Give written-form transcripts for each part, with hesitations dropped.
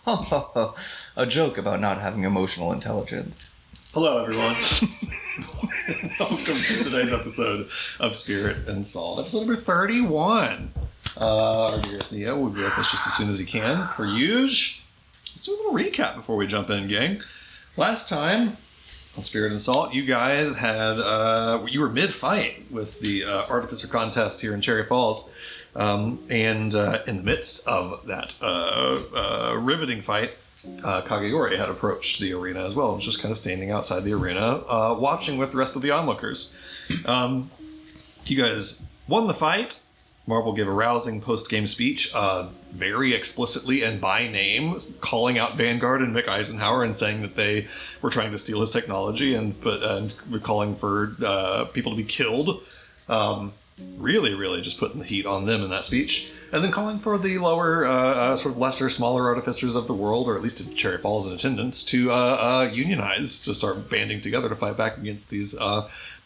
A joke about not having emotional intelligence. Hello, everyone. Welcome to today's episode of Spirit and Salt, episode number 31. Our dearest Neo will be with us just as soon as he can. Per usual, let's do a little recap before we jump in, gang. Last time on Spirit and Salt, you guys had you were mid-fight with the Artificer contest here in Cherry Falls. And in the midst of that riveting fight, Kageori had approached the arena as well and was just kind of standing outside the arena, watching with the rest of the onlookers. You guys won the fight. Marble gave a rousing post-game speech, very explicitly and by name, calling out Vanguard and Mick Eisenhower and saying that they were trying to steal his technology and calling for people to be killed. Really just putting the heat on them in that speech. And then calling for the lower, sort of lesser, smaller artificers of the world, or at least if Cherry Falls in attendance, to unionize, to start banding together to fight back against these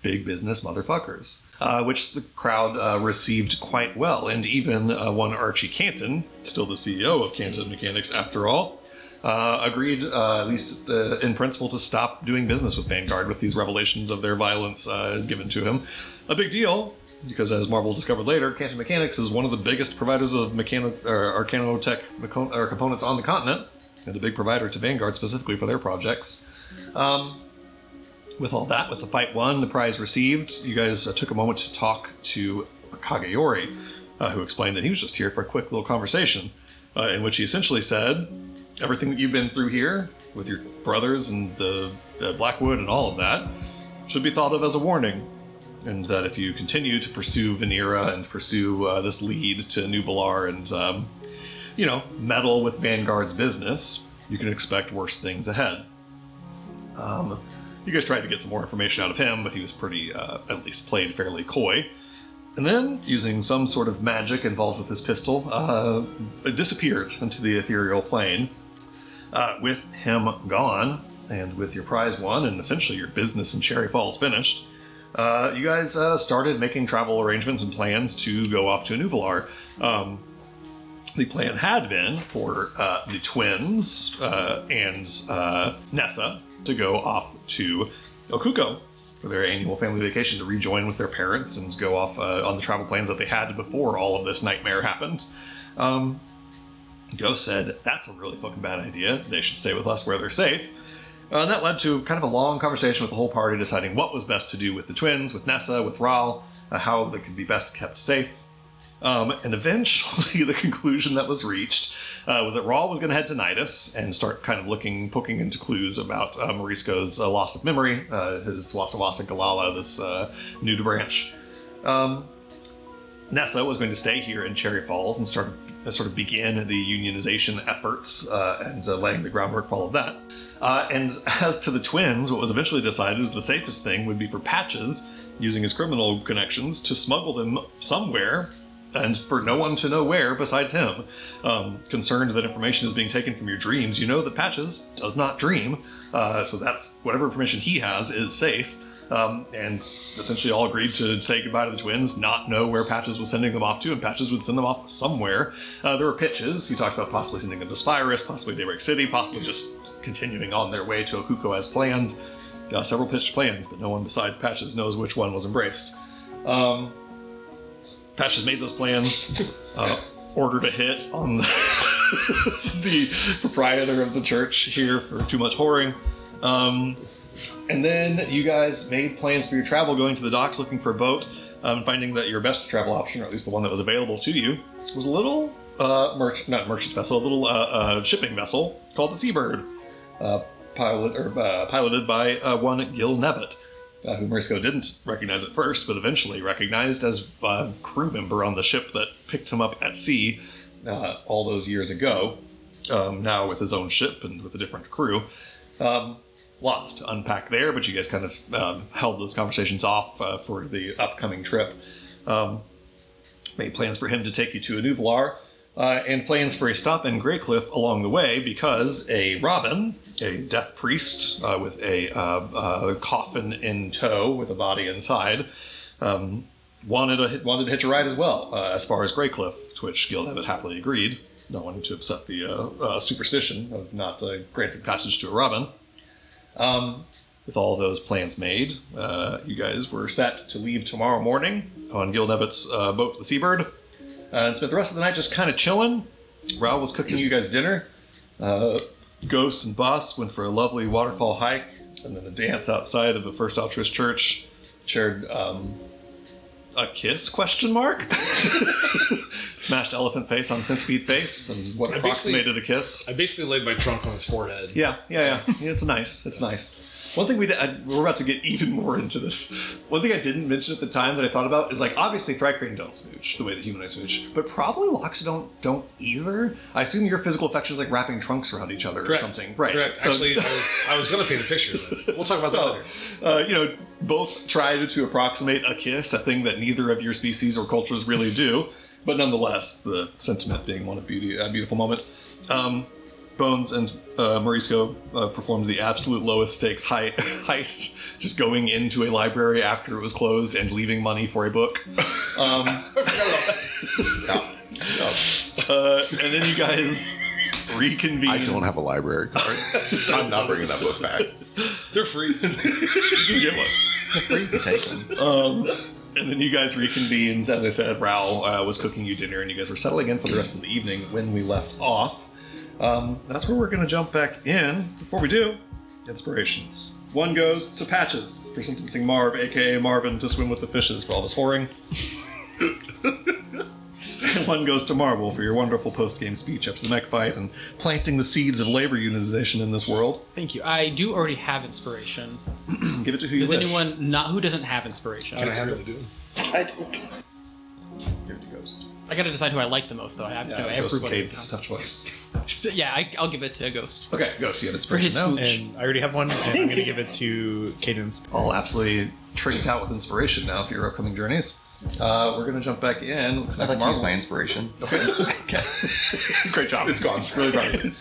big business motherfuckers. Which the crowd received quite well. And even one Archie Canton, still the CEO of Canton Mechanics after all, agreed, at least in principle, to stop doing business with Vanguard with these revelations of their violence given to him. A big deal. Because as Marvel discovered later, Canton Mechanics is one of the biggest providers of Arcanotech components on the continent, and a big provider to Vanguard specifically for their projects. With all that, with the fight won, the prize received, you guys took a moment to talk to Kageori, who explained that he was just here for a quick little conversation, in which he essentially said, everything that you've been through here, with your brothers and the Blackwood and all of that, should be thought of as a warning. And that if you continue to pursue Venera and pursue this lead to New Valar and, meddle with Vanguard's business, you can expect worse things ahead. You guys tried to get some more information out of him, but he was pretty, at least played fairly coy. And then, using some sort of magic involved with his pistol, it disappeared into the ethereal plane. With him gone, and with your prize won, and essentially your business in Cherry Falls finished, you guys started making travel arrangements and plans to go off to New Valar. The plan had been for the twins and Nessa to go off to Okuko for their annual family vacation to rejoin with their parents and go off on the travel plans that they had before all of this nightmare happened. Go said, that's a really fucking bad idea. They should stay with us where they're safe. That led to kind of a long conversation with the whole party deciding what was best to do with the twins, with Nessa, with Ral, how they could be best kept safe. And eventually the conclusion that was reached was that Ral was going to head to Nidus and start kind of poking into clues about Morisco's loss of memory, his Wassa Wassa Galala, this new to branch. Nessa was going to stay here in Cherry Falls and sort of begin the unionization efforts and laying the groundwork for all of that. And as to the twins, what was eventually decided was the safest thing would be for Patches, using his criminal connections, to smuggle them somewhere and for no one to know where besides him. Concerned that information is being taken from your dreams, you know that Patches does not dream, so that's whatever information he has is safe. And essentially all agreed to say goodbye to the twins, not know where Patches was sending them off to, and Patches would send them off somewhere. There were pitches. He talked about possibly sending them to Spyrus, possibly Daybreak City, possibly just continuing on their way to Okuko as planned. Several pitched plans, but no one besides Patches knows which one was embraced. Patches made those plans, ordered a hit on the proprietor of the church here for too much whoring. And then you guys made plans for your travel, going to the docks, looking for a boat, finding that your best travel option, or at least the one that was available to you, was a little shipping vessel called the Seabird, piloted by one Gil Nevitt, who Morisco didn't recognize at first, but eventually recognized as a crew member on the ship that picked him up at sea all those years ago, now with his own ship and with a different crew. Lots to unpack there, but you guys kind of held those conversations off for the upcoming trip. Made plans for him to take you to a New Valar, and plans for a stop in Greycliff along the way, because a Robin, a death priest with a coffin in tow with a body inside, wanted to hitch a ride as well, as far as Greycliff, to which Gil Nevitt happily agreed. not wanting to upset the superstition of not granting passage to a robin. With all those plans made, you guys were set to leave tomorrow morning on Gil Nevitt's boat, the Seabird, and spent the rest of the night just kind of chilling. Raoul was cooking you guys dinner. Ghost and Boss went for a lovely waterfall hike, and then a dance outside of the First Altruist Church. Shared a kiss, question mark? Smashed elephant face on centipede face, and what approximated a kiss. I basically laid my trunk on his forehead. Yeah, it's nice. It's nice. One thing we're about to get even more into this. One thing I didn't mention at the time that I thought about is, like, obviously Thrycrane don't smooch the way that humanoids smooch, but probably Loxa don't either. I assume your physical affection is like wrapping trunks around each other or something. Right. Correct. So, actually, I was going to paint a picture of that. We'll talk about that later. Both tried to approximate a kiss, a thing that neither of your species or cultures really do, but nonetheless, the sentiment being one of beauty, a beautiful moment. Bones and Morisco performed the absolute lowest stakes heist, just going into a library after it was closed and leaving money for a book. And then you guys reconvene. I don't have a library card. I'm not bringing that book back. They're free. Just get one. You can take them. And then you guys reconvened. As I said, Raoul was cooking you dinner, and you guys were settling in for the rest of the evening when we left off. That's where we're going to jump back in. Before we do, inspirations. One goes to Patches for sentencing Marv, a.k.a. Marvin, to swim with the fishes for all this whoring. And one goes to Marble for your wonderful post-game speech after the mech fight and planting the seeds of labor unionization in this world. Thank you. I do already have inspiration. Give it to who you Does wish. anyone who doesn't have inspiration? Can I have it? Do? I don't. Give it to Ghost. I gotta decide who I like the most, though. I have to know Ghost everybody. Cade's tough choice. Yeah, I'll give it to Ghost. Okay, Ghost, you have For inspiration his now. smooch. And I already have one, and I'm going to give it to Cadence. All absolutely tricked out with inspiration now for your upcoming journeys. We're going to jump back in. Looks I'd like like to use Marvel. my inspiration. Okay. Great job. It's gone. Really proud of you.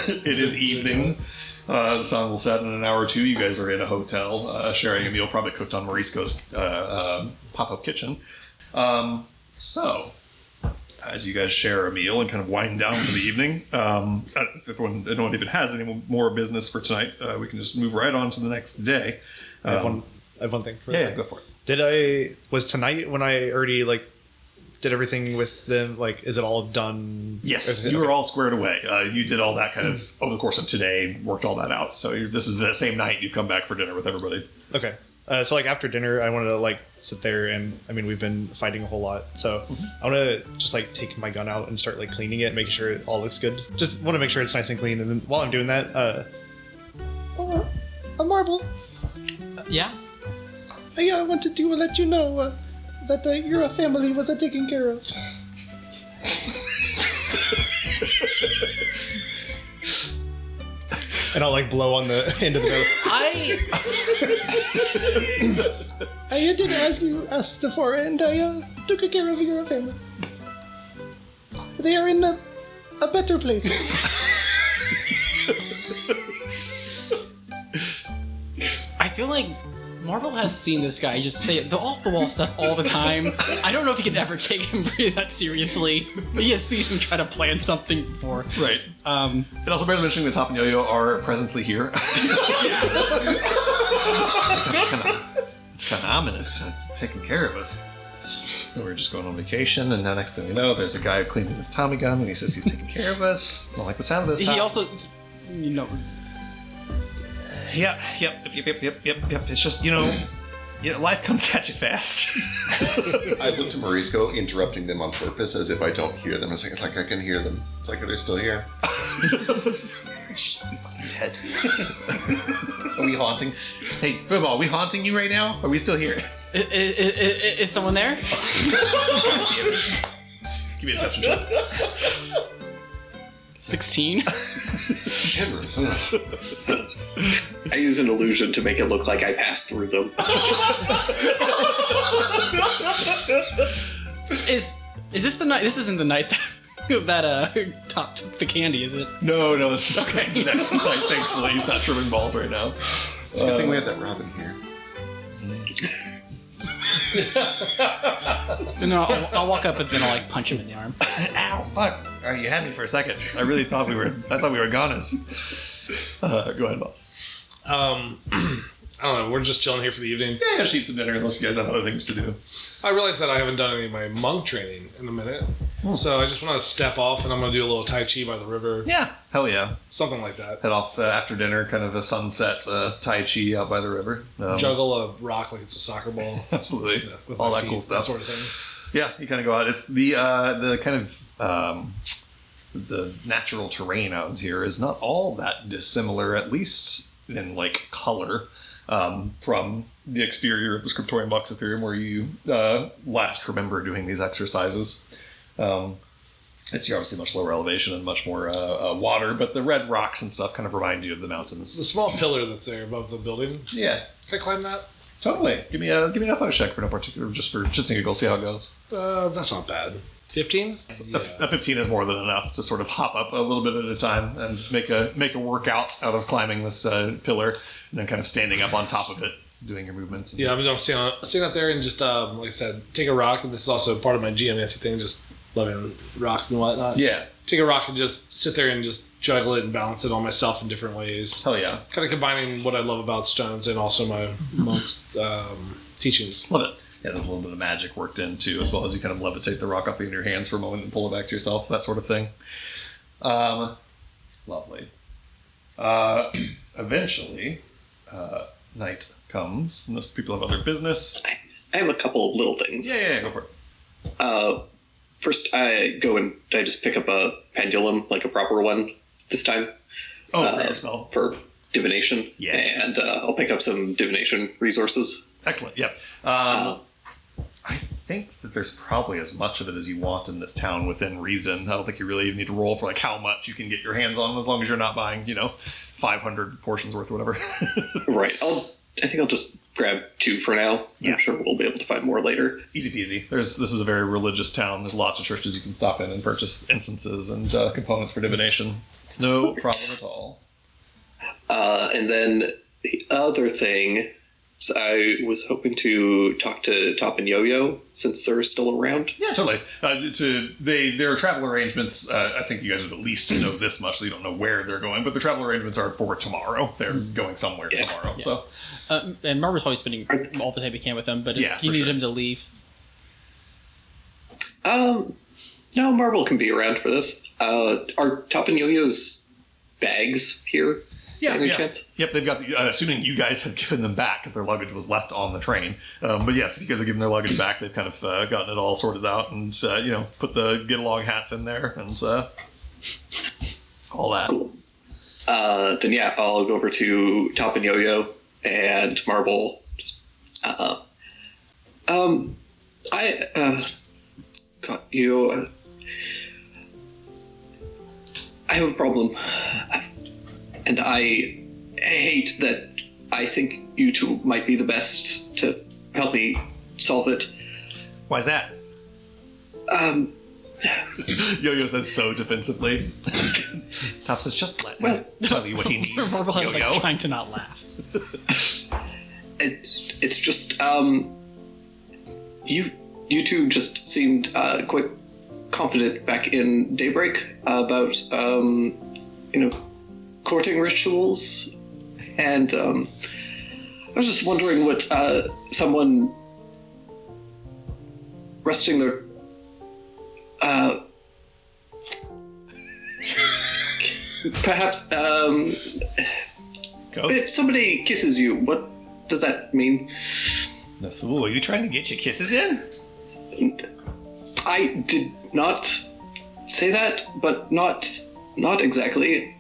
It is evening. The sun will set in an hour or two. You guys are in a hotel, sharing a meal probably cooked on Morisco's pop-up kitchen. So, as you guys share a meal and kind of wind down for the evening, if anyone even has any more business for tonight, we can just move right on to the next day. I have one thing. For Yeah, that. go for it. Was tonight when I already did everything with them? Is it all done? Yes, Okay. you were all squared away. You did all that kind of over the course of today, worked all that out. So this is the same night you've come back for dinner with everybody. Okay. So after dinner, I wanted to sit there, and I mean we've been fighting a whole lot, so I want to just take my gun out and start cleaning it, making sure it all looks good. Just want to make sure it's nice and clean, and then while I'm doing that, a Marble. Yeah? I wanted to let you know that your family was taken care of. And I'll blow on the end of the bell. I did as you asked for, and I took care of your family. They are in a better place. I feel like Marvel has seen this guy just say the off-the-wall stuff all the time. I don't know if he could ever take him really that seriously. But he has seen him try to plan something before. Right. It also bears mentioning that Top and Yo-Yo are presently here. It's kind of ominous. Taking care of us. And we're just going on vacation, and now next thing we know, there's a guy cleaning his Tommy gun, and he says he's taking care of us. I don't like the sound of this. He also, Yep. It's just, life comes at you fast. I look to Morisco, interrupting them on purpose as if I don't hear them. It's like I can hear them. It's like they're still here. Shh, we fucking dead. Are we haunting? Hey, football, are we haunting you right now? Are we still here? is someone there? Give me a deception check. 16. Shivers. I use an illusion to make it look like I passed through them. Is this the night? This isn't the night that Top took the candy, is it? No, this is okay. Next night, thankfully, he's not trimming balls right now. It's a good thing we had that Robin here. And then I'll walk up and then I'll like punch him in the arm. Ow! Fuck! All right, you had me for a second. I really thought we were. I thought we were goners. Go ahead, boss. I don't know. We're just chilling here for the evening. Yeah, just eat some dinner unless you guys have other things to do. I realized that I haven't done any of my monk training in a minute, so I just want to step off and I'm going to do a little tai chi by the river, Yeah. Hell yeah. something like that. Head off after dinner, kind of a sunset tai chi out by the river. Juggle a rock like it's a soccer ball. Absolutely. With All my that feet, cool stuff. that sort of thing. Yeah, you kind of go out. It's the kind of the natural terrain out here is not all that dissimilar, at least in like color, from the exterior of the Scriptorium Vox Ethereum, where you last remember doing these exercises. It's obviously much lower elevation and much more water, but the red rocks and stuff kind of remind you of the mountains. The small pillar that's there above the building. Yeah, Can I climb that? totally. Give me an athletics check for no particular, just for shits and giggles. See how it goes. That's not bad. 15? A 15 is more than enough to sort of hop up a little bit at a time and just make a workout out of climbing this pillar, and then kind of standing up on top of it, doing your movements. And Yeah, I'm just standing up there and just, like I said, take a rock. And this is also part of my geomancy thing, just loving rocks and whatnot. yeah, Take a rock and just sit there and just juggle it and balance it on myself in different ways. hell yeah, Kind of combining what I love about stones and also my monk's teachings. love it. Yeah, there's a little bit of magic worked in too, as well as you kind of levitate the rock off the end of your hands for a moment and pull it back to yourself, that sort of thing. Lovely. Eventually, night comes, unless people have other business. I have a couple of little things. Yeah, go for it. First, I go and I just pick up a pendulum, like a proper one this time. Oh, for your spell. For divination. Yeah. And I'll pick up some divination resources. Excellent. Yep. I think that there's probably as much of it as you want in this town within reason. I don't think you really even need to roll for like how much you can get your hands on, as long as you're not buying, 500 portions worth or whatever. Right. I think I'll just grab 2 for now. Yeah. I'm sure we'll be able to find more later. Easy peasy. This is a very religious town. There's lots of churches you can stop in and purchase incenses and components for divination. No problem at all. And then the other thing is I was hoping to talk to Top and Yo-Yo since they're still around. Yeah, totally. Their travel arrangements, I think you guys would at least know this much, so you don't know where they're going, but the travel arrangements are for tomorrow. They're going somewhere tomorrow. Yeah. So, And Marvel's probably spending all the time he can with them, but if Yeah, you for need sure. him to leave. No, Marvel can be around for this. Are Top and Yo-Yo's bags here? yeah, Any yeah. chance? Yep, they've got the, assuming you guys have given them back because their luggage was left on the train. But yes, if you guys have given their luggage back, they've kind of gotten it all sorted out and, put the get-along hats in there and all that. Cool. Then yeah, I'll go over to Top and Yo-Yo and Marble. Just, God, you. I have a problem, and I hate that. I think you two might be the best to help me solve it. Why's that? Yo-Yo says so defensively. Top says, just let him tell you what he needs, Marvel has Yo-Yo. like trying to not laugh. It's just you two just seemed quite confident back in Daybreak about courting rituals, and I was just wondering what someone resting their perhaps if somebody kisses you, what does that mean? Nathul, are you trying to get your kisses in? I did not say that, but not exactly.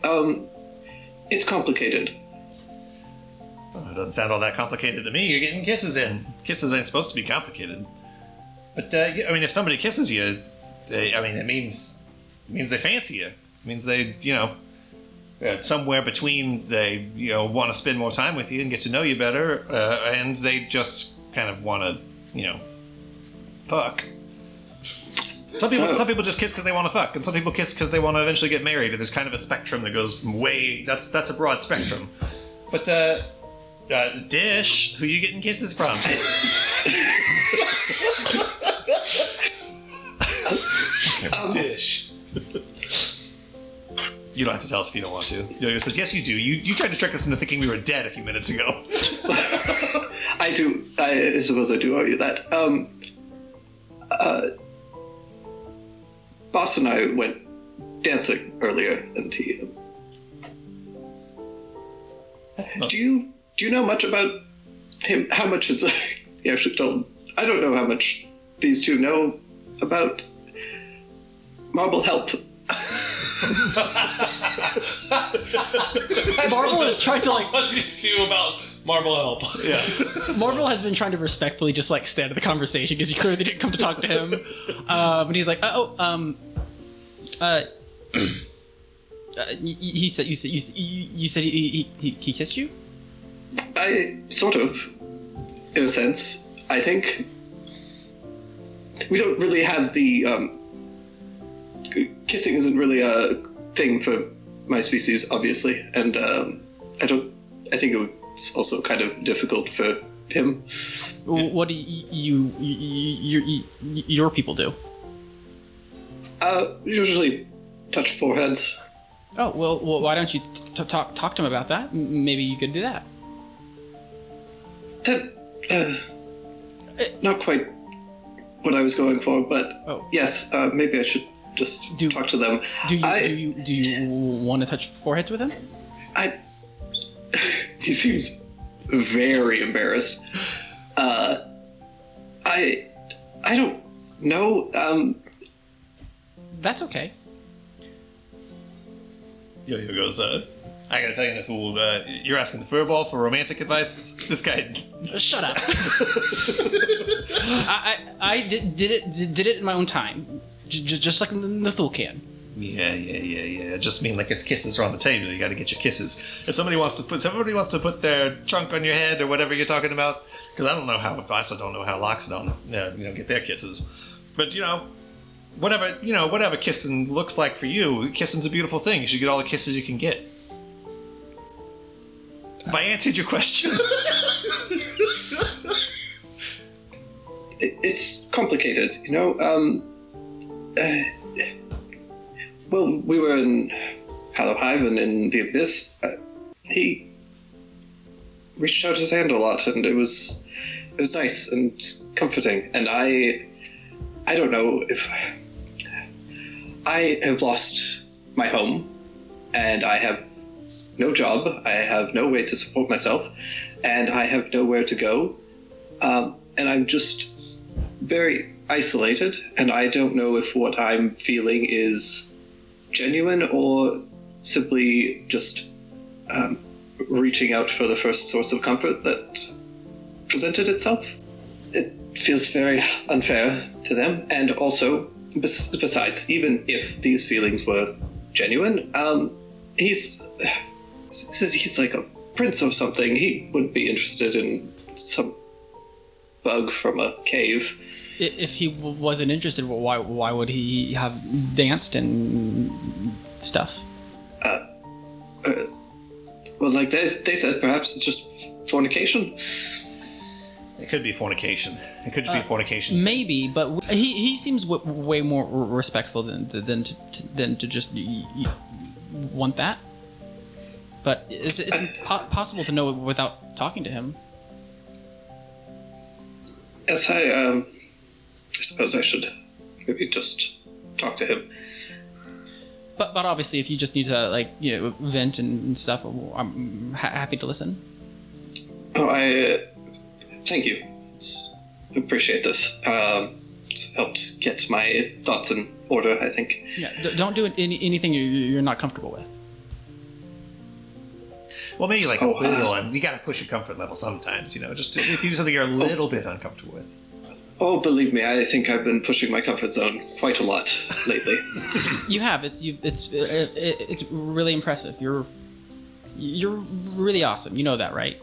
It's complicated. Oh, it doesn't sound all that complicated to me. You're getting kisses in. Kisses ain't supposed to be complicated. But, if somebody kisses you, it means they fancy you. It means they, somewhere between they, want to spend more time with you and get to know you better, and they just kind of want to, fuck. Some people just kiss because they want to fuck, and some people kiss because they want to eventually get married. And there's kind of a spectrum that goes from that's a broad spectrum. But Dish, who you getting kisses from? You don't have to tell us if you don't want to. Yo-Yo says, yes, you do. You tried to trick us into thinking we were dead a few minutes ago. I do. I suppose I do owe you that. Boss and I went dancing earlier, and he. Do you know much about him? How much is he actually told? I don't know how much these two know about Marble Help. Marvel is trying to like. What did you do about Marble Help? Yeah. Marvel has been trying to respectfully just like stay out of the conversation because he clearly didn't come to talk to him. And he's like, he said you said he kissed you. I sort of, in a sense. I think we don't really have the kissing isn't really a thing for my species, obviously, and I think it's also kind of difficult for him. What do your people do? Usually touch foreheads. Oh well, why don't you talk to him about that? Maybe you could do that. That not quite what I was going for, but yes, maybe I should just talk to them. Do you want to touch foreheads with him? He seems very embarrassed. I don't know. That's okay. Yo-Yo goes, I gotta tell you, Nathul, you're asking the furball for romantic advice? This guy... Shut up. I did it in my own time. Just like Nathul can. Yeah. Just mean like if kisses are on the table, you gotta get your kisses. If somebody wants to put their trunk on your head or whatever you're talking about, because I also don't know how Loxodons, get their kisses. But, whatever kissing looks like for you, kissing's a beautiful thing. You should get all the kisses you can get. Have I answered your question? It's complicated, well, we were in Hallowhive and in the Abyss. He reached out his hand a lot, and it was nice and comforting. And I don't know if I have lost my home, and I have no job. I have no way to support myself, and I have nowhere to go. And I'm just very isolated, and I don't know if what I'm feeling is genuine or simply just reaching out for the first source of comfort that presented itself. It feels very unfair to them, and also, besides, even if these feelings were genuine, he's like a prince or something. He wouldn't be interested in some bug from a cave. If he wasn't interested, why would he have danced and stuff? Well, like they said, perhaps it's just fornication. It could be fornication. It could just be fornication. Maybe, but he seems way more respectful than to just want that. But it's possible to know without talking to him. Yes, I suppose I should maybe just talk to him. But obviously, if you just need to vent and stuff, I'm happy to listen. Oh, thank you. I appreciate this. It's helped get my thoughts in order, I think. Yeah, don't do anything you're not comfortable with. Well, maybe like a little, and you gotta push your comfort level sometimes, just if you do something you're a little bit uncomfortable with. Oh, believe me, I think I've been pushing my comfort zone quite a lot lately. You have. It's really impressive. You're really awesome. You know that, right?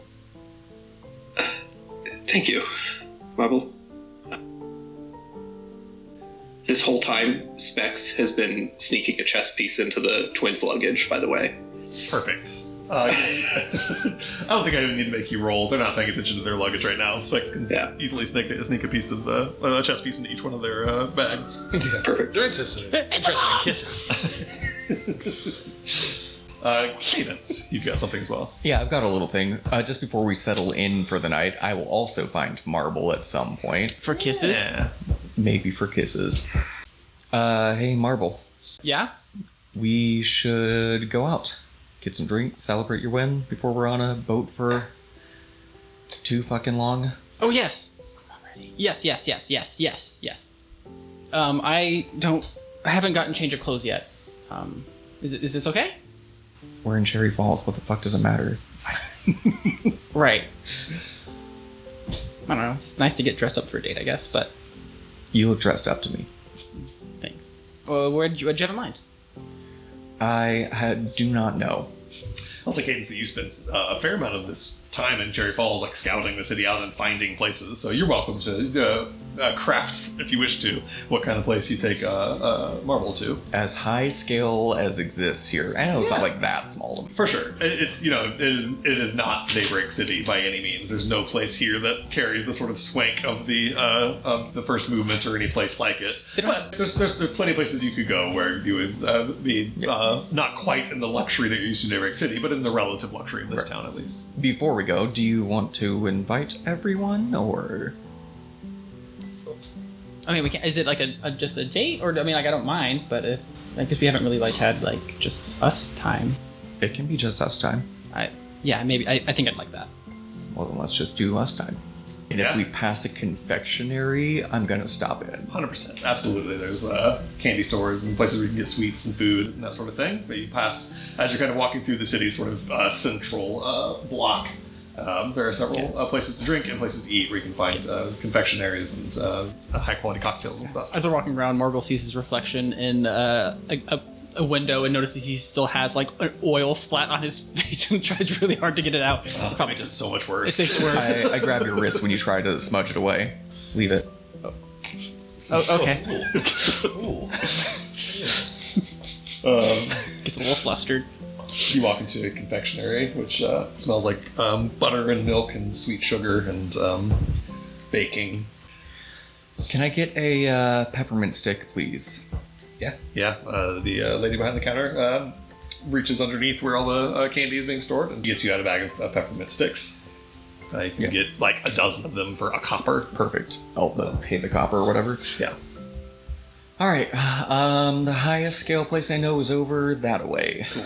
Thank you, Marble. This whole time, Specs has been sneaking a chess piece into the twins' luggage, by the way. Perfect. I don't think I even need to make you roll. They're not paying attention to their luggage right now. Specs can easily sneak a piece of a chess piece into each one of their bags. Perfect. They're interested in kisses. Cadence, you've got something as well. Yeah, I've got a little thing. Just before we settle in for the night, I will also find Marble at some point. For kisses? Yeah. Maybe for kisses. Hey, Marble. Yeah? We should go out. Get some drinks, celebrate your win before we're on a boat for too fucking long. Oh, yes. Yes. I haven't gotten change of clothes yet. Is this okay? We're in Cherry Falls. What the fuck does it matter? Right. I don't know. It's nice to get dressed up for a date, I guess, but You look dressed up to me. thanks. What'd you have in mind? Do not know. Also, Cadence, that you spent a fair amount of this time in Cherry Falls, like scouting the city out and finding places. So you're welcome to craft, if you wish to, what kind of place you take Marble to. As high scale as exists here. I know it's not like that small. For sure, it's it is not Daybreak City by any means. There's no place here that carries the sort of swank of the first movement or any place like it. But there's plenty of places you could go where you would be not quite in the luxury that you're used to in Daybreak City, but in the relative luxury of this town at least. Before we go, do you want to invite everyone, or? I mean, we can. Is it like just a date, or I mean, like I don't mind, but I guess we haven't really had just us time. It can be just us time. Maybe I think I'd like that. Well, then let's just do us time. And if we pass a confectionery, I'm gonna stop in. 100%, absolutely. There's candy stores and places where you can get sweets and food and that sort of thing. But you pass, as you're kind of walking through the city's sort of central block, there are several places to drink and places to eat where you can find confectionaries and high-quality cocktails and stuff. As they're walking around, Marble sees his reflection in a window and notices he still has like an oil splat on his face and tries really hard to get it out. That makes it so much worse. It makes it worse. I grab your wrist when you try to smudge it away. Leave it. Oh, okay. Gets a little flustered. You walk into a confectionery, which smells like butter and milk and sweet sugar and baking. Can I get a peppermint stick, please? Yeah. The lady behind the counter reaches underneath where all the candy is being stored and gets you out a bag of peppermint sticks. You can get like a dozen of them for a copper. Perfect. I'll pay the copper or whatever. Yeah. All right. The highest scale place I know is over that way. Cool.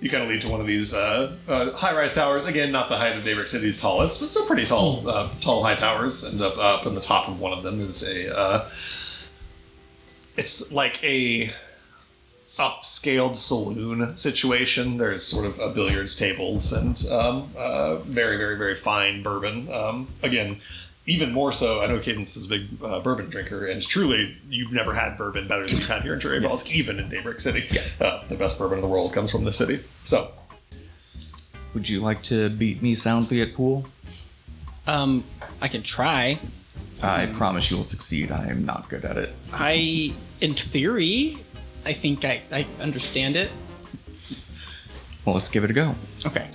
You kind of lead to one of these high-rise towers. Again, not the height of Daybreak City's tallest, but still pretty tall. Tall, high towers. And up on the top of one of them is a. It's like a upscaled saloon situation. There's sort of billiards tables and very, very, very fine bourbon. Again, even more so, I know Cadence is a big bourbon drinker, and truly, you've never had bourbon better than you've had here in Cherry Falls, even in Daybreak City. The best bourbon in the world comes from the city. So, would you like to beat me soundly at pool? I can try. I promise you will succeed. I am not good at it. In theory, I think I understand it. Well, let's give it a go. Okay.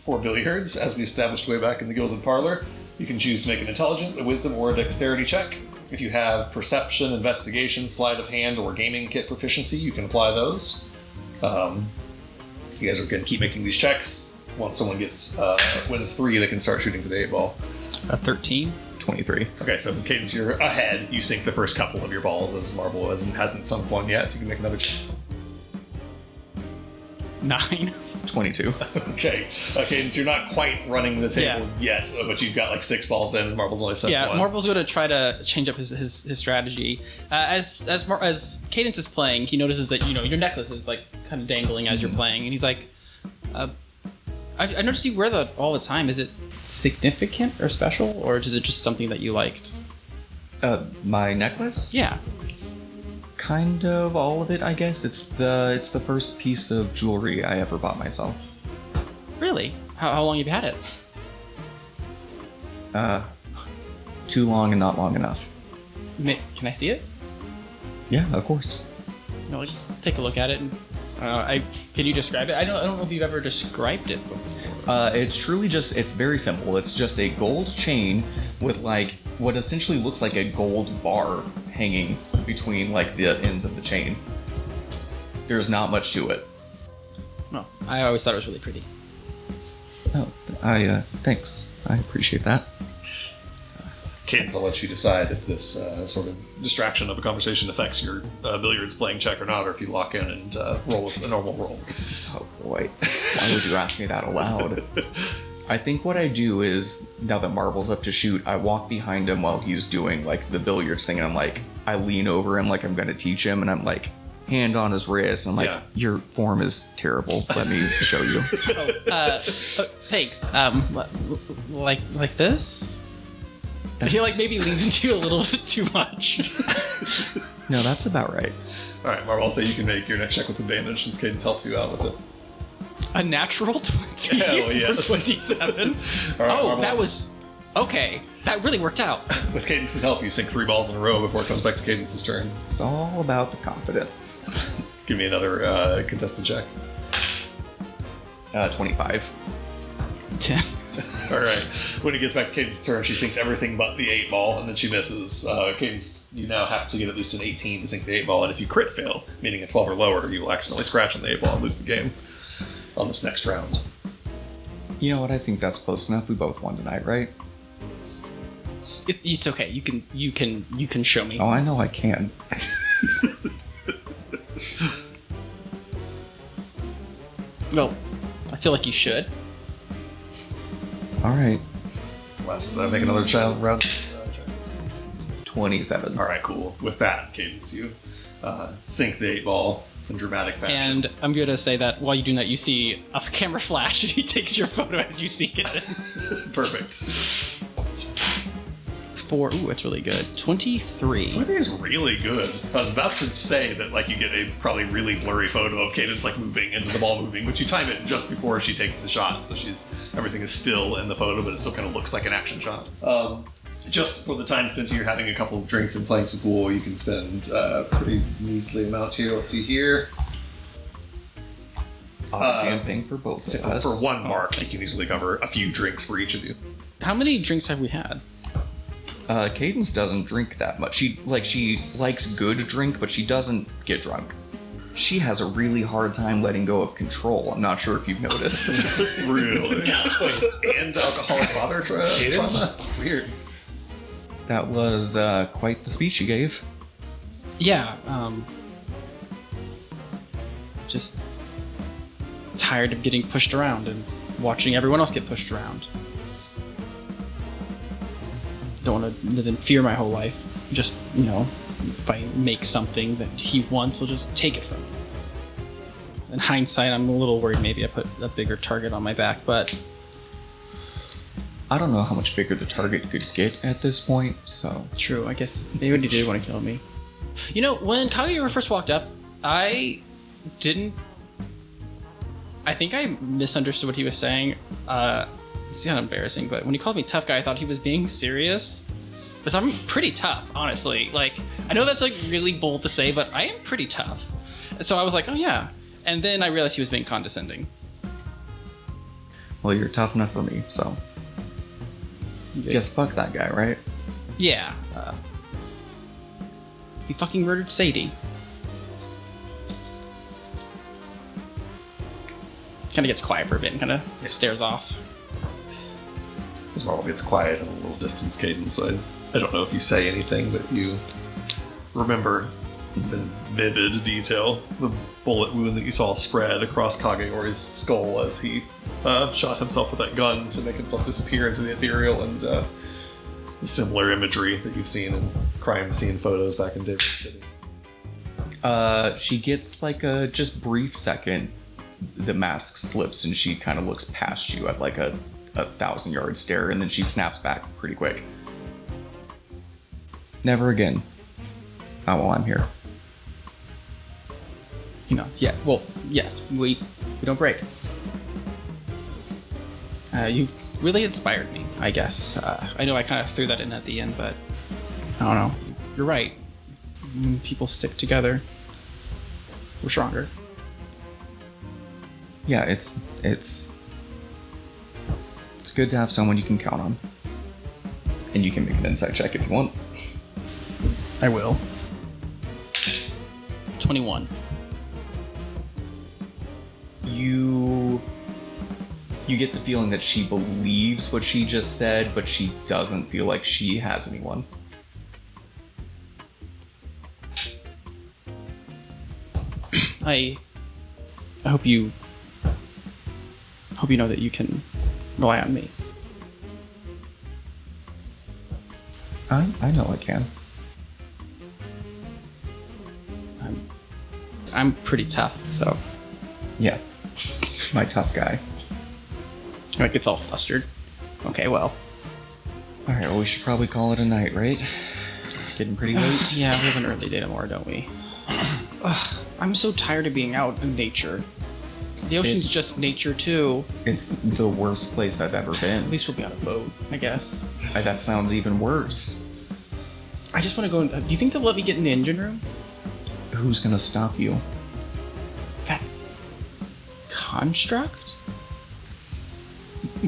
For billiards, as we established way back in the Gilded Parlor, you can choose to make an intelligence, a wisdom, or a dexterity check. If you have perception, investigation, sleight of hand, or gaming kit proficiency, you can apply those. You guys are going to keep making these checks. Once someone wins 3, they can start shooting for the 8 ball. 13. 23. Okay, so Cadence, you're ahead. You sink the first couple of your balls as Marble hasn't sunk one yet. You can make another check. 9. 22. Okay, Cadence, you're not quite running the table yet, but you've got like 6 balls in, and Marble's only 7. Yeah, Marble's going to try to change up his strategy. As Cadence is playing, he notices that your necklace is like kind of dangling as you're playing, and he's like, I noticed you wear that all the time. Is it significant or special, or is it just something that you liked? My necklace? Yeah. Kind of all of it, I guess. It's the first piece of jewelry I ever bought myself. Really? How long have you had it? Too long and not long enough. Can I see it? Yeah, of course. No, take a look at it. And, can you describe it? I don't know if you've ever described it before. It's very simple. It's just a gold chain with like what essentially looks like a gold bar hanging between like the ends of the chain. There's not much to it. No, I always thought it was really pretty. Oh, thanks. I appreciate that. Cadence, I'll let you decide if this sort of distraction of a conversation affects your billiards playing check or not, or if you lock in and roll with a normal roll. Oh boy, why would you ask me that aloud? I think what I do is, now that Marble's up to shoot, I walk behind him while he's doing like the billiards thing, and I'm like, I lean over him like I'm gonna teach him, and I'm like, hand on his wrist, and I'm like, Yeah. your form is terrible. Let me show you. Thanks. Like this? I feel like maybe leans into you a little bit too much. No, that's about right. All right, Marvel, I'll say you can make your next check with advantage since Cadence helps you out with it. A natural 20 Hell yes. for 27. All right, Marvel, That was okay. That really worked out. with Cadence's help, you sink 3 balls in a row before it comes back to Cadence's turn. It's all about the confidence. Give me another contested check. 25. 10. All right. When it gets back to Cadence's turn, she sinks everything but the 8 ball, and then she misses. Cadence, you now have to get at least an 18 to sink the 8 ball, and if you crit fail, meaning a 12 or lower, you will accidentally scratch on the 8 ball and lose the game on this next round. You know what? I think that's close enough. We both won tonight, right? It's okay. You can show me. Oh, I know I can. Well, I feel like you should. All right. Last make another round. 27. All right, cool. With that, Cadence, you sink the 8 ball in dramatic fashion. And I'm going to say that while you're doing that, you see a camera flash, and he takes your photo as you sink it in. Perfect. 4. Ooh, it's really good. 23. 23 is really good. I was about to say that like you get a probably really blurry photo of Cadence like moving into the ball moving, but you time it just before she takes the shot, so everything is still in the photo, but it still kind of looks like an action shot. Just for the time spent here having a couple of drinks and playing some pool, you can spend a pretty measly amount here. Let's see here. Obviously, I'm paying for both of us. For 1 mark, you can easily cover a few drinks for each of you. How many drinks have we had? Cadence doesn't drink that much. She likes good drink, but she doesn't get drunk. She has a really hard time letting go of control. I'm not sure if you've noticed. Really? And alcoholic father trauma? Weird. That was quite the speech you gave. Yeah, just tired of getting pushed around and watching everyone else get pushed around. Don't want to live in fear my whole life. Just, if I make something that he wants, he'll just take it from me. In hindsight, I'm a little worried maybe I put a bigger target on my back, but I don't know how much bigger the target could get at this point, so... true, I guess maybe he did want to kill me. When Kaguya first walked up, I think I misunderstood what he was saying. It's kind of embarrassing, but when he called me tough guy, I thought he was being serious. Because I'm pretty tough, honestly. Like, I know that's like really bold to say, but I am pretty tough. And so I was like, oh yeah. And then I realized he was being condescending. Well, you're tough enough for me, so... Guess fuck that guy, right? Yeah. He fucking murdered Sadie. Kind of gets quiet for a bit and kind of stares off. As Marvel gets quiet and a little distance Cadence, I don't know if you say anything, but you remember in vivid detail the bullet wound that you saw spread across Kageori's skull as he shot himself with that gun to make himself disappear into the ethereal, and the similar imagery that you've seen in crime scene photos back in David City. She gets like a just brief second, the mask slips and she kind of looks past you at like a 1,000-yard stare, and then she snaps back pretty quick. Never again. Not while I'm here. Yeah, well, yes, we don't break. You really inspired me, I guess. I know I kind of threw that in at the end, but I don't know. You're right. When people stick together, we're stronger. Yeah, it's good to have someone you can count on. And you can make an insight check if you want. I will. 21. You get the feeling that she believes what she just said, but she doesn't feel like she has anyone. I hope you know that you can rely on me. I know I can. I'm pretty tough, so Yeah. My tough guy. like gets all flustered. Okay, well. Alright, well we should probably call it a night, right? Getting pretty late. Yeah, we have an early day tomorrow, don't we? Ugh, I'm so tired of being out in nature. The ocean's just nature too. It's the worst place I've ever been. At least we'll be on a boat, I guess. That sounds even worse. I just want to go in. Do you think they'll let me get in the engine room? Who's gonna stop you? That construct?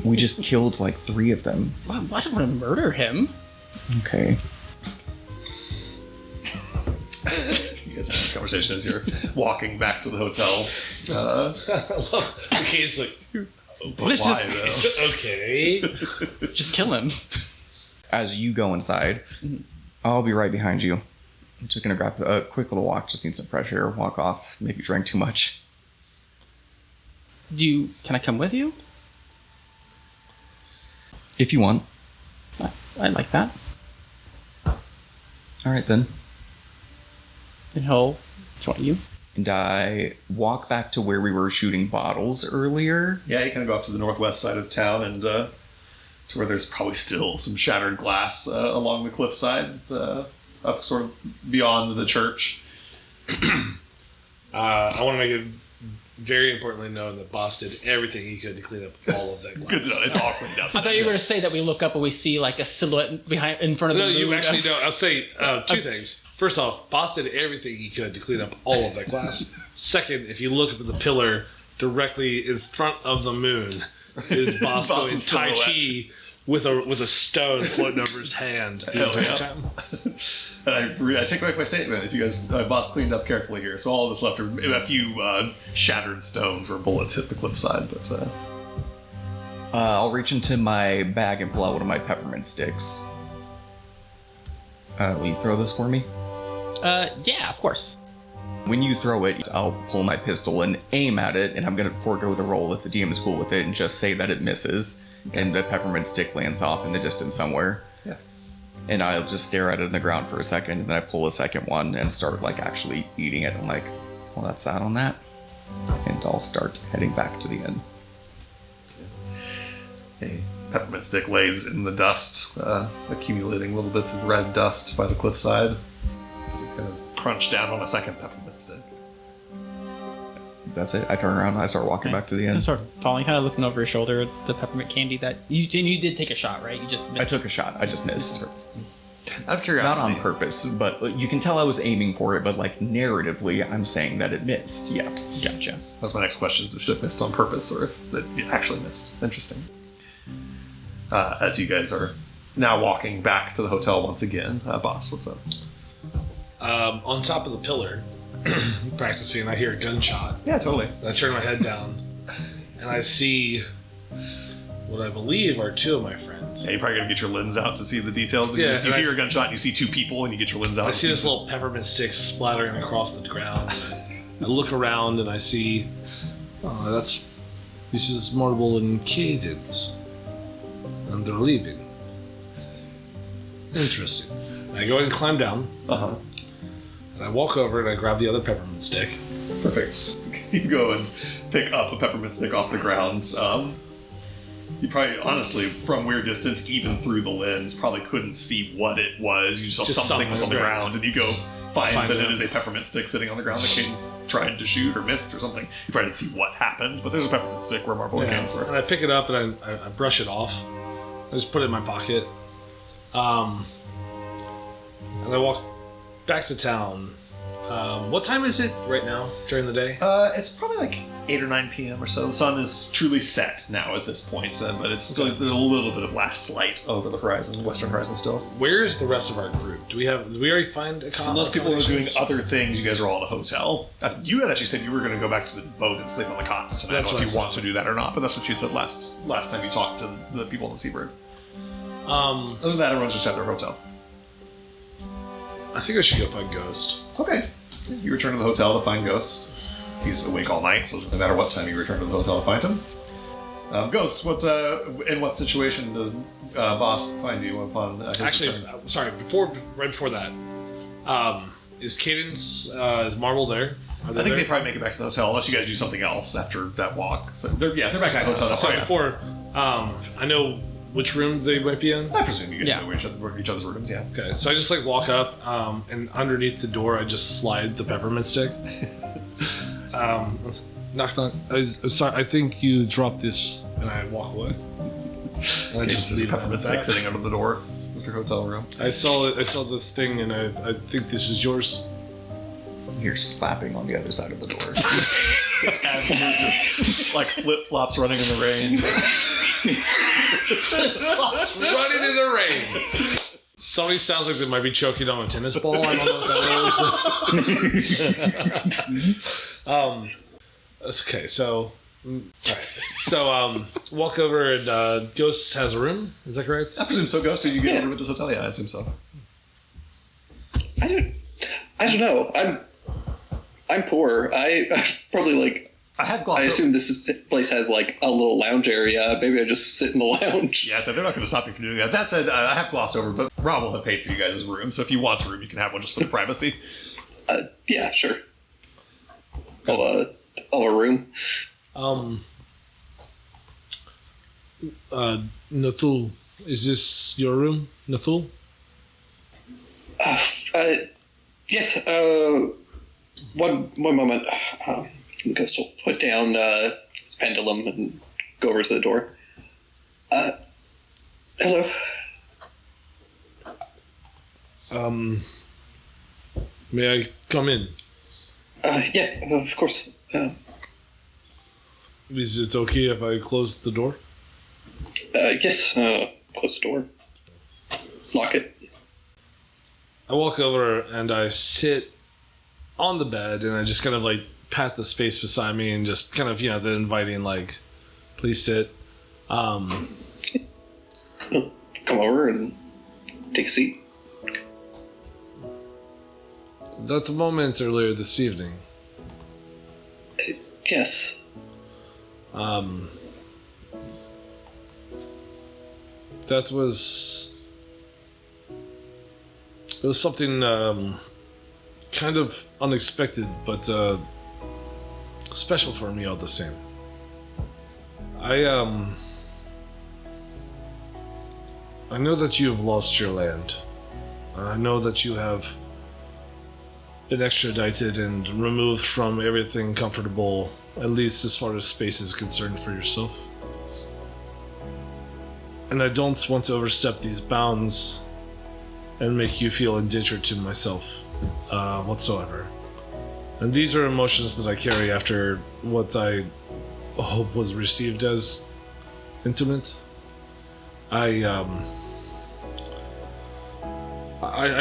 We just killed like 3 of them. Well, I don't want to murder him. Okay. You guys have this conversation as you're walking back to the hotel. I love the kid's like, What is Why, this? though? okay. Just kill him. As you go inside, I'll be right behind you. I'm just gonna grab a quick little walk. Just need some fresh air. Walk off. Maybe drank too much. Can I come with you? If you want. I'd like that. All right then. And he'll join you. And I walk back to where we were shooting bottles earlier. Yeah, you kind of go up to the northwest side of town and to where there's probably still some shattered glass along the cliffside, up sort of beyond the church. I want to make it very importantly known that Boss did everything he could to clean up all of that glass. Good to know. It's all cleaned up. I thought you were going to say that we look up and we see like a silhouette behind in front of No, the moon. you actually don't. I'll say 2 things. First off, Boss did everything he could to clean up all of that glass. Second, if you look up at the pillar directly in front of the moon, is Boss doing Boss's Tai silhouette. Chi with a stone floating over his hand the Hell entire yeah. time. And I take back my statement. If you guys, Boss cleaned up carefully here, so all that's left are a few shattered stones where bullets hit the cliffside. But I'll reach into my bag and pull out one of my peppermint sticks. Will you throw this for me? Yeah, of course. When you throw it, I'll pull my pistol and aim at it, and I'm going to forego the roll if the DM is cool with it and just say that it misses, and the peppermint stick lands off in the distance somewhere. yeah, And I'll just stare at it in the ground for a second, and then I pull a second one and start like actually eating it. I'm like, well, that's that on that. And I'll start heading back to the inn. a peppermint stick lays in the dust, accumulating little bits of red dust by the cliffside. As you kind of crunch down on a second peppermint stick. That's it. I turn around and I start walking back to the And inn. sort of falling, kind of looking over his shoulder at the peppermint candy that you did take a shot, right? You just I took a shot. I just missed. Out of Not curiosity, on purpose, but you can tell I was aiming for it, but like narratively, I'm saying that it missed. Yeah. gotcha. that's my next question: is should it missed on purpose, or if it actually missed? Interesting. As you guys are now walking back to the hotel once again, Boss, what's up? On top of the pillar, practicing, I hear a gunshot. Yeah, totally. And I turn my head down, and I see what I believe are 2 of my friends. Yeah, you're probably gonna get your lens out to see the details. Yeah, You and hear I- a gunshot, and you see 2 people, and you get your lens out. I to see this little peppermint stick splattering across the ground. I look around and I see, this is Marble and Cadence, and they're leaving. Interesting. And I go and climb down, Uh-huh. and I walk over and I grab the other peppermint stick. Perfect. You go and pick up a peppermint stick off the ground. You probably, honestly, from weird distance, even through the lens, probably couldn't see what it was. You saw Just something was on the ground, and you go find Find that it. it is a peppermint stick sitting on the ground that Cadence tried to shoot or missed or something. You probably didn't see what happened, but there's a peppermint stick where Marble and Cadence And were. I pick it up and I brush it off. I just put it in my pocket. And I walk back to town, What time is it right now during the day? It's probably like 8 or 9 p.m. or so. The sun is truly set now at this point, but it's still there's a little bit of last light over the horizon, western horizon still. Where is the rest of our group? Did we already find a Unless people are doing other things, you guys are all in a hotel. You had actually said you were going to go back to the boat and sleep on the cots tonight. I That's don't know what if I you want thought. to do that or not, but that's what you had said last time you talked to the people in the Seabird. I Other than that, everyone's just at their hotel. think I should go find Ghost. Okay. You return to the hotel to find Ghost. He's awake all night, so no matter what time you return to the hotel to find him. Ghost, in what situation does Boss find you upon his Actually, return? sorry. Right before that, is Cadence? Is Marvel there? Are I think there? they probably make it back to the hotel unless you guys do something else after that walk. So they're back at the hotel. That's Sorry, fine. before. I know which room they might be in. I presume you guys Yeah. know each other's rooms. Yeah. Okay, so I just walk up, and underneath the door, I just slide the peppermint stick. Knock knock. I'm sorry. I think you dropped this, and I walk away. And I Just leave it peppermint at stick that. sitting under the door of your hotel room. I saw this thing, and I think this is yours. You're slapping on the other side of the door. Absolutely, just like flip flops running in the rain. Running in the rain. Somebody sounds like they might be choking on a tennis ball. I don't know what that is. Okay, so. Alright. So, walk over and Ghost has a room. Is that correct? I presume so. Ghost, did you get a room at this hotel? Yeah, I assume so. I don't know. I'm poor. I probably I have glossed I assume this place has like a little lounge area. Maybe I just sit in the lounge. Yeah, so they're not going to stop you from doing that. That said, I have glossed over, but Rob will have paid for you guys' room, so if you want a room, you can have one just for the privacy. Yeah, sure. I'll a room. Natul, is this your room, Natul? Yes. One moment. Ghost will put down his pendulum and go over to the door. Hello. May I come in? Yeah, of course. Is it okay if I close the door? Yes. Close the door. Lock it. I walk over and I sit on the bed and I just kind of pat the space beside me and just kind of, the inviting, please sit. Come over and take a seat. That moment earlier this evening, Yes. that was... It was something kind of unexpected, but special for me all the same. I know that you have lost your land. I know that you have been extradited and removed from everything comfortable, at least as far as space is concerned for yourself. And I don't want to overstep these bounds and make you feel indentured to myself whatsoever. And these are emotions that I carry after what I hope was received as intimate. I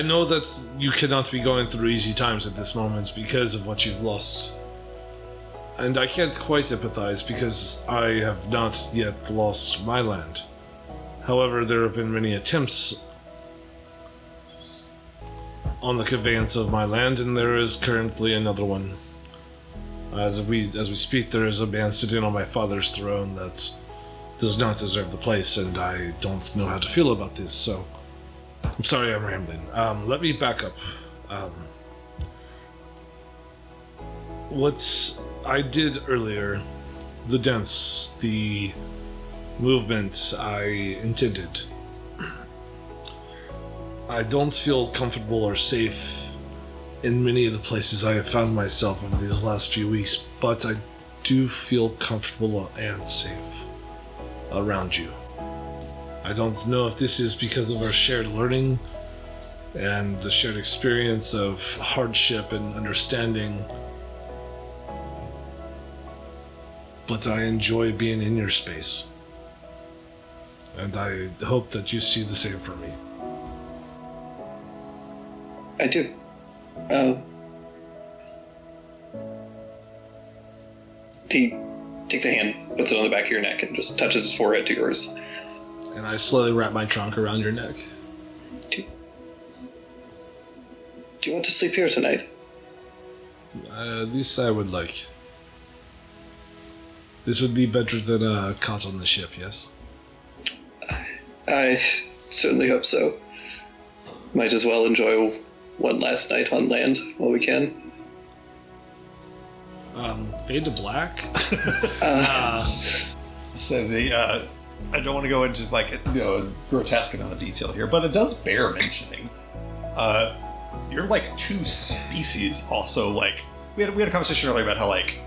know that you cannot be going through easy times at this moment because of what you've lost. And I can't quite empathize because I have not yet lost my land. However, there have been many attempts on the conveyance of my land, and there is currently another one. As we speak, there is a man sitting on my father's throne that does not deserve the place, and I don't know how to feel about this, so I'm sorry I'm rambling. Let me back up. What I did earlier, the dance, the movement I intended, I don't feel comfortable or safe in many of the places I have found myself over these last few weeks, but I do feel comfortable and safe around you. I don't know if this is because of our shared learning and the shared experience of hardship and understanding. But I enjoy being in your space. And I hope that you see the same for me. I do. He takes a hand, puts it on the back of your neck, and just touches his forehead to yours. And I slowly wrap my trunk around your neck. Do you want to sleep here tonight? This I would like. This would be better than a cot on the ship, yes? I certainly hope so. Might as well enjoy one last night on land while we can. Fade to black? So the I don't want to go into like a grotesque amount of detail here, but it does bear mentioning. You're like two species also like we had a conversation earlier about how like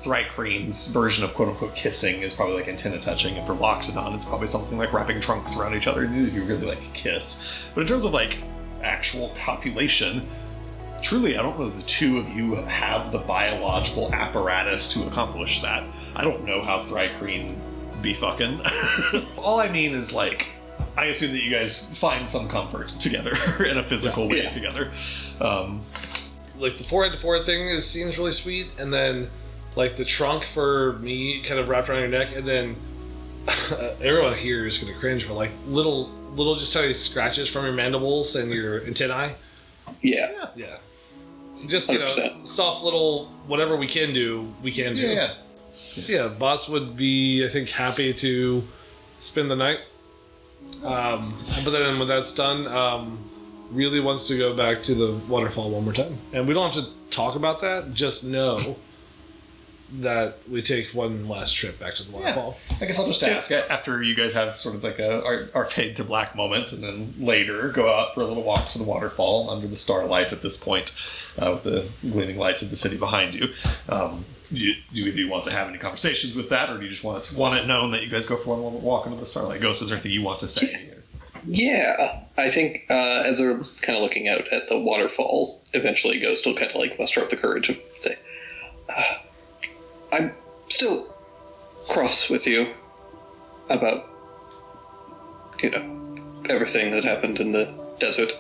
Thrycrene's version of quote unquote kissing is probably like antenna touching, and for Loxodon it's probably something like wrapping trunks around each other. Neither of you really like kiss. But in terms of like actual copulation, truly, I don't know the two of you have the biological apparatus to accomplish that. I don't know how Thrycrene be fucking. All I mean is, like, I assume that you guys find some comfort together in a physical way together. Like, the forehead-to-forehead thing seems really sweet, and then, like, the trunk for me kind of wrapped around your neck, and then everyone here is going to cringe, but, like, little just tiny scratches from your mandibles and your antennae. Yeah. Yeah. Just, you know, 100%. soft little whatever we can do, we can do. Yeah, boss would be, I think, happy to spend the night. But then when that's done, really wants to go back to the waterfall one more time. And we don't have to talk about that, just know that we take one last trip back to the waterfall. I guess I'll just ask, after you guys have sort of like our fade to black moment, and then later go out for a little walk to the waterfall under the starlight at this point, with the gleaming lights of the city behind you. Do either you want to have any conversations with that, or do you just want it known that you guys go for one walk under the starlight? Ghost, is there anything you want to say? Yeah, I think as they're kind of looking out at the waterfall, eventually Ghost will kind of like muster up the courage and say, I'm still cross with you about, you know, everything that happened in the desert.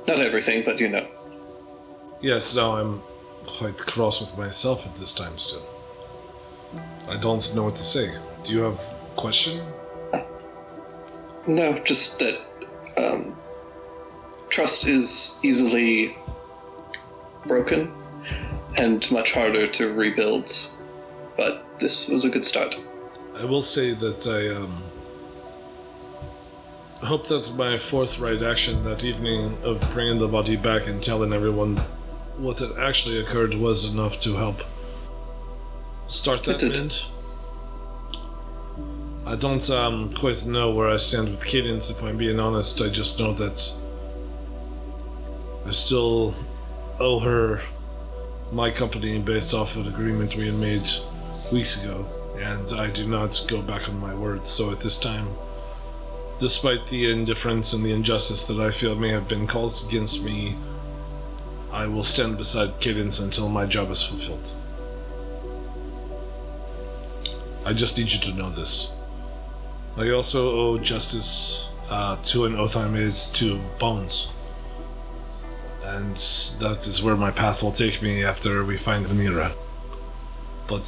Not everything, but you know. Yes, no, I'm quite cross with myself at this time still. I don't know what to say. Do you have a question? No, just that trust is easily broken and much harder to rebuild, but this was a good start. I will say that I hope that my forthright action that evening of bringing the body back and telling everyone what had actually occurred was enough to help start that mend. I don't quite know where I stand with Cadence, if I'm being honest. I just know that I still owe her my company based off of an agreement we had made weeks ago, and I do not go back on my word. So at this time, despite the indifference and the injustice that I feel may have been caused against me, I will stand beside Cadence until my job is fulfilled. I just need you to know this. I also owe justice to an oath I made to Bones. And that is where my path will take me after we find Vanira. But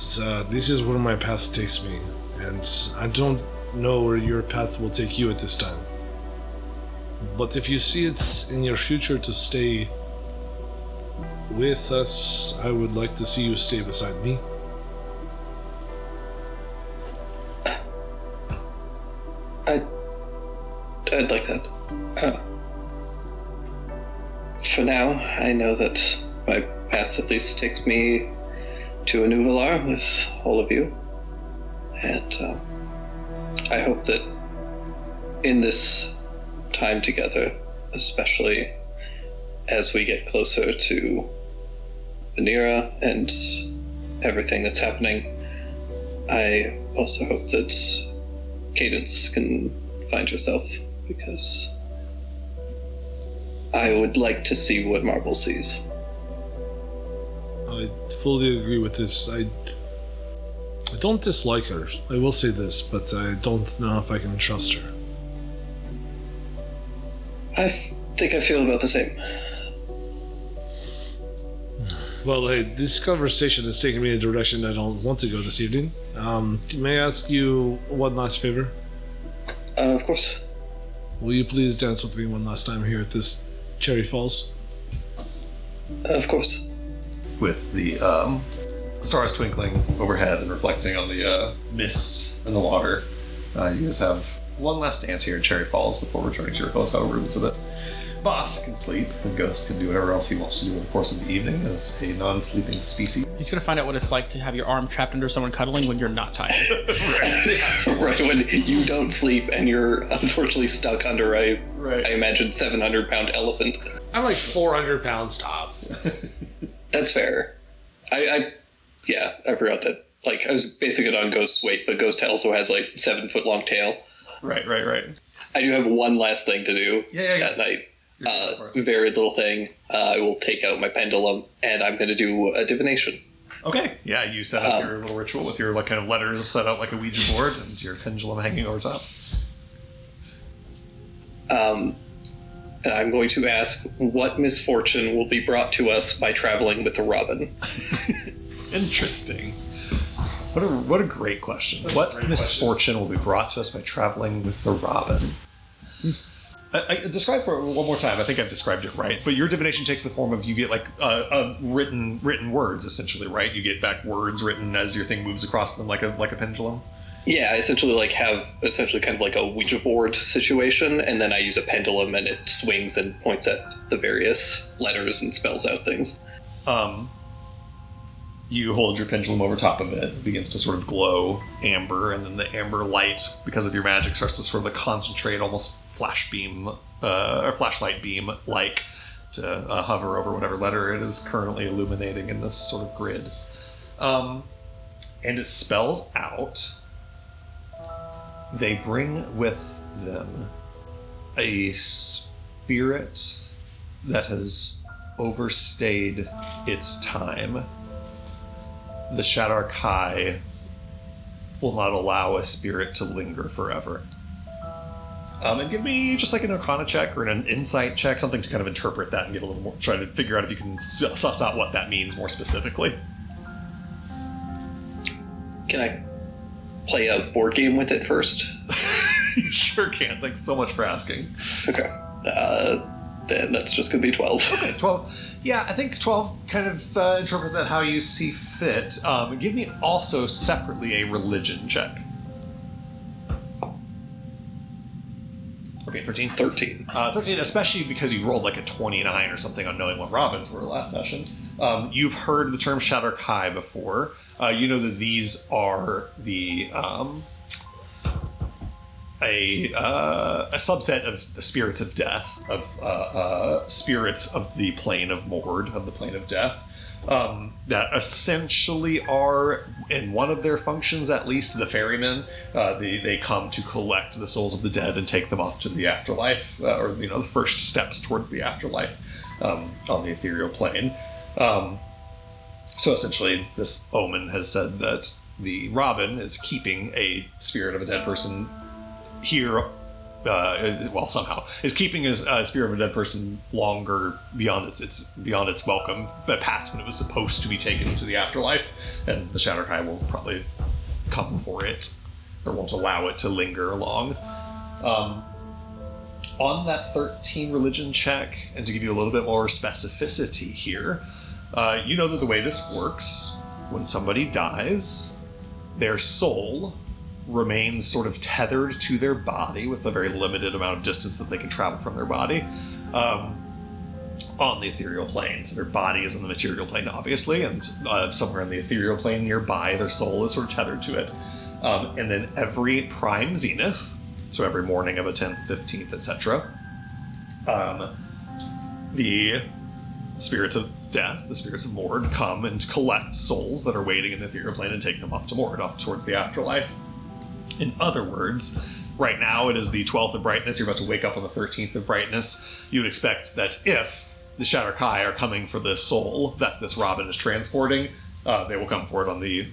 this is where my path takes me, and I don't know where your path will take you at this time. But if you see it in your future to stay with us, I would like to see you stay beside me. I'd like that. For now, I know that my path at least takes me to a new Valar with all of you. And I hope that in this time together, especially as we get closer to Vanira and everything that's happening, I also hope that Cadence can find herself, because I would like to see what Marble sees. I fully agree with this. I don't dislike her. I will say this, but I don't know if I can trust her. I think I feel about the same. Well, hey, this conversation is taking me in a direction I don't want to go this evening. May I ask you one last favor? Of course. Will you please dance with me one last time here at this Cherry Falls? Of course. With the stars twinkling overhead and reflecting on the mists in the water, you guys have one last dance here in Cherry Falls before returning to your hotel room so that Boss can sleep and Ghost can do whatever else he wants to do in the course of the evening as a non-sleeping species. He's gonna find out what it's like to have your arm trapped under someone cuddling when you're not tired. Right, when you don't sleep and you're unfortunately stuck under I imagine 700-pound elephant. I'm like 400 pounds tops. That's fair. I forgot that. Like, I was basing it on Ghost's weight, but Ghost also has like 7-foot-long tail. Right. I do have one last thing to do that night. Very little thing. I will take out my pendulum and I'm going to do a divination. Okay. Yeah, you set up your little ritual with your like kind of letters set out like a Ouija board and your pendulum hanging over top. And I'm going to ask what misfortune will be brought to us by traveling with the Robin. Interesting. What a great question. What misfortune will be brought to us by traveling with the Robin? I describe for one more time. I think I've described it right. But your divination takes the form of you get like written words essentially, right? You get back words written as your thing moves across them like a pendulum. Yeah, I essentially have kind of like a Ouija board situation, and then I use a pendulum and it swings and points at the various letters and spells out things. You hold your pendulum over top of it. It begins to sort of glow amber, and then the amber light, because of your magic, starts to sort of like concentrate, almost flash beam or flashlight beam like, to hover over whatever letter it is currently illuminating in this sort of grid. And it spells out, they bring with them a spirit that has overstayed its time. The Shadar Kai will not allow a spirit to linger forever. And give me just like an Arcana check or an Insight check, something to kind of interpret that and get a little more, try to figure out if you can suss out what that means more specifically. Can I play a board game with it first? You sure can. Thanks so much for asking. Okay. Then that's just going to be 12. Okay, 12. Yeah, I think 12 kind of interpret that how you see fit. Give me also separately a religion check. Okay, 13. 13. 13, especially because you rolled like a 29 or something on knowing what Robins were last session. You've heard the term Shadar Kai before. You know that these are the a subset of spirits of death, of spirits of the plane of Mord, of the plane of death, that essentially are, in one of their functions at least, the ferrymen. They come to collect the souls of the dead and take them off to the afterlife, or the first steps towards the afterlife on the ethereal plane. So essentially, this omen has said that the Robin is keeping a spirit of a dead person here, somehow is keeping his spirit of a dead person longer beyond its welcome, but past when it was supposed to be taken to the afterlife, and the Shadar Kai will probably come for it, or won't allow it to linger along. On that 13 religion check, and to give you a little bit more specificity here, you know that the way this works, when somebody dies, their soul remains sort of tethered to their body with a very limited amount of distance that they can travel from their body on the ethereal plane. So their body is in the material plane, obviously, and somewhere in the ethereal plane nearby, their soul is sort of tethered to it. And then every prime zenith, so every morning of a 10th, 15th, etc., the spirits of death, the spirits of Mord, come and collect souls that are waiting in the ethereal plane and take them off to Mord, off towards the afterlife. In other words, right now it is the 12th of brightness. You're about to wake up on the 13th of brightness. You would expect that if the Shatterkai are coming for this soul that this Robin is transporting, they will come for it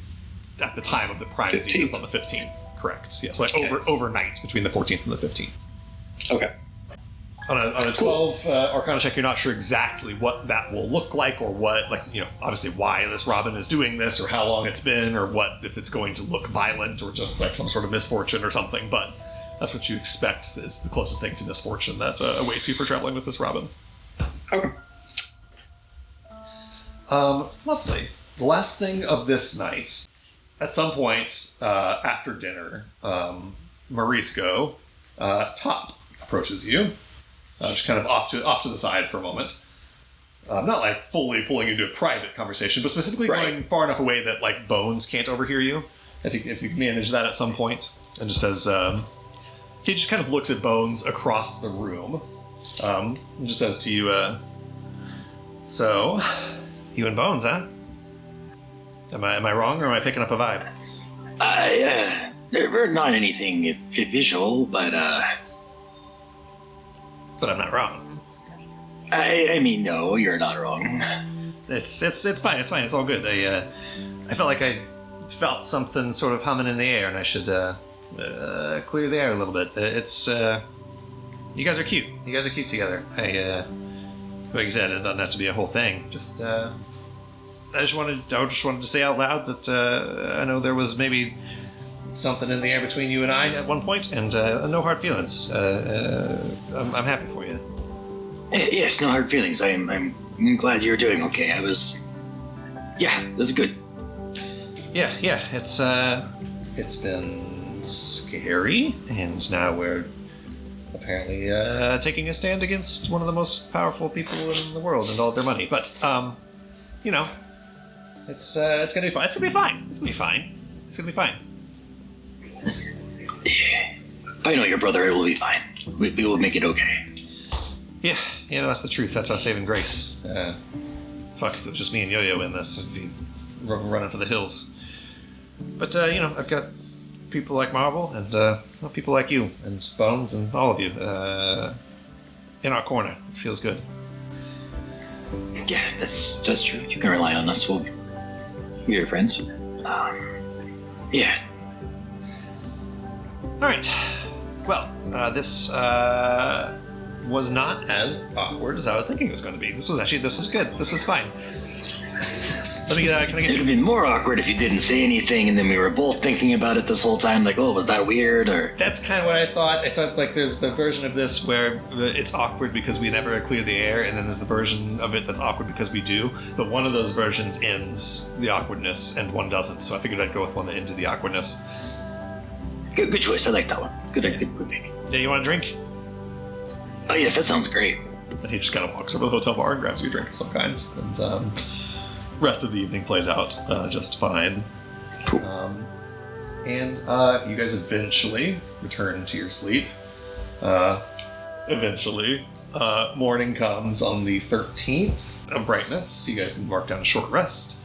at the time of the prime zenith on the 15th. Correct. Yes, like overnight between the 14th and the 15th. Okay. On a 12 Arcana check, you're not sure exactly what that will look like, or what, obviously why this Robin is doing this, or how long it's been, or what, if it's going to look violent, or just like some sort of misfortune or something, but that's what you expect is the closest thing to misfortune that awaits you for traveling with this Robin. Okay. Lovely. The last thing of this night, at some point after dinner, Morisco, Top, approaches you. Just kind of off to the side for a moment. Not like fully pulling you into a private conversation, but specifically going far enough away that like Bones can't overhear you. If you can manage that at some point, and just says, he just kind of looks at Bones across the room, and just says to you, "So, you and Bones, huh? Am I wrong, or am I picking up a vibe?" We're not anything visual, but I'm not wrong. I mean, no, you're not wrong. It's fine. It's fine. It's all good. I felt like I felt something sort of humming in the air, and I should clear the air a little bit. It's you guys are cute. You guys are cute together. Like you said, it doesn't have to be a whole thing. Just I just wanted to say out loud that I know there was maybe something in the air between you and I at one point, and no hard feelings. I'm happy for you. Yes, no hard feelings. I'm glad you're doing okay. That's good. Yeah. It's been scary, and now we're apparently taking a stand against one of the most powerful people in the world and all of their money. But it's gonna be fine. It's gonna be fine. I know your brother. It will be fine. We will make it okay. Yeah, that's the truth. That's our saving grace. Fuck, if it was just me and Yo-Yo in this, I'd be running for the hills. But, I've got people like Marble and people like you and Bones and all of you in our corner. It feels good. Yeah, that's true. You can rely on us. We're your friends. Yeah. All right. Well, this was not as awkward as I was thinking it was going to be. This was good. This was fine. Let me. Can I get It would you? have been more awkward if you didn't say anything, and then we were both thinking about it this whole time. Like, oh, was that weird? Or That's kind of what I thought. I thought like there's the version of this where it's awkward because we never clear the air, and then there's the version of it that's awkward because we do. But one of those versions ends the awkwardness, and one doesn't. So I figured I'd go with one that ended the awkwardness. good choice. I like that one. Good pick. Yeah, you want a drink? Oh yes, that sounds great. And he just kind of walks over to the hotel bar and grabs you a drink of some kind. And rest of the evening plays out just fine. Cool. And you guys eventually return to your sleep. Morning comes on the 13th of brightness. You guys can mark down a short rest.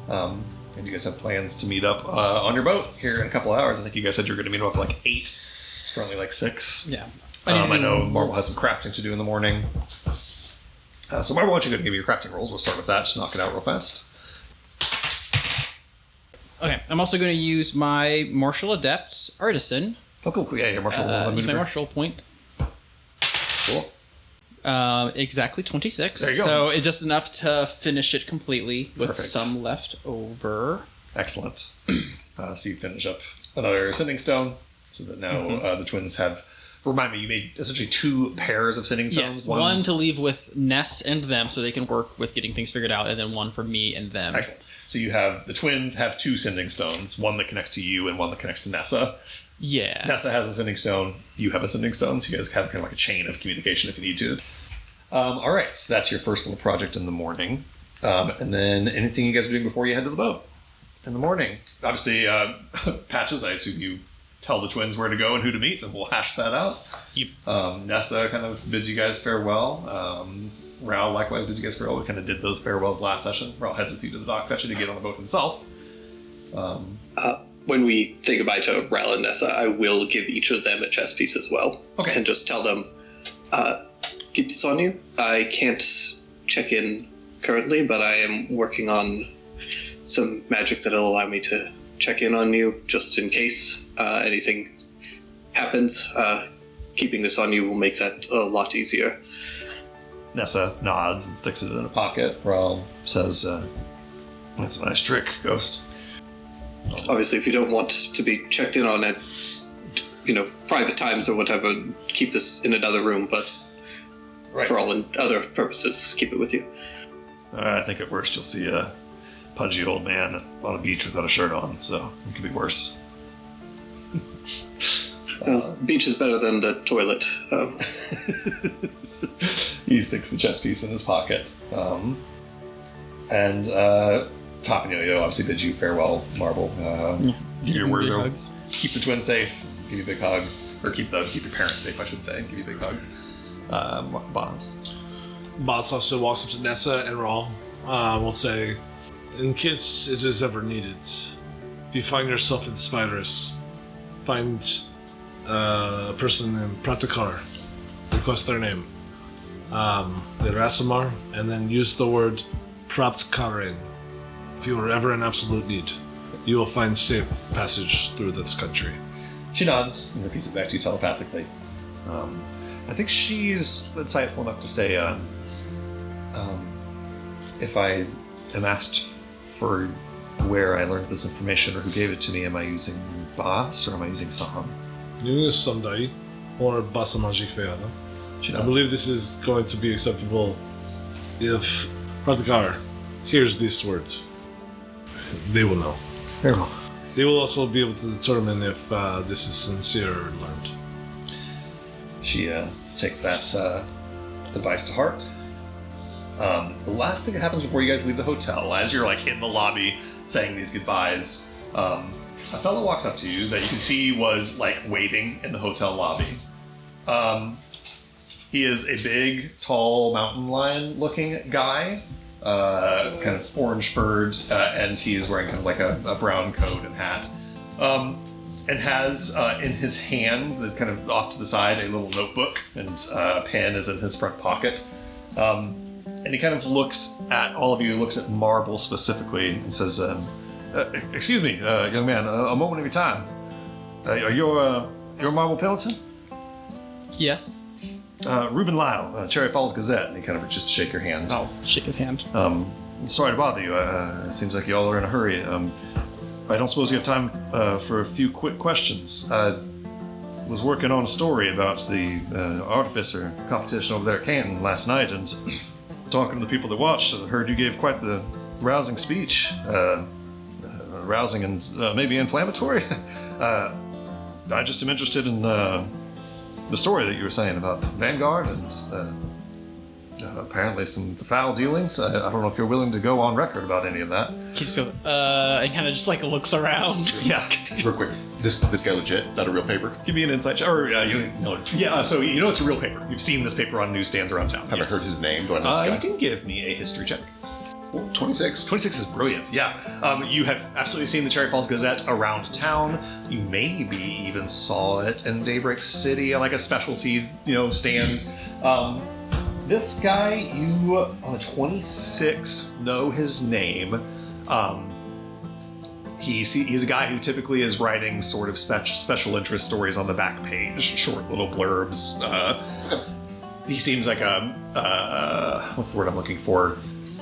And you guys have plans to meet up on your boat here in a couple of hours. I think you guys said you were going to meet up at like 8. It's currently like 6. Yeah. I know Marble has some crafting to do in the morning. So Marble, why don't you go and give me your crafting rolls? We'll start with that. Just knock it out real fast. Okay, I'm also going to use my Martial Adept Artisan. Oh, cool. Yeah, your martial Use my martial point. Cool. Exactly 26. There you go. So it's just enough to finish it completely with Perfect. some left over. Excellent. So you finish up another sending stone, so that now the twins have. Remind me, you made essentially 2 pairs of sending stones. Yes, one to leave with Ness and them so they can work with getting things figured out, and then one for me and them. Excellent. So you have the twins have 2 sending stones, one that connects to you and one that connects to Nessa. Yeah. Nessa has a sending stone. You have a sending stone. So you guys have kind of like a chain of communication if you need to. All right. So that's your first little project in the morning. And then anything you guys are doing before you head to the boat in the morning? Obviously, Patches, I assume you tell the twins where to go and who to meet, and we'll hash that out. Yep. Nessa kind of bids you guys farewell. Raoul likewise bids you guys farewell. We kind of did those farewells last session. Raoul heads with you to the dock, actually, to get on the boat himself. when we say goodbye to Ral and Nessa, I will give each of them a chess piece as well. Okay. And just tell them, keep this on you. I can't check in currently, but I am working on some magic that'll allow me to check in on you just in case anything happens. Keeping this on you will make that a lot easier. Nessa nods and sticks it in a pocket. Ral says, that's a nice trick, Ghost. Obviously, if you don't want to be checked in on at, private times or whatever, keep this in another room, but Right. for all other purposes, keep it with you. I think at worst you'll see a pudgy old man on a beach without a shirt on, so it could be worse. Well, beach is better than the toilet. He sticks the chess piece in his pocket. And Top and Yo-Yo obviously bid you farewell, Marble. Give your word, Big though. hugs. Keep the twins safe. Give you a big hug. Or keep your parents safe, I should say. Give you a big hug. Bottoms. Bots also walks up to Nessa and Rawl. Will say, in case it is ever needed, if you find yourself in Spirus, find a person named Pratikar. Request their name. The Rasamar, and then use the word Pratkaren. If you are ever in absolute need, you will find safe passage through this country. She nods and repeats it back to you telepathically. I think she's insightful enough to say, if I am asked for where I learned this information or who gave it to me, am I using Bas or am I using Saham? You use Sandai or Basa Magic Feana. She I nods. believe this is going to be acceptable if Pratikar hears these words. They will know. Very well. They will also be able to determine if this is sincere or learned. She takes that advice to heart. The last thing that happens before you guys leave the hotel, as you're like in the lobby saying these goodbyes, a fellow walks up to you that you can see was like waiting in the hotel lobby. He is a big, tall, mountain lion-looking guy, kind of orange-furred, and he's wearing kind of like a brown coat and hat. And has in his hand, kind of off to the side, a little notebook, and a pen is in his front pocket. And he kind of looks at all of you, looks at Marble specifically, and says, excuse me, young man, a moment of your time. Are you Marble Pendleton? Yes. Reuben Lyle, Cherry Falls Gazette. And he kind of just shake your hand. I'll shake his hand. Sorry to bother you. It seems like you all are in a hurry. I don't suppose you have time for a few quick questions. I was working on a story about the artificer competition over there at Canton last night, and talking to the people that watched, I heard you gave quite the rousing speech. Rousing and maybe inflammatory. I just am interested in the story that you were saying about Vanguard and apparently some foul dealings. I don't know if you're willing to go on record about any of that. He just goes, and kind of just like looks around. Yeah. Real quick, this guy legit? Not a real paper? Give me an insight check. Or, so you know it's a real paper. You've seen this paper on newsstands around town. Have I heard his name? Do I know this You guy? can give me a history check. Ooh, 26. 26 is brilliant, yeah. You have absolutely seen the Cherry Falls Gazette around town. You maybe even saw it in Daybreak City, like a specialty, stand. This guy, you, on a 26, know his name. He's a guy who typically is writing sort of special interest stories on the back page, short little blurbs. He seems like what's the word I'm looking for?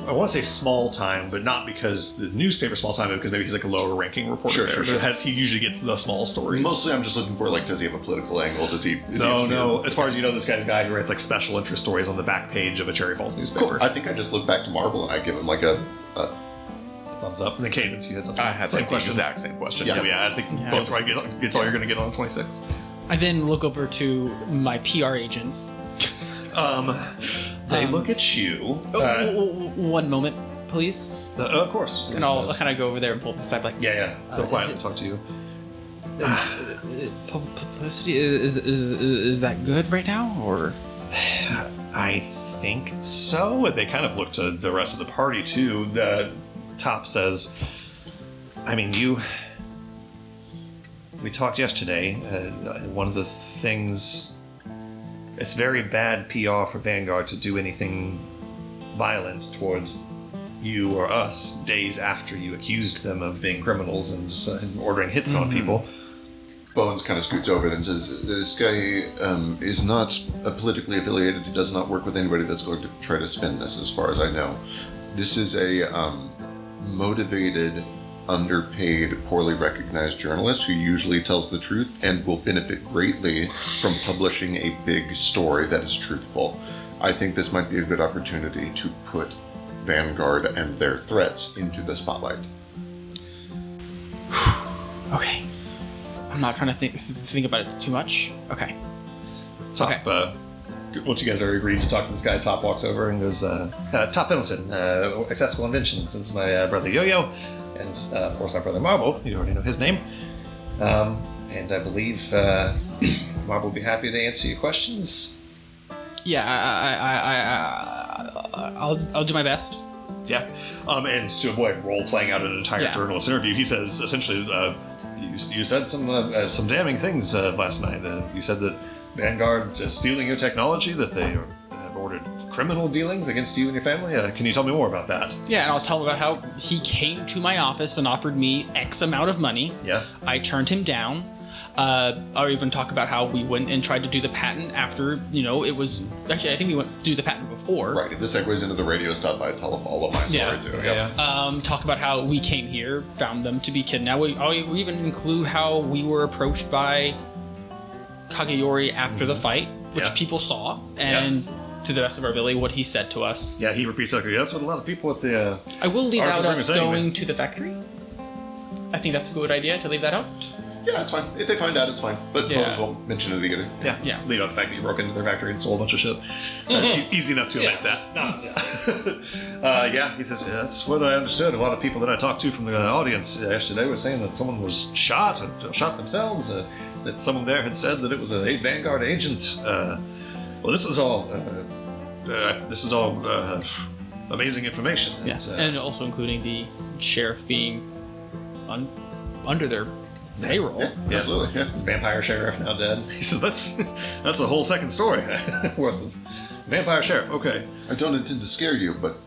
I want to say small time, but not because the newspaper small time, but because maybe he's like a lower ranking reporter. Sure. He usually gets the small stories. Mostly I'm just looking for, does he have a political angle? Is he No. As far as you know, this guy's a guy who writes like special interest stories on the back page of a Cherry Falls newspaper. Cool. I think I just look back to Marble and I give him a Thumbs up. And then Cadence, you had something. I had Same the question. exact same question. Yeah, I think both right. It's all you're going to get on 26. I then look over to my PR agents. They look at you. One moment, please. Of course. And I'll kind of go over there and pull this type like. Yeah. They'll quietly talk to you. Publicity is that good right now, or? I think so. They kind of look to the rest of the party too. The Top says, I mean, you we talked yesterday, one of the things, it's very bad PR for Vanguard to do anything violent towards you or us days after you accused them of being criminals and ordering hits on people. Bones kind of scoots over and says, this guy is not politically affiliated. He does not work with anybody that's going to try to spin this, as far as I know. This is a motivated, underpaid, poorly recognized journalist who usually tells the truth and will benefit greatly from publishing a big story that is truthful. I think this might be a good opportunity to put Vanguard and their threats into the spotlight. Okay. I'm not trying to think about it too much. Okay. Once you guys are agreed to talk to this guy, Top walks over and goes, Top Pendleton, Accessible Inventions, since my brother Yo-Yo, and of course our brother Marble, you already know his name. And I believe Marble will be happy to answer your questions. Yeah, I'll do my best. Yeah. And to avoid role-playing out an entire journalist interview, he says, essentially, you said some damning things last night. You said that Vanguard is stealing your technology, that they have ordered criminal dealings against you and your family. Can you tell me more about that? Yeah, and I'll tell him about how he came to my office and offered me X amount of money. Yeah. I turned him down. I'll even talk about how we went and tried to do the patent after, it was... Actually, I think we went to do the patent before. Right, this segues into the radio stuff. I tell them all of my story, too. Yeah. Talk about how we came here, found them to be kidnapped. We even include how we were approached by Kageyori after the fight, which people saw, and to the best of our ability, what he said to us. Yeah, he repeats, like, that's what a lot of people at the... I will leave out us going to the factory. I think that's a good idea to leave that out. Yeah, it's fine. If they find out, it's fine. But Bones won't mention it either. Yeah. Leave out the fact that you broke into their factory and stole a bunch of shit. It's easy enough to admit that. He says, that's what I understood. A lot of people that I talked to from the audience yesterday were saying that someone was shot themselves, that someone there had said that it was a Vanguard agent. Well, this is all amazing information. And also including the sheriff being under their payroll. Yeah, absolutely. Yeah. Vampire sheriff now dead. He says that's a whole second story worth of vampire sheriff. Okay. I don't intend to scare you, but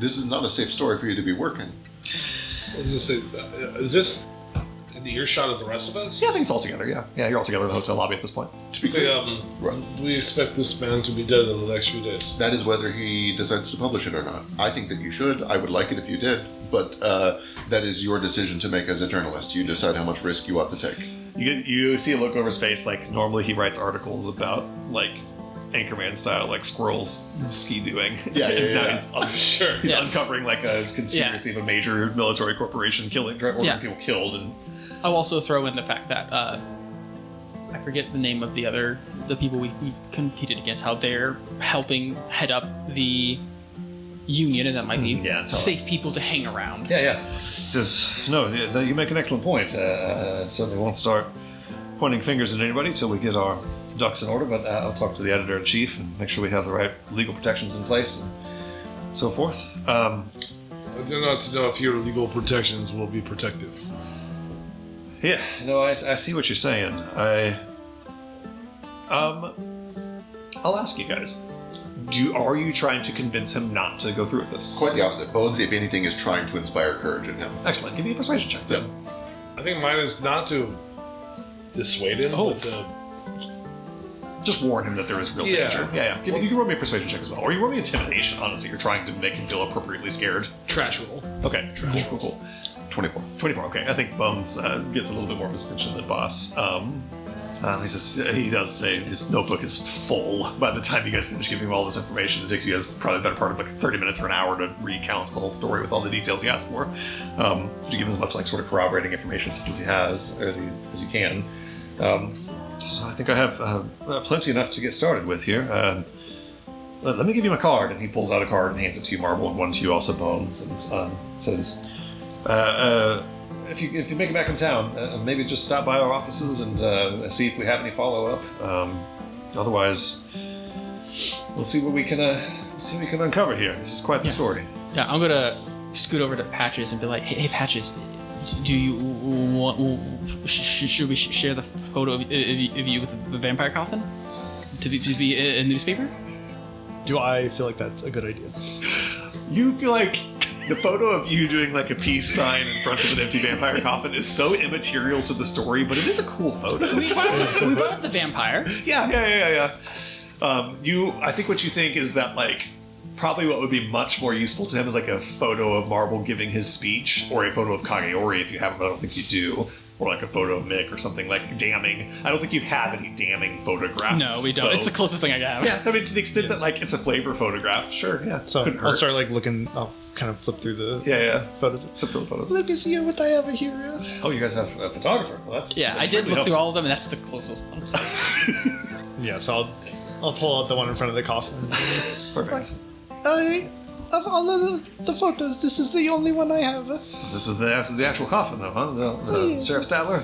this is not a safe story for you to be working. Is this in the earshot of the rest of us? Yeah, I think it's all together. Yeah, you're all together in the hotel lobby at this point. To be clear, do we expect this man to be dead in the next few days? That is whether he decides to publish it or not. I think that you should. I would like it if you did. But that is your decision to make as a journalist. You decide how much risk you ought to take. You see a look over his face, like normally he writes articles about, like, Anchorman style, like squirrels ski-doing. He's uncovering, like, a conspiracy of a major military corporation ordering people killed. And I'll also throw in the fact that I forget the name of the people we competed against, how they're helping head up the union, and that might be safe people to hang around. He says, no, you make an excellent point. Certainly won't start pointing fingers at anybody till we get our ducks in order, but I'll talk to the editor-in-chief and make sure we have the right legal protections in place and so forth. I do not know if your legal protections will be protective. Yeah, no, I see what you're saying. I'll ask you guys. Are you trying to convince him not to go through with this? Quite the opposite. Bones, if anything, is trying to inspire courage in him. Excellent. Give me a persuasion check. Yeah. I think mine is not to dissuade him, but to just warn him that there is real danger. Yeah. You can roll me a persuasion check as well. Or you roll me intimidation, honestly. You're trying to make him feel appropriately scared. Trash roll. Okay. Trash. Cool. 24, okay. I think Bones gets a little bit more of his attention than Boss. He does say his notebook is full. By the time you guys finish giving him all this information, it takes you guys probably a better part of like 30 minutes or an hour to recount the whole story with all the details he asked for. To give him as much like sort of corroborating information as he has, as you can. So I think I have plenty enough to get started with here. Let me give you my card. And he pulls out a card and hands it to you, Marble, and one to you also, Bones, and says, if you make it back in town, maybe just stop by our offices and see if we have any follow-up. Otherwise, we'll see what we can uncover here. This is quite the story. Yeah, I'm gonna scoot over to Patches and be like, hey Patches, Do you want? Should we share the photo of you with the vampire coffin to be a newspaper? Do I feel like that's a good idea? You feel like the photo of you doing like a peace sign in front of an empty vampire coffin is so immaterial to the story, but it is a cool photo. We brought up the vampire. Yeah. I think what you think is that like probably what would be much more useful to him is like a photo of Marble giving his speech, or a photo of Kageori if you have him. I don't think you do. Or like a photo of Mick or something like damning. I don't think you have any damning photographs. No, we don't. so- It's the closest thing I have. Yeah, I mean, to the extent that like it's a flavor photograph, sure, yeah. So couldn't I'll hurt. start like looking. I'll kind of flip through the Yeah. photos. Flip through the photos. Let me see what I have here. Oh, you guys have a photographer. Well, that's Yeah, I that's did certainly look through helpful. all of them, and that's the closest one. Yeah, so I'll pull out the one in front of the coffin. Perfect. Of all of the photos, this is the only one I have. This is the actual coffin, though, huh? The Yes. Sheriff Statler.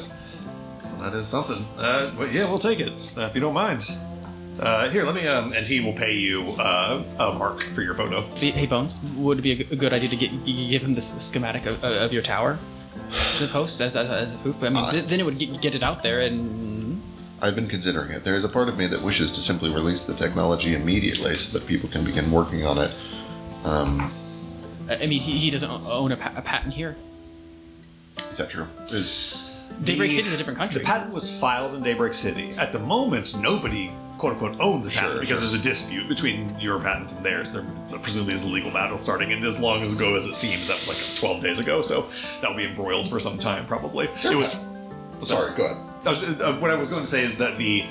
Well, that is something. But yeah, we'll take it if you don't mind. Here, let me. And he will pay you a mark for your photo. Hey, Bones, would it be a good idea to give him this schematic of your tower to post as a hoop? I mean, then it would get it out there, and I've been considering it. There is a part of me that wishes to simply release the technology immediately so that people can begin working on it. I mean, he doesn't own a patent here. Is that true? Daybreak City is a different country. The patent was filed in Daybreak City. At the moment, nobody, quote unquote, owns a patent because there's a dispute between your patent and theirs. There presumably is a legal battle starting, and as long ago as it seems, that was like 12 days ago, so that will be embroiled for some time probably. Sure. It was. Sorry, go ahead. What I was going to say is that the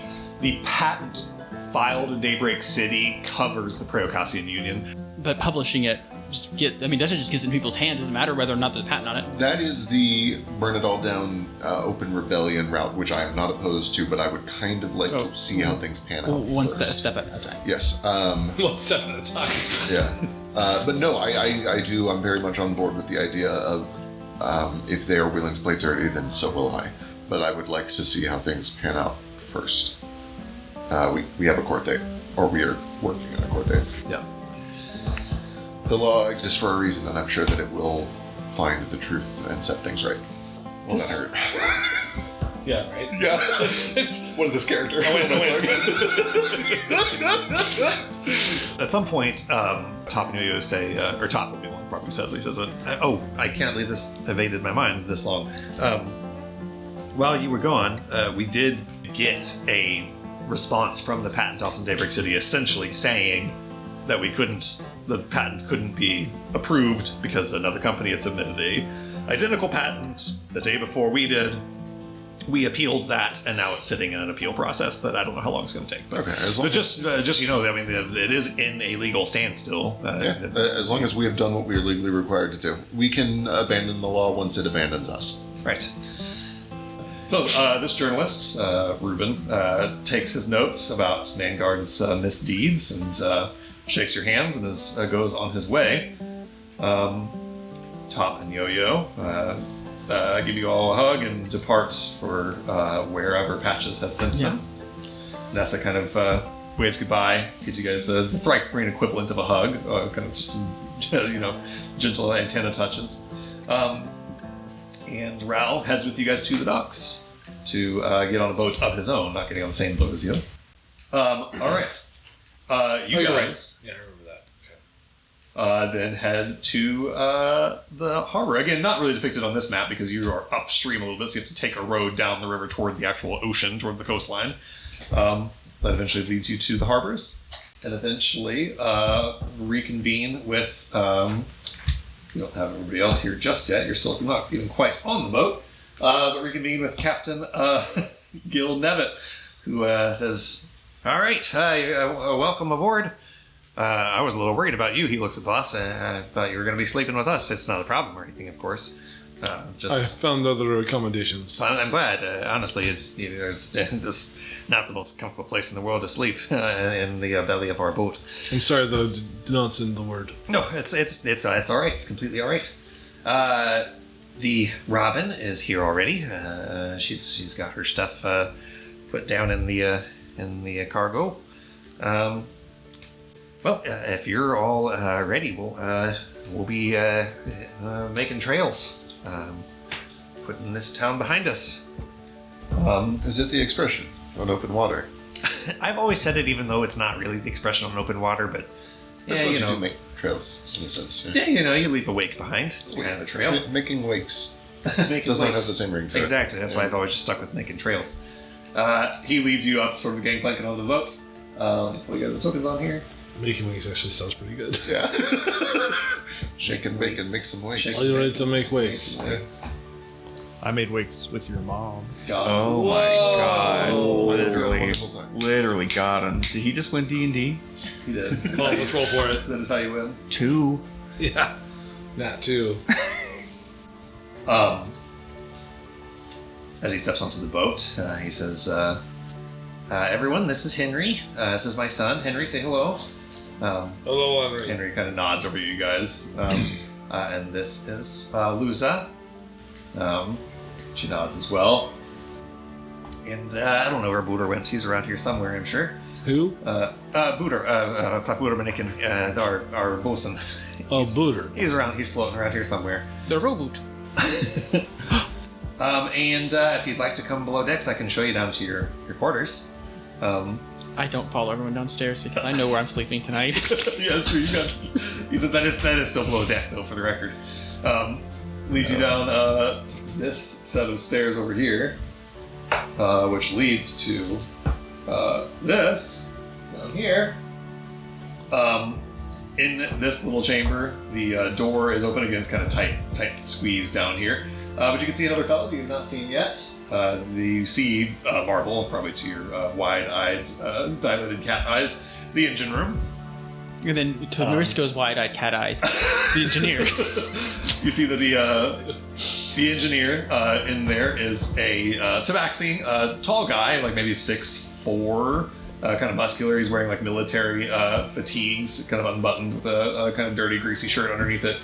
patent filed in Daybreak City covers the Praeocassian Union. But publishing it, doesn't just get it in people's hands. It doesn't matter whether or not there's a patent on it. That is the burn it all down open rebellion route, which I am not opposed to, but I would kind of like to see how things pan out. One first. step at a time. Yes. One step at a time. Yeah. But no, I do. I'm very much on board with the idea of if they are willing to play dirty, then so will I. But I would like to see how things pan out first. We have a court date, or we are working on a court date. Yeah. The law exists for a reason, and I'm sure that it will find the truth and set things right. Well, that hurt. Yeah, right? Yeah. What is this character? At some point, Top and Yo-Yo say, or Top Obi-Wan probably says, he says, oh, I can't believe this evaded my mind this long. While you were gone, we did get a response from the patent office in Daybreak City essentially saying that the patent couldn't be approved because another company had submitted a identical patent the day before we did. We appealed that, and now it's sitting in an appeal process that I don't know how long it's going to take. Okay, as long But just you know, I mean, it is in a legal standstill. as long as we have done what we are legally required to do, we can abandon the law once it abandons us. Right. So this journalist, Ruben, takes his notes about Vanguard's misdeeds and shakes your hands and goes on his way. Top and Yo-Yo give you all a hug and depart for wherever Patches has sent them. Nessa kind of waves goodbye, gives you guys the Thrycrane equivalent of a hug, kind of just some, gentle antenna touches. And Ral heads with you guys to the docks to get on a boat of his own, not getting on the same boat as you. All right. You guys Yeah, I remember that. Okay. then head to the harbor. Again, not really depicted on this map because you are upstream a little bit, so you have to take a road down the river toward the actual ocean, towards the coastline. That eventually leads you to the harbors. And eventually reconvene with... we don't have everybody else here just yet. You're still not even quite on the boat. But reconvene with Captain Gil Nevitt, who says, "All right, welcome aboard. I was a little worried about you," he looks at Boss. "I thought you were going to be sleeping with us. It's not a problem or anything, of course. I Just found other accommodations. I'm glad. Honestly, it's there's just not the most comfortable place in the world to sleep in the belly of our boat. I'm sorry that I did not send the word. No, it's all right. It's completely all right. The Robin is here already. She's got her stuff put down in the cargo. Well, if you're all ready, we'll be making trails. putting this town behind us. Is it the expression on open water? I've always said it, even though it's not really the expression on open water, but I yeah, suppose you know, do make trails in a sense. yeah, you leave a wake behind. It's kind of a trail. Making wakes Making does not wakes. have the same ring to it. Exactly. That's why I've always just stuck with making trails. He leads you up sort of a gangplank and onto the boat. Put you guys the tokens on here. Making wings actually sounds pretty good. Yeah. Shake and bake and make some wakes. Are you ready to make wakes? I made wakes with your mom. Oh my god! Literally, Wonderful time. literally got him. Did he just win D&D? He did. Well, let's roll for it. That is how you win. 2. Yeah. Not two. As he steps onto the boat, he says, everyone, this is Henry. This is my son. Henry, say hello. Hello, Henry. Henry kind of nods over you guys. And this is Luza. She nods as well. And I don't know where Booter went. He's around here somewhere, I'm sure. Who? Booter, Booter Manikin, our bosun. Oh, Booter. He's around. He's floating around here somewhere. The rowboat. And if you'd like to come below decks, I can show you down to your quarters. I don't follow everyone downstairs because I know where I'm sleeping tonight. Yeah, that's true. He says that is still below deck, though, for the record. Leads you down this set of stairs over here, which leads to this down here. In this little chamber, the door is open again. It's kind of tight squeeze down here. But you can see another fellow that you have not seen yet. You see Marble, probably to your wide-eyed, dilated cat eyes, the engine room. And then to Marisco's wide-eyed cat eyes, the engineer. You see that the engineer in there is a Tabaxi, tall guy, like maybe 6'4", kind of muscular. He's wearing like military fatigues, kind of unbuttoned with a kind of dirty, greasy shirt underneath it.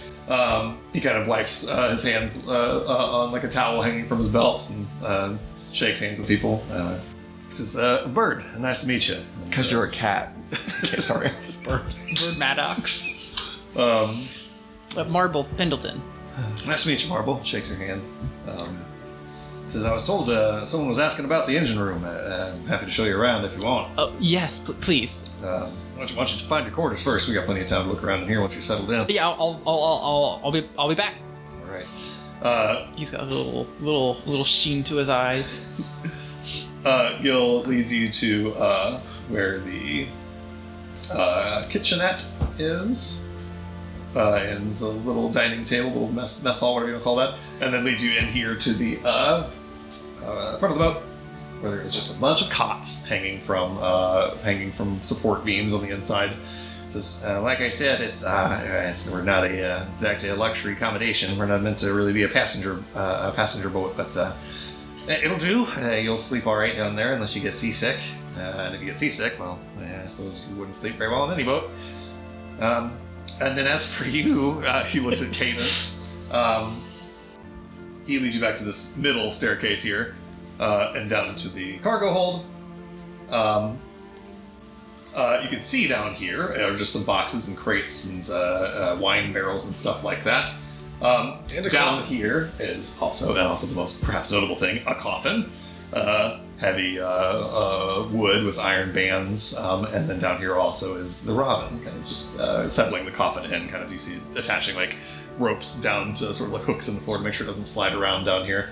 He kind of wipes his hands on like a towel hanging from his belt and shakes hands with people. He says, Bird, nice to meet you. Because you're a cat. Okay, sorry. Bird Maddox. Um, Marble Pendleton. Nice to meet you, Marble. Shakes her hand. Says, I was told someone was asking about the engine room. I'm happy to show you around if you want. Oh, yes, please. Why don't you find your quarters first? We got plenty of time to look around in here once you're settled in. Yeah, I'll be back. All right. He's got a little sheen to his eyes. Gil leads you to where the kitchenette is. And there's a little dining table, little mess hall, whatever you want to call that, and then leads you in here to the front of the boat, where there is just a bunch of cots hanging from support beams on the inside. It says, like I said, we're not exactly a luxury accommodation. We're not meant to really be a passenger boat, but it'll do. You'll sleep all right down there unless you get seasick. And if you get seasick, well, I suppose you wouldn't sleep very well on any boat. And then as for you, he looks at Cadence. He leads you back to this middle staircase here, and down into the cargo hold. You can see down here are just some boxes and crates and wine barrels and stuff like that. And a down coffin. here is also the most perhaps notable thing, a coffin. Heavy wood with iron bands, and then down here also is the Robin, kind of just settling the coffin in. Kind of you see attaching like ropes down to sort of like hooks in the floor to make sure it doesn't slide around down here.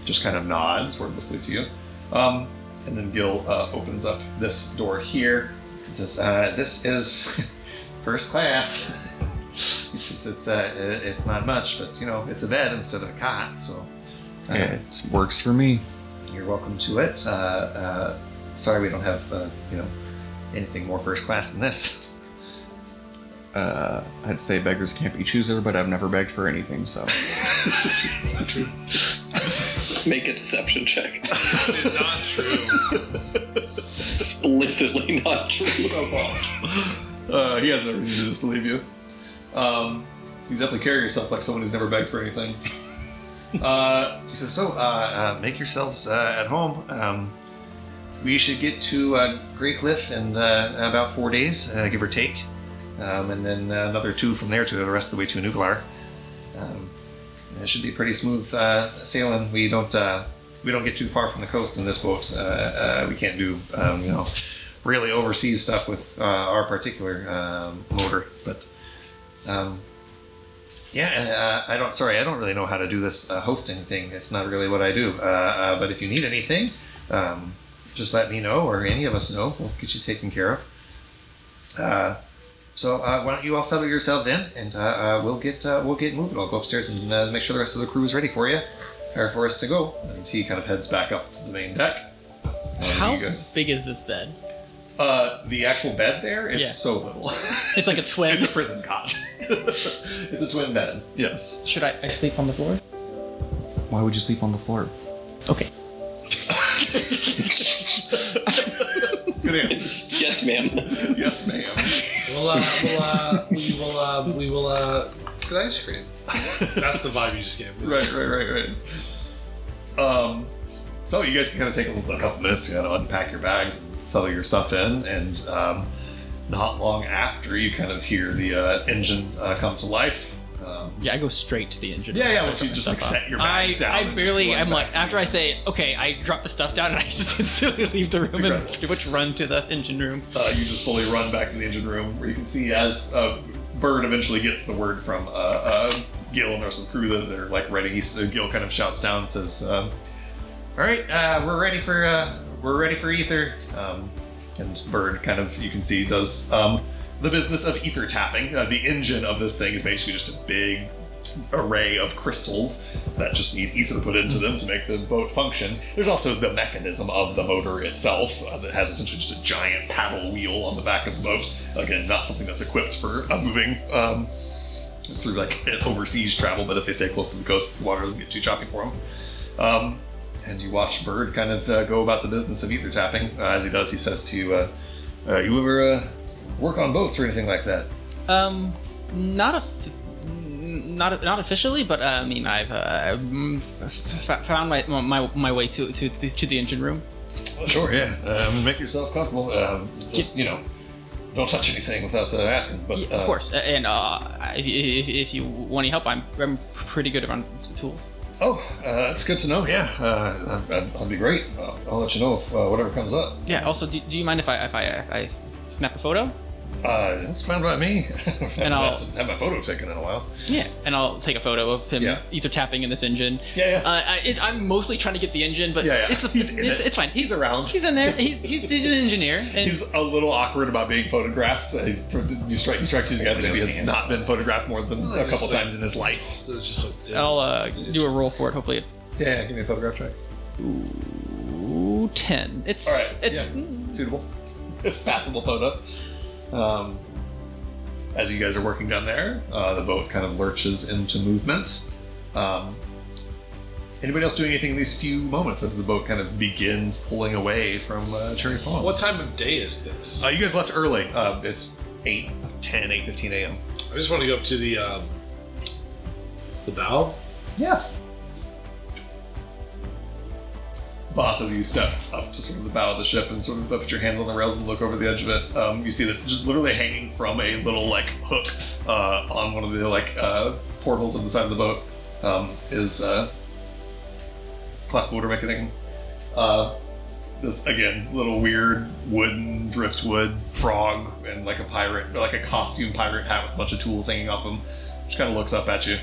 Just kind of nods wordlessly to you, and then Gil opens up this door here and says, "This is first class." He says, "It's not much, but it's a bed instead of a cot, so It works for me. You're welcome to it. Sorry we don't have, anything more first class than this." I'd say beggars can't be chooser, but I've never begged for anything, so. Make a deception check. Not true. Explicitly not true. He has no reason to disbelieve you. You definitely carry yourself like someone who's never begged for anything. He says, so, make yourselves at home. We should get to Grey Cliff in about 4 days, give or take. And then another 2 from there to the rest of the way to Nuvlar. it should be pretty smooth sailing. We don't get too far from the coast in this boat. We can't do really overseas stuff with our particular motor. But I don't really know how to do this hosting thing. It's not really what I do. But if you need anything, just let me know, or any of us know. We'll get you taken care of. So why don't you all settle yourselves in, and we'll get moving. I'll go upstairs and make sure the rest of the crew is ready for you, or for us to go. And he kind of heads back up to the main deck. How big is this bed? The actual bed there is so little. It's like a twin. It's a prison cot. It's a twin bed. Yes. Should I sleep on the floor? Why would you sleep on the floor? Okay. Good answer. Yes, ma'am. Yes, ma'am. We will get ice cream. That's the vibe you just gave me. Right. So you guys can kind of take a couple minutes to kind of unpack your bags and settle your stuff in, and not long after, you kind of hear the engine come to life. I go straight to the engine. Once you just like set your bags down. I'm and like, just after I say, okay, I drop the stuff down and I just instantly leave the room and pretty much run to the engine room. You just fully run back to the engine room, where you can see as Bird eventually gets the word from Gil and there's some crew that are like ready. Gil kind of shouts down and says, "All right, we're ready for ether." And Bird kind of, you can see, does the business of ether tapping. The engine of this thing is basically just a big array of crystals that just need ether put into them to make the boat function. There's also the mechanism of the motor itself that has essentially just a giant paddle wheel on the back of the boat. Again, not something that's equipped for moving through like overseas travel, but if they stay close to the coast, the water doesn't get too choppy for them. And you watch Bird kind of go about the business of ether tapping. As he does, he says to you, "You ever work on boats or anything like that?" Not officially, but I mean, I've found my way to the engine room. Oh, sure, yeah. Make yourself comfortable. Just don't touch anything without asking. But of course, and if you want any help, I'm pretty good around the tools. Oh, that's good to know. Yeah, that'd be great. I'll let you know if whatever comes up. Yeah. Also, do you mind if I snap a photo? That's fine by me. And I'll have my photo taken in a while. Yeah, and I'll take a photo of him ether tapping in this engine. I'm mostly trying to get the engine, but it's fine. He's around. He's in there. He's an engineer. And he's a little awkward about being photographed. You strike you as a guy that maybe has not been photographed more than a couple times in his life. So it's just like this. I'll do a roll for it. Hopefully. Yeah, give me a photograph check. Ooh, 10. It's all right. It's suitable. Passable photo. As you guys are working down there, the boat kind of lurches into movement. Anybody else doing anything in these few moments as the boat kind of begins pulling away from Cherry Pond? What time of day is this? You guys left early. It's 8:15 a.m. I just want to go up to the bow. Yeah. Boss, as you step up to sort of the bow of the ship and sort of put your hands on the rails and look over the edge of it, you see that just literally hanging from a little like hook on one of the like portholes on the side of the boat is cleft motor mechanism. This again little weird wooden driftwood frog and like a pirate, like a costume pirate hat with a bunch of tools hanging off him. Just kind of looks up at you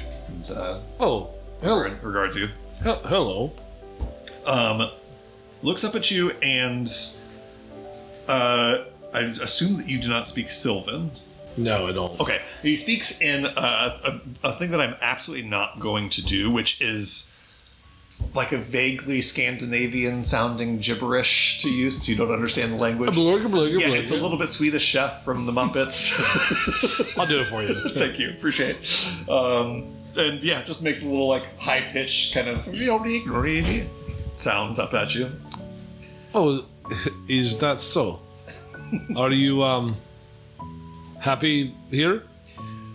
and regards you. Hello. Looks up at you and I assume that you do not speak Sylvan. No, I don't. Okay. He speaks in a thing that I'm absolutely not going to do, which is like a vaguely Scandinavian sounding gibberish to you since you don't understand the language. Yeah, it's a little bit Swedish Chef from the Muppets. I'll do it for you. Thank you. Appreciate it. And yeah, just makes a little like high pitched kind of sound up at you. Oh, is that so? Are you happy here?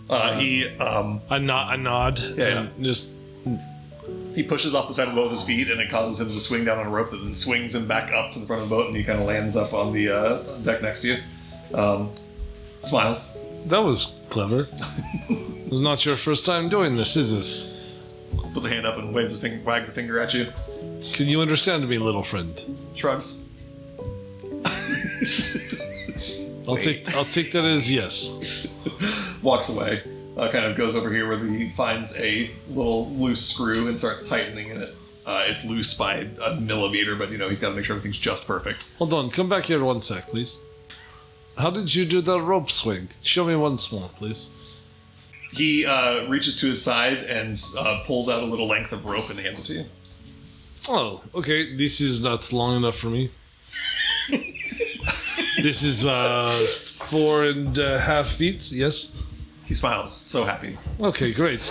I nod. Yeah. And just he pushes off the side of the boat with his feet, and it causes him to swing down on a rope that then swings him back up to the front of the boat, and he kind of lands up on the deck next to you. Smiles. That was clever. It's not your first time doing this, is this? puts a hand up and wags a finger at you. Can you understand me, little friend? Shrugs. I'll take that as yes. Walks away. Kind of goes over here where he finds a little loose screw and starts tightening in it. It's loose by a millimeter, but he's got to make sure everything's just perfect. Hold on, come back here 1 sec, please. How did you do the rope swing? Show me once more, please. He reaches to his side and pulls out a little length of rope and hands it to you. Oh, okay. This is not long enough for me. This is 4.5 feet. Yes. He smiles, so happy. Okay, great.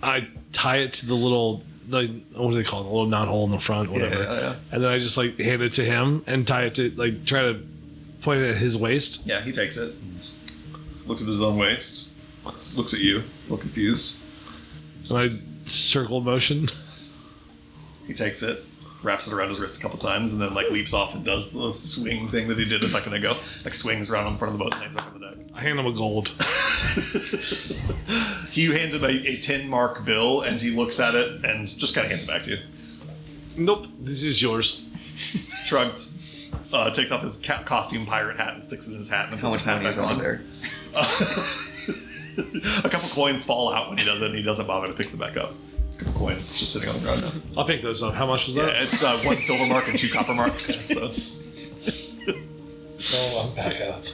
I tie it to the little, what do they call it? The little knot hole in the front, whatever. Yeah. And then I just hand it to him and tie it to try to point it at his waist. Yeah, he takes it. And looks at his own waist. Looks at you, a little confused. And I circle motion. He takes it, wraps it around his wrist a couple times, and then leaps off and does the swing thing that he did a second ago. Swings around on the front of the boat and lands over the deck. I hand him a gold. You hand him a 10-mark bill, and he looks at it and just kind of hands it back to you. Nope, this is yours. Shrugs, takes off his costume pirate hat and sticks it in his hat. And How much money is on there? A couple coins fall out when he does it, and he doesn't bother to pick them back up. A couple coins just sitting on the ground now. I'll pick those up. How much was Yeah, that? it's 1 silver mark and 2 copper marks. So. Oh, I'm back up.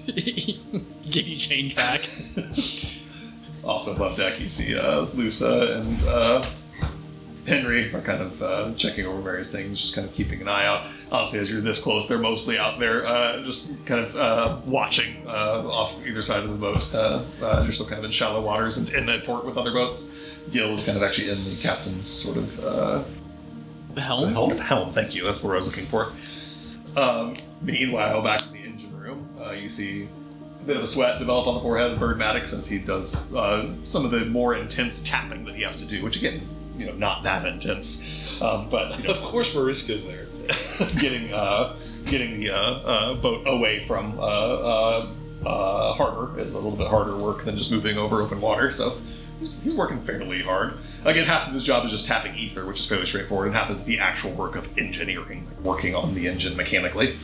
Give you change back. Also above deck, you see Lusa and Henry are kind of checking over various things, just kind of keeping an eye out. Honestly, as you're this close, they're mostly out there just kind of watching off either side of the boat. You're still kind of in shallow waters and in that port with other boats. Gil is kind of actually in the captain's sort of... The helm? The helm, thank you. That's what I was looking for. Meanwhile, back in the engine room, you see a bit of a sweat develop on the forehead of Bird Maddox as he does some of the more intense tapping that he has to do, which again is not that intense. But Of course, Mariska's there. getting the boat away from harbor is a little bit harder work than just moving over open water. So he's working fairly hard. Again, half of his job is just tapping ether, which is fairly straightforward, and half is the actual work of engineering, working on the engine mechanically.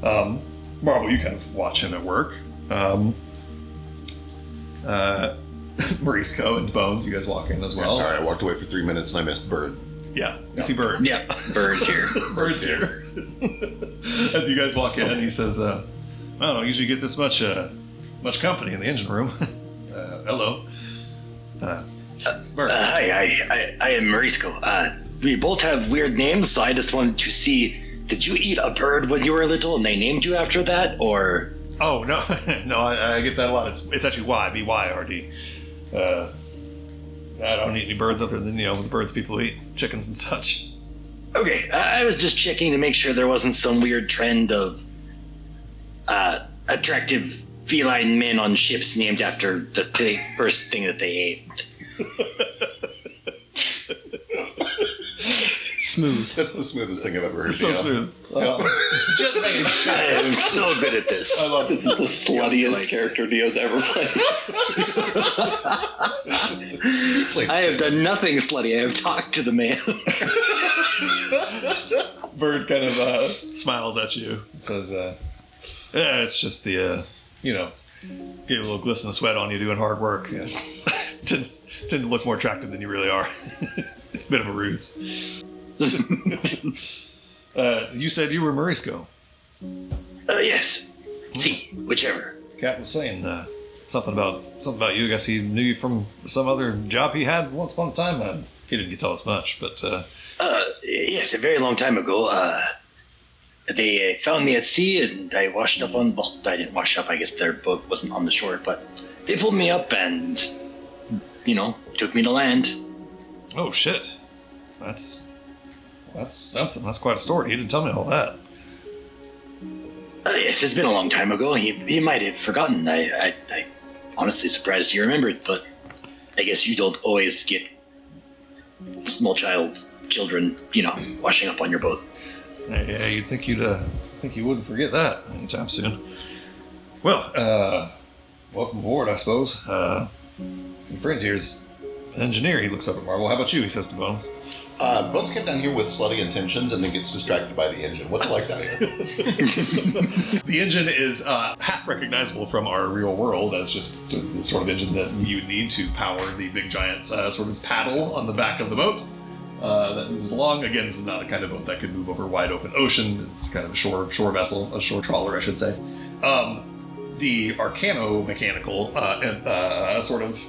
Marvel, you kind of watch him at work. Mauricio and Bones, you guys walk in as well. I'm sorry, I walked away for 3 minutes and I missed Bird. Yeah, you see Bird. Yeah, Bird's here. Bird's here. As you guys walk in, he says, I don't usually get this much company in the engine room. Hello. Bird. Hi, I am Marisco. We both have weird names, so I just wanted to see, did you eat a bird when you were little and they named you after that, or... Oh, no, no, I get that a lot. It's actually Y, B-Y-R-D. I don't eat any birds other than, the birds people eat, chickens and such. Okay, I was just checking to make sure there wasn't some weird trend of attractive feline men on ships named after the first thing that they ate. Smooth. That's the smoothest thing I've ever heard. So smooth. Just making sure. I am so good at this. I love This is the sluttiest character Dio's ever played. I have done nothing slutty. I have talked to the man. Bird kind of smiles at you and says, yeah, it's just the, get a little glisten of sweat on you doing hard work. Yeah. tend to look more attractive than you really are. It's a bit of a ruse. You said you were Marisco. Yes. See, whichever. Cat was saying something about you. I guess he knew you from some other job he had once upon a time. He didn't tell us much, but... Yes, a very long time ago. They found me at sea, and I washed up on... Well, I didn't wash up. I guess their boat wasn't on the shore, but they pulled me up and, took me to land. Oh, shit. That's something. That's quite a story. He didn't tell me all that. Yes, it's been a long time ago. He might have forgotten. I honestly surprised he remembered, but I guess you don't always get small children, washing up on your boat. Yeah, you'd think you wouldn't forget that anytime soon. Well, welcome aboard, I suppose. And Frontier's an engineer. He looks up at Marvel. How about you? He says to Bones. Bones came down here with slutty intentions and then gets distracted by the engine. What's it like down here? The engine is half recognizable from our real world as just the sort of engine that you need to power the big giant sort of paddle on the back of the boat that moves along. Again, this is not a kind of boat that could move over wide open ocean. It's kind of a shore vessel, a shore trawler, I should say. The arcano-mechanical sort of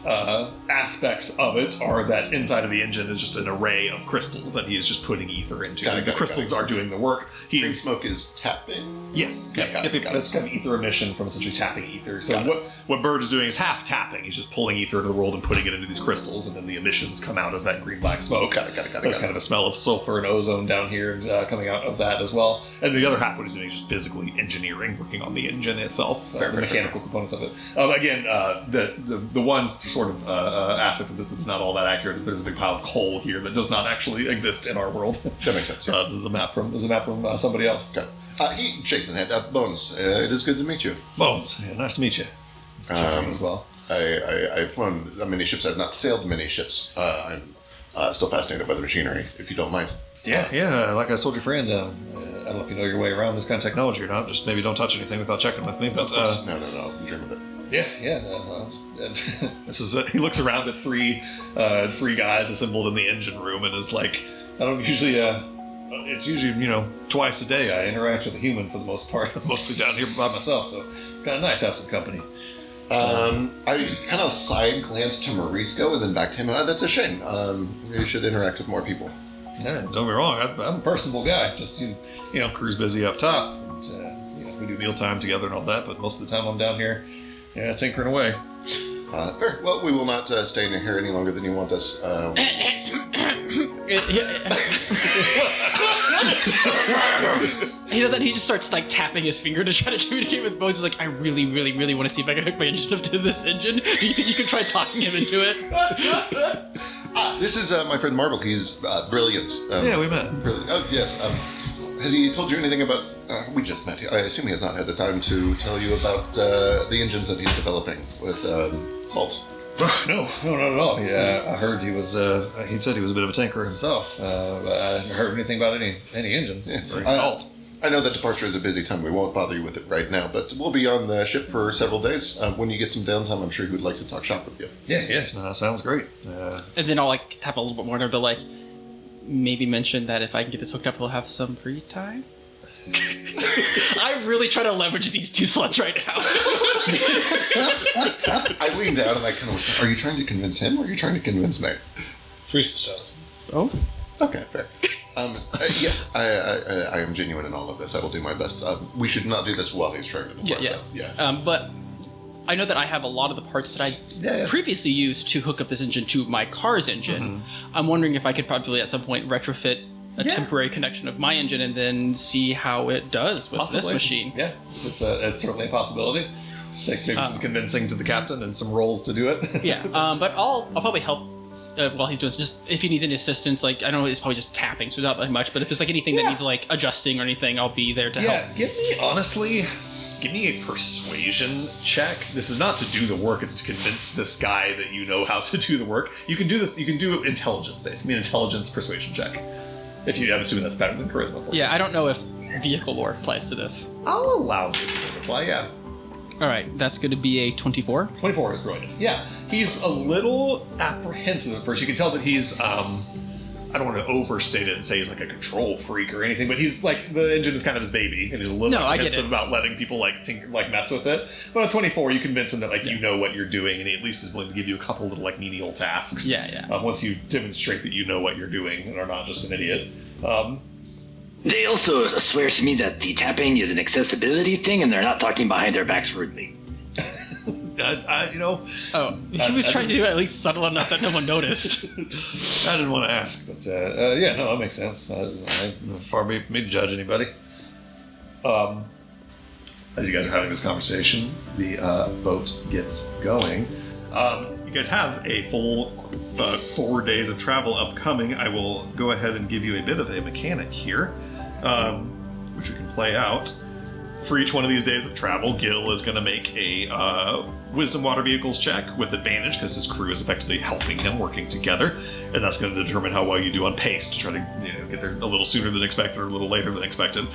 aspects of it are that inside of the engine is just an array of crystals that he is just putting ether into. The crystals are doing the work. Green smoke is tapping? Yes. Okay, got it. That's kind of ether emission from essentially tapping ether. So what Bird is doing is half tapping. He's just pulling ether into the world and putting it into these crystals, and then the emissions come out as that green-black smoke. Got it. There's kind of a smell of sulfur and ozone down here coming out of that as well. And the other half, what he's doing is just physically engineering, working on the engine itself, the mechanical components of it. Again, the one sort of aspect of this that's not all that accurate is there's a big pile of coal here that does not actually exist in our world. That makes sense. Yeah. This is a map from somebody else. Okay. He shakes his hand. Bones, it is good to meet you. Bones, yeah, nice to meet you. As well. I've flown many ships. I've not sailed many ships. I'm still fascinated by the machinery, if you don't mind. Yeah. Like I told your friend, I don't know if you know your way around this kind of technology or not. Just maybe don't touch anything without checking with me. But No. Dream of it. This is. He looks around at three guys assembled in the engine room and is like, I don't usually. It's usually twice a day I interact with a human for the most part. I'm mostly down here by myself, so it's kind of nice to have some company. I kind of side glanced to Morisco and then back to him. That's a shame. You should interact with more people. Yeah, don't get me wrong. I'm a personable guy. Just crew's busy up top. And, we do mealtime together and all that. But most of the time I'm down here, tinkering away. Fair. Well, we will not stay in here any longer than you want us. He does that. He just starts like tapping his finger to try to communicate with Bones. He's like, I really, really, really want to see if I can hook my engine up to this engine. Do you think you can try talking him into it? This is my friend Marble. He's brilliant. Yeah, we met. Brilliant. Oh, yes. Has he told you anything about... we just met. I assume he has not had the time to tell you about the engines that he's developing with Salt. No, not at all. Yeah, I heard he was. He said he was a bit of a tinkerer himself. But I hadn't heard anything about any engines or Salt. I know that departure is a busy time. We won't bother you with it right now, but we'll be on the ship for several days. When you get some downtime, I'm sure he would like to talk shop with you. Yeah. Sounds great. And then I'll like tap a little bit more, but like maybe mention that if I can get this hooked up, he'll have some free time. I really try to leverage these two sluts right now. I lean down and I kind of whisper, are you trying to convince him or are you trying to convince me? Threesome sounds. Both? Okay, fair. Yes, I am genuine in all of this. I will do my best. We should not do this while he's trying to depart, though. Yeah. But I know that I have a lot of the parts that I previously used to hook up this engine to my car's engine. Mm-hmm. I'm wondering if I could probably at some point retrofit a temporary connection of my engine and then see how it does with this machine. Yeah, it's certainly a possibility. Take maybe some convincing to the captain and some rolls to do it. But I'll probably help while he's doing just if he needs any assistance. Like I know it's probably just tapping, so not like much. But if there's like anything that needs like adjusting or anything, I'll be there to help. Give me a persuasion check. This is not to do the work, it's to convince this guy that you know how to do the work. You can do this, you can do intelligence based. Give me an intelligence persuasion check. I'm assuming that's better than charisma. Yeah, I don't know if vehicle lore applies to this. I'll allow you to apply, yeah. Alright, that's going to be a 24. 24 is brilliant. Yeah, he's a little apprehensive at first. You can tell that he's, I don't want to overstate it and say he's like a control freak or anything, but he's like, the engine is kind of his baby, and he's a little apprehensive about letting people like mess with it. But at 24, you convince him that you know what you're doing, and he at least is willing to give you a couple little like menial tasks. Once you demonstrate that you know what you're doing and are not just an idiot. They also swear to me that the tapping is an accessibility thing, and they're not talking behind their backs rudely. He was trying to do it at least subtle enough that no one noticed. I didn't want to ask, but that makes sense. Far be it from me to judge anybody. As you guys are having this conversation, the boat gets going. You guys have a full 4 days of travel upcoming. I will go ahead and give you a bit of a mechanic here, which we can play out. For each one of these days of travel, Gil is going to make a Wisdom Water Vehicles check with advantage because his crew is effectively helping him, working together, and that's going to determine how well you do on pace to try to get there a little sooner than expected or a little later than expected.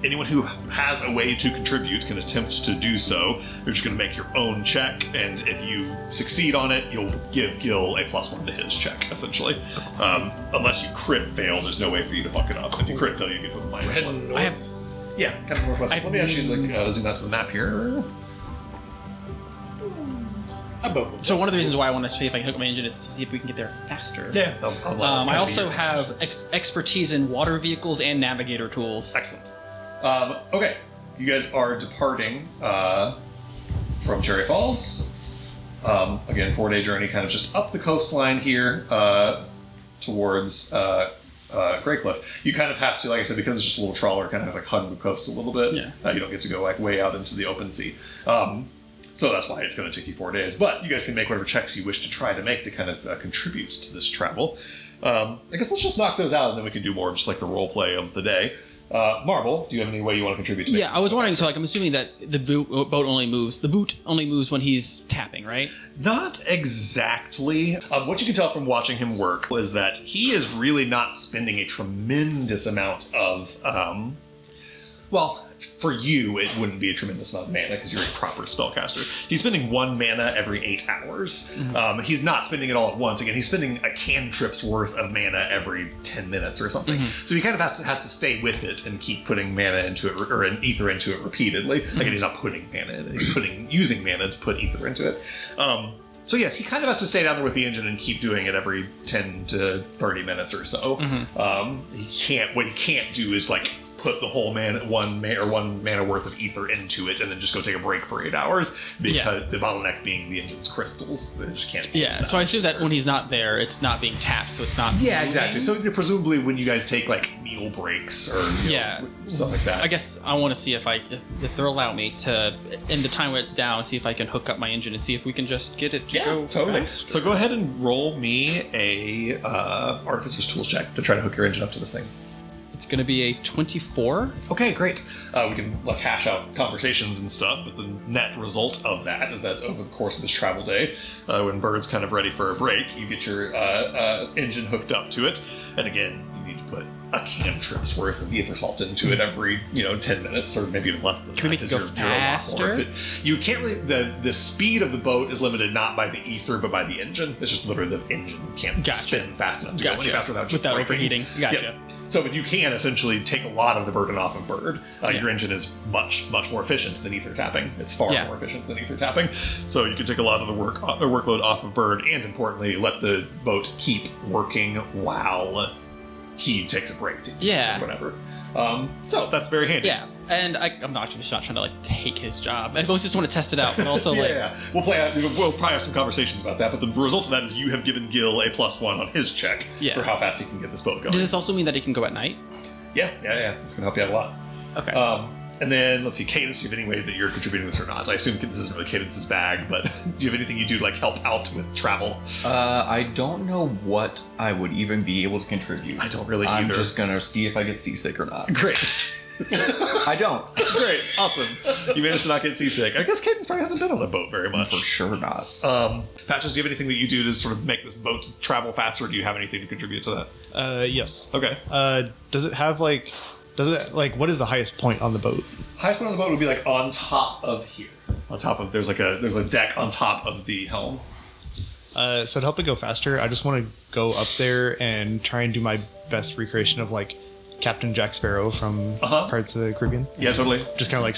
Anyone who has a way to contribute can attempt to do so. You're just going to make your own check, and if you succeed on it, you'll give Gil a +1 to his check, essentially. Unless you crit fail, there's no way for you to fuck it up. If you crit fail, you give him a -1. I have. Yeah, kind of northwest. Let me actually zoom out to the map here. So one of the reasons why I want to see if I can hook my engine is to see if we can get there faster. Yeah, I also have expertise in water vehicles and navigator tools. Excellent. Okay, you guys are departing from Cherry Falls. Again, 4-day journey, kind of just up the coastline here towards Greycliff. You kind of have to, like I said, because it's just a little trawler, kind of like hug the coast a little bit. Yeah. You don't get to go like way out into the open sea. So that's why it's going to take you 4 days. But you guys can make whatever checks you wish to try to make to kind of contribute to this travel. I guess let's just knock those out, and then we can do more just like the role play of the day. Marble, do you have any way you want to contribute to? Yeah, I was wondering. So, like, I'm assuming that the boat only moves. The boot only moves when he's tapping, right? Not exactly. What you can tell from watching him work is that he is really not spending a tremendous amount of, well, for you, it wouldn't be a tremendous amount of mana because you're a proper spellcaster. He's spending 1 mana every 8 hours. Mm-hmm. He's not spending it all at once. Again, he's spending a cantrip's worth of mana every 10 minutes or something. Mm-hmm. So he kind of has to stay with it and keep putting mana into it, or an ether into it repeatedly. Mm-hmm. Again, he's not putting mana in it. He's using mana to put ether into it. So yes, he kind of has to stay down there with the engine and keep doing it every 10 to 30 minutes or so. Mm-hmm. What he can't do is like put the whole one mana worth of ether into it and then just go take a break for 8 hours because the bottleneck being the engine's crystals. They just can't. Yeah, so I assume that when he's not there, it's not being tapped, so it's not. Yeah, moving. exactly. So presumably when you guys take like meal breaks or stuff like that. I guess I want to see if they'll allow me to, in the time where it's down, see if I can hook up my engine and see if we can just get it to go totally. fast. So go ahead and roll me a Artificer's Tools check to try to hook your engine up to this thing. It's going to be a 24. Okay, great. We can like hash out conversations and stuff, but the net result of that is that over the course of this travel day, when Bird's kind of ready for a break, you get your engine hooked up to it, and again, you need to put a cantrip's worth of ether salt into it every 10 minutes, or maybe even less than that. Can we make it go because you're a lot more faster? You can't really. The speed of the boat is limited not by the ether, but by the engine. It's just literally the engine can't spin fast enough to go any faster without just breaking. overheating. Gotcha. Yep. So, but you can essentially take a lot of the burden off of Bird. Your engine is much more efficient than ether tapping. It's far more efficient than ether tapping. So you can take a lot of the workload off of Bird, and importantly, let the boat keep working while he takes a break to eat or whatever. So that's very handy. Yeah, and I'm not just not trying to like take his job. I just want to test it out, but also We'll probably have some conversations about that. But the result of that is you have given Gil a +1 on his check for how fast he can get this boat going. Does this also mean that he can go at night? Yeah. It's going to help you out a lot. Okay. And then let's see, Cadence. Do you have any way that you're contributing this or not? I assume this isn't really Cadence's bag, but do you have anything you do to like help out with travel? I don't know what I would even be able to contribute. I don't really I'm either. just gonna see if I get seasick or not. Great. I don't. Great. Awesome. You managed to not get seasick. I guess Cadence probably hasn't been on a boat very much. For sure not. Patches, do you have anything that you do to sort of make this boat travel faster? Or do you have anything to contribute to that? Yes. Okay. Does it have like? What is the highest point on the boat? Highest point on the boat would be like on top of here. On top of there's a deck on top of the helm. So to help it go faster, I just want to go up there and try and do my best recreation of like Captain Jack Sparrow from Pirates of the Caribbean. Yeah, totally. Just kind of like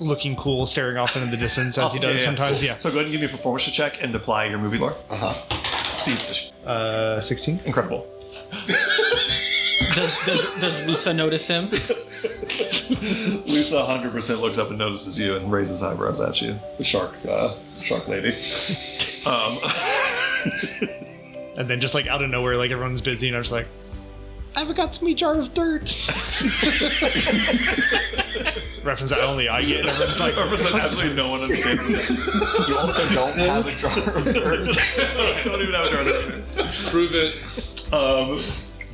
looking cool, staring off into the distance as he does sometimes. Yeah. So go ahead and give me a performance check and apply your movie lore. See if 16. Incredible. Does Lusa notice him? Lisa 100% looks up and notices you and raises eyebrows at you. The shark lady. And then just like out of nowhere, like everyone's busy, and I'm just like, I forgot to meet Jar of Dirt. Reference that only I get. Everyone's like, absolutely no one understands. You also don't have a jar of dirt. Don't even have a jar of dirt. Prove it.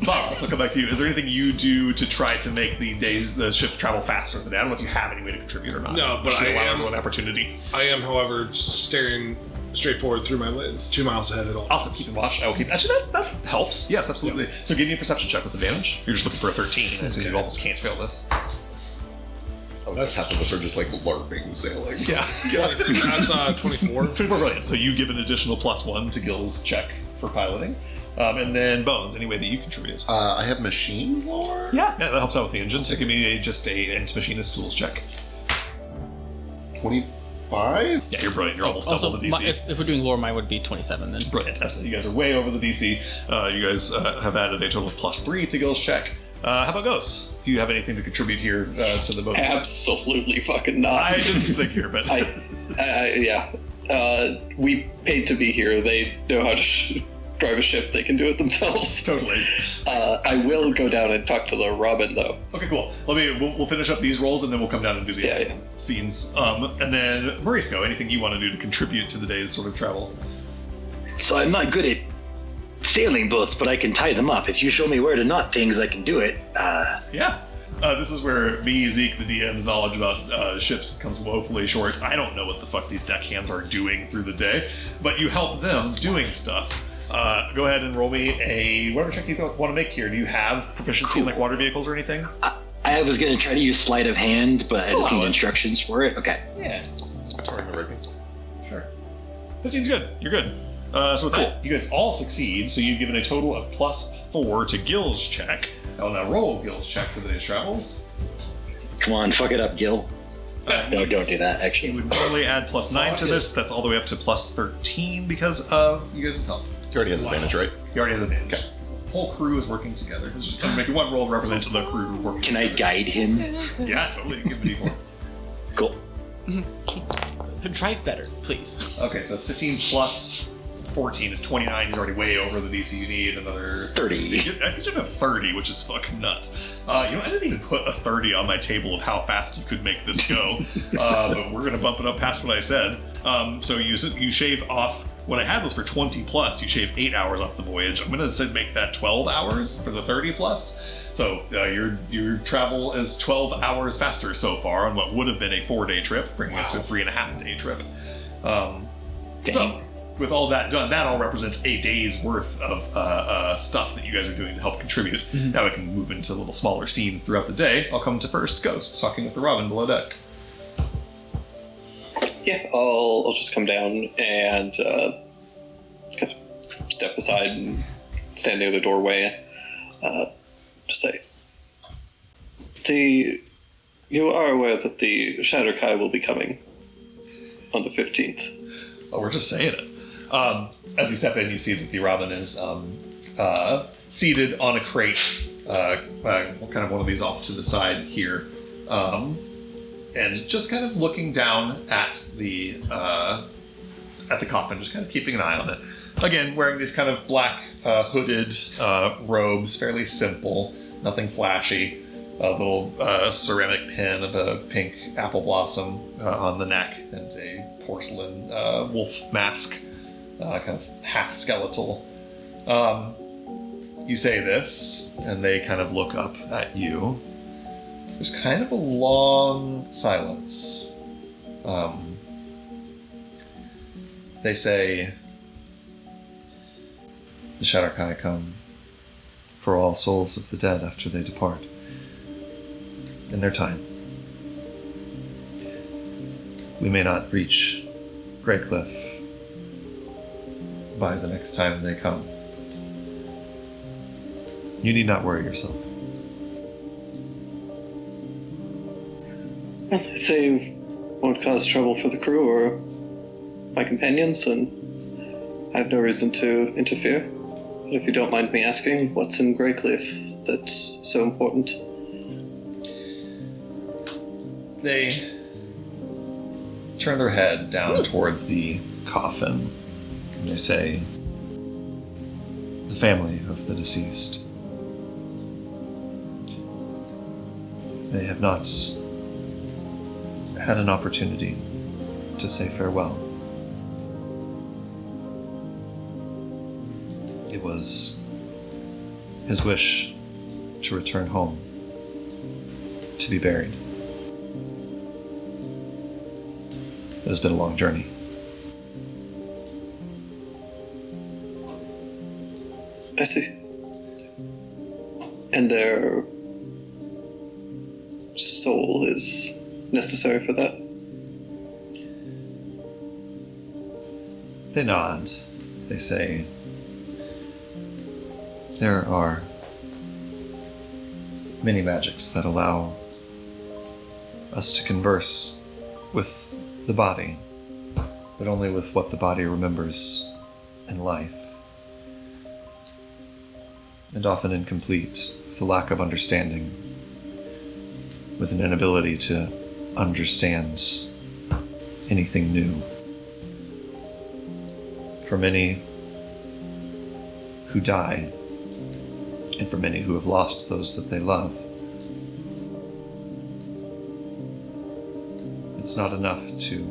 Bob, so I'll come back to you. Is there anything you do to try to make the ship travel faster than that? I don't know if you have any way to contribute or not. No, but Should I allow am- everyone the opportunity. I am, however, staring straight forward through my lens, 2 miles ahead at all. Also, keeping watch. I will keep. Actually, that helps. Yes, absolutely. So give me a perception check with advantage. You're just looking for a 13, so you almost can't fail this. That's half of us are just like LARPing sailing. Yeah. That's 24. 24 brilliant. So you give an additional +1 to Gil's check for piloting. And then Bones, any way that you contribute? I have machines lore. Yeah, that helps out with the engine. So give me just a machinist tools check. 25. Yeah, you're brilliant. You're almost double Also, the DC. if we're doing lore, mine would be 27 then. Brilliant. Absolutely. You guys are way over the DC. You guys have added a total of +3 to Gil's check. How about Ghost? Do you have anything to contribute here to the bonus? Absolutely fucking not. I didn't figure, but Yeah. We paid to be here. They know how to drive a ship. They can do it themselves. totally. I will go down and talk to the Robin, though. Okay, cool. We'll finish up these rolls and then we'll come down and do the Yeah. scenes. And then Mauricio, anything you want to do to contribute to the day's sort of travel? So I'm not good at sailing boats, but I can tie them up. If you show me where to knot things, I can do it. Yeah. This is where me, Zeke, the DM's knowledge about ships comes woefully short. I don't know what the fuck these deckhands are doing through the day, but you help them doing stuff. Go ahead and roll me a whatever check you want to make here. Do you have proficiency in like water vehicles or anything? I was going to try to use sleight of hand, but I just Oh. need instructions for it. Okay. Yeah. Sorry, the raping. Sure. 15's good. You're good. So with that, you guys all succeed, so you've given a total of +4 to Gil's check. I will now roll Gil's check for the day's travels. Come on, fuck it up, Gil. No, don't do that, You actually. would normally add +9 to this. That's all the way up to +13 because of you guys' help. He already has advantage, right? He already has advantage. Okay. The whole crew is working together. It's just making one roll to represent the crew working. Can I guide him? Yeah, totally. Give me D4. Cool. Drive better, please. Okay, so it's 15 plus 14 is 29. He's already way over the DC you need. Another 30. I think you have a 30, which is fucking nuts. I didn't even put a 30 on my table of how fast you could make this go. But we're gonna bump it up past what I said. So you shave off. What I had was for 20 plus. You shave 8 hours off the voyage. I'm gonna say make that 12 hours for the 30 plus. So your travel is 12 hours faster so far on what would have been a 4-day trip, bringing us to a 3.5-day trip. So, with all that done, that all represents a day's worth of stuff that you guys are doing to help contribute. Now we can move into a little smaller scenes throughout the day. I'll come to first Ghost, talking with the Robin below deck. Yeah, I'll just come down and kind of step aside and stand near the doorway. Just say, you are aware that the Shatterkai will be coming on the 15th. Oh, we're just saying it. As you step in, you see that the Robin is seated on a crate, kind of one of these off to the side here, and just kind of looking down at the coffin, just kind of keeping an eye on it. Again, wearing these kind of black hooded robes, fairly simple, nothing flashy. A little ceramic pin of a pink apple blossom on the neck, and a porcelain wolf mask, kind of half skeletal. You say this, and they kind of look up at you. There's kind of a long silence. They say, "The Shatterkai come for all souls of the dead after they depart. In their time. We may not reach Greycliff by the next time they come. You need not worry yourself." Well, if they won't cause trouble for the crew or my companions, then I have no reason to interfere. But if you don't mind me asking, what's in Greycliff that's so important? They turn their head down towards the coffin, and they say, "The family of the deceased. They have not had an opportunity to say farewell. It was his wish to return home, to be buried. It has been a long journey. I see. And their soul is necessary for that? They nod. They say, there are many magics that allow us to converse with the body, but only with what the body remembers in life. And often incomplete, with a lack of understanding, with an inability to understand anything new. For many who die, and for many who have lost those that they love, it's not enough to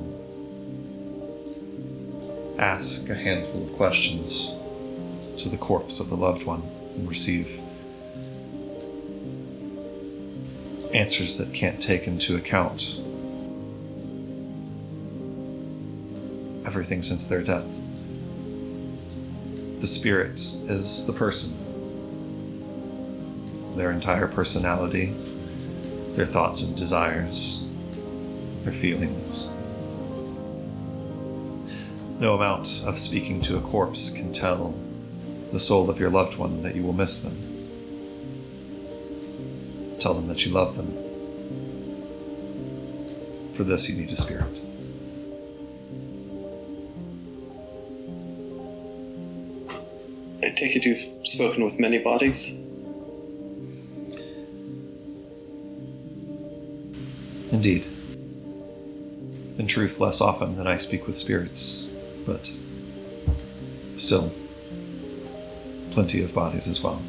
ask a handful of questions to the corpse of the loved one and receive answers that can't take into account everything since their death. The spirit is the person, their entire personality, their thoughts and desires, their feelings. No amount of speaking to a corpse can tell the soul of your loved one that you will miss them. Tell them that you love them. For this, you need a spirit. I take it you've spoken with many bodies? Indeed. In truth, less often than I speak with spirits, but still, plenty of bodies as well.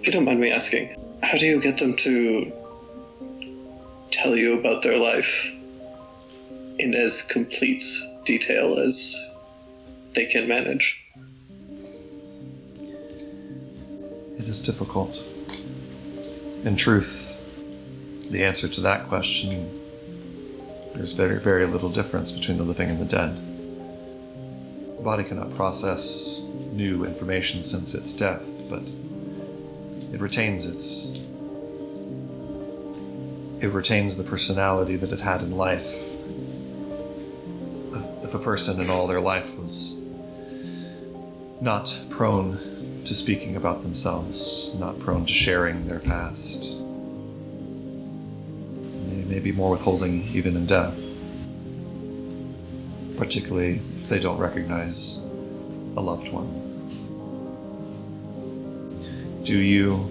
If you don't mind me asking, how do you get them to tell you about their life in as complete detail as they can manage? It is difficult. In truth, the answer to that question, there's very, very little difference between the living and the dead. The body cannot process new information since its death, but it retains the personality that it had in life. If a person in all their life was not prone to speaking about themselves, not prone to sharing their past, they may be more withholding even in death, particularly if they don't recognize a loved one. Do you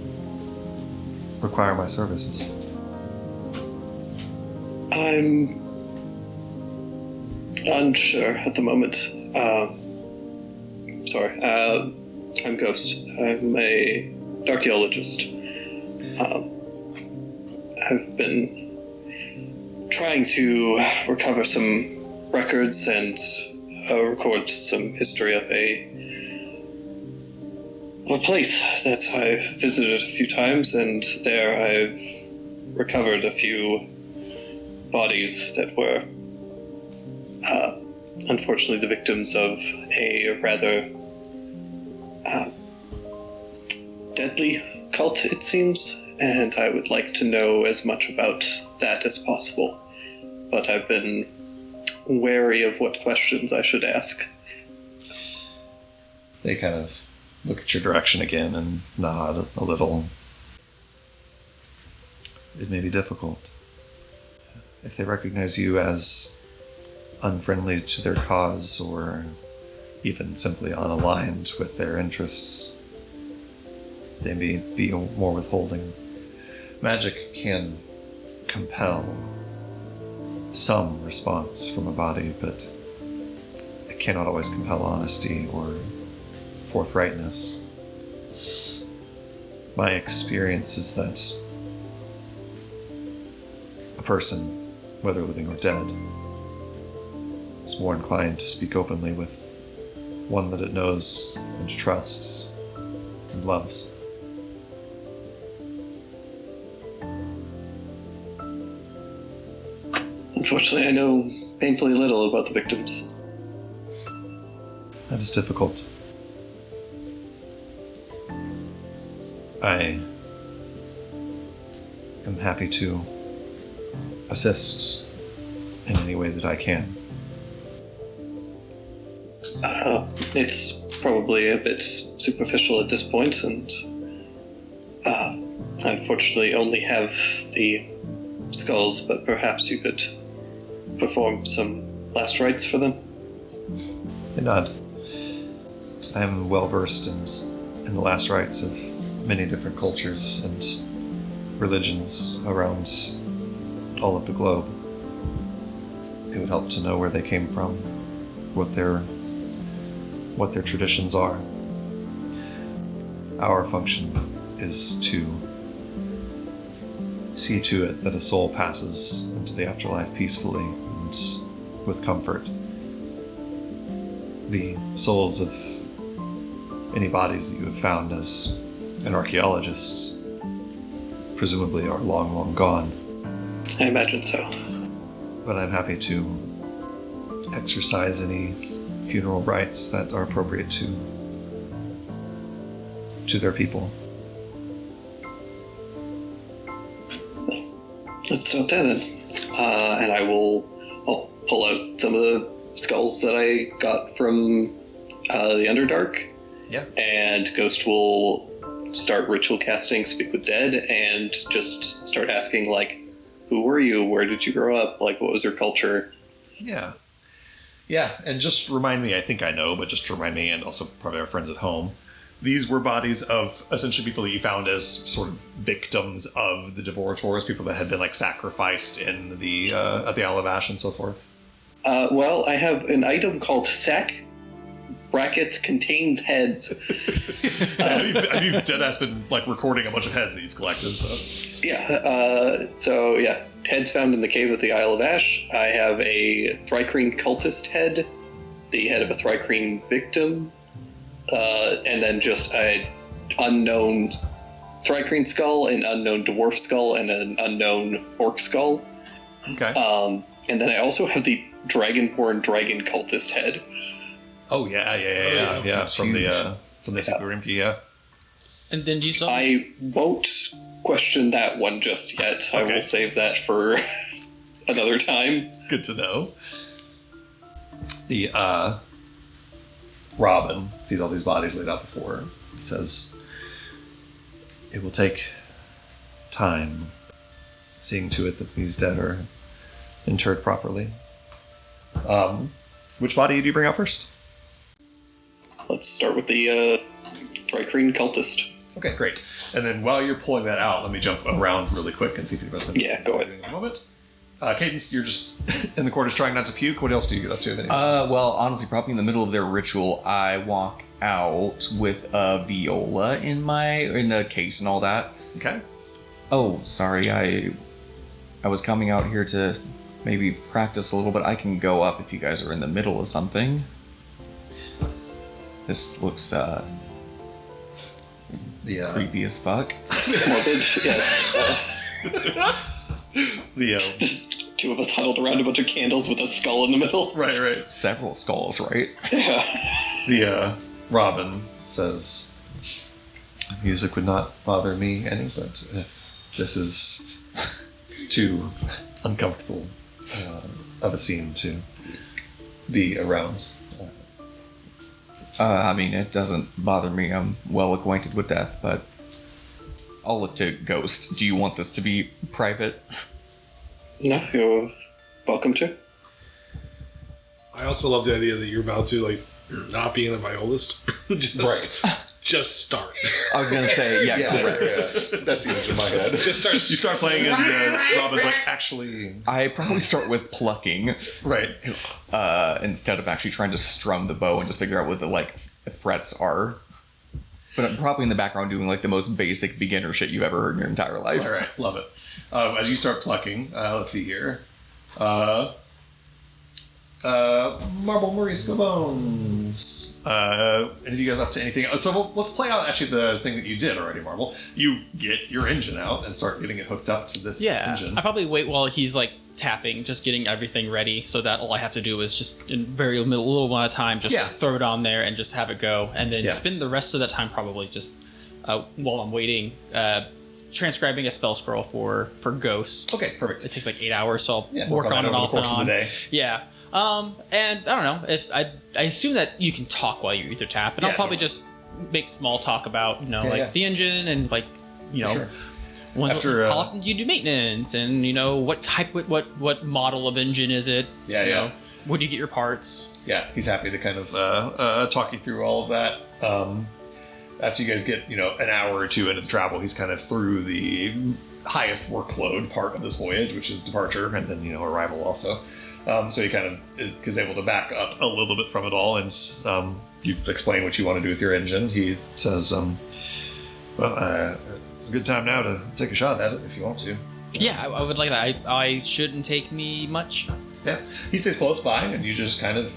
require my services? I'm unsure at the moment. I'm Ghost. I'm a archaeologist. I've been trying to recover some records and record some history of a place that I've visited a few times, and there I've recovered a few bodies that were unfortunately the victims of a rather deadly cult, it seems, and I would like to know as much about that as possible. But I've been wary of what questions I should ask. They kind of look at your direction again and nod a little. It may be difficult. If they recognize you as unfriendly to their cause, or even simply unaligned with their interests, they may be more withholding. Magic can compel some response from a body, but it cannot always compel honesty or forthrightness. My experience is that a person, whether living or dead, is more inclined to speak openly with one that it knows and trusts and loves. Unfortunately, I know painfully little about the victims. That is difficult. I am happy to assist in any way that I can. It's probably a bit superficial at this point, and I unfortunately only have the skulls, but perhaps you could perform some last rites for them. They nod. I am well versed in the last rites of many different cultures and religions around all of the globe. It would help to know where they came from, what their traditions are. Our function is to see to it that a soul passes into the afterlife peacefully and with comfort. The souls of any bodies that you have found as an archaeologist presumably are long, long gone. I imagine so. But I'm happy to exercise any funeral rites that are appropriate to their people. Let's start there then. And I'll pull out some of the skulls that I got from the Underdark. Yeah. And Ghost will start ritual casting Speak with Dead and just start asking, like, who were you? Where did you grow up? Like, what was your culture? Yeah. Yeah, and just remind me, I think I know, but just to remind me, and also probably our friends at home, these were bodies of essentially people that you found as sort of victims of the Devorators, people that had been like sacrificed in the at the Isle of Ash and so forth. Well, I have an item called Sack brackets contains heads. Have you deadass been like recording a bunch of heads that you've collected? So heads found in the cave of the Isle of Ash. I have a Thrycreen cultist head, the head of a Thrycreen victim, and then just an unknown Thrycreen skull, an unknown dwarf skull, and an unknown orc skull. Okay. And then I also have the Dragonborn dragon cultist head. Oh yeah. From the Sigurimpi, yeah. And then do you still? I won't question that one just yet. Okay. I will save that for another time. Good to know. The Robin sees all these bodies laid out before her. He says, "It will take time seeing to it that these dead are interred properly." Which body do you bring out first? Let's start with the Thrycreen cultist. Okay, great. And then while you're pulling that out, let me jump around really quick and see if anybody's Yeah, go ahead. in a moment. Cadence, you're just in the corners trying not to puke. What else do you get up to? Well, honestly, probably in the middle of their ritual, I walk out with a viola in a case and all that. Okay. Oh, sorry, I was coming out here to maybe practice a little bit. I can go up if you guys are in the middle of something. This looks creepy as fuck. Morbid, yes. Just two of us huddled around a bunch of candles with a skull in the middle. Right. Several skulls, right? Yeah. The Robin says, "Music would not bother me any, but if this is too uncomfortable of a scene to be around." I mean, it doesn't bother me. I'm well acquainted with death, but I'll look to Ghost. Do you want this to be private? No, you're welcome to. I also love the idea that you're about to, like, not being a violist. Just start. I was gonna say, correct. That's the image in my head. Just start. You start playing, and Robin's like, "Actually, I probably start with plucking, right." instead of actually trying to strum the bow and just figure out what the frets are. But I'm probably in the background doing the most basic beginner shit you've ever heard in your entire life. All right, love it. As you start plucking, let's see here. Marble Morisco Bones. Any of you guys up to anything? So let's play out actually the thing that you did already, Marble. You get your engine out and start getting it hooked up to this engine. I probably wait while he's like tapping, just getting everything ready, so that all I have to do is just in very little amount of time, just throw it on there and just have it go, and then spend the rest of that time probably just while I'm waiting, transcribing a spell scroll for Ghost. Okay, perfect. It takes like 8 hours, so I'll work work on it over off the course and on. of the day. Yeah. And I don't know if I assume that you can talk while you ether tap, and I'll probably just make small talk about the engine and Sure. After, how often do you do maintenance, and what type, what model of engine is it? Yeah. Where do you get your parts? Yeah, he's happy to kind of talk you through all of that. After you guys get an hour or two into the travel, he's kind of through the highest workload part of this voyage, which is departure and then arrival also. So he kind of is able to back up a little bit from it all, and you've explained what you want to do with your engine. He says, a good time now to take a shot at it if you want to. Yeah, I would like that. I shouldn't take me much. Yeah, he stays close by, and you just kind of,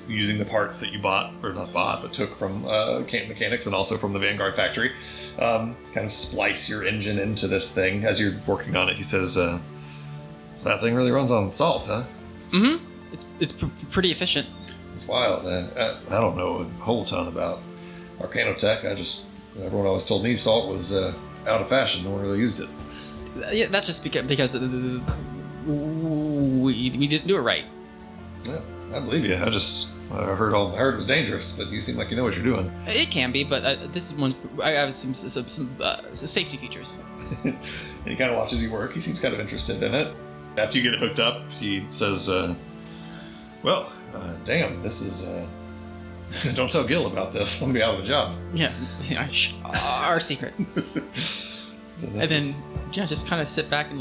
using the parts that you bought, or not bought, but took from Camp Mechanics and also from the Vanguard factory, kind of splice your engine into this thing. As you're working on it, he says, that thing really runs on salt, huh? Mm-hmm. It's pretty efficient. It's wild. I don't know a whole ton about Arcanotech. Everyone always told me salt was out of fashion. No one really used it. Yeah, that's just because we didn't do it right. Yeah, I believe you. I heard it was dangerous, but you seem like you know what you're doing. It can be, but this is one. I have some safety features. And he kind of watches you work. He seems kind of interested in it. After you get it hooked up, he says, damn, this is... don't tell Gil about this. I'm going to be out of a job. Yeah, our secret. So and then, just kind of sit back and,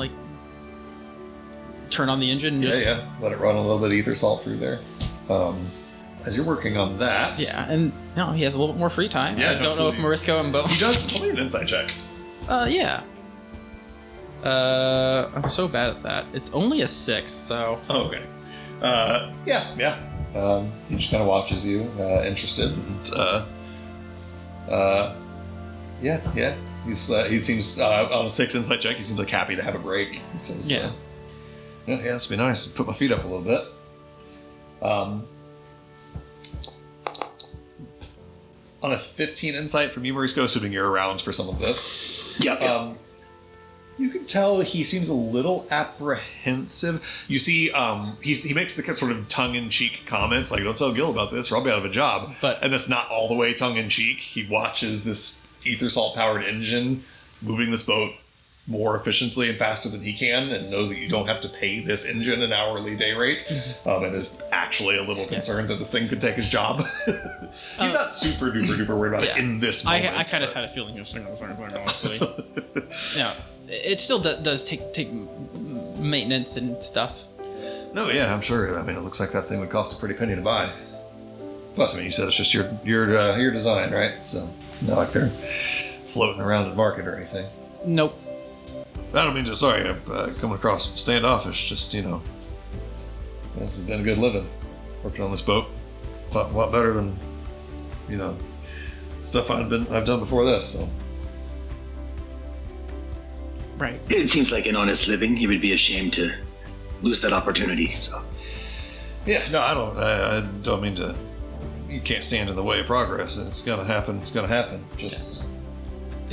turn on the engine. And Let it run a little bit of ether salt through there. As you're working on that... Yeah, and now he has a little bit more free time. Yeah, I don't know if Morisco and Bo... He does. Probably an insight check. Yeah. I'm so bad at that. It's only a 6, so... Oh, okay. Yeah. He just kind of watches you, interested, and yeah. He seems on a 6 insight check. He seems happy to have a break. He says, yeah, it's be nice to put my feet up a little bit. On a 15 insight from you, Morisco, assuming you're around for some of this. Yeah. You can tell he seems a little apprehensive. You see, he makes the sort of tongue-in-cheek comments, like, don't tell Gil about this or I'll be out of a job. And that's not all the way tongue-in-cheek. He watches this ether salt-powered engine moving this boat more efficiently and faster than he can, and knows that you don't have to pay this engine an hourly day rate, and is actually a little concerned that this thing could take his job. He's not super duper worried about it in this moment. I kind of had a feeling he was thinking honestly. Yeah. It still does take maintenance and stuff. No, yeah, I'm sure. I mean, it looks like that thing would cost a pretty penny to buy. Plus, I mean, you said it's just your design, right? So, not like they're floating around the market or anything. Nope. I don't mean to. Sorry, I'm coming across standoffish. Just this has been a good living. Working on this boat, a lot better than stuff I've done before this. So. Right. It seems like an honest living. He would be ashamed to lose that opportunity. So. Yeah, no, I don't mean to. You can't stand in the way of progress. It's gonna happen. It's gonna happen. It's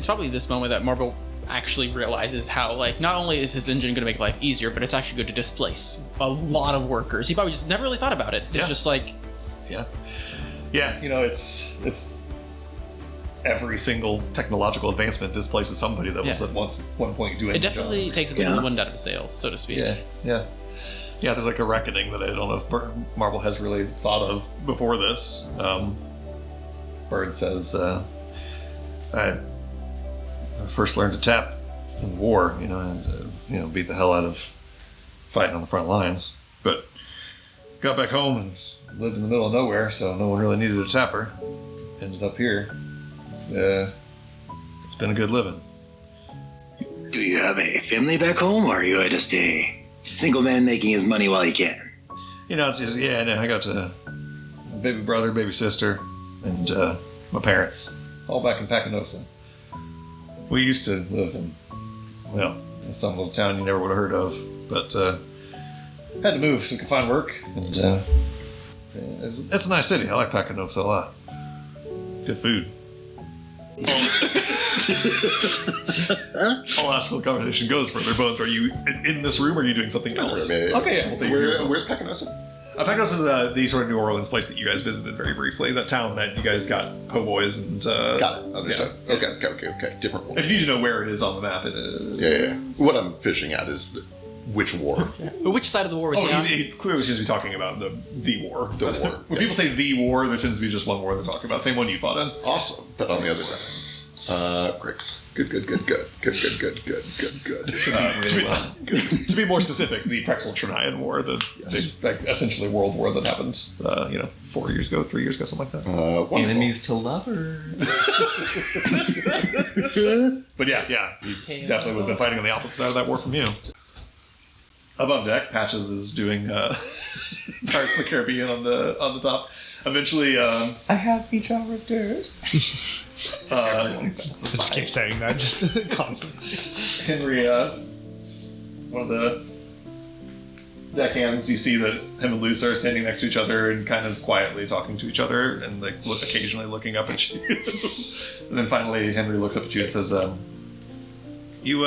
probably this moment that Marvel actually realizes how, not only is his engine going to make life easier, but it's actually going to displace a lot of workers. He probably just never really thought about it. It's just yeah. It's every single technological advancement displaces somebody that was at one point doing. It definitely takes a bit of the wind out of his sails, so to speak. Yeah. There's a reckoning that I don't know if Marvel has really thought of before this. Bird says, I first learned to tap in war, and beat the hell out of fighting on the front lines. But got back home and lived in the middle of nowhere, so no one really needed a tapper. Ended up here. It's been a good living. Do you have a family back home, or are you just a single man making his money while he can? It's just, I got a baby brother, baby sister, and my parents, all back in Pacanosa. We used to live in, some little town you never would have heard of, but had to move so we could find work, and it's a nice city. I like Pacanosa a lot. Good food. I'll ask where the conversation goes further. Bones, are you in this room or are you doing something else? Yeah. Okay, yeah. We'll say Where's Pacanosa? Pacanosa is the sort of New Orleans place that you guys visited very briefly. That town that you guys got po' boys and... Got it. Understood. Yeah. Okay. Different war. If you need to know where it is on the map, it is... Yeah. What I'm fishing at is which war? Which side of the war was he on? He clearly seems to be talking about the war. The war. When people say the war, there tends to be just one war they're talking about. Same one you fought in. Awesome. But on the other side. Great. Good. To be more specific, the Prexel-Trinian War, the essentially world war that happened, 4 years ago, 3 years ago, something like that. Enemies to lovers. But yeah, you definitely would have been fighting on the opposite side of that war from you. Above deck, Patches is doing Pirates of the Caribbean on the top. Eventually, I have each hour of dirt. Just keep saying that, just constantly. Henry, one of the deckhands, you see that him and Luce are standing next to each other and kind of quietly talking to each other and occasionally looking up at you. And then finally, Henry looks up at you and says, "You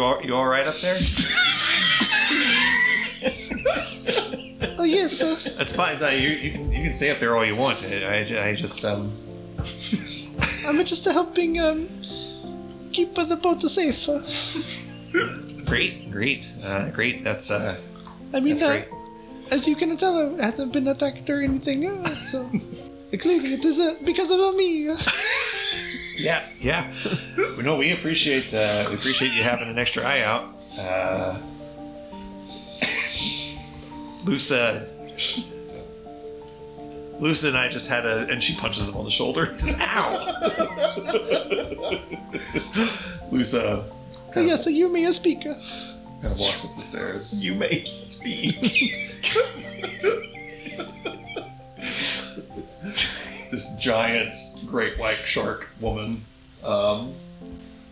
all right up there?" Oh yes, sir. That's fine. You can stay up there all you want. I just I'm just helping keep the boat safe. Great. That's I mean, that's great. as you can tell, I hasn't been attacked or anything. So clearly, it is because of me. Yeah. We appreciate you having an extra eye out. Lusa and I just had and she punches him on the shoulder. He says, "Ow!" Lusa Oh yes, so you may speak. kind of walks up the stairs. You may speak. This giant great white shark woman,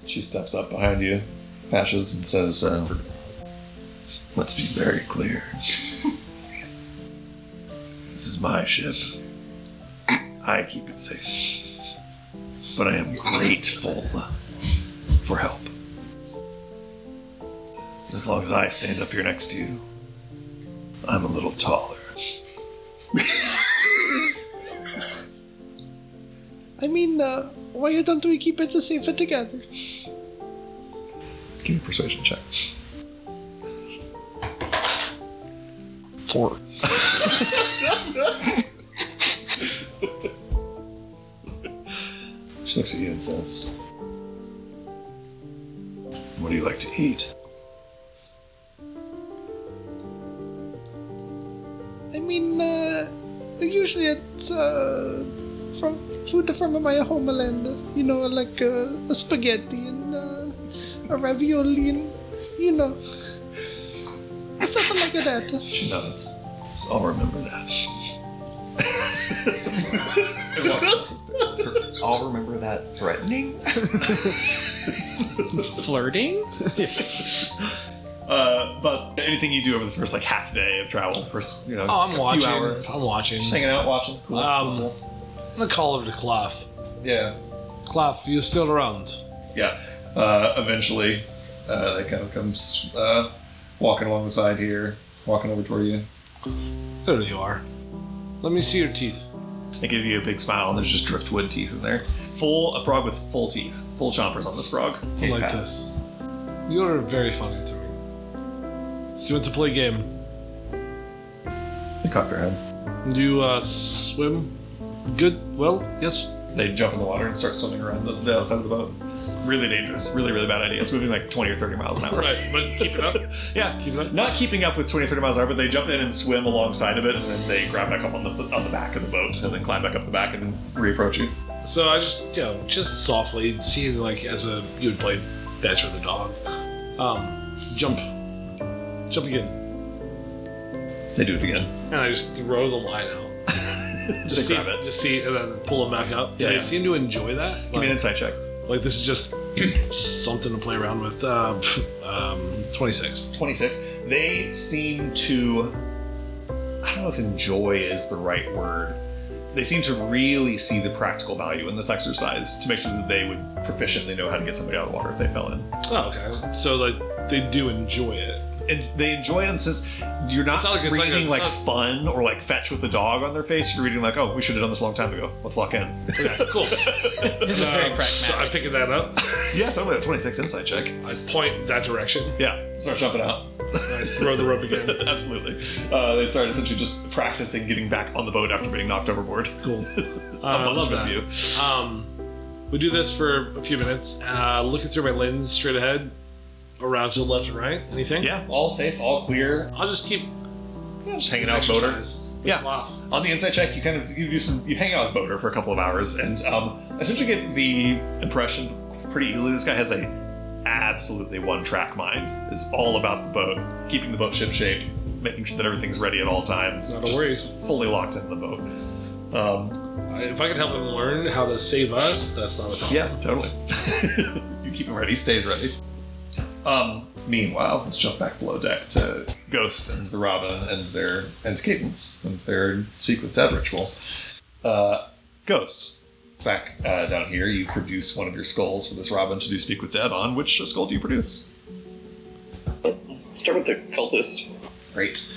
she steps up behind you, Patches, and says, "Let's be very clear. This is my ship. I keep it safe. But I am grateful for help. As long as I stand up here next to you, I'm a little taller." I mean, why don't we keep it safer together? Give me a persuasion check. 4. She looks at you and says, "What do you like to eat?" I mean, usually it's from food from my homeland. Like a spaghetti and a ravioli and stuff like that. She nods. So I'll remember that. I'll remember that threatening. Flirting? Buzz, anything you do over the first half day of travel, first I'm a watching. few hours, I'm watching. just hanging out, watching. Cool. I'm gonna call over to Claff. Yeah. Claff, you still around? Yeah. Eventually, they kind of comes walking along the side here, walking over toward you. There you are. Let me see your teeth. They give you a big smile, and there's just driftwood teeth in there. A frog with full teeth, full chompers on this frog. I like this. You're very funny to me. Do you want to play a game? They cock their head. Do you swim? Good? Well, yes? They jump in the water and start swimming around the outside of the boat. Really dangerous. Really, really bad idea. It's moving 20 or 30 miles an hour. Right, but keep it up. Yeah, Keep it up. not keeping up with 20 or 30 miles an hour, but they jump in and swim alongside of it, and then they grab back up on the back of the boat, and then climb back up the back and reapproach you. So I just softly, seeing as you would play Fetch with a dog. Jump again. They do it again. And I just throw the line out. Just grab it. Just see, and then pull them back up. Yeah, They yeah. seem to enjoy that. Give me an insight check. Like this is just something to play around with. 26. 26. They seem to, I don't know if enjoy is the right word. They seem to really see the practical value in this exercise to make sure that they would proficiently know how to get somebody out of the water if they fell in. Oh, okay. So like they do enjoy it. And they enjoy it, and since you're not It's not like- it's reading like a- like it's fun or like fetch with the dog on their face, you're reading like, oh, we should have done this a long time ago. Let's lock in. Okay, cool. This is very pragmatic. So I'm picking that up. Yeah, totally. A 26 insight check. I point that direction. Yeah, start jumping out. And I throw the rope again. Absolutely. They start essentially just practicing getting back on the boat after being knocked overboard. Cool. A I bunch love of that. you. We do this for a few minutes. Looking through my lens straight ahead, around to the left and right. Anything? Yeah, all safe, all clear. I'll just keep Just hanging out with Boater. exercise. Yeah. Off. On the insight check, you hang out with Boater for a couple of hours, and essentially get the impression pretty easily this guy has a absolutely one-track mind. Is all about the boat, keeping the boat shipshape, making sure that everything's ready at all times. Not a just worry. Fully locked into the boat. If I can help him learn how to save us, that's not a problem. Yeah, totally. You keep him ready, he stays ready. Meanwhile, let's jump back below deck to Ghost and the Robin and Cadence and their Speak with Dead ritual. Ghost, back down here, you produce one of your skulls for this Robin to do Speak with Dead on. Which skull do you produce? Start with the cultist. Great.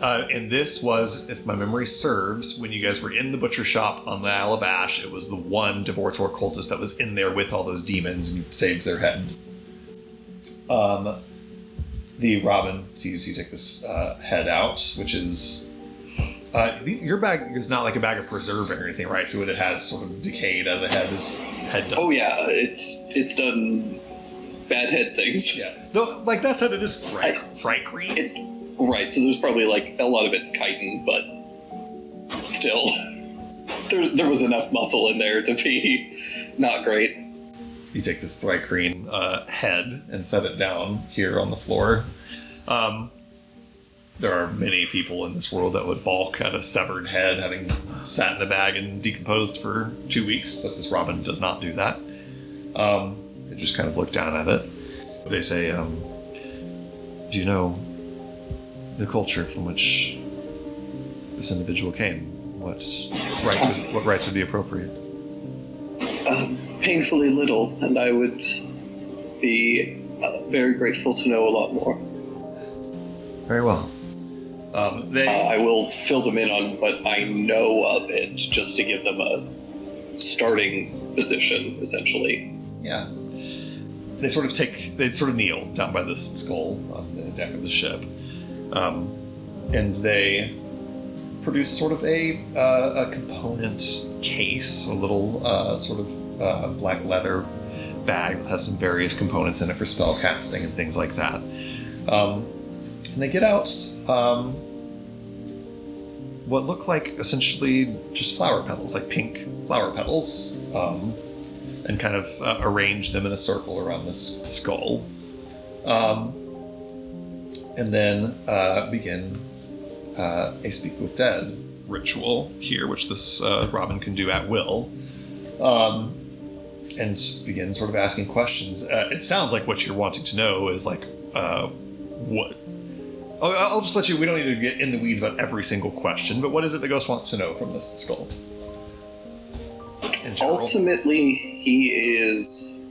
And this was, if my memory serves, when you guys were in the butcher shop on the Isle of Ash, it was the one Devortor cultist that was in there with all those demons, and you saved their head. The Robin sees you take this head out, which is... your bag is not like a bag of preserve or anything, right? So it has sort of decayed as a head does. Oh yeah, it's done bad head things. Yeah. Though, like that said, it is fright green. Right, so there's probably like a lot of it's chitin, but still, there was enough muscle in there to be not great. You take this Thrycreen head and set it down here on the floor. There are many people in this world that would balk at a severed head having sat in a bag and decomposed for 2 weeks, but this Robin does not do that. They just kind of look down at it. They say, do you know the culture from which this individual came? What rights would be appropriate? Painfully little, and I would be very grateful to know a lot more. Very well. I will fill them in on what I know of it, just to give them a starting position, essentially. Yeah. They sort of kneel down by this skull on the deck of the ship. And they produce sort of a component case, a little black leather bag that has some various components in it for spell casting and things like that. And they get out what look like essentially just flower petals, like pink flower petals, and kind of arrange them in a circle around this skull. And then begin a Speak with Dead ritual here, which this Robin can do at will. And begin sort of asking questions. It sounds like what you're wanting to know is like, what? Oh, I'll just let you. We don't need to get in the weeds about every single question, but what is it the ghost wants to know from this skull? In general. Ultimately, he is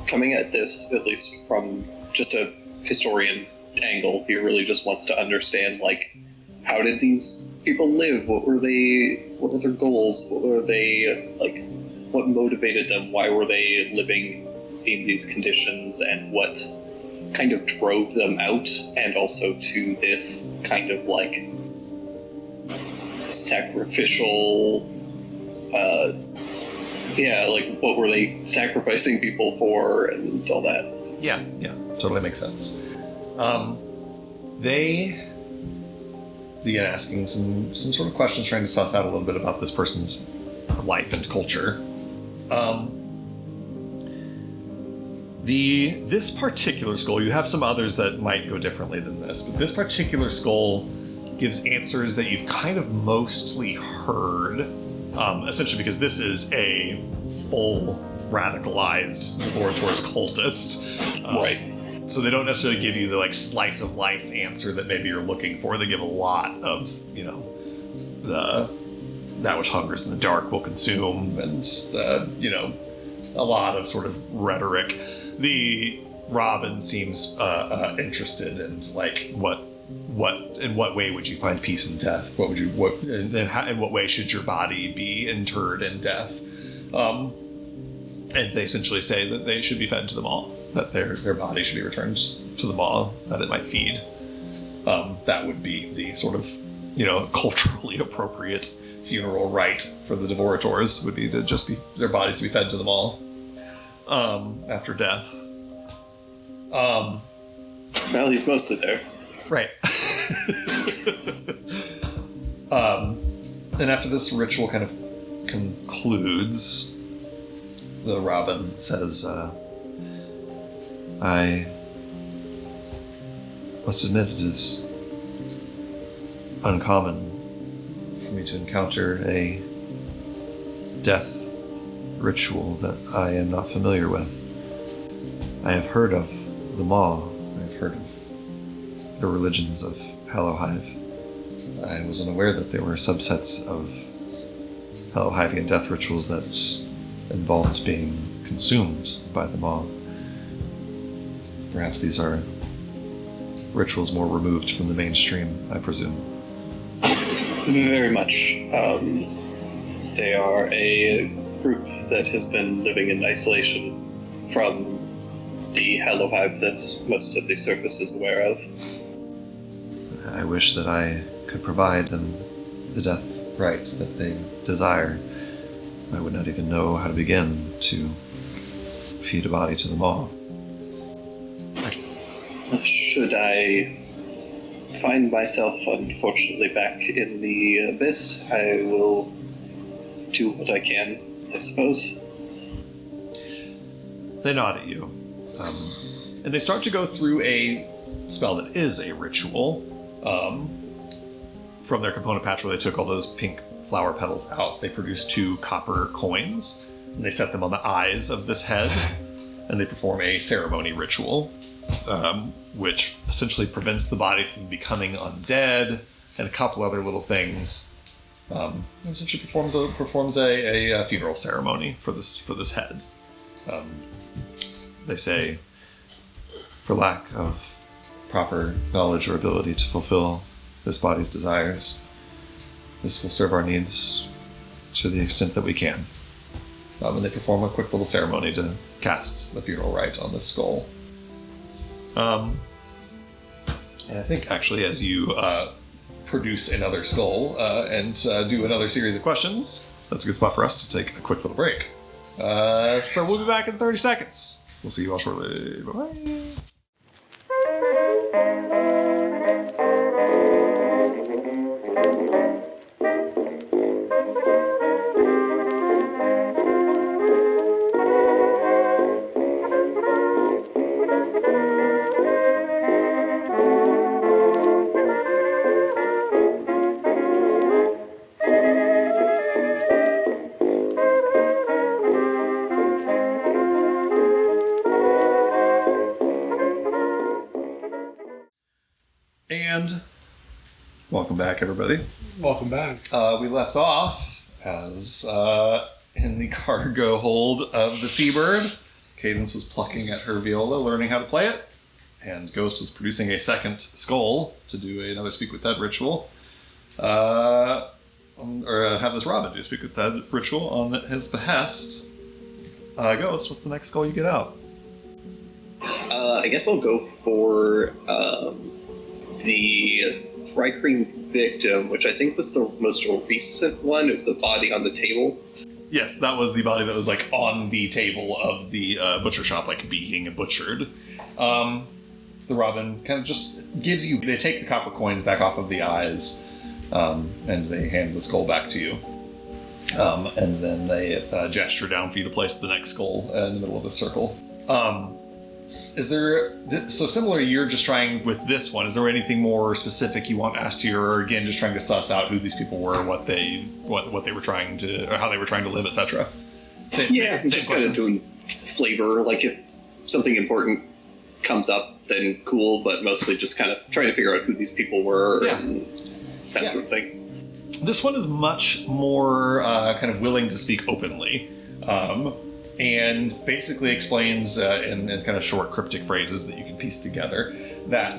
coming at this, at least from just a historian angle. He really just wants to understand, like, how did these people live? What were their goals? What were they, like, what motivated them? Why were they living in these conditions? And what kind of drove them out? And also to this kind of, like, sacrificial, like, what were they sacrificing people for and all that? Yeah, totally makes sense. They begin asking some sort of questions, trying to suss out a little bit about this person's life and culture. This particular skull, you have some others that might go differently than this, but this particular skull gives answers that you've kind of mostly heard, essentially because this is a full radicalized Devorator's cultist. Right. So they don't necessarily give you the like slice of life answer that maybe you're looking for. They give a lot of, that which hungers in the dark will consume, and a lot of sort of rhetoric. The Robin seems interested in like in what way would you find peace in death? In what way should your body be interred in death? And they essentially say that they should be fed to the maw, that their body should be returned to the maw, that it might feed. That would be the sort of, culturally appropriate funeral rite for the Devorators, would be to just be their bodies to be fed to the maw after death. Well, he's mostly there. Right. And after this ritual kind of concludes, the Robin says, I must admit it is uncommon for me to encounter a death ritual that I am not familiar with. I have heard of the Maw. I've heard of the religions of Hallowhive. I was unaware that there were subsets of Hallowhivian death rituals that involved being consumed by the Maw. Perhaps these are rituals more removed from the mainstream, I presume. Very much. They are a group that has been living in isolation from the Hallowhive that most of the surface is aware of. I wish that I could provide them the death rite that they desire. I would not even know how to begin to feed a body to the Maw. Should I find myself, unfortunately, back in the abyss, I will do what I can, I suppose. They nod at you. And they start to go through a spell that is a ritual. From their component patch where they took all those pink flower petals out, they produced 2 copper coins, and they set them on the eyes of this head, and they perform a ceremony ritual, which essentially prevents the body from becoming undead, and a couple other little things. Essentially performs a funeral ceremony for this head. They say, for lack of proper knowledge or ability to fulfill this body's desires, this will serve our needs to the extent that we can. And they perform a quick little ceremony to cast the funeral rite on this skull. And I think actually as you produce another skull and do another series of questions, that's a good spot for us to take a quick little break. So we'll be back in 30 seconds. We'll see you all shortly. Bye-bye. And welcome back, everybody. Welcome back. We left off as in the cargo hold of the Seabird. Cadence was plucking at her viola, learning how to play it, and Ghost was producing a second skull to do another Speak with Dead ritual. Or have this Robin do Speak with Dead ritual on his behest. Ghost, what's the next skull you get out? I guess I'll go for the Thrycreen victim, which I think was the most recent one. It was the body on the table. Yes, that was the body that was like on the table of the butcher shop, like being butchered. The Robin kind of just gives you. They take the copper coins back off of the eyes, and they hand the skull back to you. And then they gesture down for you to place the next skull in the middle of the circle. Is there so similar? You're just trying with this one. Is there anything more specific you want asked to you, or again, just trying to suss out who these people were, what they were trying to, or how they were trying to live, etc. Yeah, I'm just kind of doing flavor. Like if something important comes up, then cool. But mostly just kind of trying to figure out who these people were and that sort of thing. This one is much more kind of willing to speak openly. And basically explains in kind of short cryptic phrases that you can piece together that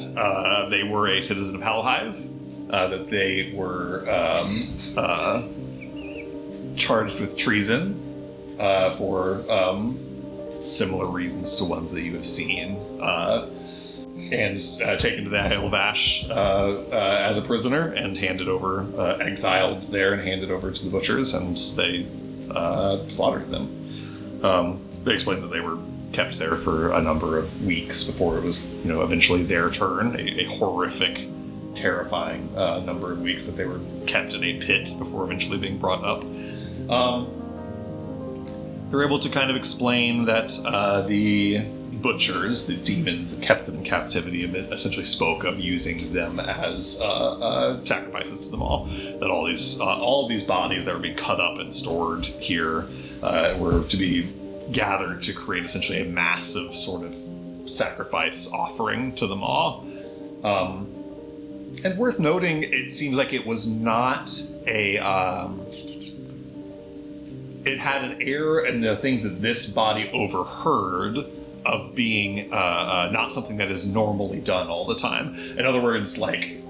they were a citizen of Hallowhive, that they were charged with treason for similar reasons to ones that you have seen, and taken to the Isle of Ash as a prisoner and handed over, exiled there and handed over to the butchers, and they slaughtered them. They explained that they were kept there for a number of weeks before it was, eventually their turn. A horrific, terrifying number of weeks that they were kept in a pit before eventually being brought up. They're able to kind of explain that the butchers, the demons that kept them in captivity, essentially spoke of using them as sacrifices to them all. That all of these bodies that were being cut up and stored here were to be gathered to create essentially a massive sort of sacrifice offering to them all. And worth noting, it seems like it was not a... it had an air in the things that this body overheard of being not something that is normally done all the time. In other words, like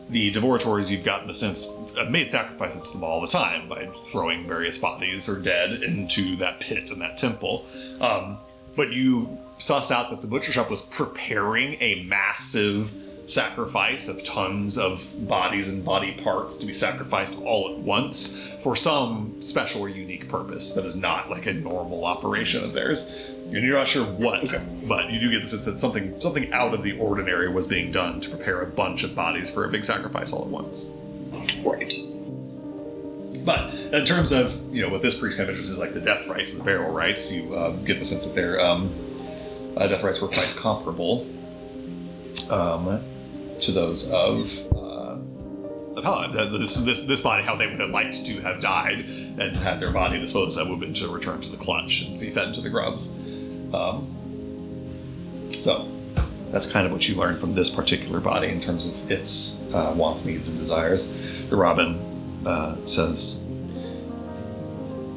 the Devorators, you've gotten the sense, made sacrifices to them all the time by throwing various bodies or dead into that pit in that temple. But you suss out that the butcher shop was preparing a massive sacrifice of tons of bodies and body parts to be sacrificed all at once for some special or unique purpose that is not like a normal operation of theirs. And you're not sure what, but you do get the sense that something out of the ordinary was being done to prepare a bunch of bodies for a big sacrifice all at once. Right. But in terms of, what this priest kind of is like the death rites and the burial rites, you get the sense that their death rites were quite comparable to those of this body, how they would have liked to have died and had their body disposed of would have been to return to the clutch and be fed to the grubs. So that's kind of what you learn from this particular body in terms of its wants, needs, and desires. The Robin says,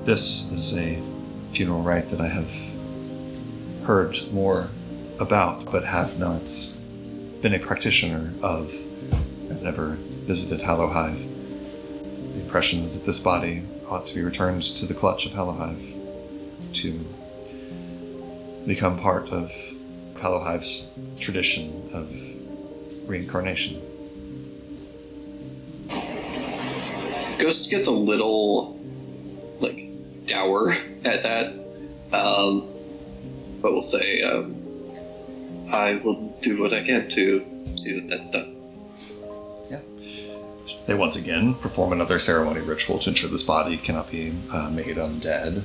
"This is a funeral rite that I have heard more about, but have not been a practitioner of. I've never visited Hallowhive. The impression is that this body ought to be returned to the clutch of Hallowhive to become part of Hallowhive's tradition of reincarnation." Ghost gets a little, dour at that, but we'll say, I will do what I can to see that that's done. Yeah. They once again perform another ceremony ritual to ensure this body cannot be made undead.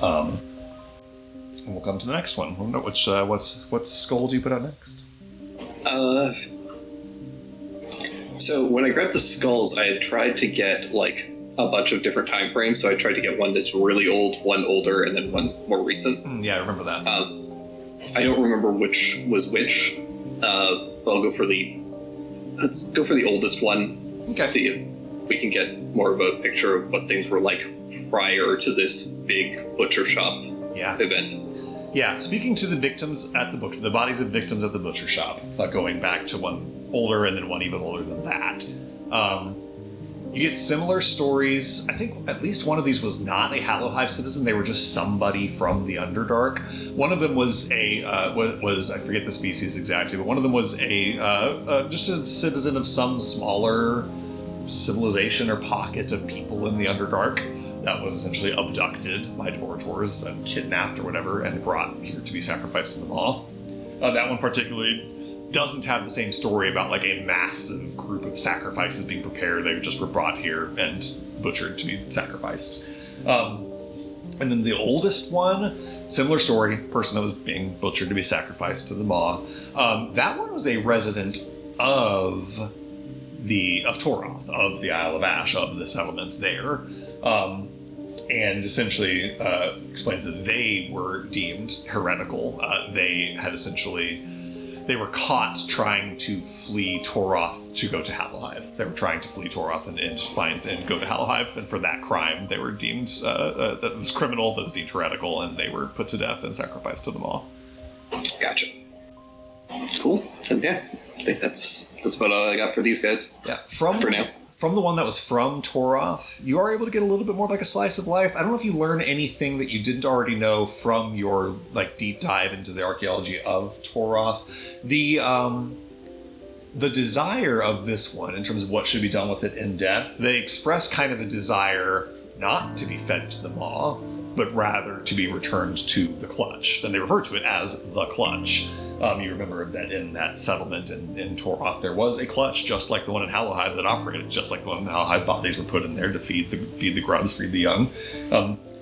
And we'll come to the next one. What skull do you put out next? So when I grabbed the skulls, I had tried to get a bunch of different time frames. So I tried to get one that's really old, one older, and then one more recent. Yeah, I remember that. I don't remember which was which. But let's go for the oldest one. Okay. See if we can get more of a picture of what things were like prior to this big butcher shop event. Yeah, speaking to the victims at the bodies of victims at the butcher shop, going back to one older and then one even older than that. You get similar stories. I think at least one of these was not a Hallowhive citizen. They were just somebody from the Underdark. One of them was I forget the species exactly, but one of them was just a citizen of some smaller civilization or pocket of people in the Underdark that was essentially abducted by Devorators and kidnapped or whatever and brought here to be sacrificed to them all. That one particularly doesn't have the same story about a massive group of sacrifices being prepared. They just were brought here and butchered to be sacrificed. And then the oldest one, similar story, person that was being butchered to be sacrificed to the maw. That one was a resident of Toroth, of the Isle of Ash, of the settlement there. And essentially explains that they were deemed heretical. They were caught trying to flee Toroth to go to Halahive. They were trying to flee Toroth and go to Halahive, and for that crime, they were deemed that was criminal, that was deemed heretical, and they were put to death and sacrificed to the maw. Gotcha. Cool. And yeah, I think that's about all I got for these guys. Yeah, For now. From the one that was from Toroth, you are able to get a little bit more like a slice of life. I don't know if you learn anything that you didn't already know from your like deep dive into the archaeology of Toroth. The desire of this one, in terms of what should be done with it in death, they express kind of a desire not to be fed to the maw, but rather to be returned to the clutch. And they refer to it as the clutch. You remember that in that settlement in Toroth, there was a clutch, just like the one in Halahive, that operated just like the one in Halahive. Bodies were put in there to feed the grubs, feed the young.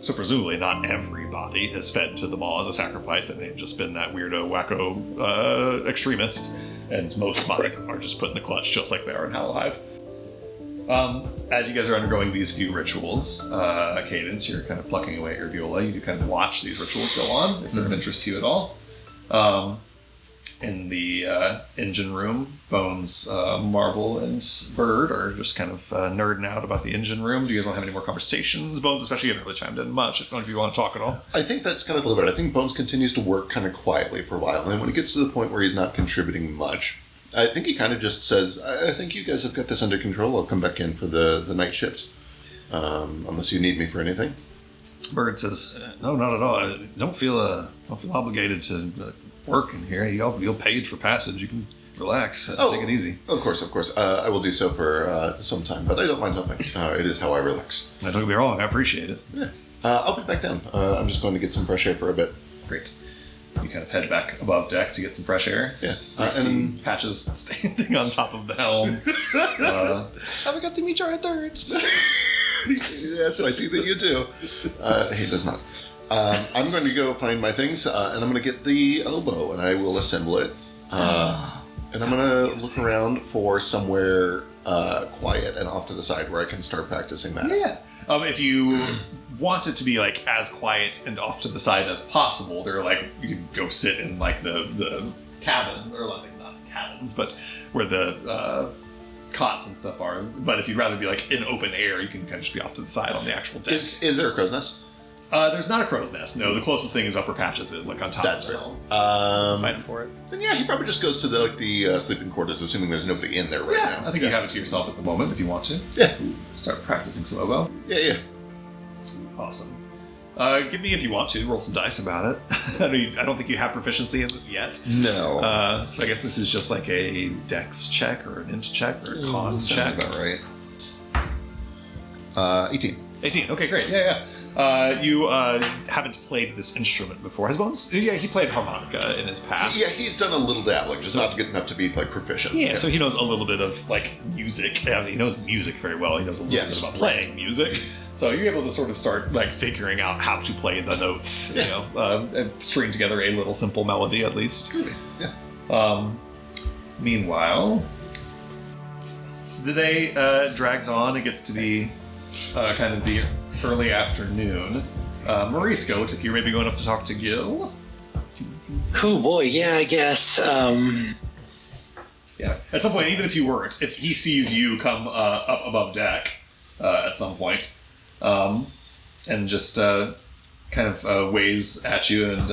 So presumably not every body is fed to the maw as a sacrifice. That may have just been that weirdo, wacko extremist. And most bodies are just put in the clutch, just like they are in Halahive. As you guys are undergoing these few rituals, Cadence, you're kind of plucking away at your viola. You do kind of watch these rituals go on, if they're of interest to you at all. In the engine room, Bones, Marble, and Bird are just kind of nerding out about the engine room. Do you guys want to have any more conversations? Bones, especially, you haven't really chimed in much. I don't know if you want to talk at all. I think that's kind of deliberate. I think Bones continues to work kind of quietly for a while, and then when he gets to the point where he's not contributing much, I think he kind of just says, I think you guys have got this under control. I'll come back in for the night shift, unless you need me for anything. Bird says, no, not at all. I don't feel obligated to work in here. You'll paid for passage. You can relax. Take it easy. Of course. I will do so for some time, but I don't mind helping. It is how I relax. Now, don't get me wrong. I appreciate it. Yeah. I'll be back down. I'm just going to get some fresh air for a bit. Great. You kind of head back above deck to get some fresh air. Yeah. You see Patches standing on top of the helm. Haven't got to meet your thirds. Yes, I see that you do. He does not. I'm going to go find my things, and I'm going to get the oboe, and I will assemble it. And I'm going to look around for somewhere quiet and off to the side where I can start practicing that. Yeah. If you want it to be like as quiet and off to the side as possible, they're like, you can go sit in like the cabin, or like not cabins, but where the cots and stuff are. But if you'd rather be like in open air, you can kind of just be off to the side on the actual deck. Is there a crow's nest? There's not a crow's nest. No, the closest thing is Upper Patches is like on top That's of the fair. helm. Fighting for it. Then yeah, he probably just goes to the sleeping quarters, assuming there's nobody in there right now. I think you have it to yourself at the moment if you want to. Yeah. Start practicing some oboe. Yeah. Awesome. Give me, if you want to, roll some dice about it. I don't think you have proficiency in this yet. No. So I guess this is just like a dex check or an int check or a con check. Sounds about right. 18. 18. Okay, great. Yeah. You haven't played this instrument before. Has Bones? Yeah, he played harmonica in his past. Yeah, he's done a little dabbling, just not good enough to be like proficient. Yeah, so he knows a little bit of like music. Yeah, he knows music very well. He knows a little bit about playing music. So you're able to sort of start like figuring out how to play the notes. Yeah. You know, and string together a little simple melody at least. Yeah. Meanwhile, the day drags on. It gets to be kind of the early afternoon. Morisco, if you're maybe going up to talk to Gil. Oh boy, yeah, I guess. Yeah. At some point, even if you weren't, if he sees you come up above deck at some point, and just kind of waves at you, and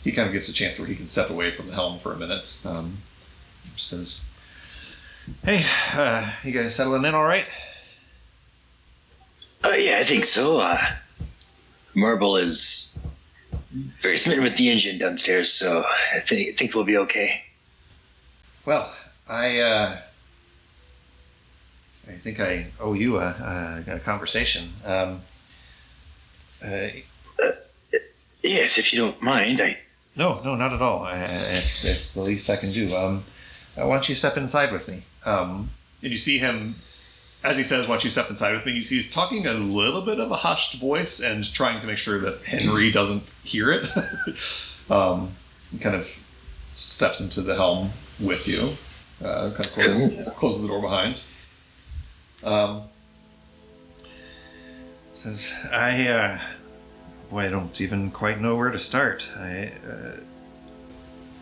he kind of gets a chance where he can step away from the helm for a minute. Says, "Hey, you guys settling in all right?" Yeah, I think so. Marble is very smitten with the engine downstairs, so I think we'll be okay. Well, I think I owe you a conversation. Yes, if you don't mind. No, not at all. It's the least I can do. Why don't you step inside with me? And you see him as he says, once you step inside with me, you see he's talking a little bit of a hushed voice and trying to make sure that Henry doesn't hear it. He kind of steps into the helm with you. Kind of closes the door behind. Says, I don't even quite know where to start.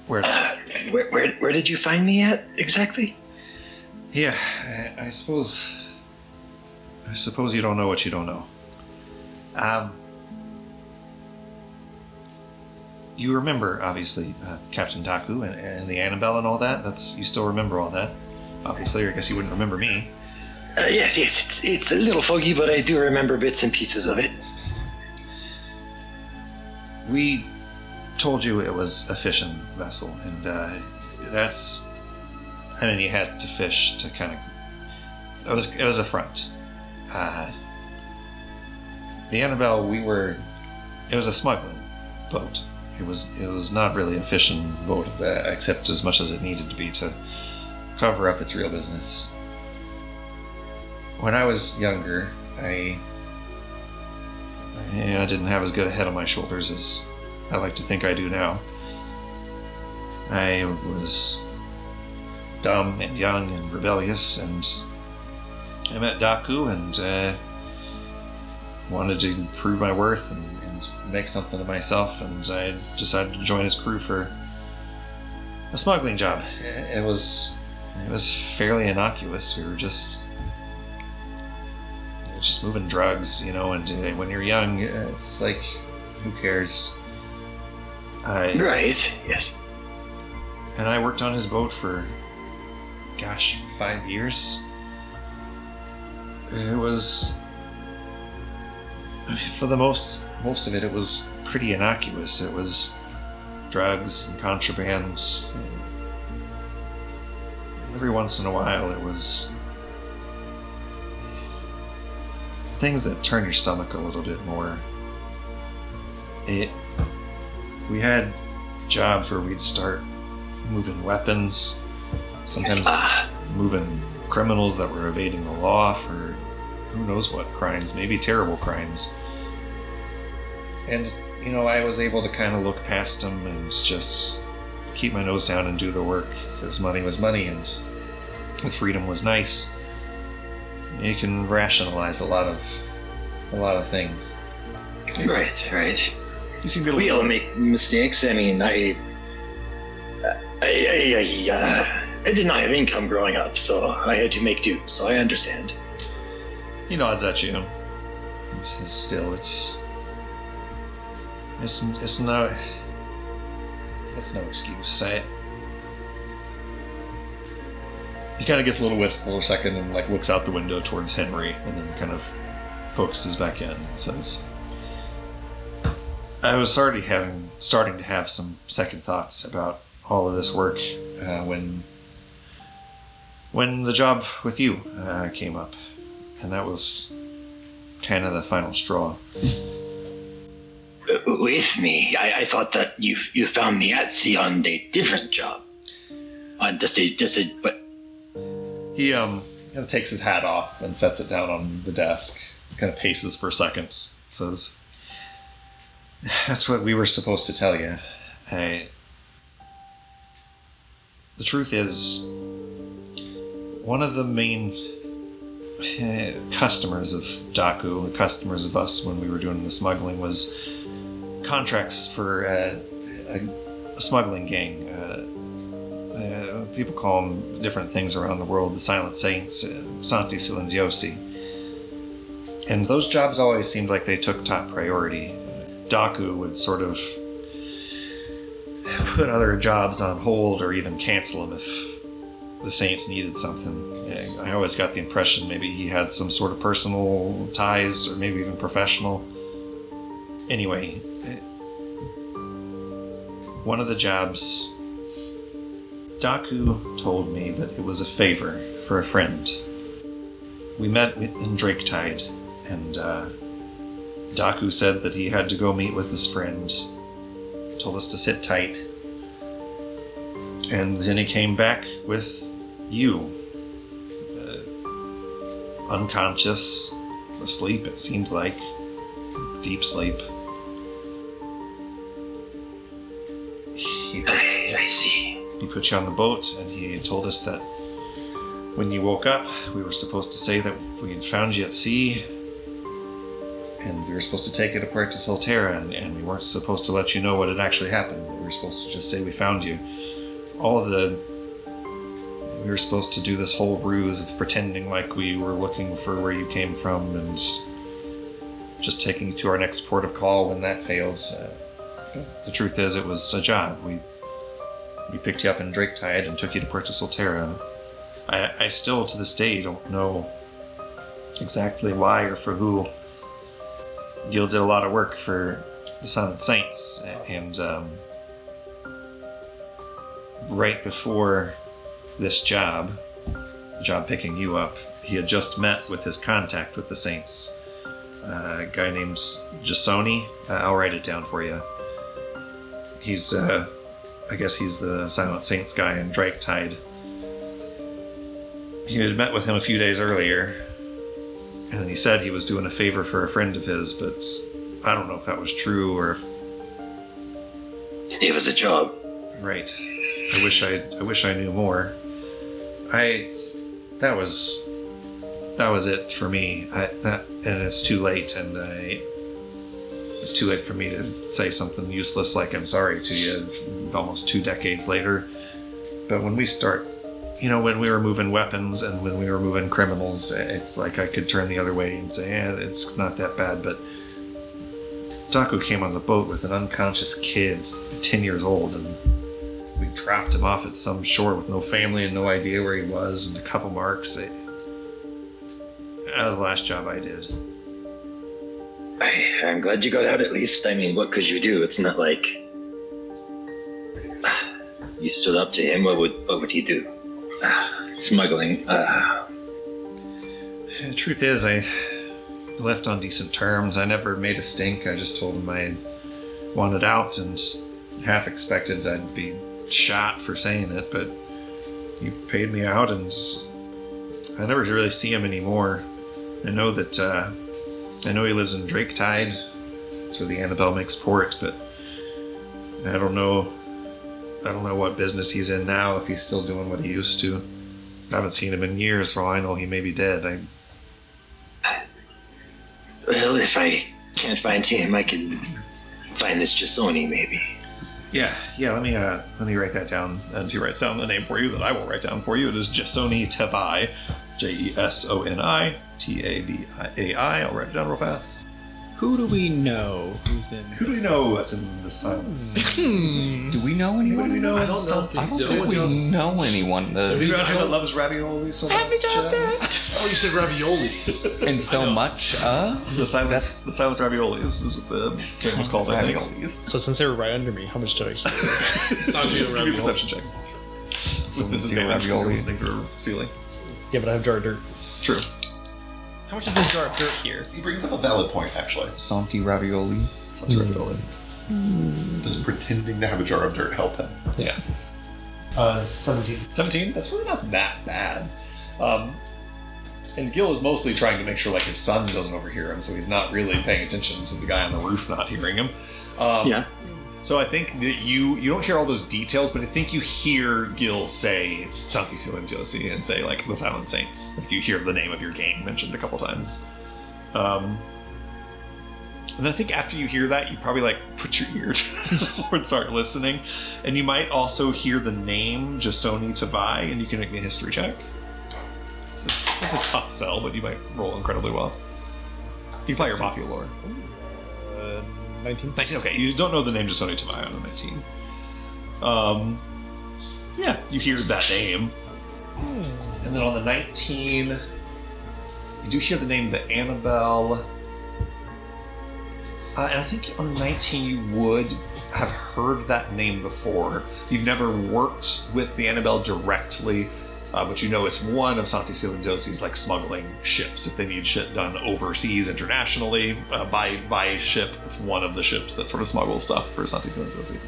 Where did you find me at exactly? Yeah, I suppose you don't know what you don't know. You remember, obviously, Captain Daku and the Annabelle and all that? You still remember all that? Obviously, I guess you wouldn't remember me. Yes, it's a little foggy, but I do remember bits and pieces of it. We told you it was a fishing vessel, and you had to fish to kind of... It was a front. The Annabelle, it was a smuggling boat. It was not really a fishing boat, except as much as it needed to be to cover up its real business. When I was younger, I didn't have as good a head on my shoulders as I like to think I do now. I was dumb and young and rebellious, and I met Daku and wanted to prove my worth and make something of myself, and I decided to join his crew for a smuggling job. It was fairly innocuous. We were just moving drugs, and when you're young, it's like, who cares? Right, yes. And I worked on his boat for, 5 years. It was, for the most of it was pretty innocuous. It was drugs and contraband. Every once in a while, it was things that turn your stomach a little bit more. We had jobs where we'd start moving weapons, sometimes moving criminals that were evading the law for who knows what crimes, maybe terrible crimes. And, I was able to kind of look past them and just keep my nose down and do the work, because money was money and the freedom was nice. You can rationalize a lot of things. Right. You seem to We all make mistakes. I mean, I did not have income growing up, so I had to make do. So I understand. He nods at you. He says, "Still, it's no excuse." He kind of gets a little wistful for a second and looks out the window towards Henry, and then kind of focuses back in and says, "I was starting to have some second thoughts about all of this work when the job with you came up, and that was kind of the final straw." With me? I thought that you found me at sea on a different job. On but he kind of takes his hat off and sets it down on the desk, kind of paces for a second, says, "That's what we were supposed to tell you. The truth is, one of the main customers of Daku, the customers of us when we were doing the smuggling, was contracts for a smuggling gang. People call them different things around the world, the Silent Saints, Santi Silenziosi. And those jobs always seemed like they took top priority. Daku would sort of put other jobs on hold or even cancel them if the Saints needed something. I always got the impression maybe he had some sort of personal ties or maybe even professional. Anyway, one of the jobs, Daku told me that it was a favor for a friend. We met in Draketide, and Daku said that he had to go meet with his friend, told us to sit tight, and then he came back with you. unconscious, asleep, it seemed like. Deep sleep. I see. He put you on the boat, and he told us that when you woke up, we were supposed to say that we had found you at sea, and we were supposed to take it apart to Solterra, and we weren't supposed to let you know what had actually happened. We were supposed to just say we found you. We were supposed to do this whole ruse of pretending like we were looking for where you came from, and just taking you to our next port of call when that failed. But the truth is, it was a job. We picked you up in Drake Tide and took you to Puerto Solterra. I still, to this day, don't know exactly why or for who. Gil did a lot of work for the Silent Saints, and right before this job picking you up, he had just met with his contact with the Saints, a guy named Jasoni. I'll write it down for you. He's, I guess he's the Silent Saints guy in Drake Tide. He had met with him a few days earlier, and then he said he was doing a favor for a friend of his, but I don't know if that was true or if... It was a job. Right. I wish I knew more. That was it for me. And it's too late, and it's too late for me to say something useless like I'm sorry to you almost 2 decades later. But when we start, when we were moving weapons and when we were moving criminals, it's like I could turn the other way and say, it's not that bad. But Daku came on the boat with an unconscious kid, 10 years old, and we dropped him off at some shore with no family and no idea where he was, and a couple marks. That was the last job I did. I'm glad you got out at least. I mean, what could you do? It's not like you stood up to him. What would he do? Smuggling. The truth is, I left on decent terms. I never made a stink. I just told him I wanted out, and half expected I'd be shot for saying it, but he paid me out, and I never really see him anymore. I know he lives in Drake Tide. That's where the Annabelle makes port, but I don't know what business he's in now, if he's still doing what he used to. I haven't seen him in years. For all I know, he may be dead. Well, if I can't find him, I can find this Jasoni, maybe. Yeah. Let me write that down. And he writes down the name for you that I will write down for you. It is Jasoni Tavai, Jesoni Tavai. I'll write it down real fast. Who do we know who's in? Who do we know that's in the Silence? Do we know anyone? Who do we know? I don't know if I don't think we know anyone. Anybody out here that loves ravioli so much? Oh, you said raviolis. And so much, The silent ravioli is what the game was called. I think. raviolis. So since they were right under me, how much did I hear? Sanjio Give me a ravioli. perception check. So With this zero advantage, you're ravioli. listening through ceiling. Yeah, but I have jar of dirt. True. How much is this jar of dirt here? He brings up a valid point, actually. Santi ravioli. Sounds ravioli. Does pretending to have a jar of dirt help him? Yeah. 17. 17? That's really not that bad. And Gil is mostly trying to make sure like his son doesn't overhear him, so he's not really paying attention to the guy on the roof not hearing him. Yeah. So I think that you don't hear all those details, but I think you hear Gil say Santi Silenziosi and say like the Silent Saints. If you hear the name of your gang mentioned a couple times. And then I think after you hear that, you probably like put your ear forward and start listening. And you might also hear the name Jasoni Tavai, and you can make me a history check. It's a tough sell, but you might roll incredibly well. You play your Mafia lore. 19. 19, okay. You don't know the name Jasoni Tavai on a 19. Yeah, you hear that name. And then on the 19, you do hear the name the Annabelle. And I think on the 19 you would have heard that name before. You've never worked with the Annabelle directly, but you know it's one of Santi Silenziosi's like smuggling ships. If they need shit done overseas, internationally, by ship, it's one of the ships that sort of smuggles stuff for Santi Silenziosi.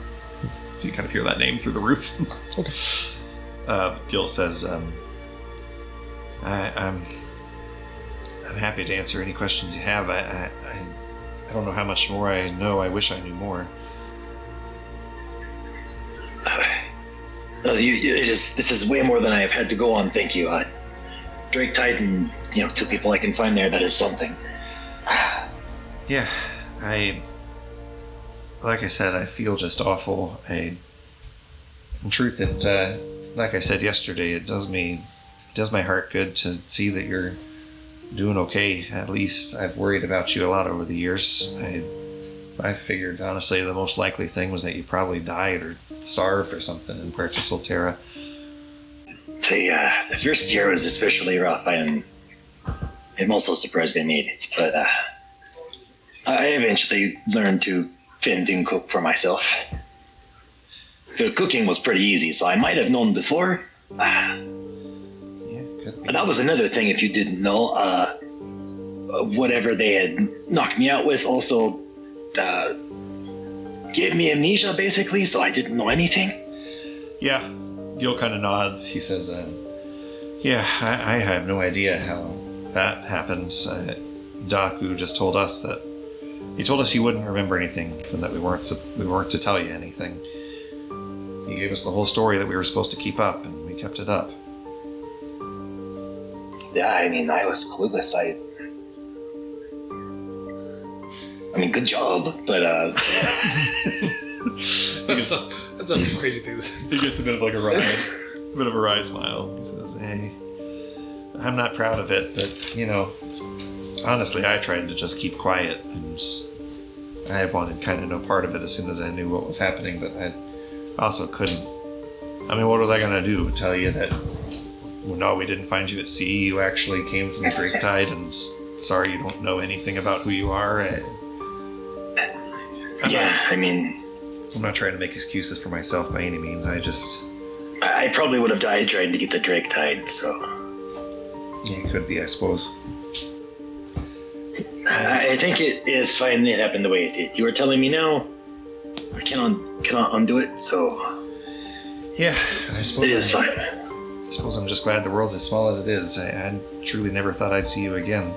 So you kind of hear that name through the roof. Okay. Gil says, I'm happy to answer any questions you have. I don't know how much more I know. I wish I knew more. No, this is way more than I have had to go on. Thank you. Drake Titan, 2 people I can find there. That is something. Yeah, like I said, I feel just awful. In truth, like I said yesterday, it does my heart good to see that you're doing okay. At least I've worried about you a lot over the years. I figured, honestly, the most likely thing was that you probably died or starved or something in Puerto Solterra. The first year was especially rough. I'm also surprised I made it, but I eventually learned to fend and cook for myself. The cooking was pretty easy, so I might have known before. Yeah, could be. And that was another thing, if you didn't know. Whatever they had knocked me out with also gave me amnesia, basically, so I didn't know anything. Yeah, Gil kind of nods. He says, yeah, I have no idea how that happened. Daku just told us that he told us he wouldn't remember anything, and that we weren't to tell you anything. He gave us the whole story that we were supposed to keep up, and we kept it up. Yeah, I mean, I was clueless. I mean, good job, but That's a crazy thing. He gets a bit of like a bit of a wry smile. He says, "Hey, I'm not proud of it, but honestly, I tried to just keep quiet, and I wanted kind of no part of it as soon as I knew what was happening, but I also couldn't. I mean, what was I gonna do? Tell you that no, we didn't find you at sea. You actually came from the Drake Tide, and sorry you don't know anything about who you are." I'm not trying to make excuses for myself by any means. I probably would have died trying to get the Drake Tide, so... Yeah, it could be, I suppose. I think it is fine it happened the way it did. You were telling me now, I cannot undo it, so... Yeah, I suppose... It is fine. I suppose I'm just glad the world's as small as it is. I truly never thought I'd see you again,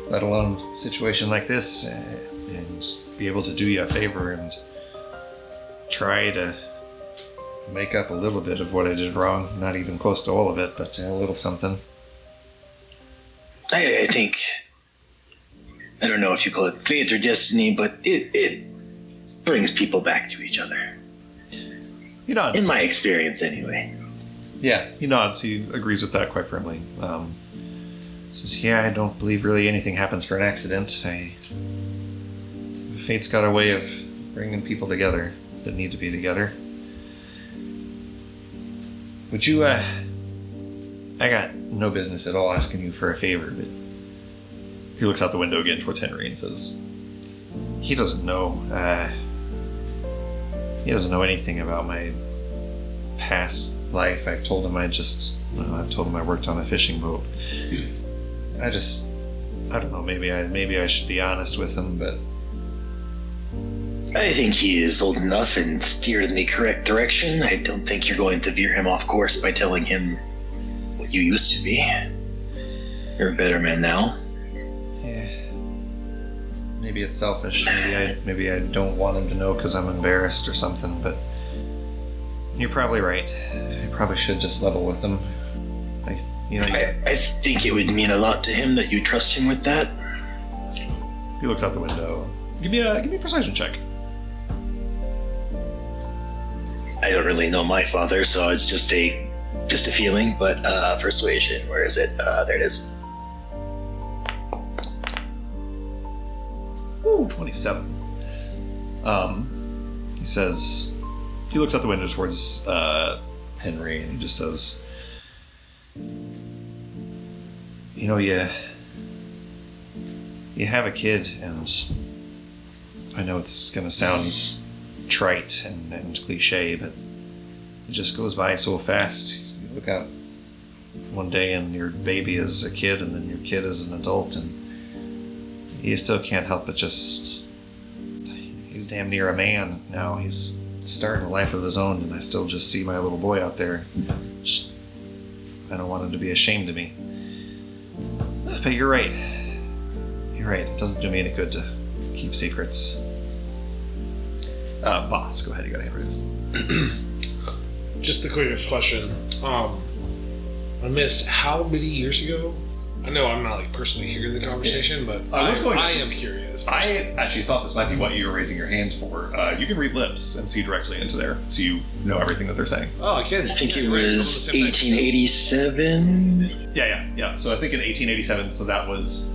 let alone a situation like this, and be able to do you a favor and try to make up a little bit of what I did wrong. Not even close to all of it, but a little something. I think... I don't know if you call it fate or destiny, but it brings people back to each other. He nods. In my experience, anyway. Yeah, he nods. He agrees with that quite firmly. Says, yeah, I don't believe really anything happens for an accident. Fate's got a way of bringing people together that need to be together. Would you, I got no business at all asking you for a favor, but he looks out the window again towards Henry and says, he doesn't know anything about my past life. I've told him I worked on a fishing boat. I don't know, maybe I should be honest with him, but I think he is old enough and steered in the correct direction. I don't think you're going to veer him off course by telling him what you used to be. You're a better man now. yeah, maybe it's selfish. Maybe I don't want him to know because I'm embarrassed or something, but you're probably right. I probably should just level with him. I think it would mean a lot to him that you trust him with that. He looks out the window. Give me a persuasion check. I don't really know my father, so it's just a feeling, but persuasion, where is it? There it is. Ooh, 27. He says, he looks out the window towards Henry, and he just says, you have a kid, and I know it's gonna sound trite and cliche, but it just goes by so fast. You look out one day and your baby is a kid, and then your kid is an adult, and you still can't help but he's damn near a man now. He's starting a life of his own, and I still just see my little boy out there. I don't want him to be ashamed of me. But you're right. You're right. It doesn't do me any good to keep secrets. Boss, go ahead. You got to hand raise. Just the quickest question. I missed how many years ago? I know I'm not like personally hearing the conversation, but I am curious. I actually thought this might be what you were raising your hand for. You can read lips and see directly into there, so you know everything that they're saying. Oh, I can. I think it was 1887. Yeah. So I think in 1887, so that was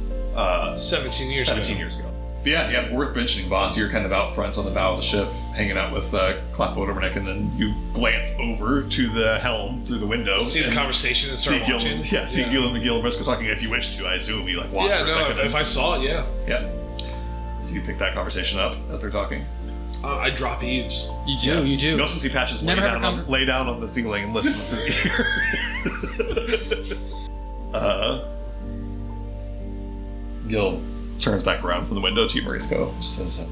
17 years 17 ago. years ago. But yeah, worth mentioning, boss. You're kind of out front on the bow of the ship, hanging out with Clapboard Overneck, and then you glance over to the helm through the window. See the conversation and start watching. See Gilliam and Gilliam Briscoe talking. If you wish to, I assume you like watch Yeah, for a second. if I saw it, yeah. Yeah. So you pick that conversation up as they're talking. I drop eaves. You do. You do. You also see Patches Never had a lay down on the ceiling and listen with his ear. Gil turns back around from the window to you, Marisco. Just says,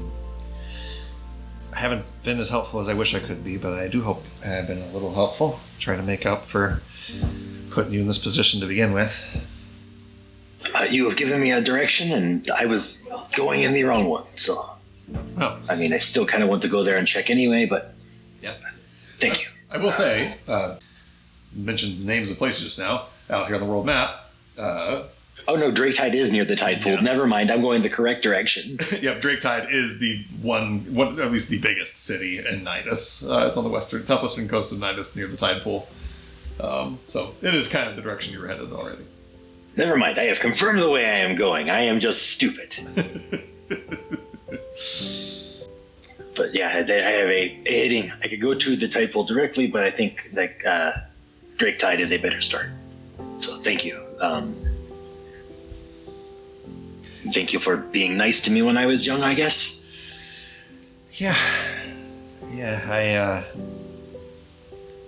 I haven't been as helpful as I wish I could be, but I do hope I've been a little helpful. Trying to make up for putting you in this position to begin with. You have given me a direction, and I was going in the wrong one. So, Oh, I mean, I still kind of want to go there and check anyway. But yep. thank you. I will say, mentioned the names of places just now, out here on the world map. Oh no, Drake Tide is near the tide pool. Yes. Never mind, I'm going the correct direction. Yeah, Drake Tide is the one, at least the biggest city in Nidus. It's on the southwestern coast of Nidus near the tide pool. So it is kind of the direction you were headed already. Never mind, I have confirmed the way I am going. I am just stupid. But yeah, I have a heading. I could go to the tide pool directly, but I think like Drake Tide is a better start. So thank you. Thank you for being nice to me when I was young, I guess. Yeah,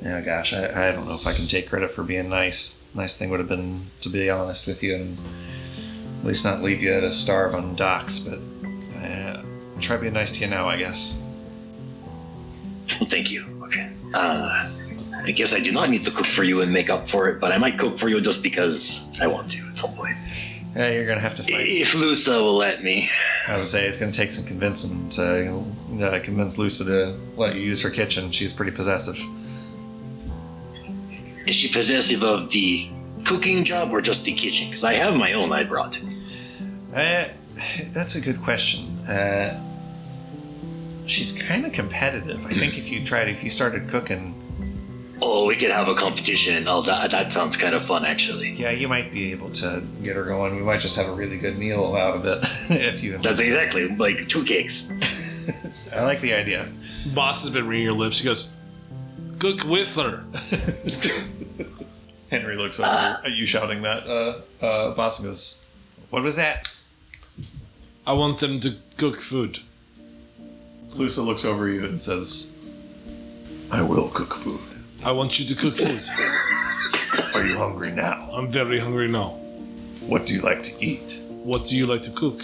gosh, I don't know if I can take credit for being nice. Nice thing would have been to be honest with you and at least not leave you to starve on docks, but I'll try being nice to you now, I guess. Well, thank you. Okay. I guess I do not need to cook for you and make up for it, but I might cook for you just because I want to at some point. Yeah, you're gonna have to fight. If Lusa will let me. I was gonna say, it's gonna take some convincing to convince Lusa to let you use her kitchen. She's pretty possessive. Is she possessive of the cooking job or just the kitchen? Because I have my own I brought. That's a good question. She's kind of competitive. I think if you started cooking, Oh, we could have a competition. Oh, that sounds kind of fun, actually. yeah, you might be able to get her going. We might just have a really good meal out of it if you. That's exactly like 2 cakes. I like the idea. Boss has been reading your lips. He goes, cook with her. Henry looks over at you shouting that. Boss goes, "What was that?" I want them to cook food. Lusa looks over you and says, "I will cook food. I want you to cook food. Are you hungry now? I'm very hungry now. What do you like to eat?" What do you like to cook?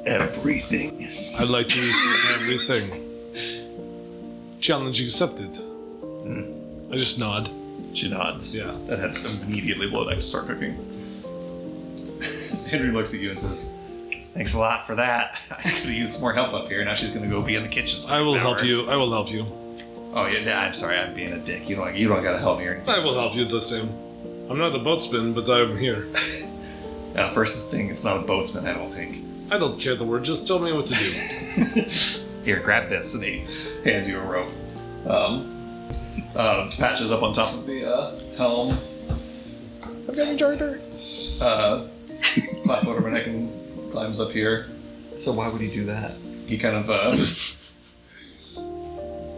Everything. I like to eat everything. Challenge accepted. I just nod. She nods. Yeah. And heads immediately below deck to start cooking. Henry looks at you and says, "Thanks a lot for that. I could have used some more help up here. Now she's going to go be in the kitchen. for the I will next help hour." you. I will help you. Oh yeah, I'm sorry. I'm being a dick. You don't got to help me or anything. I will help you the same. I'm not a boatsman, but I'm here. First thing, it's not a boatsman. I don't think. I don't care the word. Just tell me what to do. Here, grab this, and he hands you a rope. Patches up on top of the helm. I'm getting charter. Clapboard Overneck and climbs up here. So why would he do that? He kind of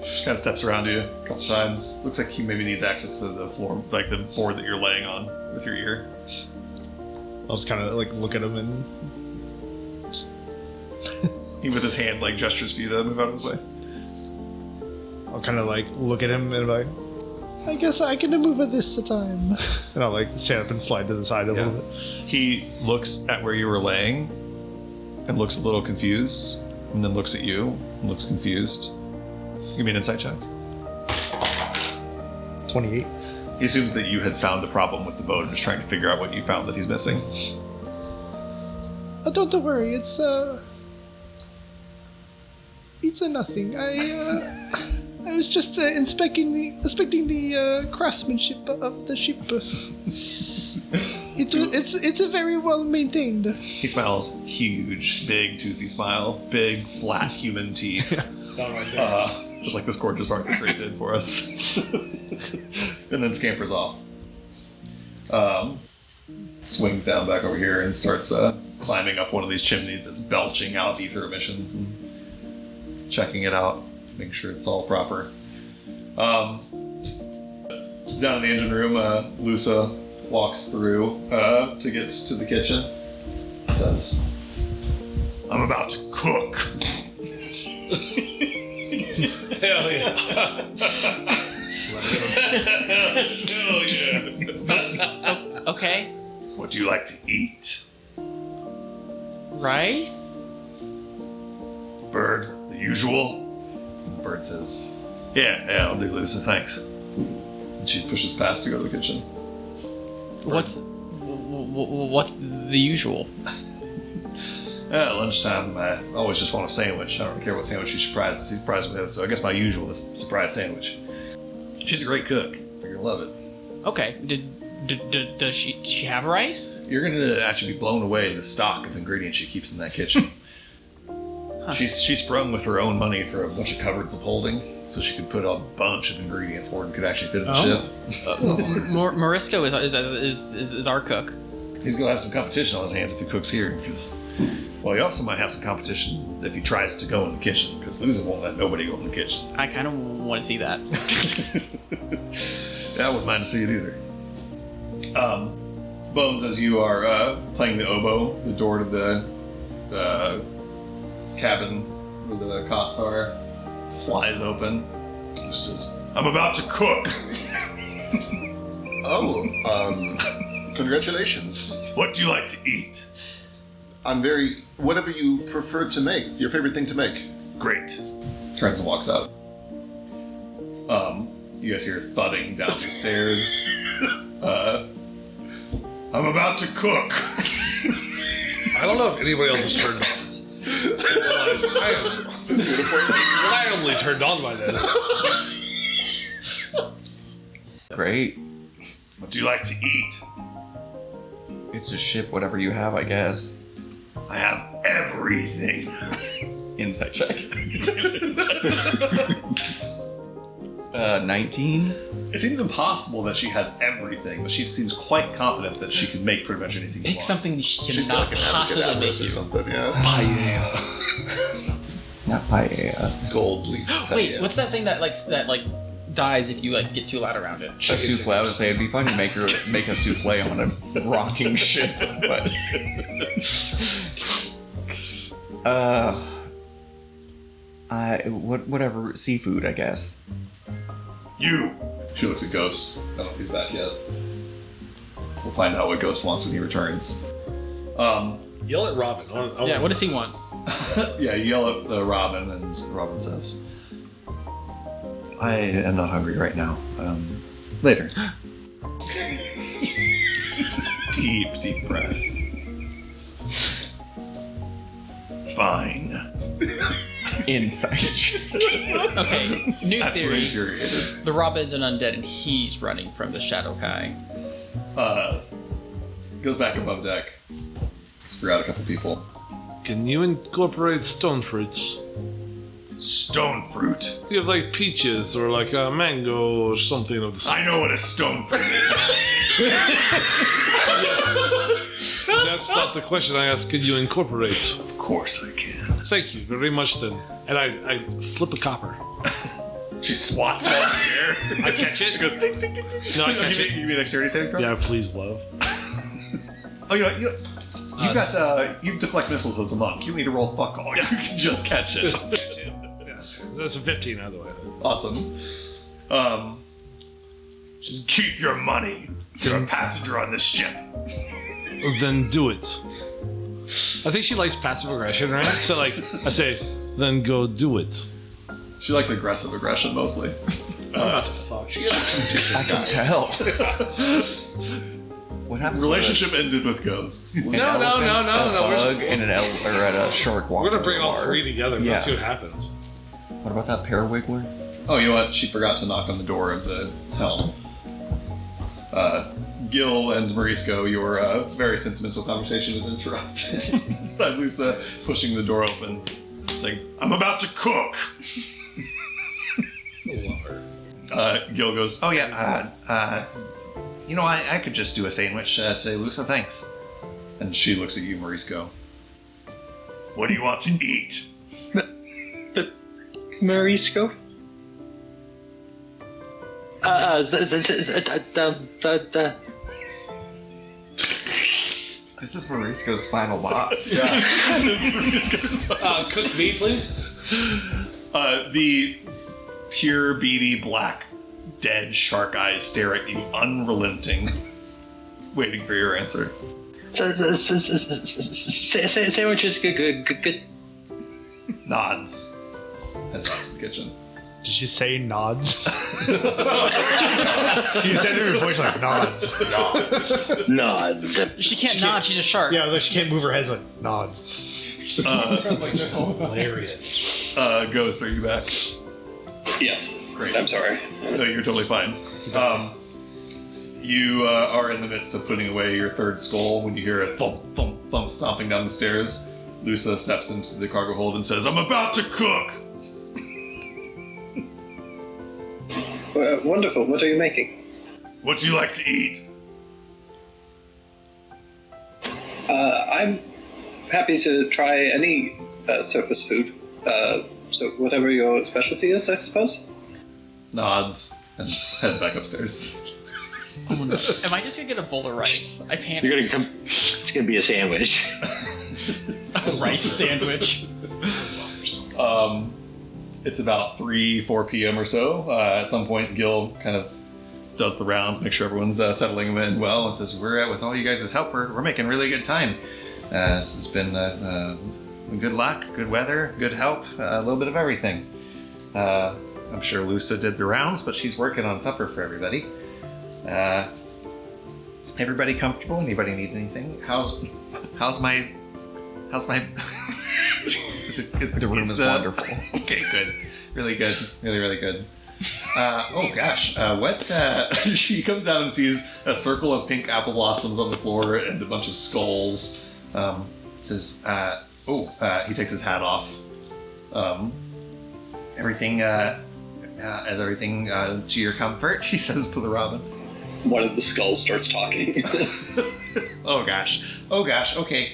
just kind of steps around you a couple times. Looks like he maybe needs access to the floor, like the board that you're laying on with your ear. I'll just kind of like look at him and He with his hand like gestures for you to move out of his way. I'll kind of like look at him and be like, I guess I can move at this time. And I'll like stand up and slide to the side a little bit. He looks at where you were laying and looks a little confused, and then looks at you and looks confused. Give me an insight check. 28. He assumes that you had found a problem with the boat and is trying to figure out what you found that he's missing. don't worry. It's a nothing. I was just inspecting the craftsmanship of the ship. It's a very well maintained. He smiles huge, big, toothy smile, big, flat human teeth. Just like this gorgeous art that Drake did for us. And then scampers off. Swings down back over here and starts climbing up one of these chimneys that's belching out ether emissions and checking it out, making sure it's all proper. Down in the engine room, Lusa walks through to get to the kitchen. Says, "I'm about to cook." Hell yeah. Hell yeah. Okay. What do you like to eat? Rice? Bird, the usual? And the bird says, yeah, I'll do Lusa, thanks. And she pushes past to go to the kitchen. What's the usual? At lunchtime, I always just want a sandwich. I don't care what sandwich she surprises me with, so I guess my usual is surprise sandwich. She's a great cook. You're gonna love it. Okay. Does she have rice? You're gonna actually be blown away at the stock of ingredients she keeps in that kitchen. She sprung with her own money for a bunch of cupboards of holding, so she could put a bunch of ingredients more than could actually fit in the ship. Morisco is our cook. He's gonna have some competition on his hands if he cooks here, because, well, he also might have some competition if he tries to go in the kitchen, because Lusa won't let nobody go in the kitchen. I kind of want to see that. Yeah, I wouldn't mind to see it either. Bones, as you are playing the oboe, the door to the cabin where the cots are flies open. He says, "I'm about to cook." Congratulations. What do you like to eat? Whatever you prefer to make, your favorite thing to make. Great. Turns and walks out. You guys hear thudding down the stairs. I'm about to cook. I don't know if anybody else is turned on. I am wildly turned on by this. Great. What do you like to eat? It's a ship, whatever you have, I guess. I have everything. Insight check. 19? It seems impossible that she has everything, but she seems quite confident that she can make pretty much anything you Pick want. something she She's cannot got like an possibly advocate make avarice or you. something, yeah. Not paella. Gold leaf. Wait, what's that thing that dies if you get too loud around it? A souffle. I would say it'd be fun to make a souffle on a rocking ship, but whatever seafood, I guess. You! She looks at Ghost. I don't know if he's back yet. We'll find out what Ghost wants when he returns. Yell at Robin. Yeah, what does he want? Yeah, you yell at Robin, and Robin says, I am not hungry right now. Later. Deep breath. Fine. Insight. Okay, new Absolutely theory. infuriated. The Robin's an undead and he's running from the Shadow Kai. Goes back above deck. Screw out a couple people. Can you incorporate stone fruits? Stone fruit. You have like peaches or like a mango or something of the sort. I know what a stone fruit is. That's not the question I asked. Can you incorporate? Of course I can. Thank you very much then. And I flip a copper. She swats it out of the air. I catch it. It goes tick, tick, tick, tick. No, I catch it. You mean dexterity saving throw? Yeah, please, love. Oh, you've deflect missiles as a monk. You don't need to roll fuck all. You can just catch it. Yeah, that's a 15 out of the way. Awesome. Just keep your money. You're a passenger on this ship. Then do it. I think she likes passive aggression, right? So like, I say, then go do it. She likes aggressive aggression mostly. I'm about to fuck. I can tell. What happens? Relationship ended with ghosts. when No, an no, no, elephant, no, a no, we're bug and an or at a shark walk. We're gonna into bring a all bar. three together. Yeah. Let's see what happens. What about that parawiggler? Oh, you know what? She forgot to knock on the door of the helm. Gil and Morisco, your very sentimental conversation is interrupted by Lusa pushing the door open, saying, "I'm about to cook." Love her. Gil goes, "Oh yeah, I could just do a sandwich today, Lusa. Thanks." And she looks at you, Morisco. "What do you want to eat?" Morisco? This is Morisco's final boss. Cook me, please. The pure, beady, black, dead shark eyes stare at you, unrelenting, waiting for your answer. Sandwich is good. Nods. Heads off to the kitchen. Did you say nods? You said it in your voice like nods. Nods. She can't nod. She's a shark. Yeah, I was like, she can't move her head. Like nods. Hilarious. Ghost, are you back? Yes. Great. I'm sorry. No, you're totally fine. You are in the midst of putting away your third skull when you hear a thump, thump, thump stomping down the stairs. Lusa steps into the cargo hold and says, "I'm about to cook!" Wonderful. What are you making? What do you like to eat? I'm happy to try any surface food. So whatever your specialty is, I suppose. Nods and heads back upstairs. Oh, no. Am I just gonna get a bowl of rice? I panicked. You're gonna come. It's gonna be a sandwich. A rice sandwich. It's about 4 p.m. or so. At some point, Gil kind of does the rounds, make sure everyone's settling them in well, and says, "We're with all you guys' help. We're making really good time. This has been good luck, good weather, good help, a little bit of everything. I'm sure Lusa did the rounds, but she's working on supper for everybody. Everybody comfortable? Anybody need anything? How's my The room is wonderful. Okay, good. Really good. Really, really good. Oh gosh, she comes down and sees a circle of pink apple blossoms on the floor and a bunch of skulls. Says, he takes his hat off. Everything, is everything to your comfort? He says to the robin. One of the skulls starts talking. Oh gosh, okay.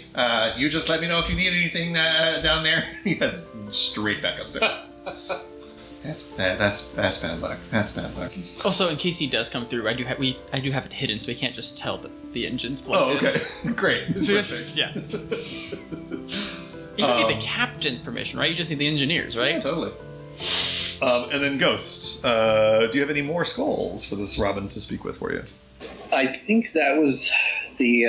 You just let me know if you need anything down there. He heads straight back upstairs. That's bad luck. That's bad luck. Also, in case he does come through, I do have it hidden, so we can't just tell that the engine's Oh, plugged in. okay. Great. Perfect. Yeah. You don't need the captain's permission, right? You just need the engineers, right? Totally. And then Ghost, do you have any more skulls for this Robin to speak with for you? I think that was the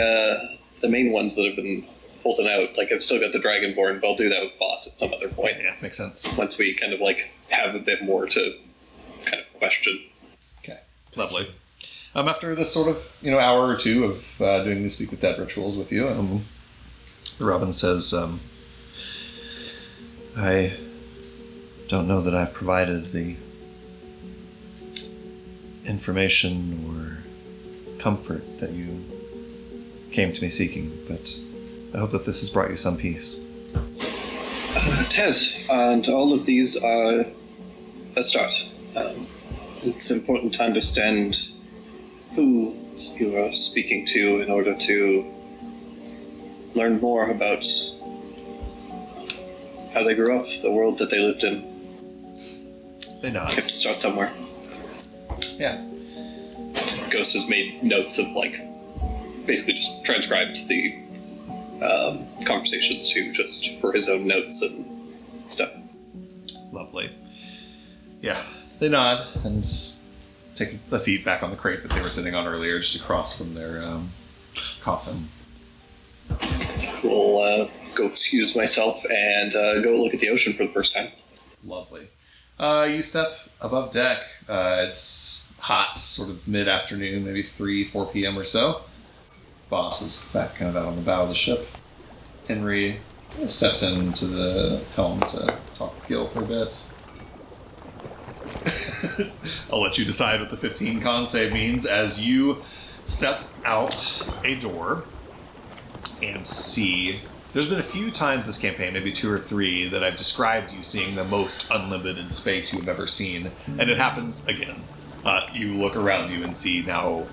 main ones that have been holding out. Like, I've still got the Dragonborn, but I'll do that with Boss at some other point. Yeah, makes sense. Once we kind of have a bit more to kind of question. Okay, lovely. After this sort of hour or two of doing the Speak with Dead rituals with you, the Robin says, I don't know that I've provided the information or comfort that you came to me seeking, but I hope that this has brought you some peace. It has, and all of these are a start. It's important to understand who you are speaking to in order to learn more about how they grew up, the world that they lived in. They nod. You have to start somewhere. Yeah. Ghost has made notes of basically just transcribed the conversations too, just for his own notes and stuff. Lovely. Yeah, they nod and take a seat back on the crate that they were sitting on earlier, just across from their coffin. We'll go excuse myself and go look at the ocean for the first time. Lovely. You step above deck. It's hot, sort of mid-afternoon, maybe 4 p.m. or so. Boss is back kind of out on the bow of the ship. Henry steps into the helm to talk with Gil for a bit. I'll let you decide what the 15 con save means as you step out a door and see. There's been a few times this campaign, maybe 2 or 3, that I've described you seeing the most unlimited space you've ever seen, and it happens again. You look around you and see now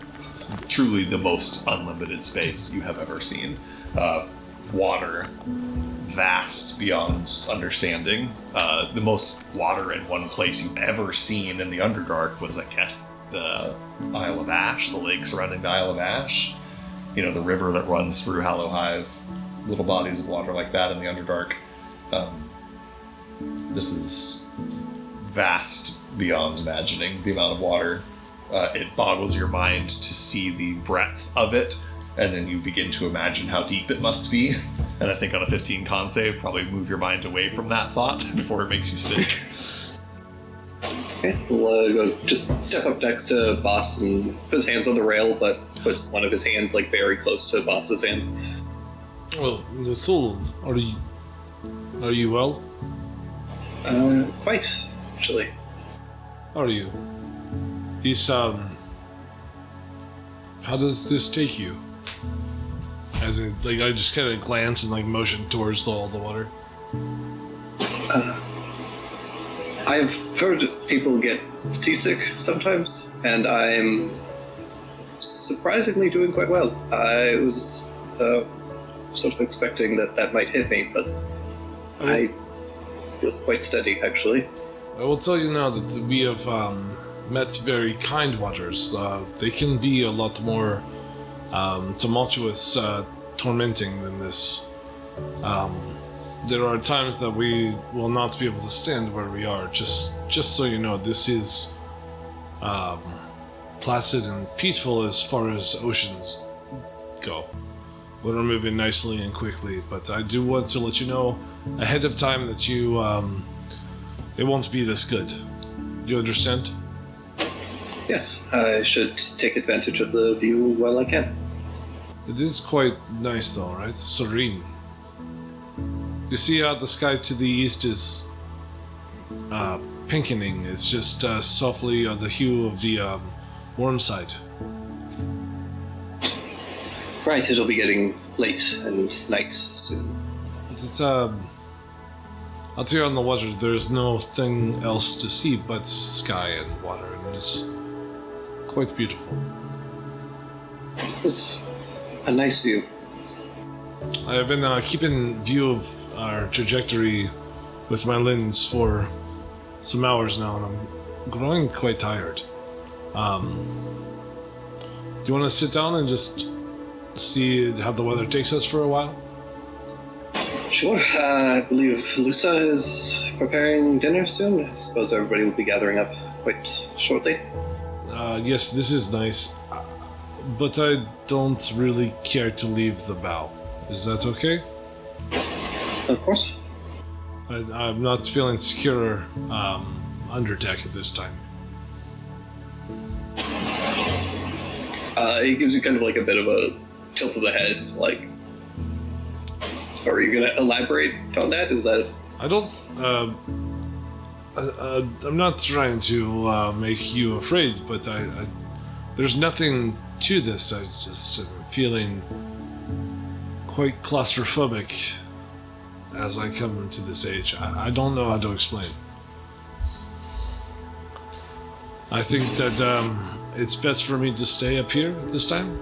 truly the most unlimited space you have ever seen. Water, vast beyond understanding. The most water in one place you've ever seen in the Underdark was, I guess, the Isle of Ash, the lake surrounding the Isle of Ash. You know, the river that runs through Hallowhive, little bodies of water like that in the Underdark. This is vast beyond imagining, the amount of water. It boggles your mind to see the breadth of it, and then you begin to imagine how deep it must be. And I think on a 15 con save, probably move your mind away from that thought before it makes you sick. Okay, we'll go just step up next to Boss and put his hands on the rail, but put one of his hands like very close to Boss's hand. Well, Thul, are you well? Quite, actually. How are you? How does this take you? As in, like, I just kind of glance and, like, motion towards all the water. I've heard people get seasick sometimes, and I'm surprisingly doing quite well. I was sort of expecting that might hit me, but I feel quite steady, actually. I will tell you now that we have met very kind waters. They can be a lot more tumultuous, tormenting than this. There are times that we will not be able to stand where we are. Just so you know, this is placid and peaceful as far as oceans go. We're moving nicely and quickly, but I do want to let you know ahead of time that you it won't be this good. You understand? Yes, I should take advantage of the view while I can. It is quite nice though, right? Serene. You see how the sky to the east is pinkening. It's just softly the hue of the warm side. Right, it'll be getting late and night soon. It's out here on the water, there's no thing else to see but sky and water, and it's quite beautiful. It's a nice view. I have been keeping view of our trajectory with my lens for some hours now, and I'm growing quite tired. Do you want to sit down and just see how the weather takes us for a while? Sure, I believe Lusa is preparing dinner soon. I suppose everybody will be gathering up quite shortly. Yes, this is nice, but I don't really care to leave the bow. Is that okay? Of course. I'm not feeling secure under deck at this time. He gives you kind of like a bit of a tilt of the head, like, are you gonna elaborate on that? Is that... I don't, I'm not trying to make you afraid, but I there's nothing to this. I just am feeling quite claustrophobic as I come to this age. I don't know how to explain. I think that it's best for me to stay up here at this time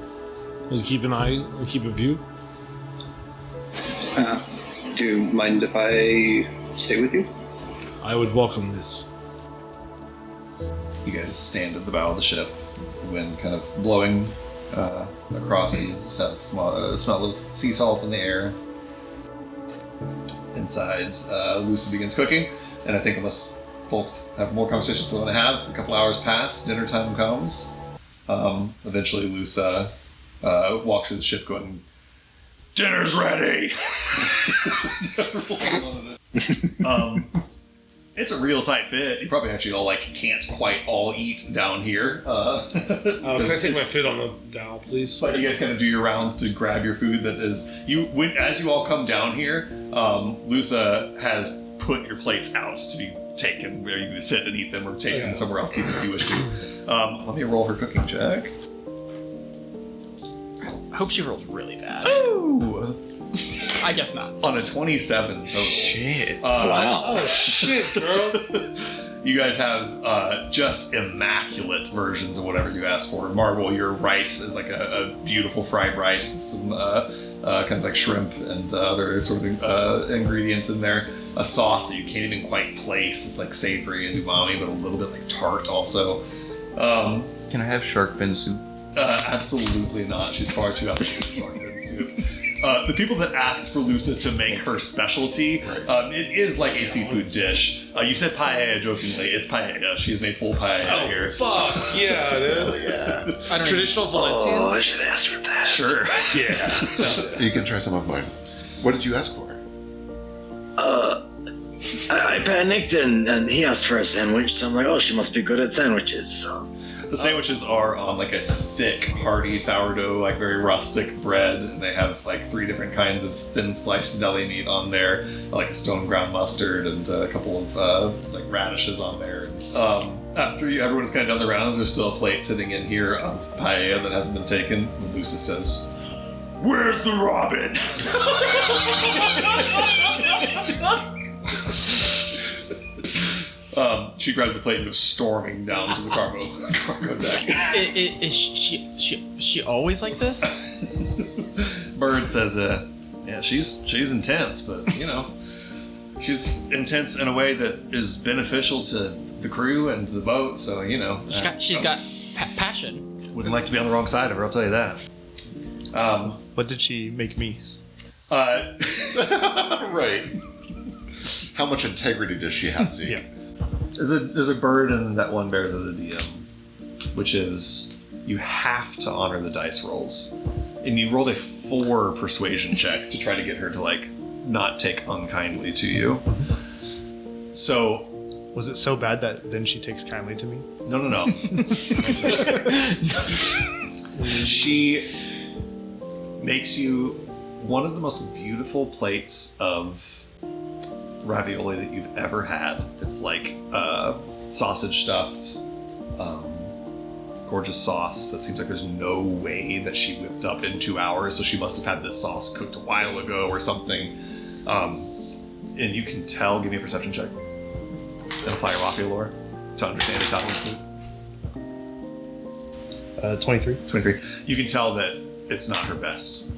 and keep an eye and keep a view. Do you mind if I stay with you? I would welcome this. You guys stand at the bow of the ship, the wind kind of blowing across you, the smell of sea salt in the air. Inside, Lucy begins cooking, and I think unless folks have more conversations they want to have, a couple hours pass, dinner time comes. Eventually, Lusa walks through the ship going, "Dinner's ready!" It's a real tight fit. You probably actually all like can't quite all eat down here. Can I take my foot on the dowel, please? But you guys kind of do your rounds to grab your food. That is, as you all come down here, Lusa has put your plates out to be taken, where you can sit and eat them, or taken somewhere else to eat them if you wish to. Let me roll her cooking check. I hope she rolls really bad. Ooh! I guess not. On a 27 total. Shit. Wow. Oh shit, girl! You guys have just immaculate versions of whatever you asked for. Marvel, your rice is like a beautiful fried rice with some kind of like shrimp and other sort of ingredients in there. A sauce that you can't even quite place. It's like savory and umami, but a little bit like tart also. Can I have shark fin soup? Absolutely not. She's far too out of shark fin soup. The people that asked for Lusa to make her specialty, it is like a seafood dish. You said paella jokingly. It's paella. She's made full paella here. Fuck yeah, dude! I don't Traditional Valencian. Oh, I should ask for that. Sure. Yeah. You can try some of mine. What did you ask for? I panicked and he asked for a sandwich, so I'm like, oh, she must be good at sandwiches. So The sandwiches are on like a thick, hearty sourdough, like very rustic bread, and they have like 3 different kinds of thin sliced deli meat on there, like a stone ground mustard and a couple of like radishes on there. After everyone's kind of done the rounds, there's still a plate sitting in here of paella that hasn't been taken. And Lusa says, "Where's the robin?" She grabs the plate and goes storming down to the cargo deck. Is she always like this? Bird says, "Yeah, she's intense, but you know, she's intense in a way that is beneficial to the crew and to the boat. So you know, She's got passion. wouldn't like to be on the wrong side of her. I'll tell you that." What did she make me? Right. How much integrity does she have, Z? Yeah. There's a bird in that one bears as a DM, which is you have to honor the dice rolls, and you rolled a 4 persuasion check to try to get her to like not take unkindly to you. So Was it so bad that then she takes kindly to me? no. She makes you one of the most beautiful plates of ravioli that you've ever had. It's like sausage stuffed, gorgeous sauce that seems like there's no way that she whipped up in 2 hours, so she must have had this sauce cooked a while ago or something. And you can tell, give me a perception check, and apply your Rafi lore to understand Italian food. 23. 23. You can tell that it's not her best.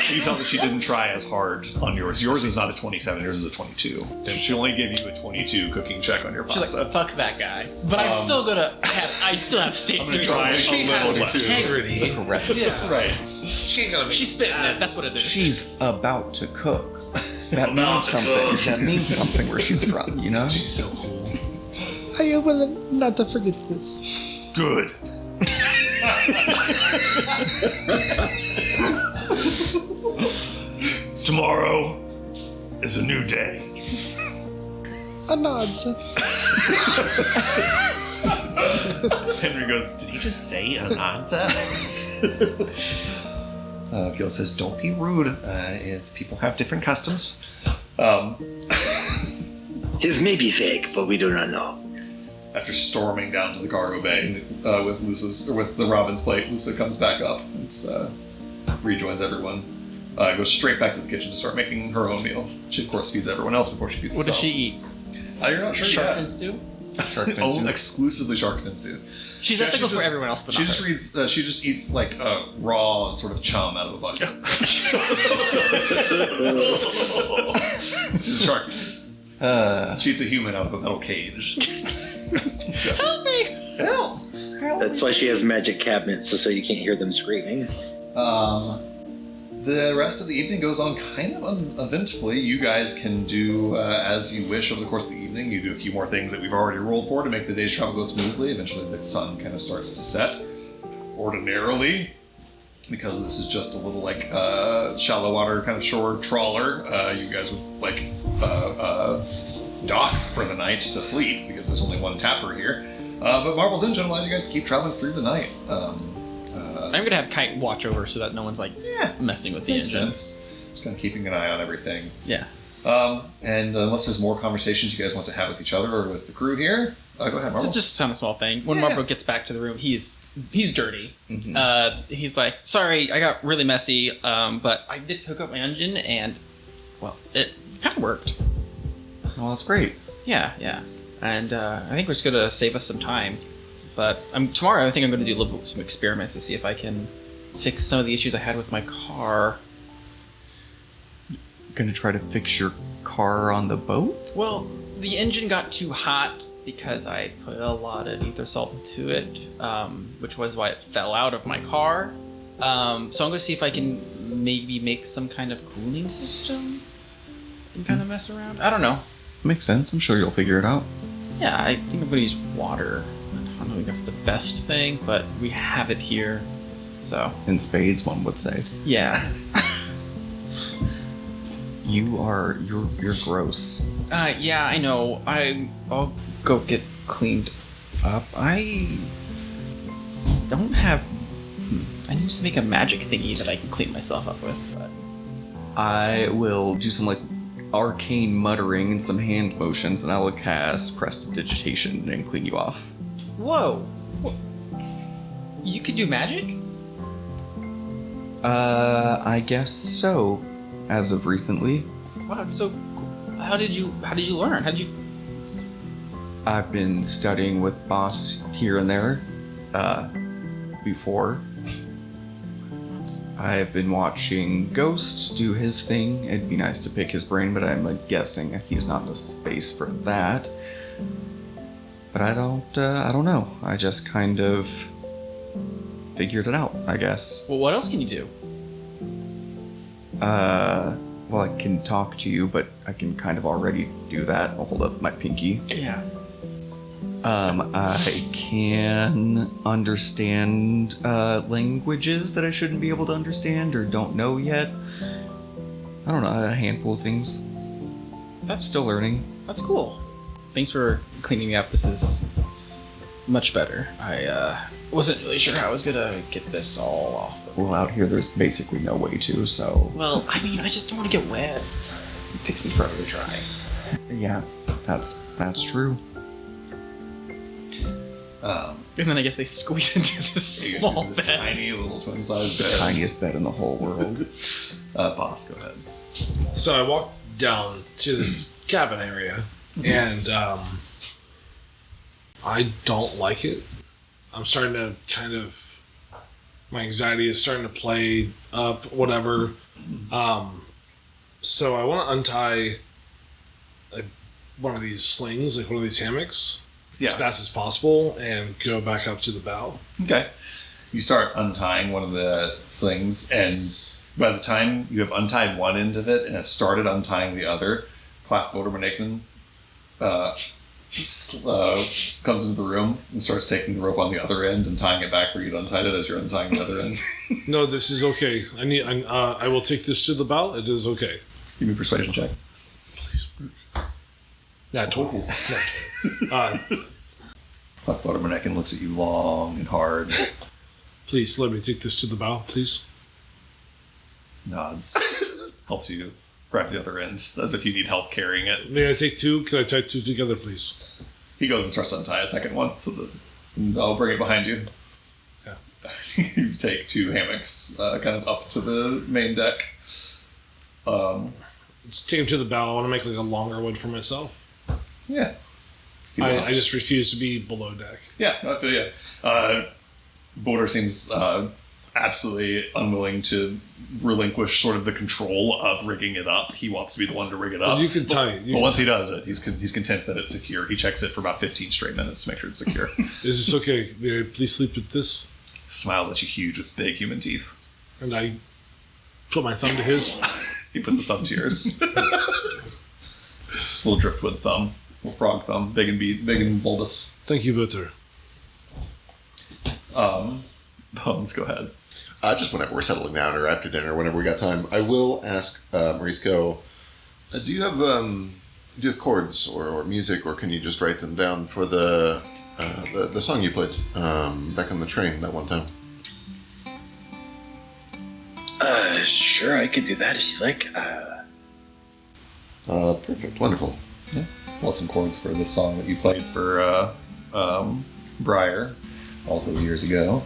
You can tell that she didn't try as hard on yours. Yours is not a 27, yours is a 22. She only gave you a 22 cooking check on your She's pasta. like, fuck that guy. But I'm still gonna have. I still have state. I'm gonna try She a has little less. integrity. Correct. Yeah. Right. She ain't gonna make She's spitting it. That's what it is. She's about to cook. That About means to something. cook. That means something where she's from, you know? She's so cool. I am willing not to forget this. Good. Tomorrow is a new day. A nonsense. Henry goes, "Did he just say Anansa?" Gil says, "Don't be rude. It's people have different customs." his may be fake, but we do not know. After storming down to the cargo bay with the Robin's plate, Lusa comes back up and rejoins everyone. Goes straight back to the kitchen to start making her own meal. She of course feeds everyone else before she feeds What does herself. she eat? You're not sure Shark yet. fin stew. Shark fin Oh, soup. exclusively shark fin stew. She's She ethical actually for just- everyone else, but she not just her. reads. She just eats like raw sort of chum out of the bucket. She's a shark. She eats a human out of a metal cage. Help me! Help! That's why she has magic cabinets, so you can't hear them screaming. The rest of the evening goes on kind of uneventfully. You guys can do as you wish over the course of the evening. You do a few more things that we've already rolled for to make the day's travel go smoothly. Eventually the sun kind of starts to set. Ordinarily, because this is just a little like shallow water kind of shore trawler, you guys would like dock for the night to sleep because there's only one tapper here. But Marvel's Engine allows you guys to keep traveling through the night. I'm gonna have Kite watch over so that no one's like messing with the Makes engine. sense. Just kind of keeping an eye on everything. Yeah. And unless there's more conversations you guys want to have with each other or with the crew here, go ahead, Marvel. Just a small thing. When Yeah. Marlboro gets back to the room, he's dirty. Mhm. He's like, sorry, I got really messy, but I did hook up my engine, and well, it kind of worked. Well, that's great. Yeah. And I think it's gonna save us some time. But tomorrow, I think I'm gonna do some experiments to see if I can fix some of the issues I had with my car. Gonna try to fix your car on the boat? Well, the engine got too hot because I put a lot of ether salt into it, which was why it fell out of my car. So I'm going to see if I can maybe make some kind of cooling system and kind of mess around. I don't know. Makes sense. I'm sure you'll figure it out. Yeah, I think I'm going to use water. I don't think that's the best thing, but we have it here. So, In spades, one would say. yeah. You're gross. Yeah, I know. I'll go get cleaned up. I don't have. I need to make a magic thingy that I can clean myself up with. But I will do some like arcane muttering and some hand motions, and I will cast Prestidigitation and clean you off. whoa, you can do magic? I guess so. As of recently, Wow, that's so cool. How did you learn? How did you? I've been studying with Boss here and there. Before. I've been watching Ghost do his thing. It'd be nice to pick his brain, but I'm guessing he's not in the space for that. But I don't know. I just kind of figured it out, I guess. Well, what else can you do? Well, I can talk to you, but I can kind of already do that. I'll hold up my pinky. Yeah. I can understand languages that I shouldn't be able to understand or don't know yet. I don't know, a handful of things. I'm still learning. That's cool. Thanks for cleaning me up. This is much better. I wasn't really sure how I was gonna get this all off. Well, out here there's basically no way to, so... Well, I mean, I just don't want to get wet. It takes me forever to dry. Yeah, that's true. And then I guess they squeeze into this You small guys use this bed. tiny little twin-sized The bed. tiniest bed in the whole world. Boss, go ahead. So I walked down to this cabin area, and I don't like it. I'm starting to kind of, my anxiety is starting to play up, whatever. So I want to untie one of these slings, like one of these hammocks, Yeah. as fast as possible, and go back up to the bow. Okay. You start untying one of the slings, and by the time you have untied one end of it and have started untying the other, Claff Bodermanakin comes into the room and starts taking the rope on the other end and tying it back where you'd untied it as you're untying the other end. No, this is okay. I will take this to the bow. It is okay. Give me a persuasion check. Not 20. Not 20. Claff Bodermanakin looks at you long and hard, Please let me take this to the bow, please. nods, helps you grab the other end as if you need help carrying it. May I take two? Can I tie two together, please? He goes and starts to untie a second one, so that I'll bring it behind you. Yeah. You take two hammocks kind of up to the main deck. Just take him to the bow. I want to make like a longer one for myself. Yeah. I just refuse to be below deck. Yeah, no, I feel you. Border seems absolutely unwilling to relinquish sort of the control of rigging it up. He wants to be the one to rig it up. You can tie it. But once he does it, he's content that it's secure. He checks it for about 15 straight minutes to make sure it's secure. Is this okay? May I please sleep with this? Smiles at you huge with big human teeth. And I put my thumb to his. He puts a thumb to yours. Little driftwood thumb. Little frog thumb. Big and bulbous. Thank you, Butter. Bones, go ahead. Just whenever we're settling down or after dinner, whenever we got time, I will ask Marisco, Do you have chords or music, or can you just write them down for the song you played back on the train that one time? Sure, I could do that if you like. Perfect, wonderful. Well, some chords for the song that you played for Briar all those years ago.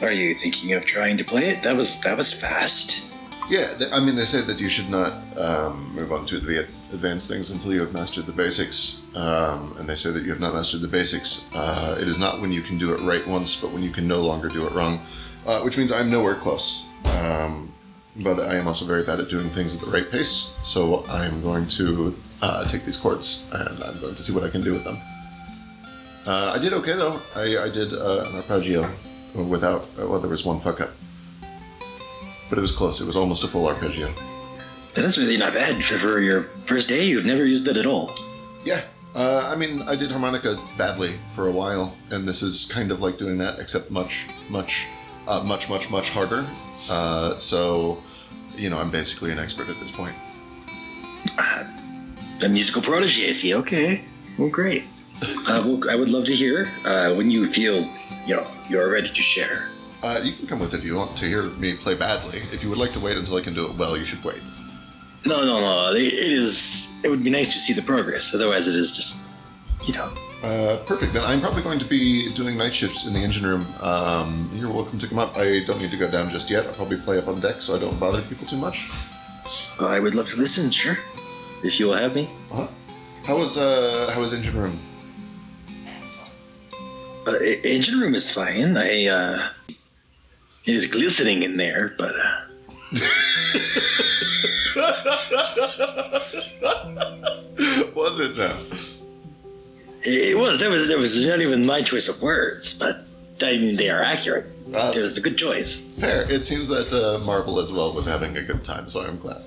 Are you thinking of trying to play it? That was fast. Yeah, they say that you should not move on to the advanced things until you have mastered the basics. And they say that you have not mastered the basics. It is not when you can do it right once, but when you can no longer do it wrong. Which means I'm nowhere close. But I am also very bad at doing things at the right pace. So I'm going to take these chords and I'm going to see what I can do with them. I did okay though. I did an arpeggio without, there was one fuck up. But it was close. It was almost a full arpeggio. That's really not bad for your first day. You've never used it at all. Yeah. I did harmonica badly for a while, and this is kind of like doing that, except much harder. So, I'm basically an expert at this point. A musical prodigy, I see. Okay. Well, great. I would love to hear when you feel, you're ready to share. You can come with if you want to hear me play badly. If you would like to wait until I can do it well, you should wait. No. It would be nice to see the progress. Otherwise, it is just, Perfect. Then I'm probably going to be doing night shifts in the engine room. You're welcome to come up. I don't need to go down just yet. I'll probably play up on deck so I don't bother people too much. I would love to listen, sure. If you will have me. Uh-huh. How was engine room? Engine room is fine. It is glistening in there, but Was it now? It was. There was not even my choice of words, but they are accurate. It was a good choice. Fair. It seems that Marvel as well was having a good time, so I'm glad.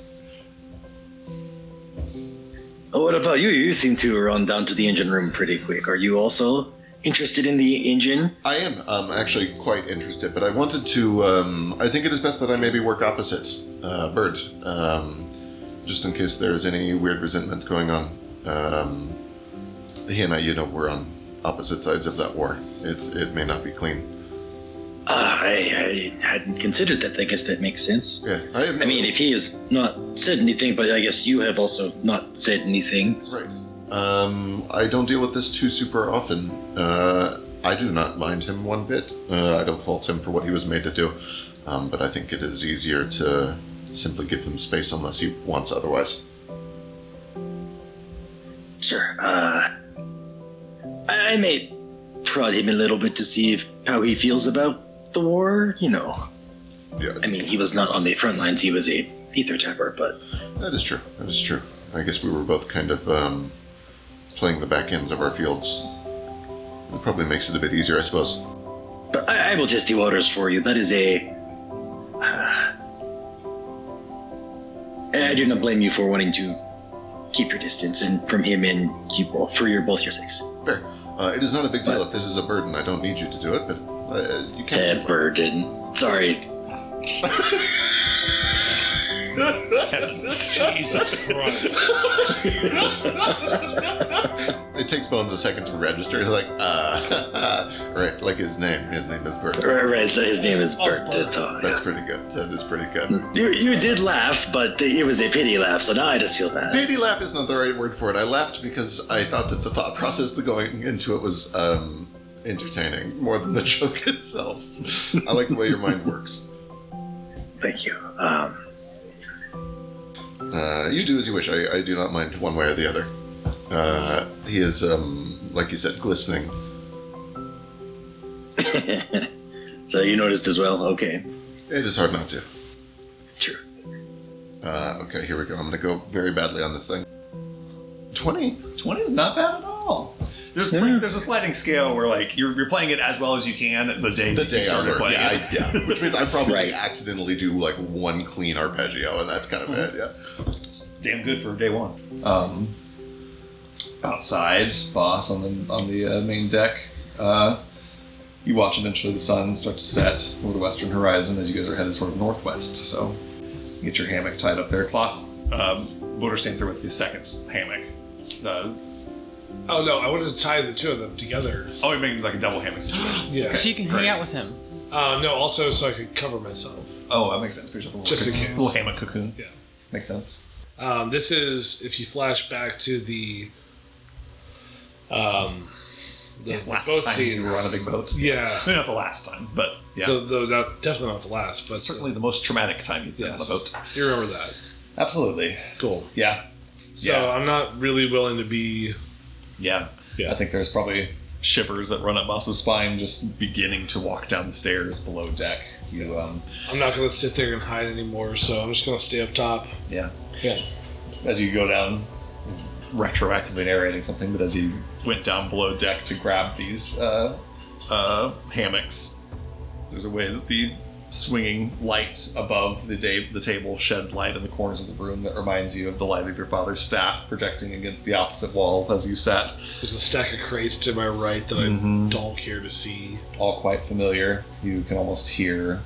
Oh, what about you? You seem to run down to the engine room pretty quick. Are you also interested in the engine? I am actually quite interested, but I wanted to. I think it is best that I maybe work opposite Bird, just in case there's any weird resentment going on. He and I, we're on opposite sides of that war. It may not be clean. I hadn't considered that. I guess that makes sense. Yeah, I mean, if he has not said anything, but I guess you have also not said anything. Right. I don't deal with this too super often. I do not mind him one bit. I don't fault him for what he was made to do. But I think it is easier to simply give him space unless he wants otherwise. Sure. I may prod him a little bit to see how he feels about the war, Yeah. I mean, he was not on the front lines. He was a ether tapper, but... That is true. I guess we were both kind of playing the back ends of our fields. It probably makes it a bit easier, I suppose. But I will test the waters for you. That is I do not blame you for wanting to keep your distance and from him and keep both your sakes. Fair. It is not a big deal if this is a burden. I don't need you to do it, but you can't. Burden. Sorry. Jesus Christ. It takes Bones a second to register. He's like, right, like his name. His name is Bert. Right, so his name is Bert. That's all. That's pretty good. That is pretty good. You did laugh, but it was a pity laugh, so now I just feel bad. Pity laugh is not the right word for it. I laughed because I thought that the thought process going into it was entertaining more than the joke itself. I like the way your mind works. Thank you. You do as you wish. I do not mind one way or the other. He is, like you said, glistening. So you noticed as well? Okay. It is hard not to. True. Okay, here we go. I'm going to go very badly on this thing. 20? 20 is not bad at all. There's a sliding scale where you're playing it as well as you can the day you started playing it. Yeah, which means I probably accidentally do one clean arpeggio, and that's kind of it. Yeah, damn good for day one. Outside, boss on the main deck. You watch eventually the sun start to set over the western horizon as you guys are headed sort of northwest. So you get your hammock tied up there, cloth Boulder stands there with the second hammock. Oh no, I wanted to tie the two of them together. Oh, you're making like a double hammock situation. Yeah. So you can hang out with him. No, also so I could cover myself. Oh, that makes sense. Put yourself a little Just in cocoon, case. little hammock cocoon. Yeah. Makes sense. This is if you flash back to the Last boat time scene. you were on a big boat. Yeah. Maybe not the last time, but yeah. Definitely not the last, but Certainly the most traumatic time you've been on a boat. You remember that. Absolutely. Cool. Yeah. So Yeah. I'm not really willing to be. Yeah. Yeah. I think there's probably shivers that run up Boss's spine just beginning to walk down the stairs below deck. You, I'm not going to sit there and hide anymore, so I'm just going to stay up top. yeah. Yeah. As you go down, retroactively narrating something, but as you went down below deck to grab these hammocks, there's a way that the swinging light above the table sheds light in the corners of the room that reminds you of the light of your father's staff projecting against the opposite wall as you sat. There's a stack of crates to my right that I don't care to see. All quite familiar. You can almost hear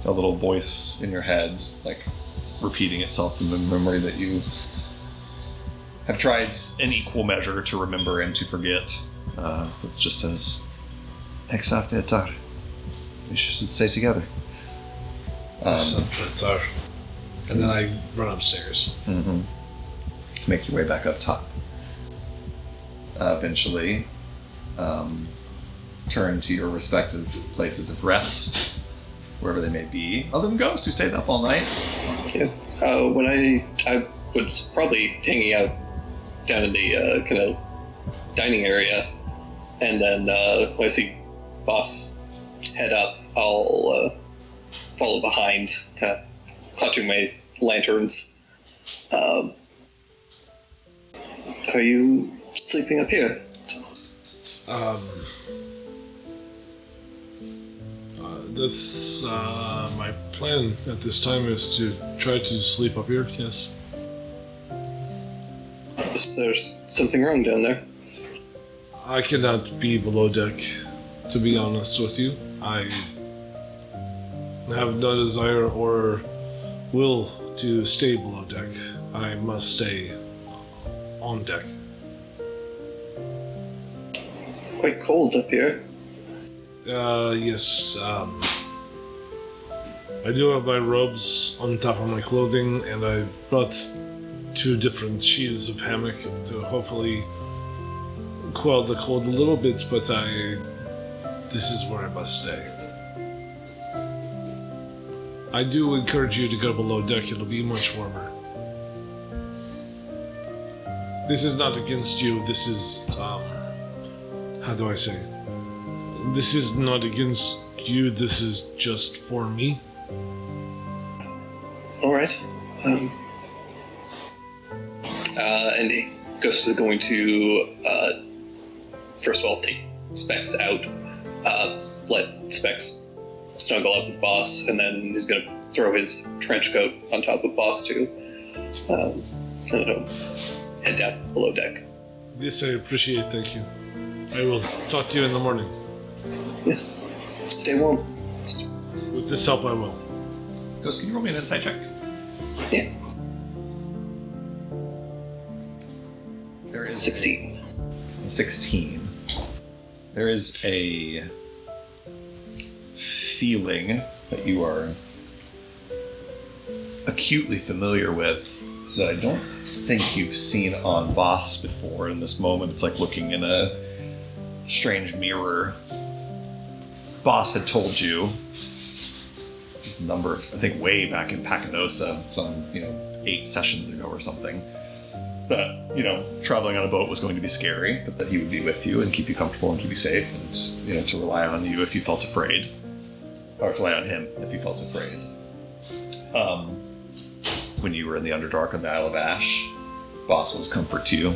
a little voice in your head, like repeating itself from the memory that you have tried in equal measure to remember and to forget. It just says, Exaf Betar. We should stay together. And then I run upstairs. Make your way back up top. Eventually, turn to your respective places of rest, wherever they may be. Other than Ghost, who stays up all night. Yeah. When I was probably hanging out down in the kind of dining area, and then when I see Boss head up, I'll follow behind, kind of clutching my lanterns. Are you sleeping up here? My plan at this time is to try to sleep up here, yes. Is there something wrong down there? I cannot be below deck, to be honest with you. I have no desire or will to stay below deck. I must stay on deck. Quite cold up here. Yes, I do have my robes on top of my clothing, and I brought 2 different sheets of hammock to hopefully quell the cold a little bit, but this is where I must stay. I do encourage you to go below deck, it'll be much warmer. This is not against you, this is, how do I say? This is not against you, this is just for me. Alright. And Ghost is going to, first of all, take Specs out, let Specs snuggle up with Boss, and then he's going to throw his trench coat on top of Boss, too. And then he'll head down below deck. This I appreciate, thank you. I will talk to you in the morning. Yes. Stay warm. With this help, I will. Ghost, can you roll me an insight check? Yeah. There is 16. 16. There is a feeling that you are acutely familiar with that I don't think you've seen on Boss before. In this moment, it's like looking in a strange mirror. Boss had told you a number of, I think, way back in Pacanosa, some 8 sessions ago or something, that traveling on a boat was going to be scary, but that he would be with you and keep you comfortable and keep you safe, and to rely on you if you felt afraid, or to rely on him if you felt afraid. When you were in the Underdark on the Isle of Ash, Boss was comfort to you.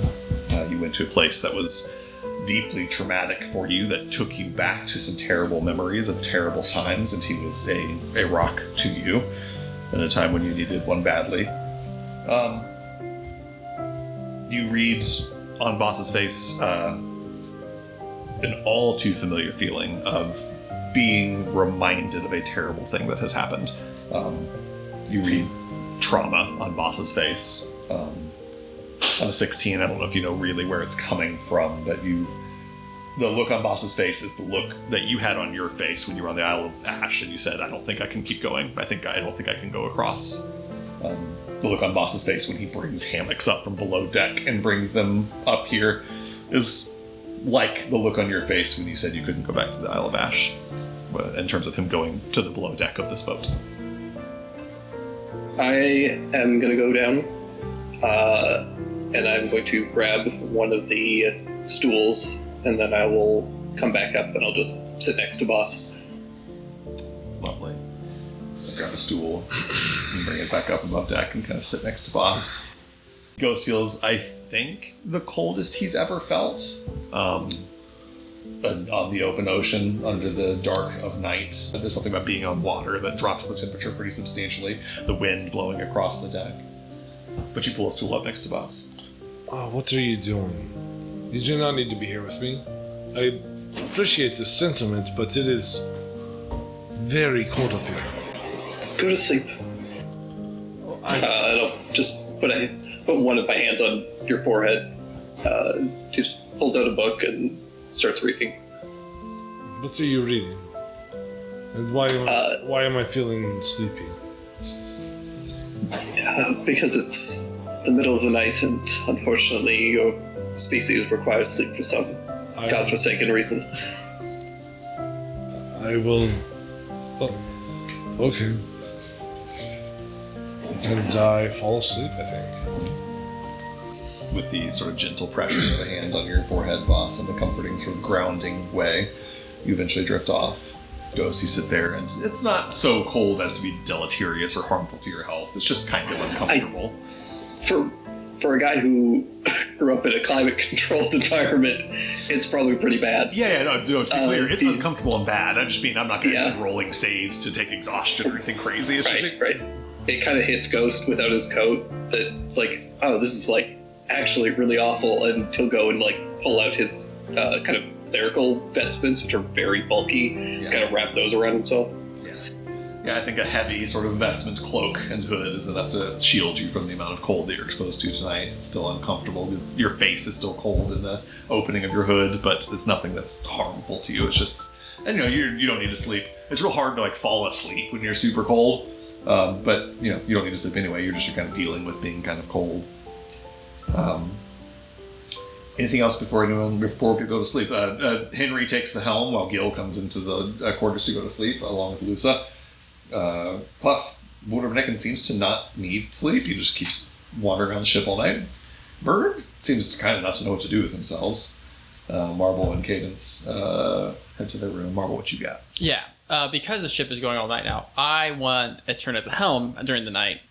You went to a place that was deeply traumatic for you, that took you back to some terrible memories of terrible times, and he was a rock to you in a time when you needed one badly. You read on Boss's face an all too familiar feeling of being reminded of a terrible thing that has happened. You read trauma on Boss's face. On a 16, I don't know if you know really where it's coming from, but the look on Boss's face is the look that you had on your face when you were on the Isle of Ash, and you said, "I don't think I can keep going. I don't think I can go across." The look on Boss's face when he brings hammocks up from below deck and brings them up here is like the look on your face when you said you couldn't go back to the Isle of Ash, in terms of him going to the below deck of this boat. I am going to go down, and I'm going to grab one of the stools, and then I will come back up and I'll just sit next to Boss. Lovely. Grab a stool and bring it back up above deck and kind of sit next to Boss. Ghost feels, I think, the coldest he's ever felt. On the open ocean, under the dark of night. There's something about being on water that drops the temperature pretty substantially. The wind blowing across the deck. But you pull a stool up next to Boss. What are you doing? You do not need to be here with me. I appreciate the sentiment, but it is very cold up here. Go to sleep. I'll just put one of my hands on your forehead. He just pulls out a book and starts reading. What are you reading? And why am I feeling sleepy? Because it's the middle of the night, and unfortunately, your species requires sleep for some godforsaken reason. I will. Oh, okay. And I fall asleep, I think. With the sort of gentle pressure of the hand on your forehead, Boss, and the comforting sort of grounding way, you eventually drift off. Ghost, you sit there, and it's not so cold as to be deleterious or harmful to your health. It's just kind of uncomfortable. For a guy who grew up in a climate-controlled environment, it's probably pretty bad. No, to be clear, it's uncomfortable and bad. I'm not going to be rolling saves to take exhaustion or anything crazy. It's right. It kind of hits Ghost without his coat. That it's like, oh, this is like actually really awful, and he'll go and like pull out his kind of clerical vestments, which are very bulky, kind of wrap those around himself. Yeah, I think a heavy sort of vestment, cloak, and hood is enough to shield you from the amount of cold that you're exposed to tonight. It's still uncomfortable. Your face is still cold in the opening of your hood, but it's nothing that's harmful to you. It's just, and you don't need to sleep. It's real hard to like fall asleep when you're super cold, but you don't need to sleep anyway. You're kind of dealing with being kind of cold. Anything else before we go to sleep? Henry takes the helm while Gil comes into the quarters to go to sleep, along with Lusa. Puff, Woodernicken seems to not need sleep. He just keeps wandering around the ship all night. Bird seems to kind of not to know what to do with themselves. Marble and Cadence head to their room. Marble, what you got? Yeah, because the ship is going all night now, I want a turn at the helm during the night.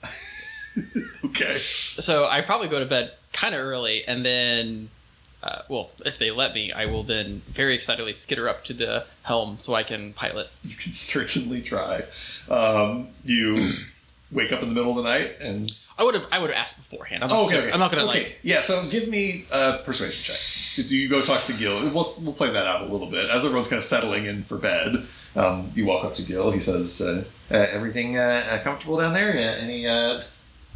Okay. So I probably go to bed kind of early, and then, if they let me, I will then very excitedly skitter up to the helm so I can pilot. You can certainly try. You wake up in the middle of the night, and I would have asked beforehand. I'm not gonna Yeah, so give me a persuasion check. Do you go talk to Gil? We'll play that out a little bit as everyone's kind of settling in for bed. You walk up to Gil. He says, "Everything comfortable down there? Any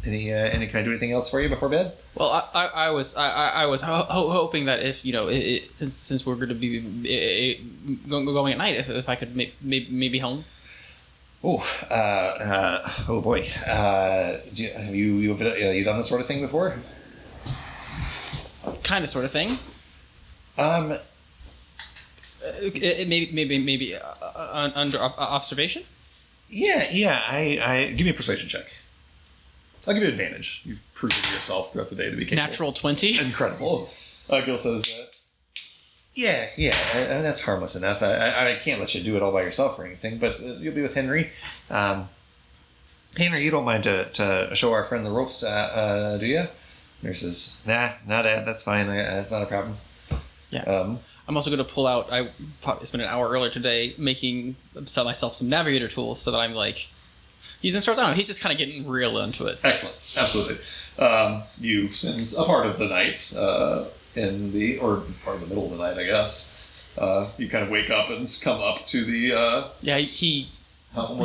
can I do anything else for you before bed?" Well, I was hoping that if since we're going to be going at night, if I could maybe home. Oh boy. Have you done this sort of thing before? Kind of, sort of thing. Maybe under observation. Yeah. I give me a persuasion check. I'll give you advantage. You've proven yourself throughout the day to be capable. Natural 20. Incredible. Gil says, that's harmless enough. I can't let you do it all by yourself or anything, but you'll be with Henry. Henry, you don't mind to show our friend the ropes, do you? Nurse says, nah, that's fine. That's not a problem. Yeah. I'm also going to pull out, I probably spent an hour earlier today sell myself some navigator tools so that I'm like, using stars. I don't know. He's just kind of getting real into it. Excellent. Absolutely. You spend a part of the night part of the middle of the night, I guess. You kind of wake up and come up to the... Yeah, he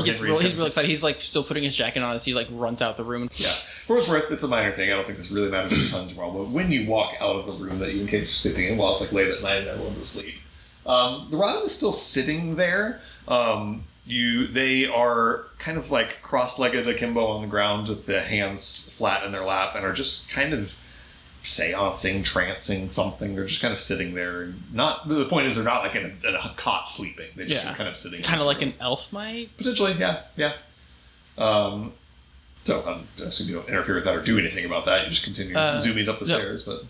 He's really excited. He's like still putting his jacket on as he like runs out the room. Yeah. For what it's worth, it's a minor thing. I don't think this really matters a ton tomorrow. But when you walk out of the room that you and Kate are sleeping in, while it's like late at night and everyone's asleep, the Robin is still sitting there. They are kind of like cross-legged akimbo on the ground with the hands flat in their lap and are just kind of seancing, trancing something. They're just kind of sitting there. Not the point is they're not like in a cot sleeping. They just are kind of sitting. Kind of like an elf might. Potentially, yeah. So I assume you don't interfere with that or do anything about that. You just continue zoomies up the stairs. But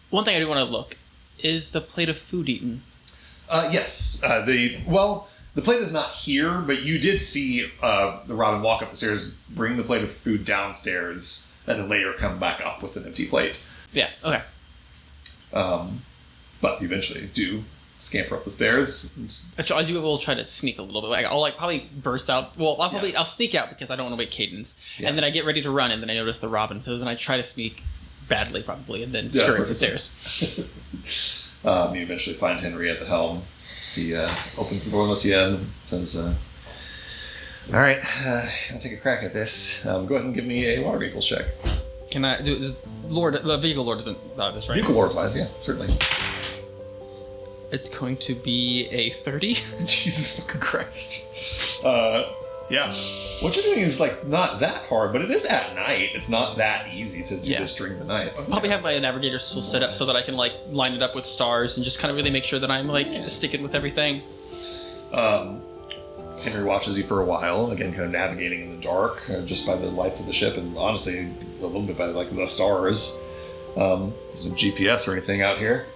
one thing I do want to look is the plate of food eaten. Yes. The plate is not here, but you did see the Robin walk up the stairs, bring the plate of food downstairs, and then later come back up with an empty plate. Yeah. Okay. But you eventually do scamper up the stairs. I will try to sneak a little bit. I'll like probably burst out. Well, I'll sneak out because I don't want to wake Cadence, and then I get ready to run, and then I notice the Robin. So then I try to sneak badly, probably, and then scurry up the stairs. You eventually find Henry at the helm. He opens the door, lets you in, and says, "All right, I'll take a crack at this. Go ahead and give me a water vehicles check." Can I do? The vehicle lord doesn't know this, right? Vehicle lord applies, yeah, certainly. It's going to be a 30. Jesus fucking Christ. Yeah. What you're doing is like not that hard, but it is at night. It's not that easy to do this during the night. I'll probably have my navigator still set up so that I can like line it up with stars and just kind of really make sure that I'm like sticking with everything. Henry watches you for a while, again, kind of navigating in the dark, just by the lights of the ship, and honestly, a little bit by like the stars. There's no GPS or anything out here,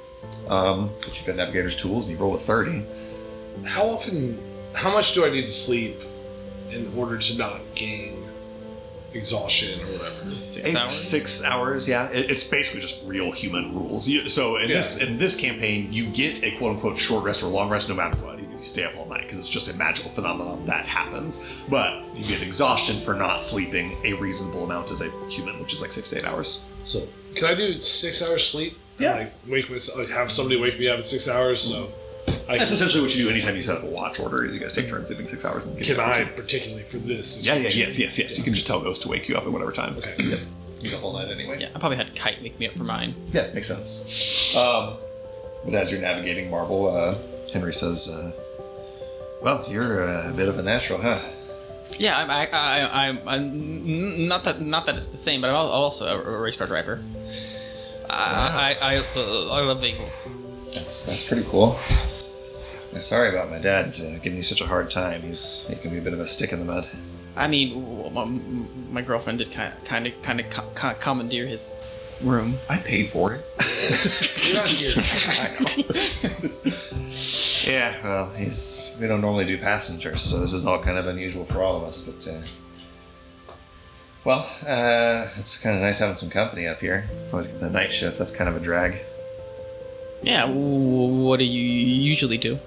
but you've got navigator's tools, and you roll a 30. How much do I need to sleep in order to not gain exhaustion or whatever? 6 hours? 6 hours, yeah. It's basically just real human rules. So in this campaign, you get a quote-unquote short rest or long rest no matter what. You stay up all night because it's just a magical phenomenon that happens. But you get exhaustion for not sleeping a reasonable amount as a human, which is like 6 to 8 hours. So can I do 6 hours sleep? Yeah. Like wake myself, like have somebody wake me up in 6 hours. So that's essentially what you do anytime you set up a watch order. Is you guys take turns sleeping 6 hours. And can I particularly for this? Yes. You can just tell Ghost to wake you up at whatever time. Okay. Yeah. He's up all night anyway. Yeah, I probably had Kite wake me up for mine. Yeah, makes sense. But as you're navigating Marble, Henry says, "Well, you're a bit of a natural, huh?" Yeah, I'm not that it's the same, but I'm also a race car driver. I love vehicles. That's pretty cool. I'm sorry about my dad giving you such a hard time. He can be a bit of a stick in the mud. I mean, my girlfriend did kind of commandeer his room. I paid for it. You're not here. I know. Yeah, well, we don't normally do passengers, so this is all kind of unusual for all of us, but, it's kind of nice having some company up here. Always get the night shift, that's kind of a drag. Yeah, what do you usually do?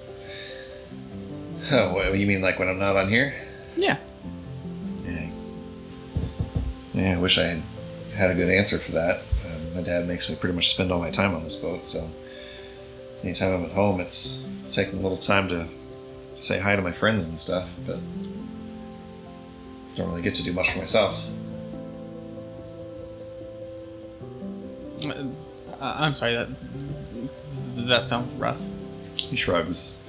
Oh, what, you mean like when I'm not on here? Yeah. Yeah, I wish I had a good answer for that. My dad makes me pretty much spend all my time on this boat, so anytime I'm at home, it's taking a little time to say hi to my friends and stuff, but don't really get to do much for myself. I'm sorry, that sounds rough. He shrugs.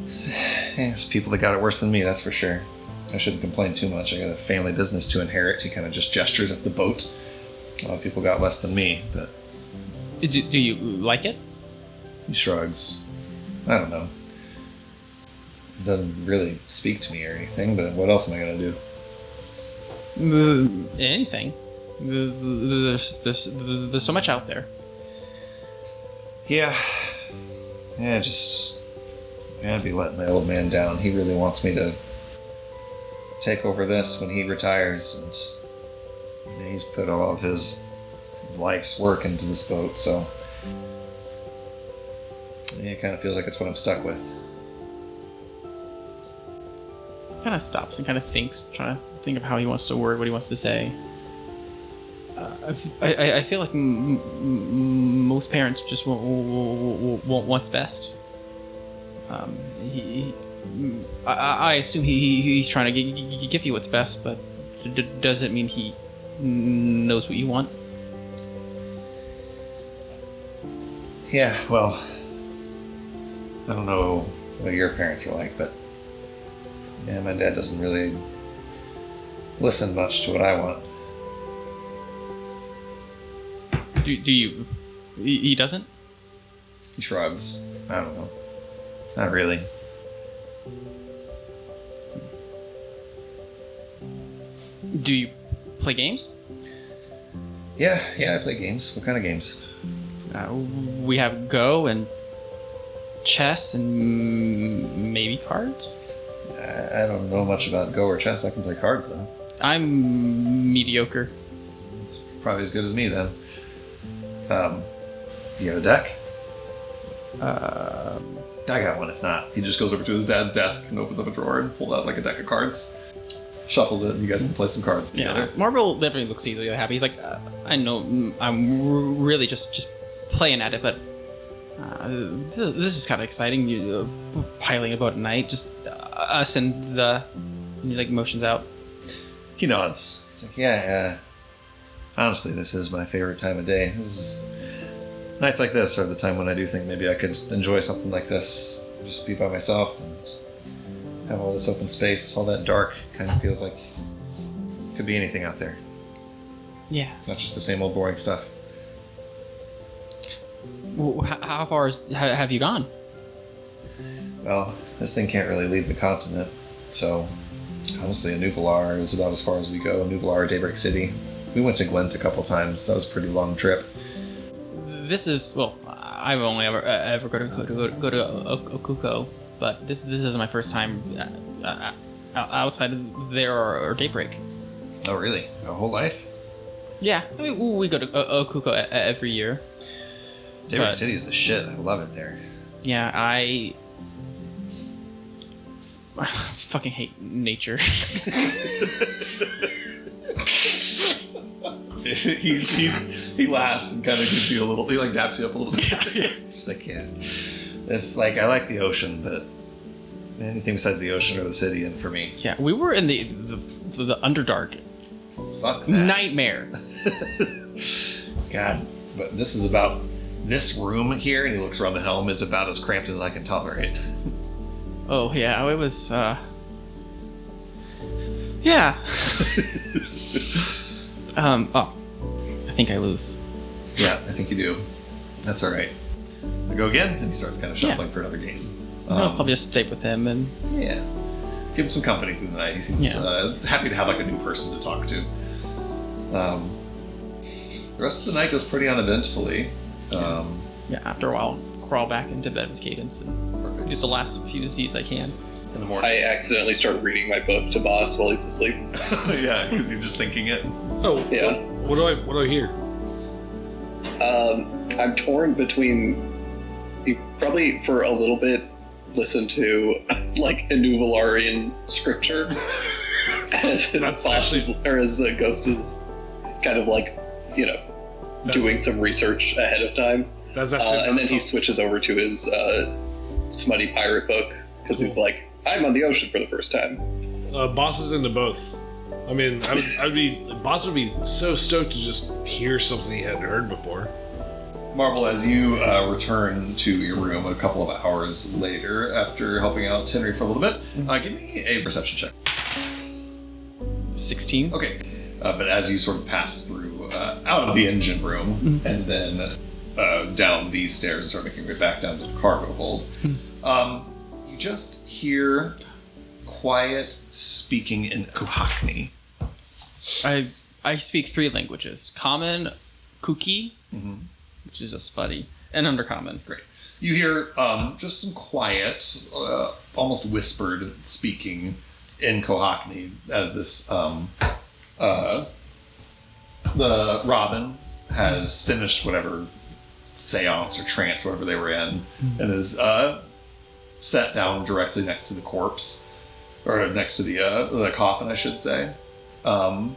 It's people that got it worse than me, that's for sure. I shouldn't complain too much. I got a family business to inherit. He kind of just gestures at the boat. A lot of people got less than me, but... Do you like it? He shrugs. I don't know. It doesn't really speak to me or anything, but what else am I going to do? Anything. There's so much out there. Yeah. I'd be letting my old man down. He really wants me to take over this when he retires, and he's put all of his life's work into this boat, so it kind of feels like it's what I'm stuck with. Kind of stops and kind of thinks, trying to think of how he wants to word what he wants to say. I feel like most parents just want what's best. I assume he's trying to give you what's best, but does it mean he knows what you want? Yeah, well, I don't know what your parents are like, but yeah, my dad doesn't really listen much to what I want. Do you? He doesn't? He shrugs. I don't know. Not really. Do you play games? Yeah, I play games. What kind of games? We have Go and chess and maybe cards. I don't know much about Go or chess. I can play cards, though. I'm mediocre. It's probably as good as me, then. You have a deck? I got one, if not. He just goes over to his dad's desk and opens up a drawer and pulls out like a deck of cards. Shuffles it, and you guys can play some cards together. Yeah, Marvel definitely looks easily happy. He's like, I know, I'm really just playing at it, but this is kind of exciting. You piling a boat at night, just us and he like motions out. He nods. He's like, yeah, honestly, this is my favorite time of day. Nights like this are the time when I do think maybe I could enjoy something like this. Just be by myself and have all this open space, all that dark. Kind of feels like it could be anything out there. Yeah. Not just the same old boring stuff. How far have you gone? Well, this thing can't really leave the continent, so honestly, Nuvalar is about as far as we go. Nuvalar, Daybreak City. We went to Gwent a couple times. That was a pretty long trip. This is, well, I've only ever go to Okuko, but this is my first time outside of there or Daybreak. Oh, really? A whole life? Yeah, I mean, we go to Okuko every year. Daybreak City is the shit. I love it there. Yeah, I fucking hate nature. he laughs and kind of gives you a little. He like daps you up a little bit. It's like, yeah, it's like I like the ocean, but anything besides the ocean or the city, and for me, Yeah, we were in the Underdark. fuck that. Nightmare. God, but this is about this room here, and he looks around the helm, is about as cramped as I can tolerate. Oh yeah, it was. Yeah. Oh, I think I lose. Yeah, I think you do. That's all right. I go again, and he starts kind of shuffling for another game. I'll probably just stay with him and. Yeah. Give him some company through the night. He seems happy to have like a new person to talk to. The rest of the night goes pretty uneventfully. Yeah, after a while, crawl back into bed with Cadence and do the last few Z's I can. In the morning. I accidentally start reading my book to Boss while he's asleep. Yeah, because you're just thinking it. Oh, Yeah. What do I hear? I'm torn between. You probably for a little bit listen to like a Nuvalarian scripture as That's Boss actually- or as Ghost is kind of like doing some research ahead of time. That's actually. And then he switches over to his smutty pirate book because he's like, I'm on the ocean for the first time. Boss is into both. I mean, Boss would be so stoked to just hear something he hadn't heard before. Marvel, as you return to your room a couple of hours later after helping out Henry for a little bit, give me a perception check. 16. Okay. But as you sort of pass through out of the engine room and then down these stairs and start making your way back down to the cargo hold, you just hear quiet speaking in Kohakni. I speak 3 languages: Common, Kuki, which is just funny, and Undercommon. Great. You hear just some quiet, almost whispered speaking in Kohakni as this the Robin has finished whatever seance or trance, whatever they were in, and is sat down directly next to the corpse, or next to the coffin, I should say. And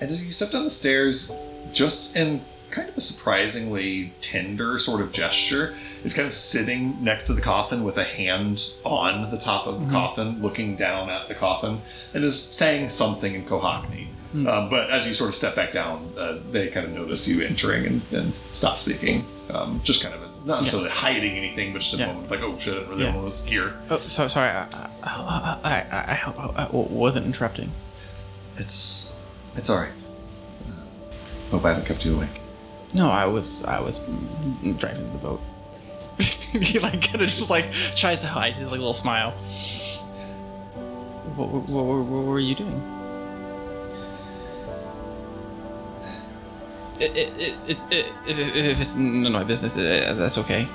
as you step down the stairs, just in kind of a surprisingly tender sort of gesture, is kind of sitting next to the coffin with a hand on the top of the coffin, looking down at the coffin, and is saying something in Cockney. But as you sort of step back down, they kind of notice you entering and stop speaking. Just kind of not necessarily hiding anything, but just a moment like, oh shit, I didn't really know was here. Oh, sorry. I hope I wasn't interrupting. It's all right. Hope I haven't kept you awake. No, I was driving the boat. He like kind of just like tries to hide his like little smile. What were you doing? If it's none of my business, that's okay.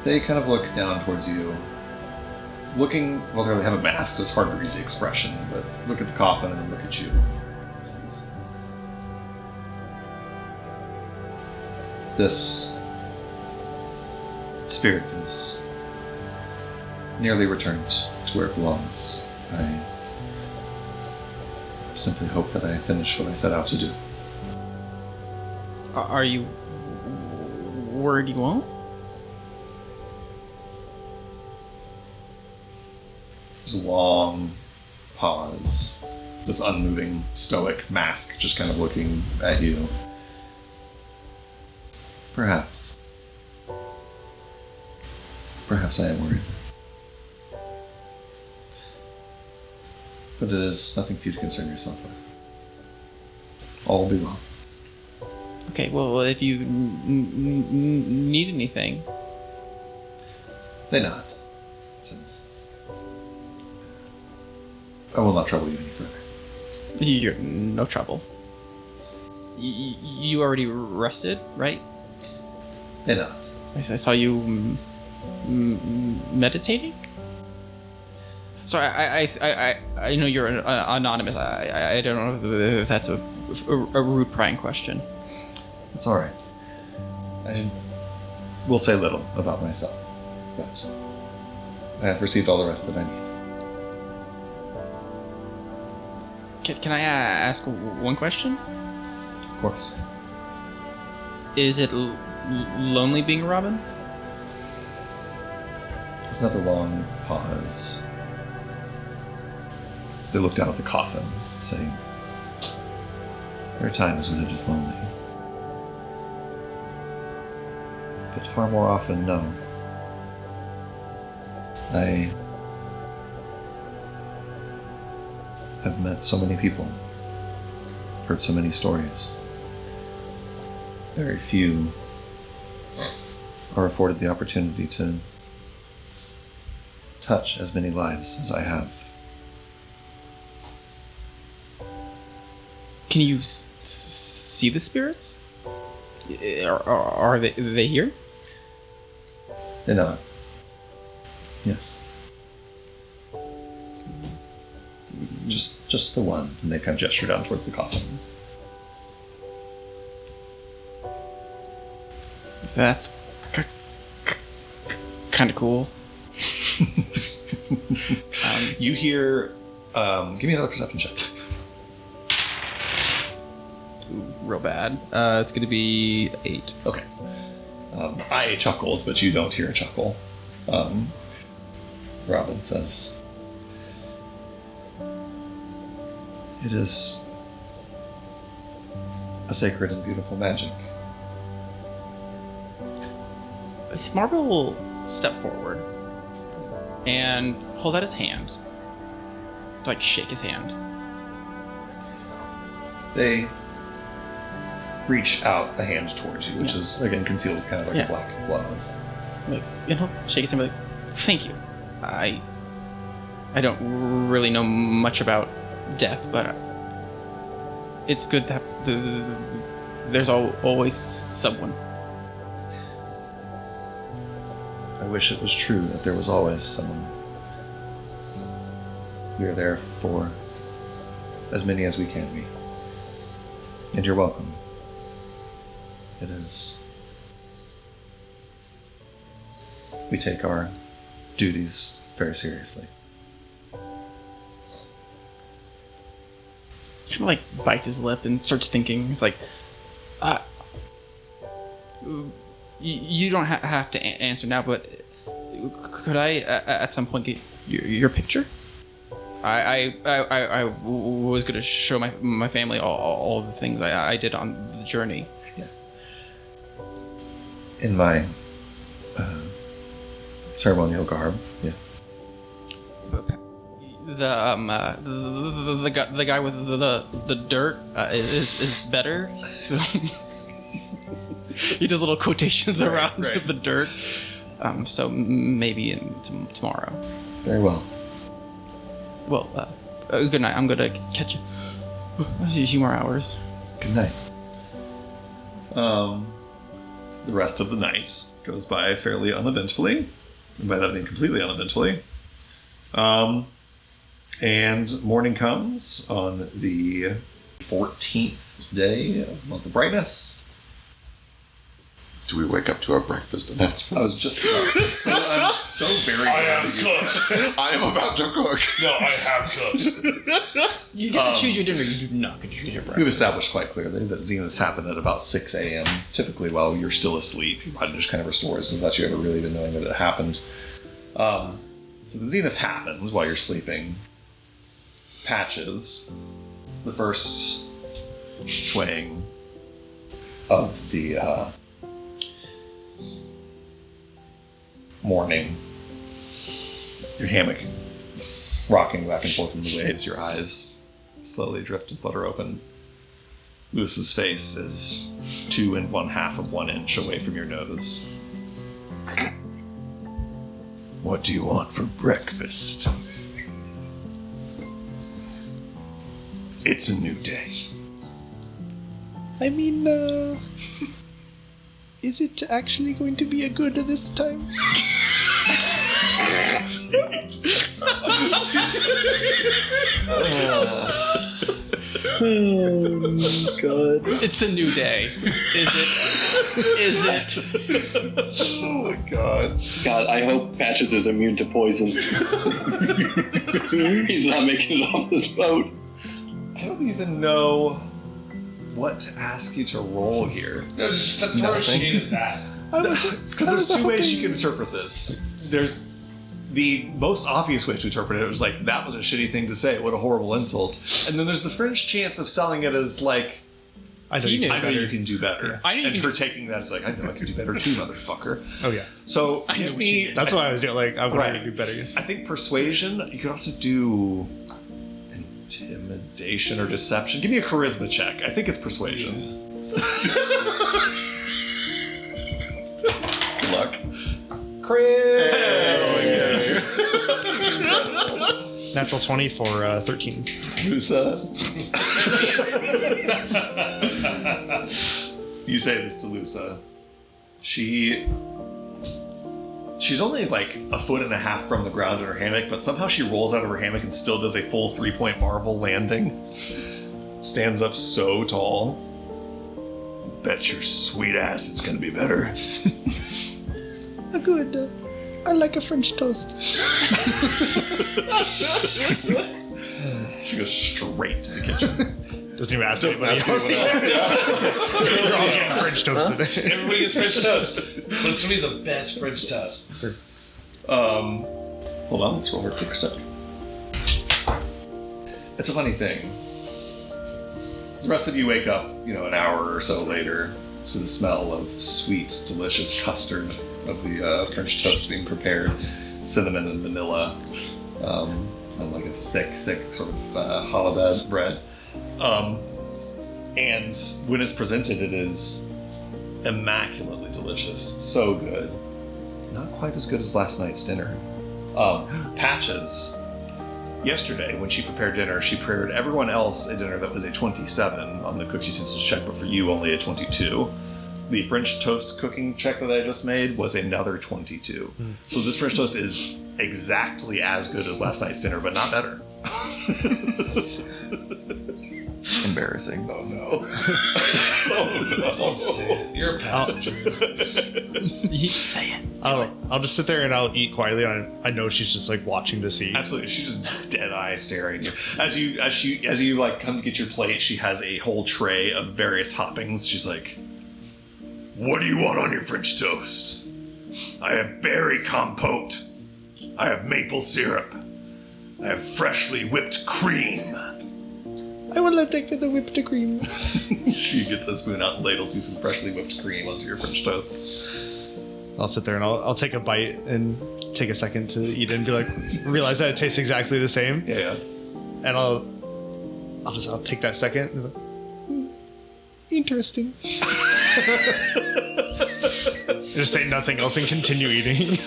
They kind of look down towards you. Looking, well, they have a mask, so it's hard to read the expression, but look at the coffin and then look at you. This spirit is nearly returned to where it belongs. I simply hope that I finish what I set out to do. Are you worried you won't? There's a long pause. This unmoving, stoic mask just kind of looking at you. Perhaps. Perhaps I am worried. But it is nothing for you to concern yourself with. All will be well. Okay, well, if you need anything... They nod. Since I will not trouble you any further. You're no trouble. You already rested, right? They nod. I saw you meditating? Sorry, I know you're anonymous. I don't know if that's a rude prying question. It's all right. I will say little about myself, but I have received all the rest that I need. Can I ask one question? Of course. Is it lonely being a Robin? There's another long pause. They look down at the coffin, saying, "There are times when it is lonely. But far more often, no. I have met so many people, heard so many stories. Very few are afforded the opportunity to touch as many lives as I have." Can you see the spirits? Are they here? They nod. Yes. Just the one. And they kind of gesture down towards the coffin. That's kind of cool. You hear... give me another perception check. Real bad. It's going to be 8. Okay. I chuckled, but you don't hear a chuckle. Robin says, "It is a sacred and beautiful magic." Marvel will step forward and hold out his hand. Like, shake his hand. They reach out a hand towards you, which is, again, concealed with kind of like a black glove. Like, and he'll shake his hand and be like, "Thank you. I don't really know much about death, but it's good that there's always someone." I wish it was true that there was always someone. We are there for as many as we can be. And you're welcome. It is... We take our duties very seriously. He kind of like bites his lip and starts thinking. He's like, you don't have to answer now, but could I at some point get your picture? I was going to show my family all the things I did on the journey. In my ceremonial garb, yes. The guy with the dirt is better. So he does little quotations around the dirt. So maybe tomorrow. Very well. Well, good night. I'm gonna catch you a few more hours. Good night. The rest of the night goes by fairly uneventfully, and by that I mean completely uneventfully. And morning comes on the 14th day of month of brightness. Do we wake up to our breakfast announcement? I was just about to. So I'm so very glad that you- I am about to cook. No, I have cooked. You get to choose your dinner. You do not get to choose your We've breakfast. established quite clearly that zeniths happen at about 6 a.m. Typically while you're still asleep. Your body just kind of restores without you ever really even knowing that it happened. So the zenith happens while you're sleeping. Patches. The first swaying of the morning. Your hammock rocking back and forth in the waves, your eyes slowly drift and flutter open. Lewis's face is 2 1/2 of 1 inch away from your nose. What do you want for breakfast? It's a new day. I mean, is it actually going to be a good this time? It's a new day. Is it? Is it? Oh my god. God, I hope Patches is immune to poison. He's not making it off this boat. I don't even know what to ask you to roll here. No, just to throw shade at that. Because there's two ways you can interpret this. There's the most obvious way to interpret it was like, that was a shitty thing to say, what a horrible insult. And then there's the fringe chance of selling it as like, I know He you knew. can I know better. you can do better. I know you and can her do- taking that as like, I know I can do better too, motherfucker. Oh yeah, So I know give what me, you did. that's why I was doing. Like I want Right. to do better. I think persuasion. You could also do intimidation or deception. Give me a charisma check. I think it's persuasion. Good luck. Chris. Natural 20 for 13. Lusa. You say this to Lusa. She's only like 1.5 feet from the ground in her hammock, but somehow she rolls out of her hammock and still does a full 3-point Marvel landing. Stands up so tall. Bet your sweet ass it's gonna be better. Good. I like a French toast. She goes straight to the kitchen. Doesn't even ask Doesn't anybody ask else. anyone else. We're all getting French toast today. Everybody gets French toast. But it's gonna be the best French toast. Hold on, let's roll her quick step. It's a funny thing. The rest of you wake up, an hour or so later to the smell of sweet, delicious custard of the French toast being prepared, cinnamon and vanilla, on like a thick sort of challah bread. And when it's presented, it is immaculately delicious, so good. Not quite as good as last night's dinner. Patches, yesterday when she prepared dinner, she prepared everyone else a dinner that was a 27 on the cook's utensils check, but for you only a 22. The French toast cooking check that I just made was another 22. So this French toast is exactly as good as last night's dinner, but not better. Embarrassing. Oh no. Don't say it. You're a passenger. Say it. I'll just sit there and I'll eat quietly. And I know she's just like watching to see. Absolutely, she's just dead eye staring at you. As you like come to get your plate, she has a whole tray of various toppings. She's like, What do you want on your French toast? I have berry compote. I have maple syrup. I have freshly whipped cream. I will take the whipped cream. She gets a spoon out and ladles you some freshly whipped cream onto your French toast. I'll sit there and I'll take a bite and take a second to eat it and be like, realize that it tastes exactly the same. Yeah. And I'll take that second and be like, interesting. Just say nothing else and continue eating.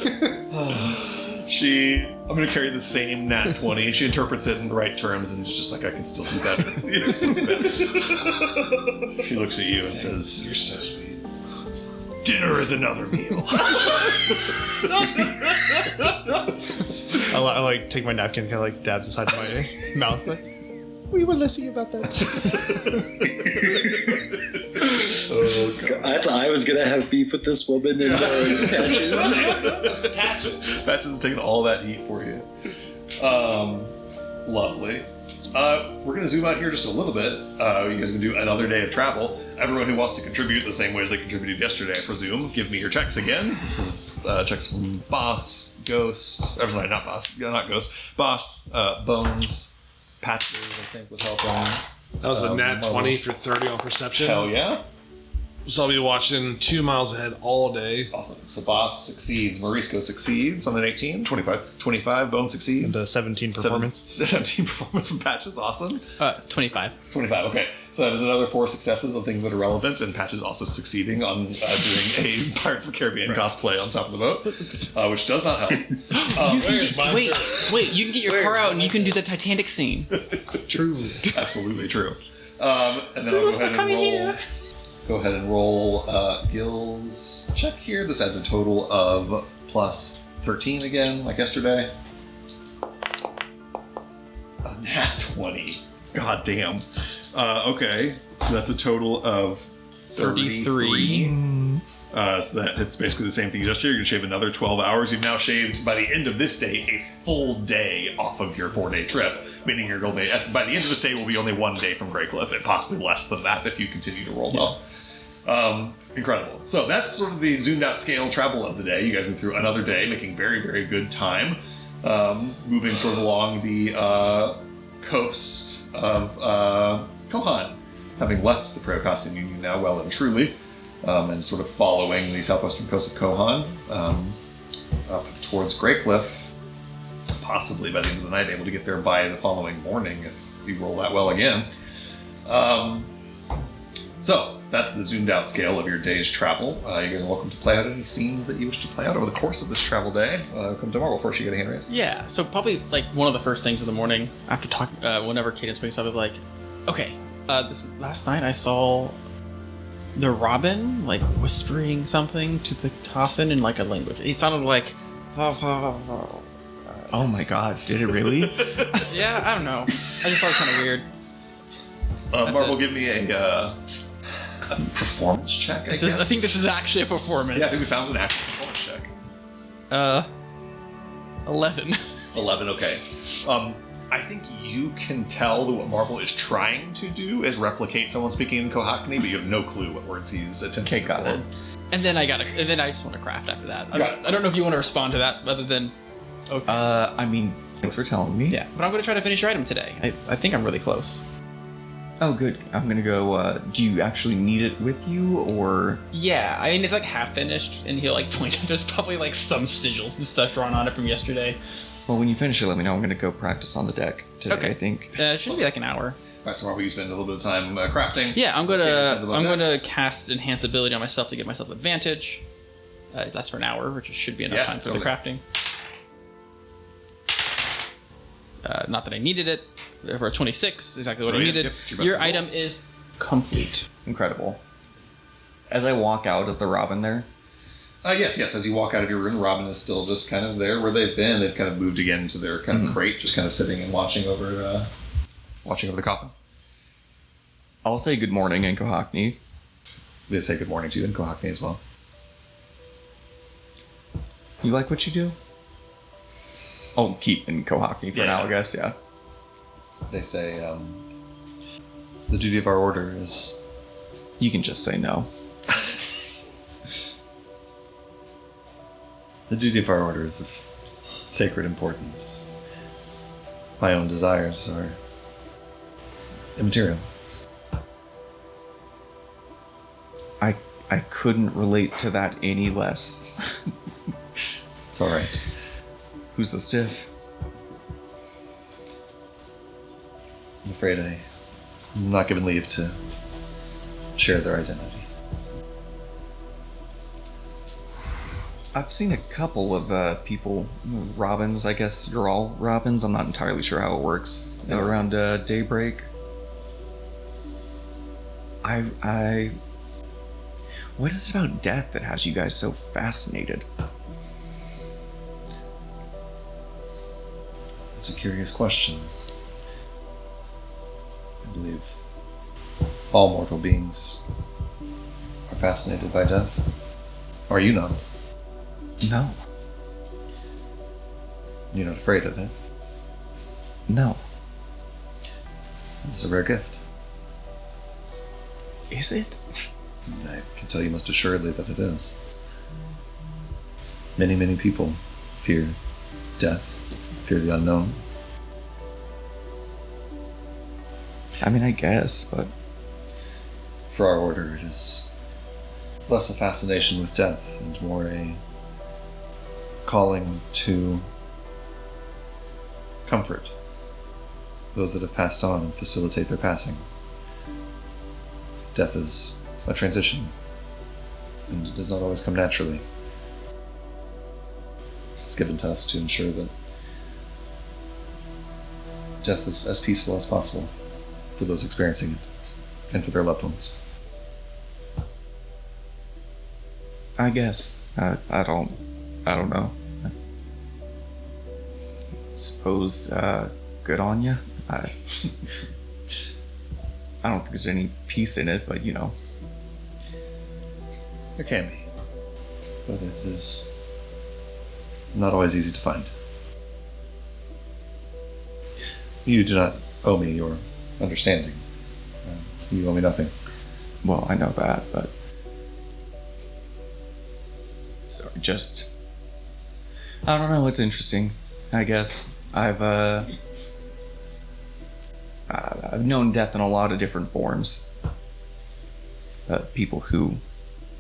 I'm going to carry the same nat 20. She interprets it in the right terms and is just like, I can still do better. She looks at you and says, You're so sweet. dinner is another meal. I like take my napkin and kind of like dab the side of my mouth. Like, we will see about that. Oh, God. I thought I was gonna have beef with this woman and Patches. Patches is taking all that heat for you. Lovely. We're going to zoom out here just a little bit. You guys can do another day of travel. Everyone who wants to contribute the same way as they contributed yesterday, I presume, give me your checks again. This is checks from Boss, Ghost, sorry, not Boss, not Ghost, Boss, Bones, Patches, I think, was helping. That was a nat 20 for 30 on perception. Hell yeah. So I'll be watching 2 miles ahead all day. Awesome. So Boss succeeds, Morisco succeeds on an 18. 25, Bone succeeds. And the 17 performance. 17 performance from Patches, awesome. 25. 25, okay. So that is another 4 successes on things that are relevant, and Patches also succeeding on doing a Pirates of the Caribbean cosplay on top of the boat, which does not help. Wait, you can get your car out and you can do the Titanic scene. True. Absolutely true. And then I'll go ahead and roll Gil's check here. This adds a total of plus 13 again, like yesterday. A nat 20. God damn. Okay, so that's a total of 33. So that it's basically the same thing as yesterday. You're going to shave another 12 hours. You've now shaved, by the end of this day, a full day off of your 4-day trip. Meaning you're going to by the end of this day will be only 1 day from Greycliff, and possibly less than that if you continue to roll well. Incredible. So that's sort of the zoomed out scale travel of the day. You guys went through another day, making very, very good time. Moving sort of along the coast of Kohan, having left the Pro-Costume Union now well and truly, and sort of following the southwestern coast of Kohan up towards Greycliff, possibly by the end of the night able to get there by the following morning if you roll that well again. So that's the zoomed out scale of your day's travel. You guys are welcome to play out any scenes that you wish to play out over the course of this travel day. Come to Marvel first. You get a hand raise. Yeah, so probably like one of the first things in the morning after talking, whenever Cadence wakes up, I'll be like, okay, this last night I saw the Robin like whispering something to the coffin in like a language. It sounded like, Oh my god, did it really? yeah, I don't know. I just thought it was kind of weird. Marvel, give me a performance check. I think this is actually a performance. Yeah, I think we found an actual performance check. 11. 11, okay. I think you can tell that what Marvel is trying to do is replicate someone speaking in Kohackney, but you have no clue what words he's attempting to got form. And then I just want to craft after that. Got it. I don't know if you want to respond to that other than okay. I mean, thanks for telling me. Yeah, but I'm going to try to finish your item today. I think I'm really close. Oh, good. I'm gonna go, do you actually need it with you, or...? Yeah, I mean, it's like half finished, and he'll like point. There's probably like some sigils and stuff drawn on it from yesterday. Well, when you finish it, let me know. I'm gonna go practice on the deck today, Okay. I think. It should be like an hour. Alright, so Marvel, you spend a little bit of time crafting. Yeah, I'm Okay, sounds about going that. to cast enhance ability on myself to give myself advantage. That's for an hour, which should be enough Yeah, time for totally. the crafting. Not that I needed it. For a 26, exactly what Brilliant. I Yep, needed. it's your best Your item results. is complete. Incredible. As I walk out, is the Robin there? Yes. As you walk out of your room, Robin is still just kind of there where they've been. They've kind of moved again into their kind of crate, just kind of sitting and watching over the coffin. I'll say good morning in Kohackney. They say good morning to you in Kohackney as well. You like what you do? I'll keep in Kohackney for Yeah. now, I guess, yeah. They say, the duty of our order is... You can just say no. The duty of our order is of sacred importance. My own desires are immaterial. I couldn't relate to that any less. It's all right. Who's the stiff? I'm afraid I'm not given leave to share their identity. I've seen a couple of people, Robins, I guess you're all Robins. I'm not entirely sure how it works. Around daybreak. What is it about death that has you guys so fascinated? It's a curious question. I believe all mortal beings are fascinated by death. Are you not? No. You're not afraid of it? No. It's a rare gift. Is it? I can tell you most assuredly that it is. Many, many people fear death, fear the unknown. I mean, I guess, but... For our order, it is less a fascination with death and more a calling to comfort those that have passed on and facilitate their passing. Death is a transition, and it does not always come naturally. It's given to us to ensure that death is as peaceful as possible for those experiencing it and for their loved ones. I guess. I don't know. Suppose, good on ya. I don't think there's any peace in it, but you know. There can be, but it is not always easy to find. You do not owe me your understanding. You owe me nothing. Well, I know that, but... Sorry, just... I don't know, it's interesting, I guess. I've known death in a lot of different forms. People who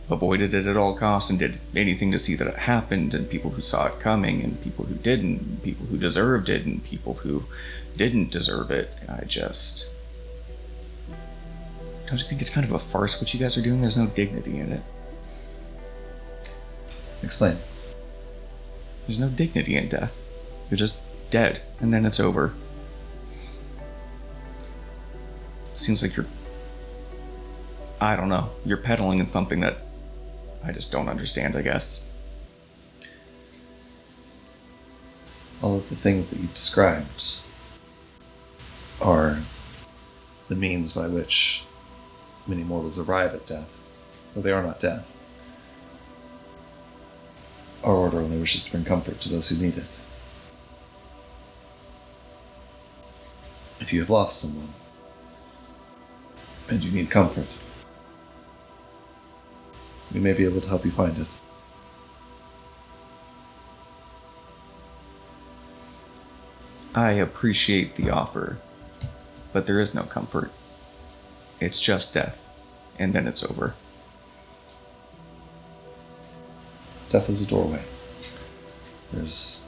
avoided it at all costs and did anything to see that it happened, and people who saw it coming, and people who didn't, and people who deserved it, and people who didn't deserve it. I just... Don't you think it's kind of a farce what you guys are doing? There's no dignity in it. Explain. There's no dignity in death. You're just dead, and then it's over. Seems like you're... I don't know. You're peddling in something that I just don't understand, I guess. All of the things that you described are the means by which many mortals arrive at death. Well, they are not death. Our order only wishes to bring comfort to those who need it. If you have lost someone, and you need comfort, we may be able to help you find it. I appreciate the offer, but there is no comfort. It's just death, and then it's over. Death is a doorway. There's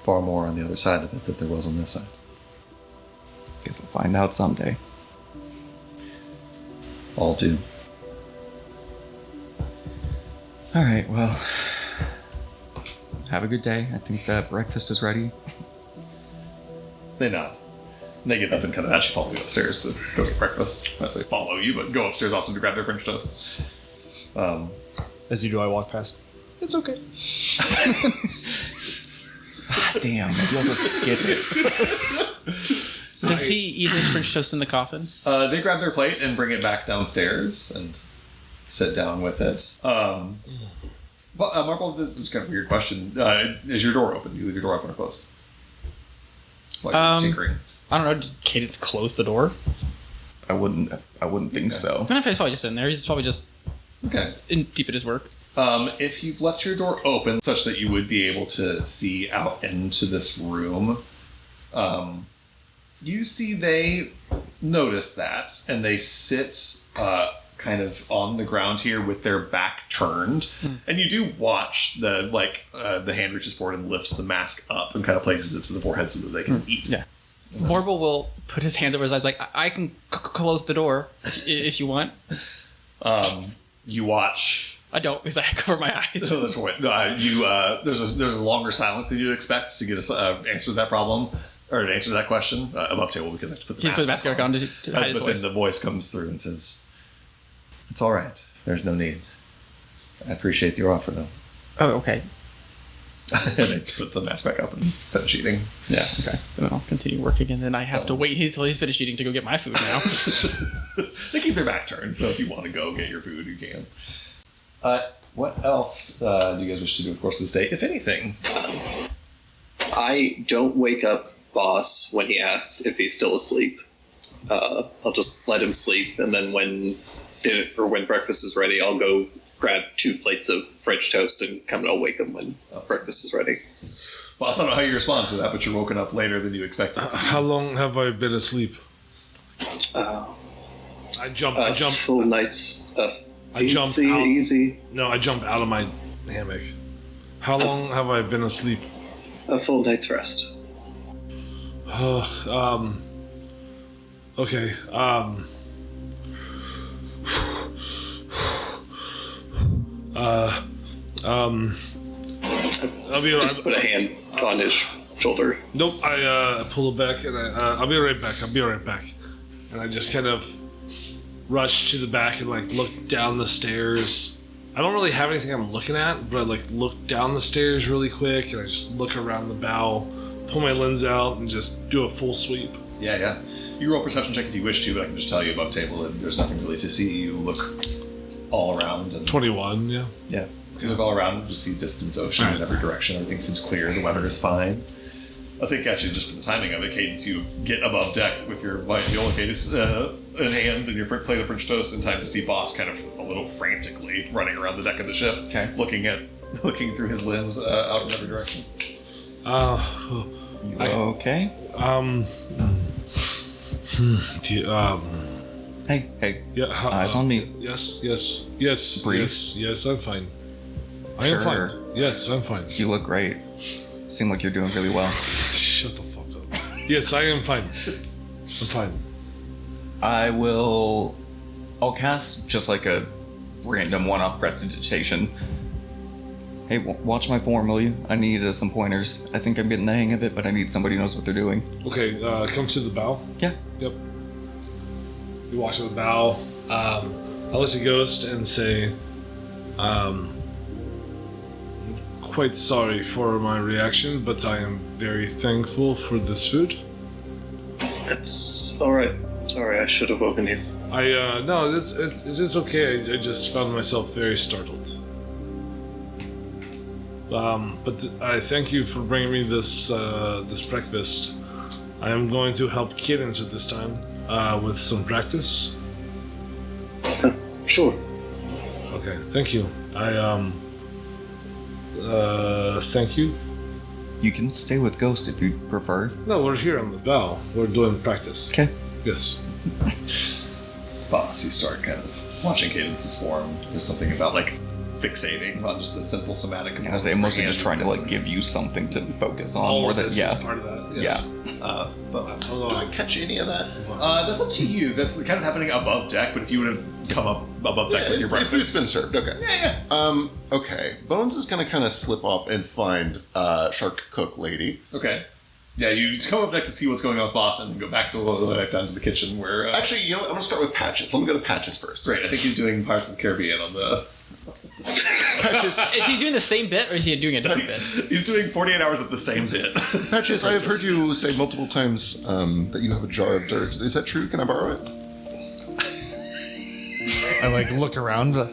far more on the other side of it than there was on this side. Guess we'll find out someday. All do. Alright, well... Have a good day. I think that breakfast is ready. They nod. They get up and kind of actually follow you upstairs to go get breakfast. I say follow you, but go upstairs also to grab their French toast. As you do, I walk past. It's okay. Damn, maybe I'll just skip it. Does he eat his French toast in the coffin? They grab their plate and bring it back downstairs and sit down with it. But Marple, this is kind of a weird question. Is your door open? Do you leave your door open or closed? Like tinkering. I don't know. Did Cadence close the door? I wouldn't think so. I don't know if he's probably just in there. He's probably just Okay. deep at his work. If you've left your door open such that you would be able to see out into this room, you see they notice that, and they sit kind of on the ground here with their back turned. And you do watch the hand reaches forward and lifts the mask up and kind of places it to the forehead so that they can eat. Yeah. Morble will put his hand over his eyes like, I can close the door if you want. You watch. I don't, because I cover my eyes. So that's what there's a longer silence than you'd expect to get an answer to that problem, or an answer to that question above table, because I have to put the He's put the mask back on to hide his but voice. then the voice comes through and says, "It's all right. There's no need. I appreciate your offer, though." Oh, okay. And they put the mask back up and finish eating. Yeah, okay. Then I'll continue working, and then I have to wait until he's finished eating to go get my food now. They keep their back turned, so if you want to go get your food, you can. What else do you guys wish to do, of course, this day, if anything? I don't wake up Boss when he asks if he's still asleep. I'll just let him sleep, and then when breakfast is ready, I'll go grab 2 plates of French toast and come and I'll wake him when breakfast is ready. Boss, I don't know how you respond to that, but you're woken up later than you expected. How long have I been asleep? I jump. Full nights. I jump easy, out. Easy. No, I jump out of my hammock. How long have I been asleep? A full night's rest. Okay. I'll be Just put a hand on his shoulder. Nope. I pull it back, and I'll be right back. And I just kind of rush to the back and look down the stairs. I don't really have anything I'm looking at, but I look down the stairs really quick, and I just look around the bow, pull my lens out, and just do a full sweep. Yeah. You roll a perception check if you wish to, but I can just tell you above table that there's nothing really to see. You look all around. And 21, yeah. Yeah. You look all around and just see distant ocean in every direction. Everything seems clear. The weather is fine. I think actually just for the timing of it, Cadence, you get above deck with your Viola case in hand and your plate of French toast in time to see Boss kind of a little frantically running around the deck of the ship, looking through his lens out in every direction. You okay? Hey. Yeah. Eyes on me. Yes. Breathe. Yes, I'm fine. I am Sure. fine. Yes, I'm fine. You look great. Seem like you're doing really well. Shut the fuck up. Yes, I am fine. I'm fine. I'll cast just like a random one-off prestidigitation. Hey, watch my form, will you? I need some pointers. I think I'm getting the hang of it, but I need somebody who knows what they're doing. Okay, come to the bow. Yeah. Yep. You walk to the bow. I'll let you ghost and say, quite sorry for my reaction, but I am very thankful for this food. It's alright. Sorry, I should have woken you. No, it is okay. I just found myself very startled. But I thank you for bringing me this breakfast. I am going to help Cadence at this time with some practice. Sure. Okay, thank you. Thank you. You can stay with Ghost if you prefer. No, we're here on the bow. We're doing practice. Okay. Yes. Boss, you start kind of watching Cadence's form. There's something about fixating on just the simple somatic. I was saying mostly just trying to give you something to focus on more than this is part of that. Yes. But Do I catch any of that? that's up to you. That's kind of happening above deck. But if you would have come up above deck with your If it's breakfast, been served, okay. Yeah. Okay. Bones is gonna kind of slip off and find Shark Cook Lady. Okay. Yeah, you come up deck to see what's going on with Boss, and then go back down to the kitchen where. Actually, you know what? I'm gonna start with Patches. Let me go to Patches first. Great. I think he's doing Pirates of the Caribbean on the. Patches, Is he doing the same bit, or is he doing a different bit? He's doing 48 hours of the same bit. Patches, I have heard you say multiple times that you have a jar of dirt. Is that true? Can I borrow it? I look around. I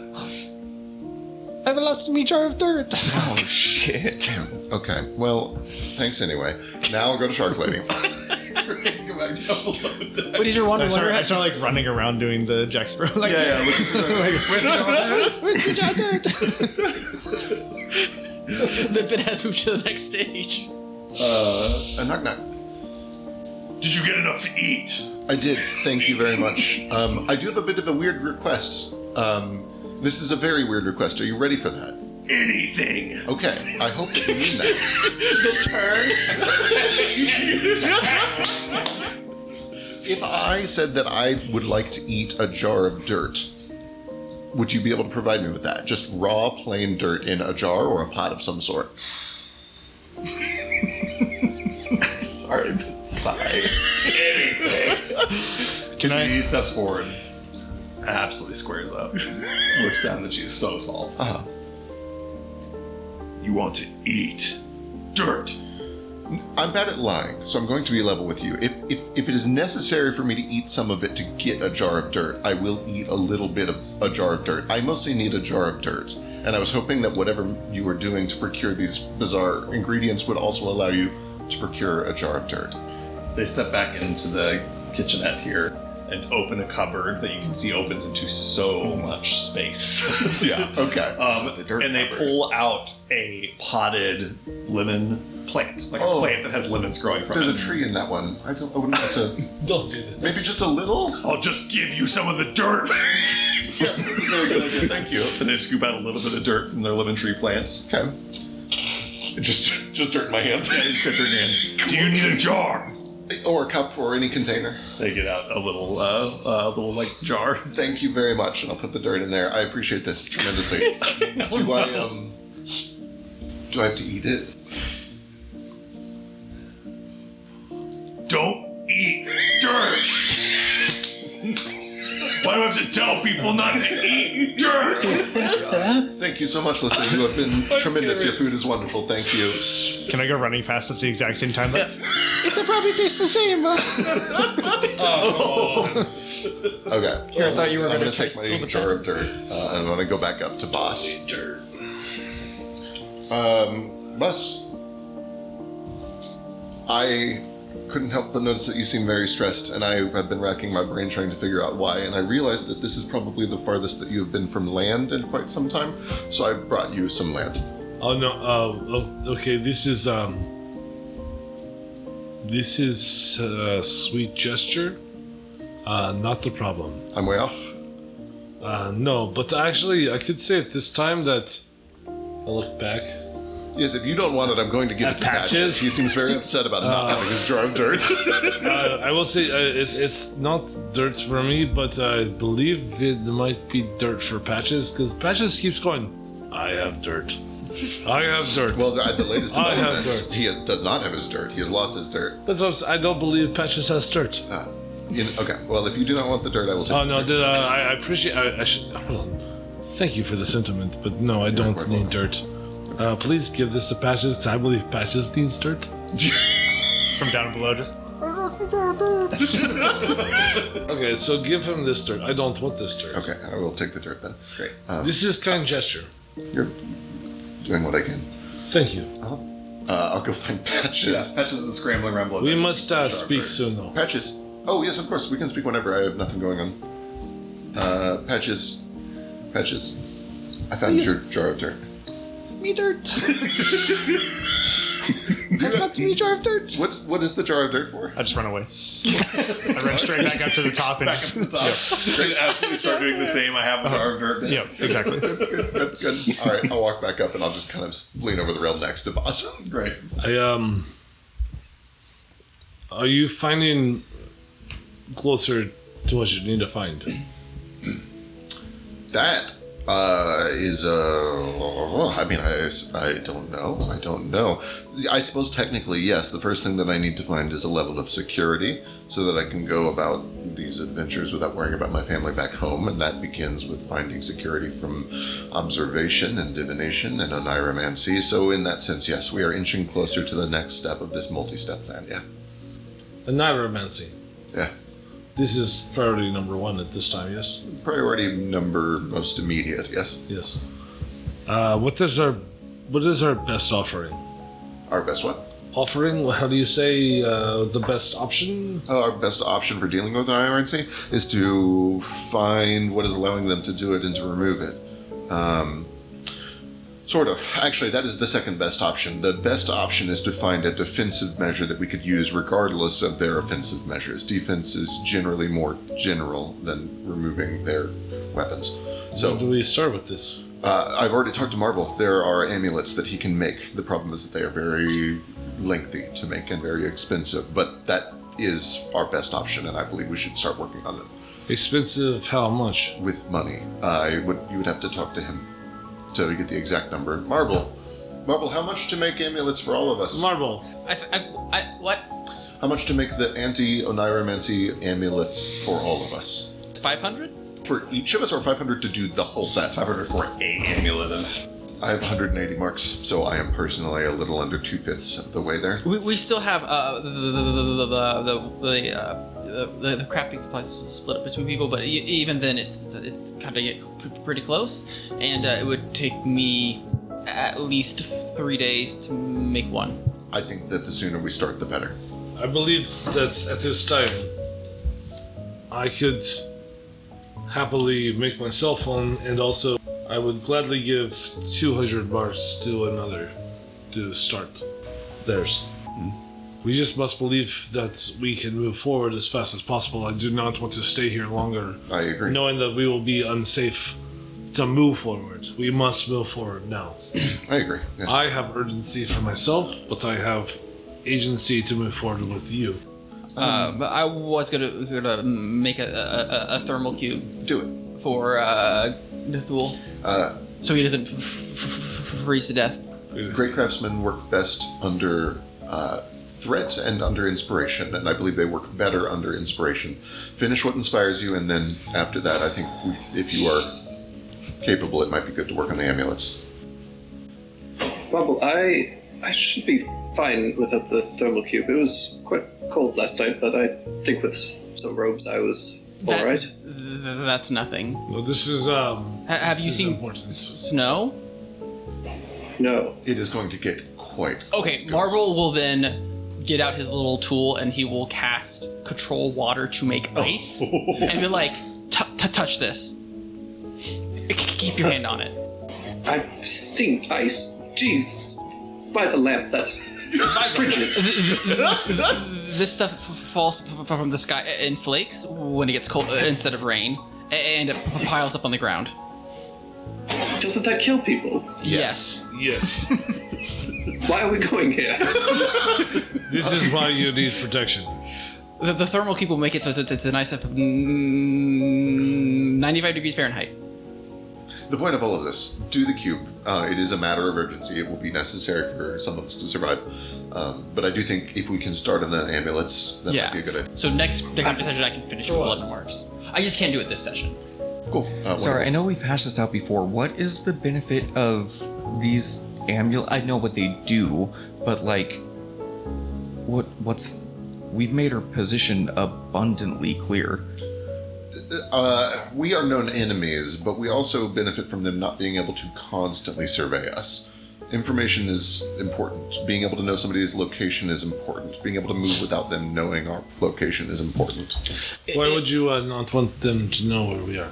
have a lost me jar of dirt. Oh shit. Okay. Well, thanks anyway. Now I'll go to Shark Lady. Go back right down below the deck. What is your wand? I start like running around doing the Jack Sparrow. Like, Yeah, looking for Where's the Jack? The bit has moved to the next stage. A knock knock. Did you get enough to eat? I did. Thank you very much. I do have a bit of a weird request. This is a very weird request. Are you ready for that? Anything. Okay. I hope that you mean that. If I said that I would like to eat a jar of dirt, would you be able to provide me with that? Just raw, plain dirt in a jar or a pot of some sort? Sorry, but sigh. Can I? He steps forward. Absolutely squares up. Looks down at you, so tall. Uh-huh. You want to eat dirt? I'm bad at lying, so I'm going to be level with you. If it is necessary for me to eat some of it to get a jar of dirt, I will eat a little bit of a jar of dirt. I mostly need a jar of dirt. And I was hoping that whatever you were doing to procure these bizarre ingredients would also allow you to procure a jar of dirt. They step back into the kitchenette here and open a cupboard that you can see opens into so much space. Yeah, okay. the dirt And they cupboard. pull out a potted lemon plant, like a Oh. plant that has lemons growing from There's it. a tree in that one. I wouldn't want to. Don't do this. Maybe just a little? I'll just give you some of the dirt. Yes, that's a very good idea. Thank you. And they scoop out a little bit of dirt from their lemon tree plants. Okay. Just dirt in my hands. Yeah, you just got dirt in your hands. Do you need a jar? Or a cup or any container. They get out a little like jar. Thank you very much, and I'll put the dirt in there. I appreciate this tremendously. Do I have to eat it? Don't eat dirt. Why do I have to tell people not to eat dirt? Thank you so much, listener. You have been tremendous. Your food is wonderful. Thank you. Can I go running past at the exact same time? Like, it probably tastes the same. Okay. Here, I thought you were I'm gonna going to take taste a little my bit jar of dirt, and I'm going to go back up to Boss. Dirt. Boss, I couldn't help but notice that you seem very stressed, and I have been racking my brain trying to figure out why, and I realized that this is probably the farthest that you have been from land in quite some time, so I brought you some land. Oh no. Okay. This is sweet gesture. Not the problem. I'm way off? No, but actually, I could say at this time that I look back. Yes, if you don't want it, I'm going to give it to Patches? Patches. He seems very upset about not having his jar of dirt. I will say it's not dirt for me, but I believe it might be dirt for Patches because Patches keeps going. I have dirt. I have dirt. Well, at the latest I have developments, dirt. he does not have his dirt. He has lost his dirt. That's what I'm saying. I don't believe Patches has dirt. Okay, well, if you do not want the dirt, I will take Oh the no, dirt. I appreciate. I should. Hold on. Thank you for the sentiment, but no, I don't quite need dirt. Please give this to Patches. I believe Patches needs dirt. from down below, just. Okay, so give him this dirt. I don't want this dirt. Okay, I will take the dirt then. Great. This is kind gesture. You're doing what I can. Thank you. I'll go find Patches. Yes, Patches is scrambling around below. We there. must Jar of speak dirt. soon, though. Patches. Oh, yes, of course. We can speak whenever. I have nothing going on. Patches. Patches. I found your jar of dirt. Me dirt. I've got me jar of dirt. What is the jar of dirt for? I just run away. I run straight back up to the top and Back just. up to the top. And absolutely start doing the same. I have a jar of dirt. Yeah, exactly. Good. All right, I'll walk back up and I'll just kind of lean over the rail next to Boss. Great. Are you finding closer to what you need to find? That is I mean, I don't know. I don't know. I suppose technically, yes. The first thing that I need to find is a level of security so that I can go about these adventures without worrying about my family back home, and that begins with finding security from observation and divination and oneiromancy. So in that sense, yes, we are inching closer to the next step of this multi-step plan, yeah. Aneiromancy. Yeah. This is priority number 1 at this time, yes? Priority number most immediate, yes. Yes. What is our best offering? Our best what? offering? How do you say the best option? Our best option for dealing with an IRNC is to find what is allowing them to do it and to remove it. Sort of. Actually, that is the second best option. The best option is to find a defensive measure that we could use regardless of their offensive measures. Defense is generally more general than removing their weapons. So, How do we start with this? I've already talked to Marble. There are amulets that he can make. The problem is that they are very lengthy to make and very expensive, but that is our best option, and I believe we should start working on it. Expensive? How much? With money. You would have to talk to him to get the exact number. Marble, how much to make amulets for all of us? Marble. What? How much to make the anti-oneiromancy amulets for all of us? 500? For each of us, or 500 to do the whole set? 500 for a amulet. I have 180 marks, so I am personally a little under 2/5 of the way there. We still have the crafting supplies split up between people, but even then it's kind of pretty close, and it would take me at least 3 days to make one. I think that the sooner we start, the better. I believe that at this time, I could happily make myself one, and also I would gladly give 200 marks to another to start theirs. We just must believe that we can move forward as fast as possible. I do not want to stay here longer, I agree. knowing that we will be unsafe to move forward. We must move forward now. I agree. Yes. I have urgency for myself, but I have agency to move forward with you. But I was gonna make a thermal cube Do it. for Nathul, so he doesn't freeze to death. Great craftsmen work best under threat and under inspiration, and I believe they work better under inspiration. Finish what inspires you, and then after that, I think if you are capable, it might be good to work on the amulets. Bubble, I should be fine without the thermal cube. It was quite cold last night, but I think with some robes I was alright. That's nothing. No, this is Have this you is seen important. snow? No. It is going to get quite Okay, cold. Marvel will then get out his little tool and he will cast control water to make ice and be like, touch this. Keep your hand on it. I've seen ice. Jeez. By the lamp, that's frigid. This stuff falls from the sky in flakes when it gets cold instead of rain, and it piles up on the ground. Doesn't that kill people? Yes. Yes. Why are we going here? This is why you need protection. The thermal cube will make it so it's a nice 95 degrees Fahrenheit. The point of all of this, do the cube. It is a matter of urgency. It will be necessary for some of us to survive. But I do think if we can start on the amulets, that might be a good idea. So next session I can finish with 11 marks. I just can't do it this session. Cool. Sorry, I know we've hashed this out before. What is the benefit of these amulets? I know what they do, but like, what's? We've made our position abundantly clear. We are known enemies, but we also benefit from them not being able to constantly survey us. Information is important. Being able to know somebody's location is important. Being able to move without them knowing our location is important. Why would you not want them to know where we are?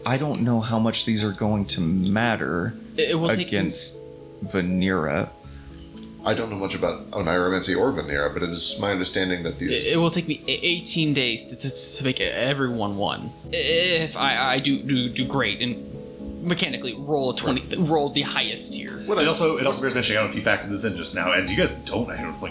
I don't know how much these are going to matter It will take against Vanera. I don't know much about Oneiromancy or Vanera, but it is my understanding that these... It will take me 18 days to make everyone one. If I do great and mechanically roll roll the highest tier. Well, it also bears mentioning, I don't know if you factored this in just now, and you guys I don't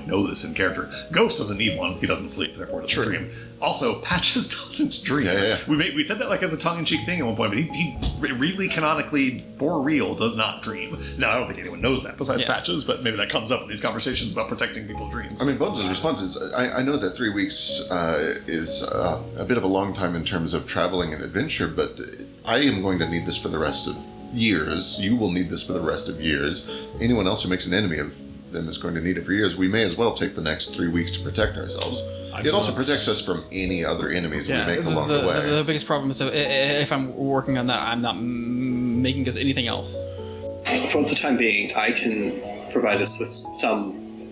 know this in character. Ghost doesn't need one; he doesn't sleep, therefore doesn't dream. Also, Patches doesn't dream. Yeah. We said that like as a tongue-in-cheek thing at one point, but he really canonically, for real, does not dream. Now, I don't think anyone knows that besides Patches, but maybe that comes up in these conversations about protecting people's dreams. I mean, Bones' response is, I know that 3 weeks is a bit of a long time in terms of traveling and adventure, but I am going to need this for the rest of years. You will need this for the rest of years. Anyone else who makes an enemy of them is going to need it for years. We may as well take the next 3 weeks to protect ourselves. It also protects us from any other enemies we make along the way. The biggest problem is if I'm working on that, I'm not making us anything else. For the time being, I can provide us with some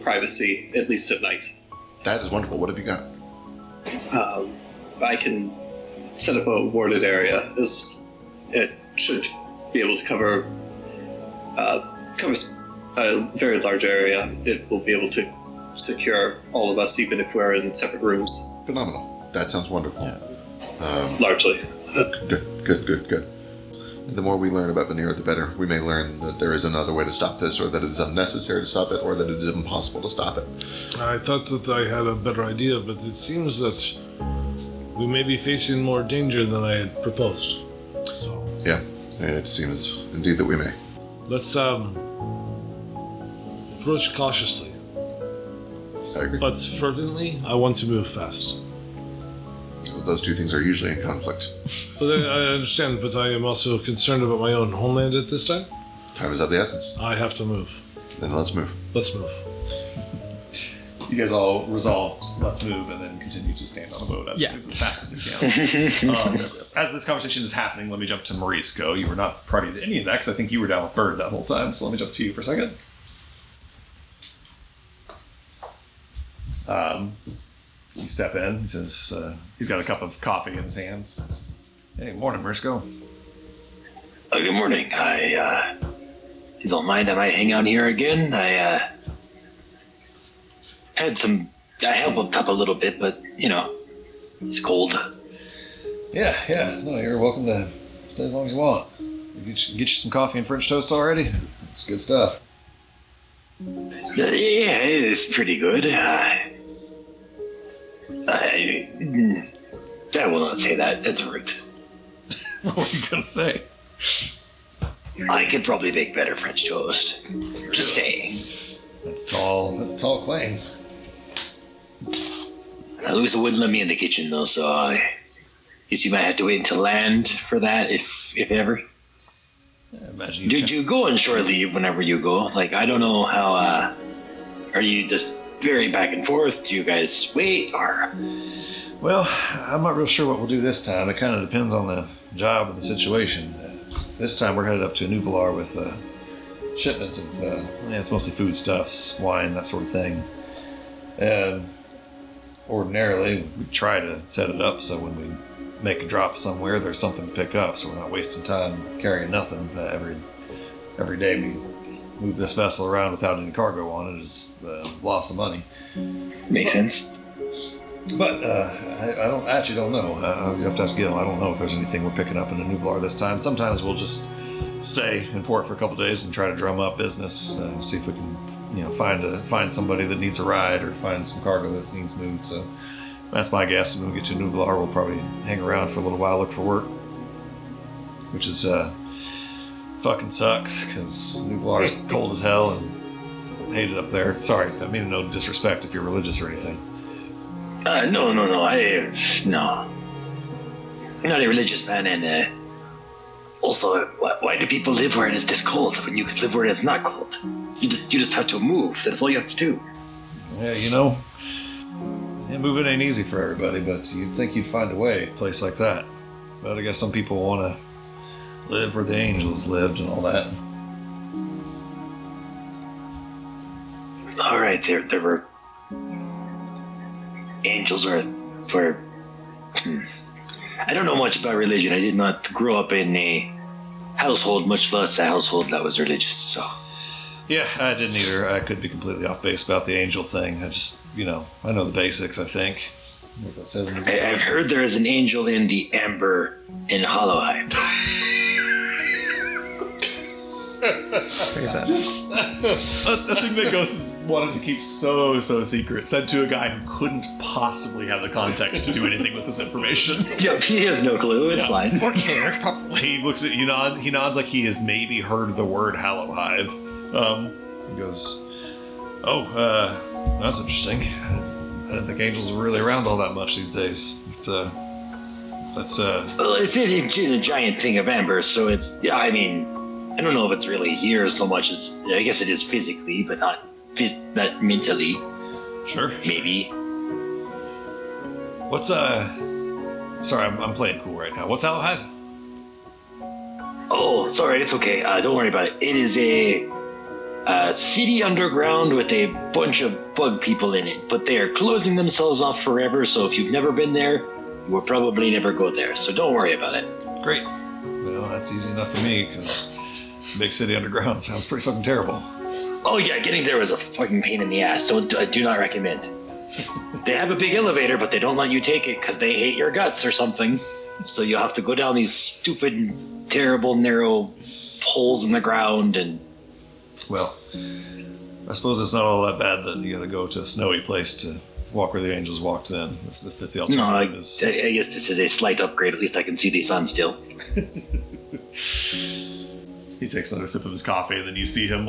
privacy, at least at night. That is wonderful. What have you got? I can set up a warded area. It should be able to cover covers a very large area. It will be able to secure all of us, even if we're in separate rooms. Phenomenal. That sounds wonderful. Largely. Good. The more we learn about Vanir, the better. We may learn that there is another way to stop this, or that it is unnecessary to stop it, or that it is impossible to stop it. I thought that I had a better idea, but it seems that we may be facing more danger than I had proposed. So Yeah, it seems indeed that we may. let's approach cautiously, I agree. but fervently. I want to move fast. Those two things are usually in conflict. But I understand, but I am also concerned about my own homeland at this time. Time is of the essence. I have to move. Then let's move. Let's move. You guys all resolved, let's move, and then continue to stand on the boat as it moves as fast as you can. As this conversation is happening, let me jump to Morisco. You were not party to any of that, because I think you were down with Bird that whole time, so let me jump to you for a second. You step in, he says, he's got a cup of coffee in his hands. He says, hey, morning, Morisco. Good morning. If you don't mind, I might hang out here again. I helped up a little bit, but, it's cold. Yeah, no, you're welcome to stay as long as you want. Get you some coffee and French toast already? It's good stuff. Yeah, it is pretty good. I will not say that. That's rude. What were you going to say? I could probably bake better French toast. Just saying. That's a tall claim. Louisa wouldn't let me in the kitchen, though, so I guess you might have to wait until land for that, if ever. I imagine Do you go on shore leave whenever you go? Like, I don't know how, are you just very back and forth? Do you guys wait, or... Well, I'm not real sure what we'll do this time. It kind of depends on the job and the situation. This time we're headed up to Nuvalar with a shipment of, it's mostly foodstuffs, wine, that sort of thing. And ordinarily, we try to set it up so when we make a drop somewhere, there's something to pick up, so we're not wasting time carrying nothing. Every day we move this vessel around without any cargo on it is loss of money. Makes sense. But I don't know. You have to ask Gil. I don't know if there's anything we're picking up in the Nublar this time. Sometimes we'll just stay in port for a couple days and try to drum up business, see if we can, find somebody that needs a ride or find some cargo that needs moved. So that's my guess. When we get to Nublar, we'll probably hang around for a little while, look for work, which is fucking sucks because Nublar is cold as hell and hate it up there. Sorry, I mean no disrespect if you're religious or anything. No. I'm not a religious man, and also, why do people live where it is this cold when you could live where it is not cold? You just have to move. That's all you have to do. Yeah, moving ain't easy for everybody, but you'd think you'd find a way, a place like that. But I guess some people want to live where the angels lived and all that. All right, there were angels were I don't know much about religion. I did not grow up in a household, much less a household that was religious, so. Yeah, I didn't either. I could be completely off base about the angel thing. I just, I know the basics, I think. What that says in the I've heard there is an angel in the Amber in Hollowhide. A thing that Ghost wanted to keep so secret, said to a guy who couldn't possibly have the context to do anything with this information. Yep, he has no clue. It's fine. Or care, probably. He looks at you, he nods like he has maybe heard the word Hallowhive. He goes, that's interesting. I didn't think angels were really around all that much these days. But, Well, it's in a giant thing of amber, so it's, I don't know if it's really here so much as, I guess it is physically, but not mentally. Sure. Maybe. What's, sorry, I'm playing cool right now. What's Hallowhive? Oh, sorry, it's okay. Don't worry about it. It is city underground with a bunch of bug people in it, but they are closing themselves off forever, so if you've never been there, you will probably never go there, so don't worry about it. Great. Well, that's easy enough for me, because Big City Underground sounds pretty fucking terrible. Oh yeah, getting there was a fucking pain in the ass. I do not recommend. They have a big elevator, but they don't let you take it because they hate your guts or something. So you have to go down these stupid, terrible, narrow holes in the ground and... Well, I suppose it's not all that bad that you gotta go to a snowy place to walk where the angels walked in. If it's the No, alternative. I guess this is a slight upgrade. At least I can see the sun still. He takes another sip of his coffee, and then you see him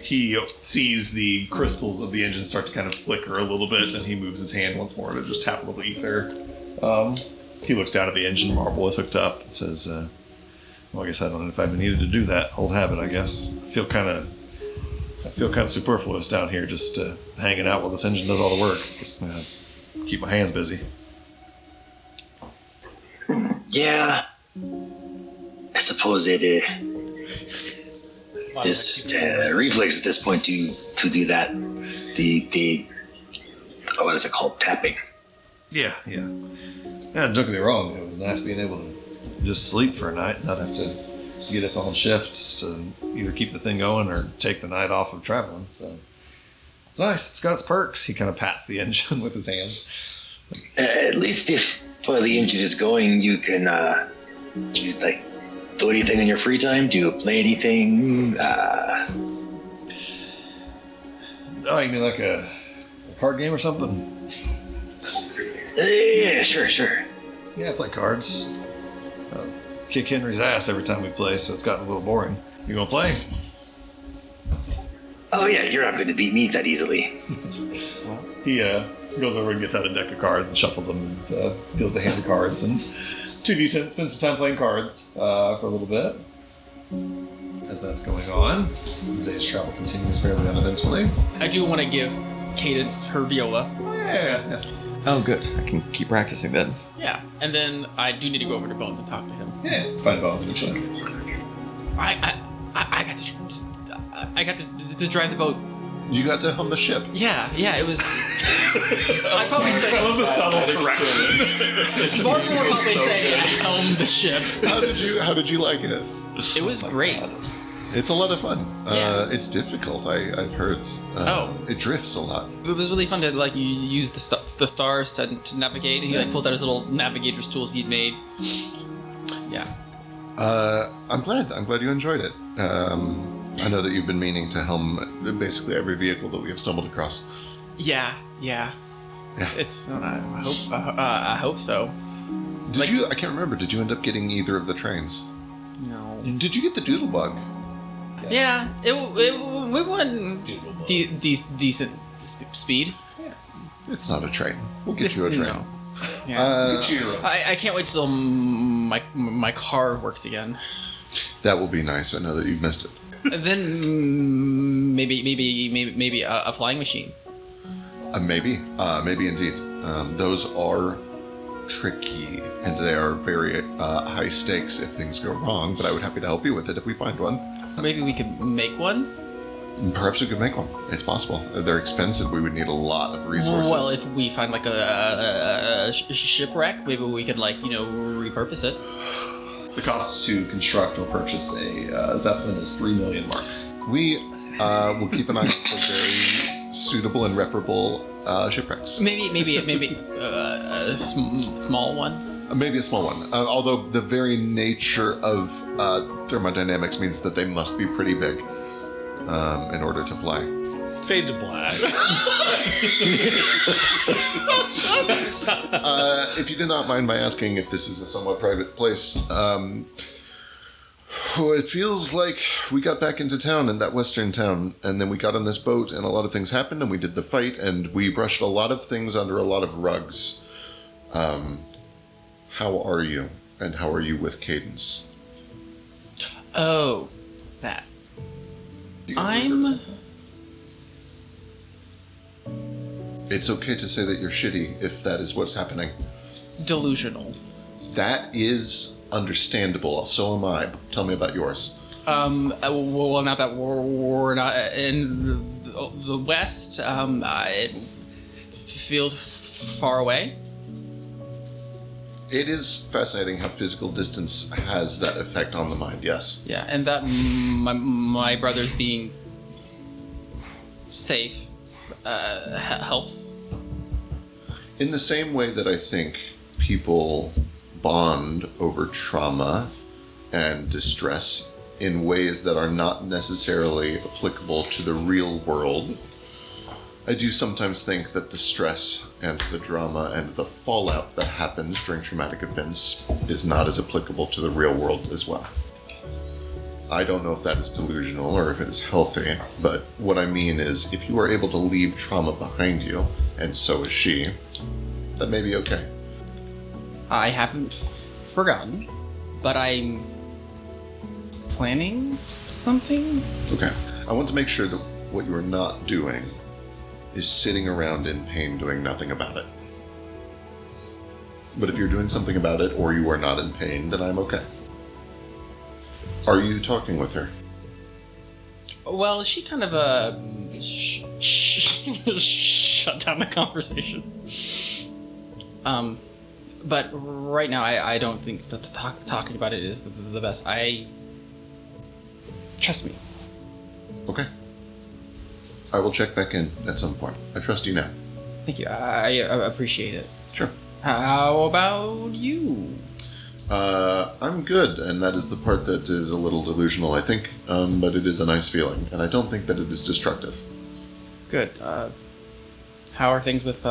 he sees the crystals of the engine start to kind of flicker a little bit, and he moves his hand once more to just tap a little ether. He looks down at the engine. Marble is hooked up and says, well, I guess I don't know if I've been needed to do that. Old habit, I guess. I feel kind of superfluous down here, just hanging out while this engine does all the work. Just keep my hands busy. Yeah. I suppose it is just a reflex at this point to do that. The what is it called? Tapping. Yeah. Don't get me wrong. It was nice being able to just sleep for a night, not have to get up on shifts to either keep the thing going or take the night off of traveling. So it's nice. It's got its perks. He kind of pats the engine with his hand. At least if while the engine is going, you can do you do anything in your free time? Do you play anything? Oh, you mean like a card game or something? Yeah, sure. Yeah, I play cards. Kick Henry's ass every time we play, so it's gotten a little boring. You gonna play? Oh yeah, you're not going to beat me that easily. He goes over and gets out a deck of cards and shuffles them and deals a hand of cards, and 2d10 spends some time playing cards for a little bit. As that's going on, the day's travel continues fairly uneventfully. I do want to give Cadence her viola. Yeah. Oh, good. I can keep practicing then. Yeah, and then I do need to go over to Bones and talk to him. Yeah. Find Bones eventually. I got to drive the boat. You got to hum the ship. Yeah, it was. I probably I said. love the subtle corrections. Mark would probably say I helmed the ship. How did you like it? It was great. It's a lot of fun. Yeah. It's difficult. I've heard. It drifts a lot. It was really fun to you use the stars to navigate. And he pulled out his little navigator's tools he'd made. Yeah. I'm glad you enjoyed it. I know that you've been meaning to helm basically every vehicle that we have stumbled across. Yeah. It's. I hope so. Did you? I can't remember. Did you end up getting either of the trains? No. Did you get the Doodlebug? Yeah. We went decent speed. It's not a train. We'll get you a train. No. Yeah. Get you. I can't wait till my car works again. That will be nice. I know that you've missed it. And then maybe a flying machine. Maybe indeed. Those are tricky, and they are very high stakes if things go wrong. But I would happy to help you with it if we find one. Maybe we could make one. Perhaps we could make one. It's possible. They're expensive. We would need a lot of resources. Well, if we find a shipwreck, maybe we could repurpose it. The cost to construct or purchase a Zeppelin is 3 million marks. We will keep an eye out for very suitable and reparable shipwrecks. Maybe a small one. Maybe a small one. Although the very nature of thermodynamics means that they must be pretty big in order to fly. Fade to black. If you did not mind my asking if this is a somewhat private place, it feels like we got back into town, in that western town, and then we got on this boat, and a lot of things happened, and we did the fight, and we brushed a lot of things under a lot of rugs. How are you? And how are you with Cadence? Oh, that. I'm. It's okay to say that you're shitty if that is what's happening. Delusional. That is understandable. So am I. Tell me about yours. Well, now that we're not in the West, it feels far away. It is fascinating how physical distance has that effect on the mind, yes. Yeah, and that my brother's being safe helps. In the same way that I think people bond over trauma and distress in ways that are not necessarily applicable to the real world, I do sometimes think that the stress and the drama and the fallout that happens during traumatic events is not as applicable to the real world as well. I don't know if that is delusional or if it is healthy, but what I mean is if you are able to leave trauma behind you, and so is she, that may be okay. I haven't forgotten, but I'm planning something. Okay. I want to make sure that what you are not doing is sitting around in pain doing nothing about it. But if you're doing something about it or you are not in pain, then I'm okay. Are you talking with her? Well, she kind of shut down the conversation. But right now I don't think that talking about it is the best. Trust me. Okay. I will check back in at some point. I trust you now. Thank you. I appreciate it. Sure. How about you? I'm good, and that is the part that is a little delusional, I think, but it is a nice feeling, and I don't think that it is destructive. Good. How are things with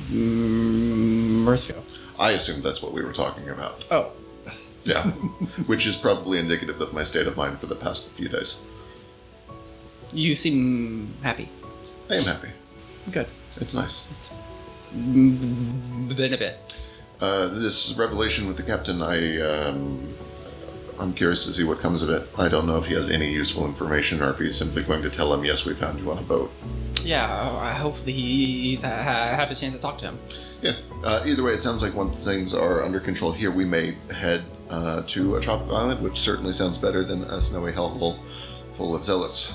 Mersco? I assumed that's what we were talking about. Oh. Yeah. Which is probably indicative of my state of mind for the past few days. You seem happy. I am happy. Good. It's nice. It's been a bit. This revelation with the captain, I'm curious to see what comes of it. I don't know if he has any useful information or if he's simply going to tell him, yes, we found you on a boat. Yeah, hopefully he's had a chance to talk to him. Yeah. Either way, it sounds like once things are under control here, we may head to a tropical island, which certainly sounds better than a snowy hellhole full of zealots.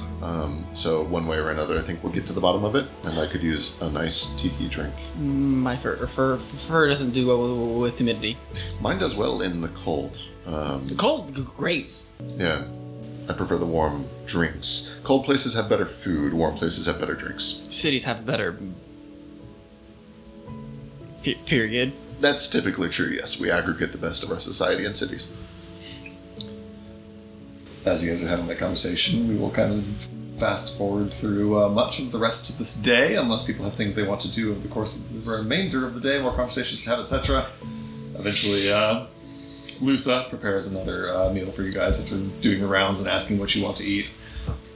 So one way or another, I think we'll get to the bottom of it, and I could use a nice tiki drink. My fur doesn't do well with humidity. Mine does well in the cold. The cold, great. Yeah. I prefer the warm drinks. Cold places have better food, warm places have better drinks. Cities have better... period. That's typically true, yes. We aggregate the best of our society in cities. As you guys are having that conversation, we will kind of fast forward through much of the rest of this day, unless people have things they want to do over the course of the remainder of the day, more conversations to have, etc. Eventually, Lusa prepares another meal for you guys after doing the rounds and asking what you want to eat.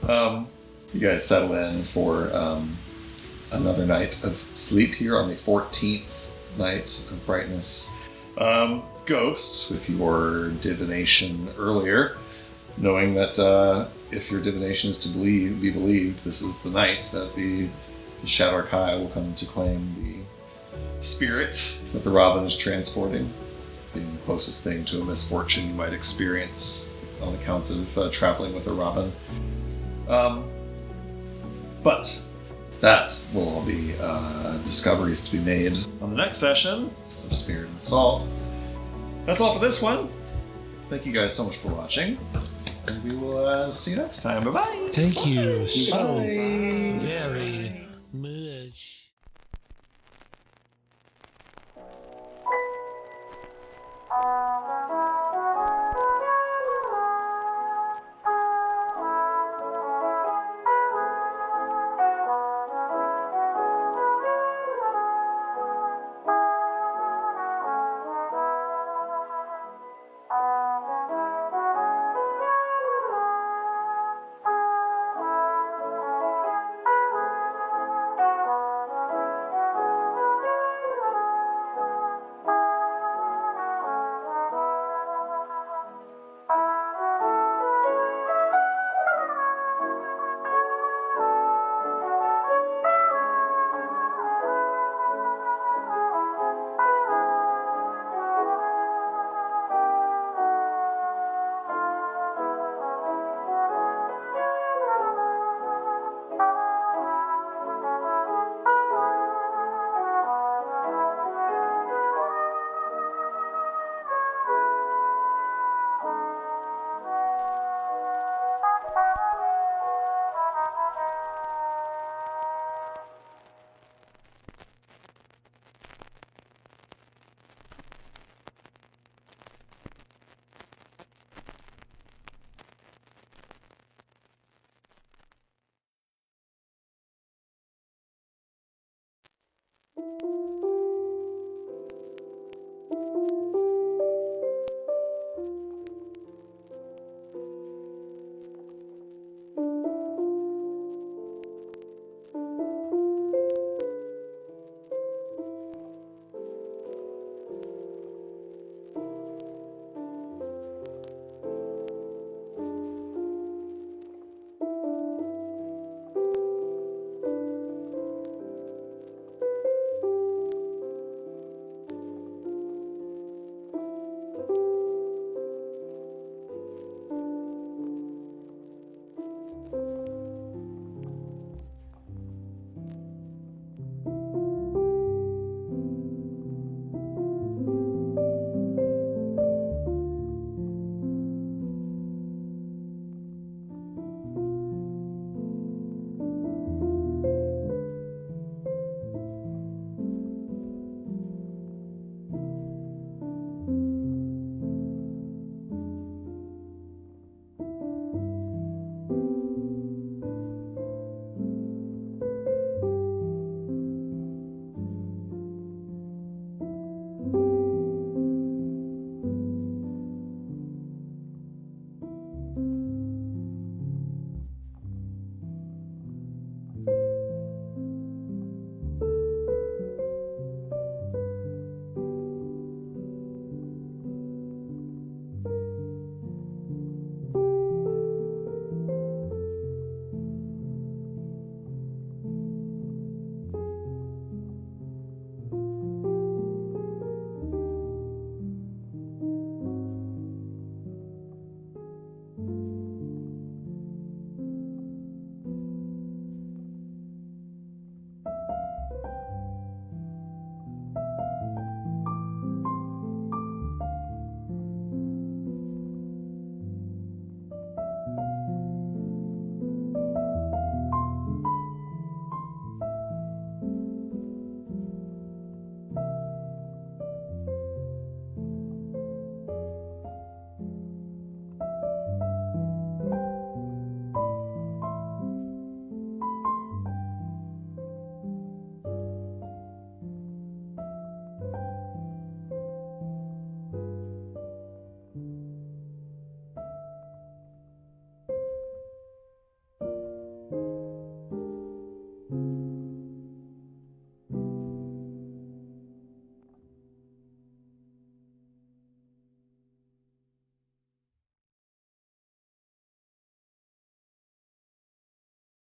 You guys settle in for another night of sleep here on the 14th night of brightness. Ghosts, with your divination earlier, knowing that if your divination is to be believed, this is the night that the Shadow Kai will come to claim the spirit that the Robin is transporting, being the closest thing to a misfortune you might experience on account of traveling with a Robin. But that will all be discoveries to be made on the next session of Spirit and Salt. That's all for this one. Thank you guys so much for watching. And we will see you next time. Bye-bye! Thank you so Bye. very much.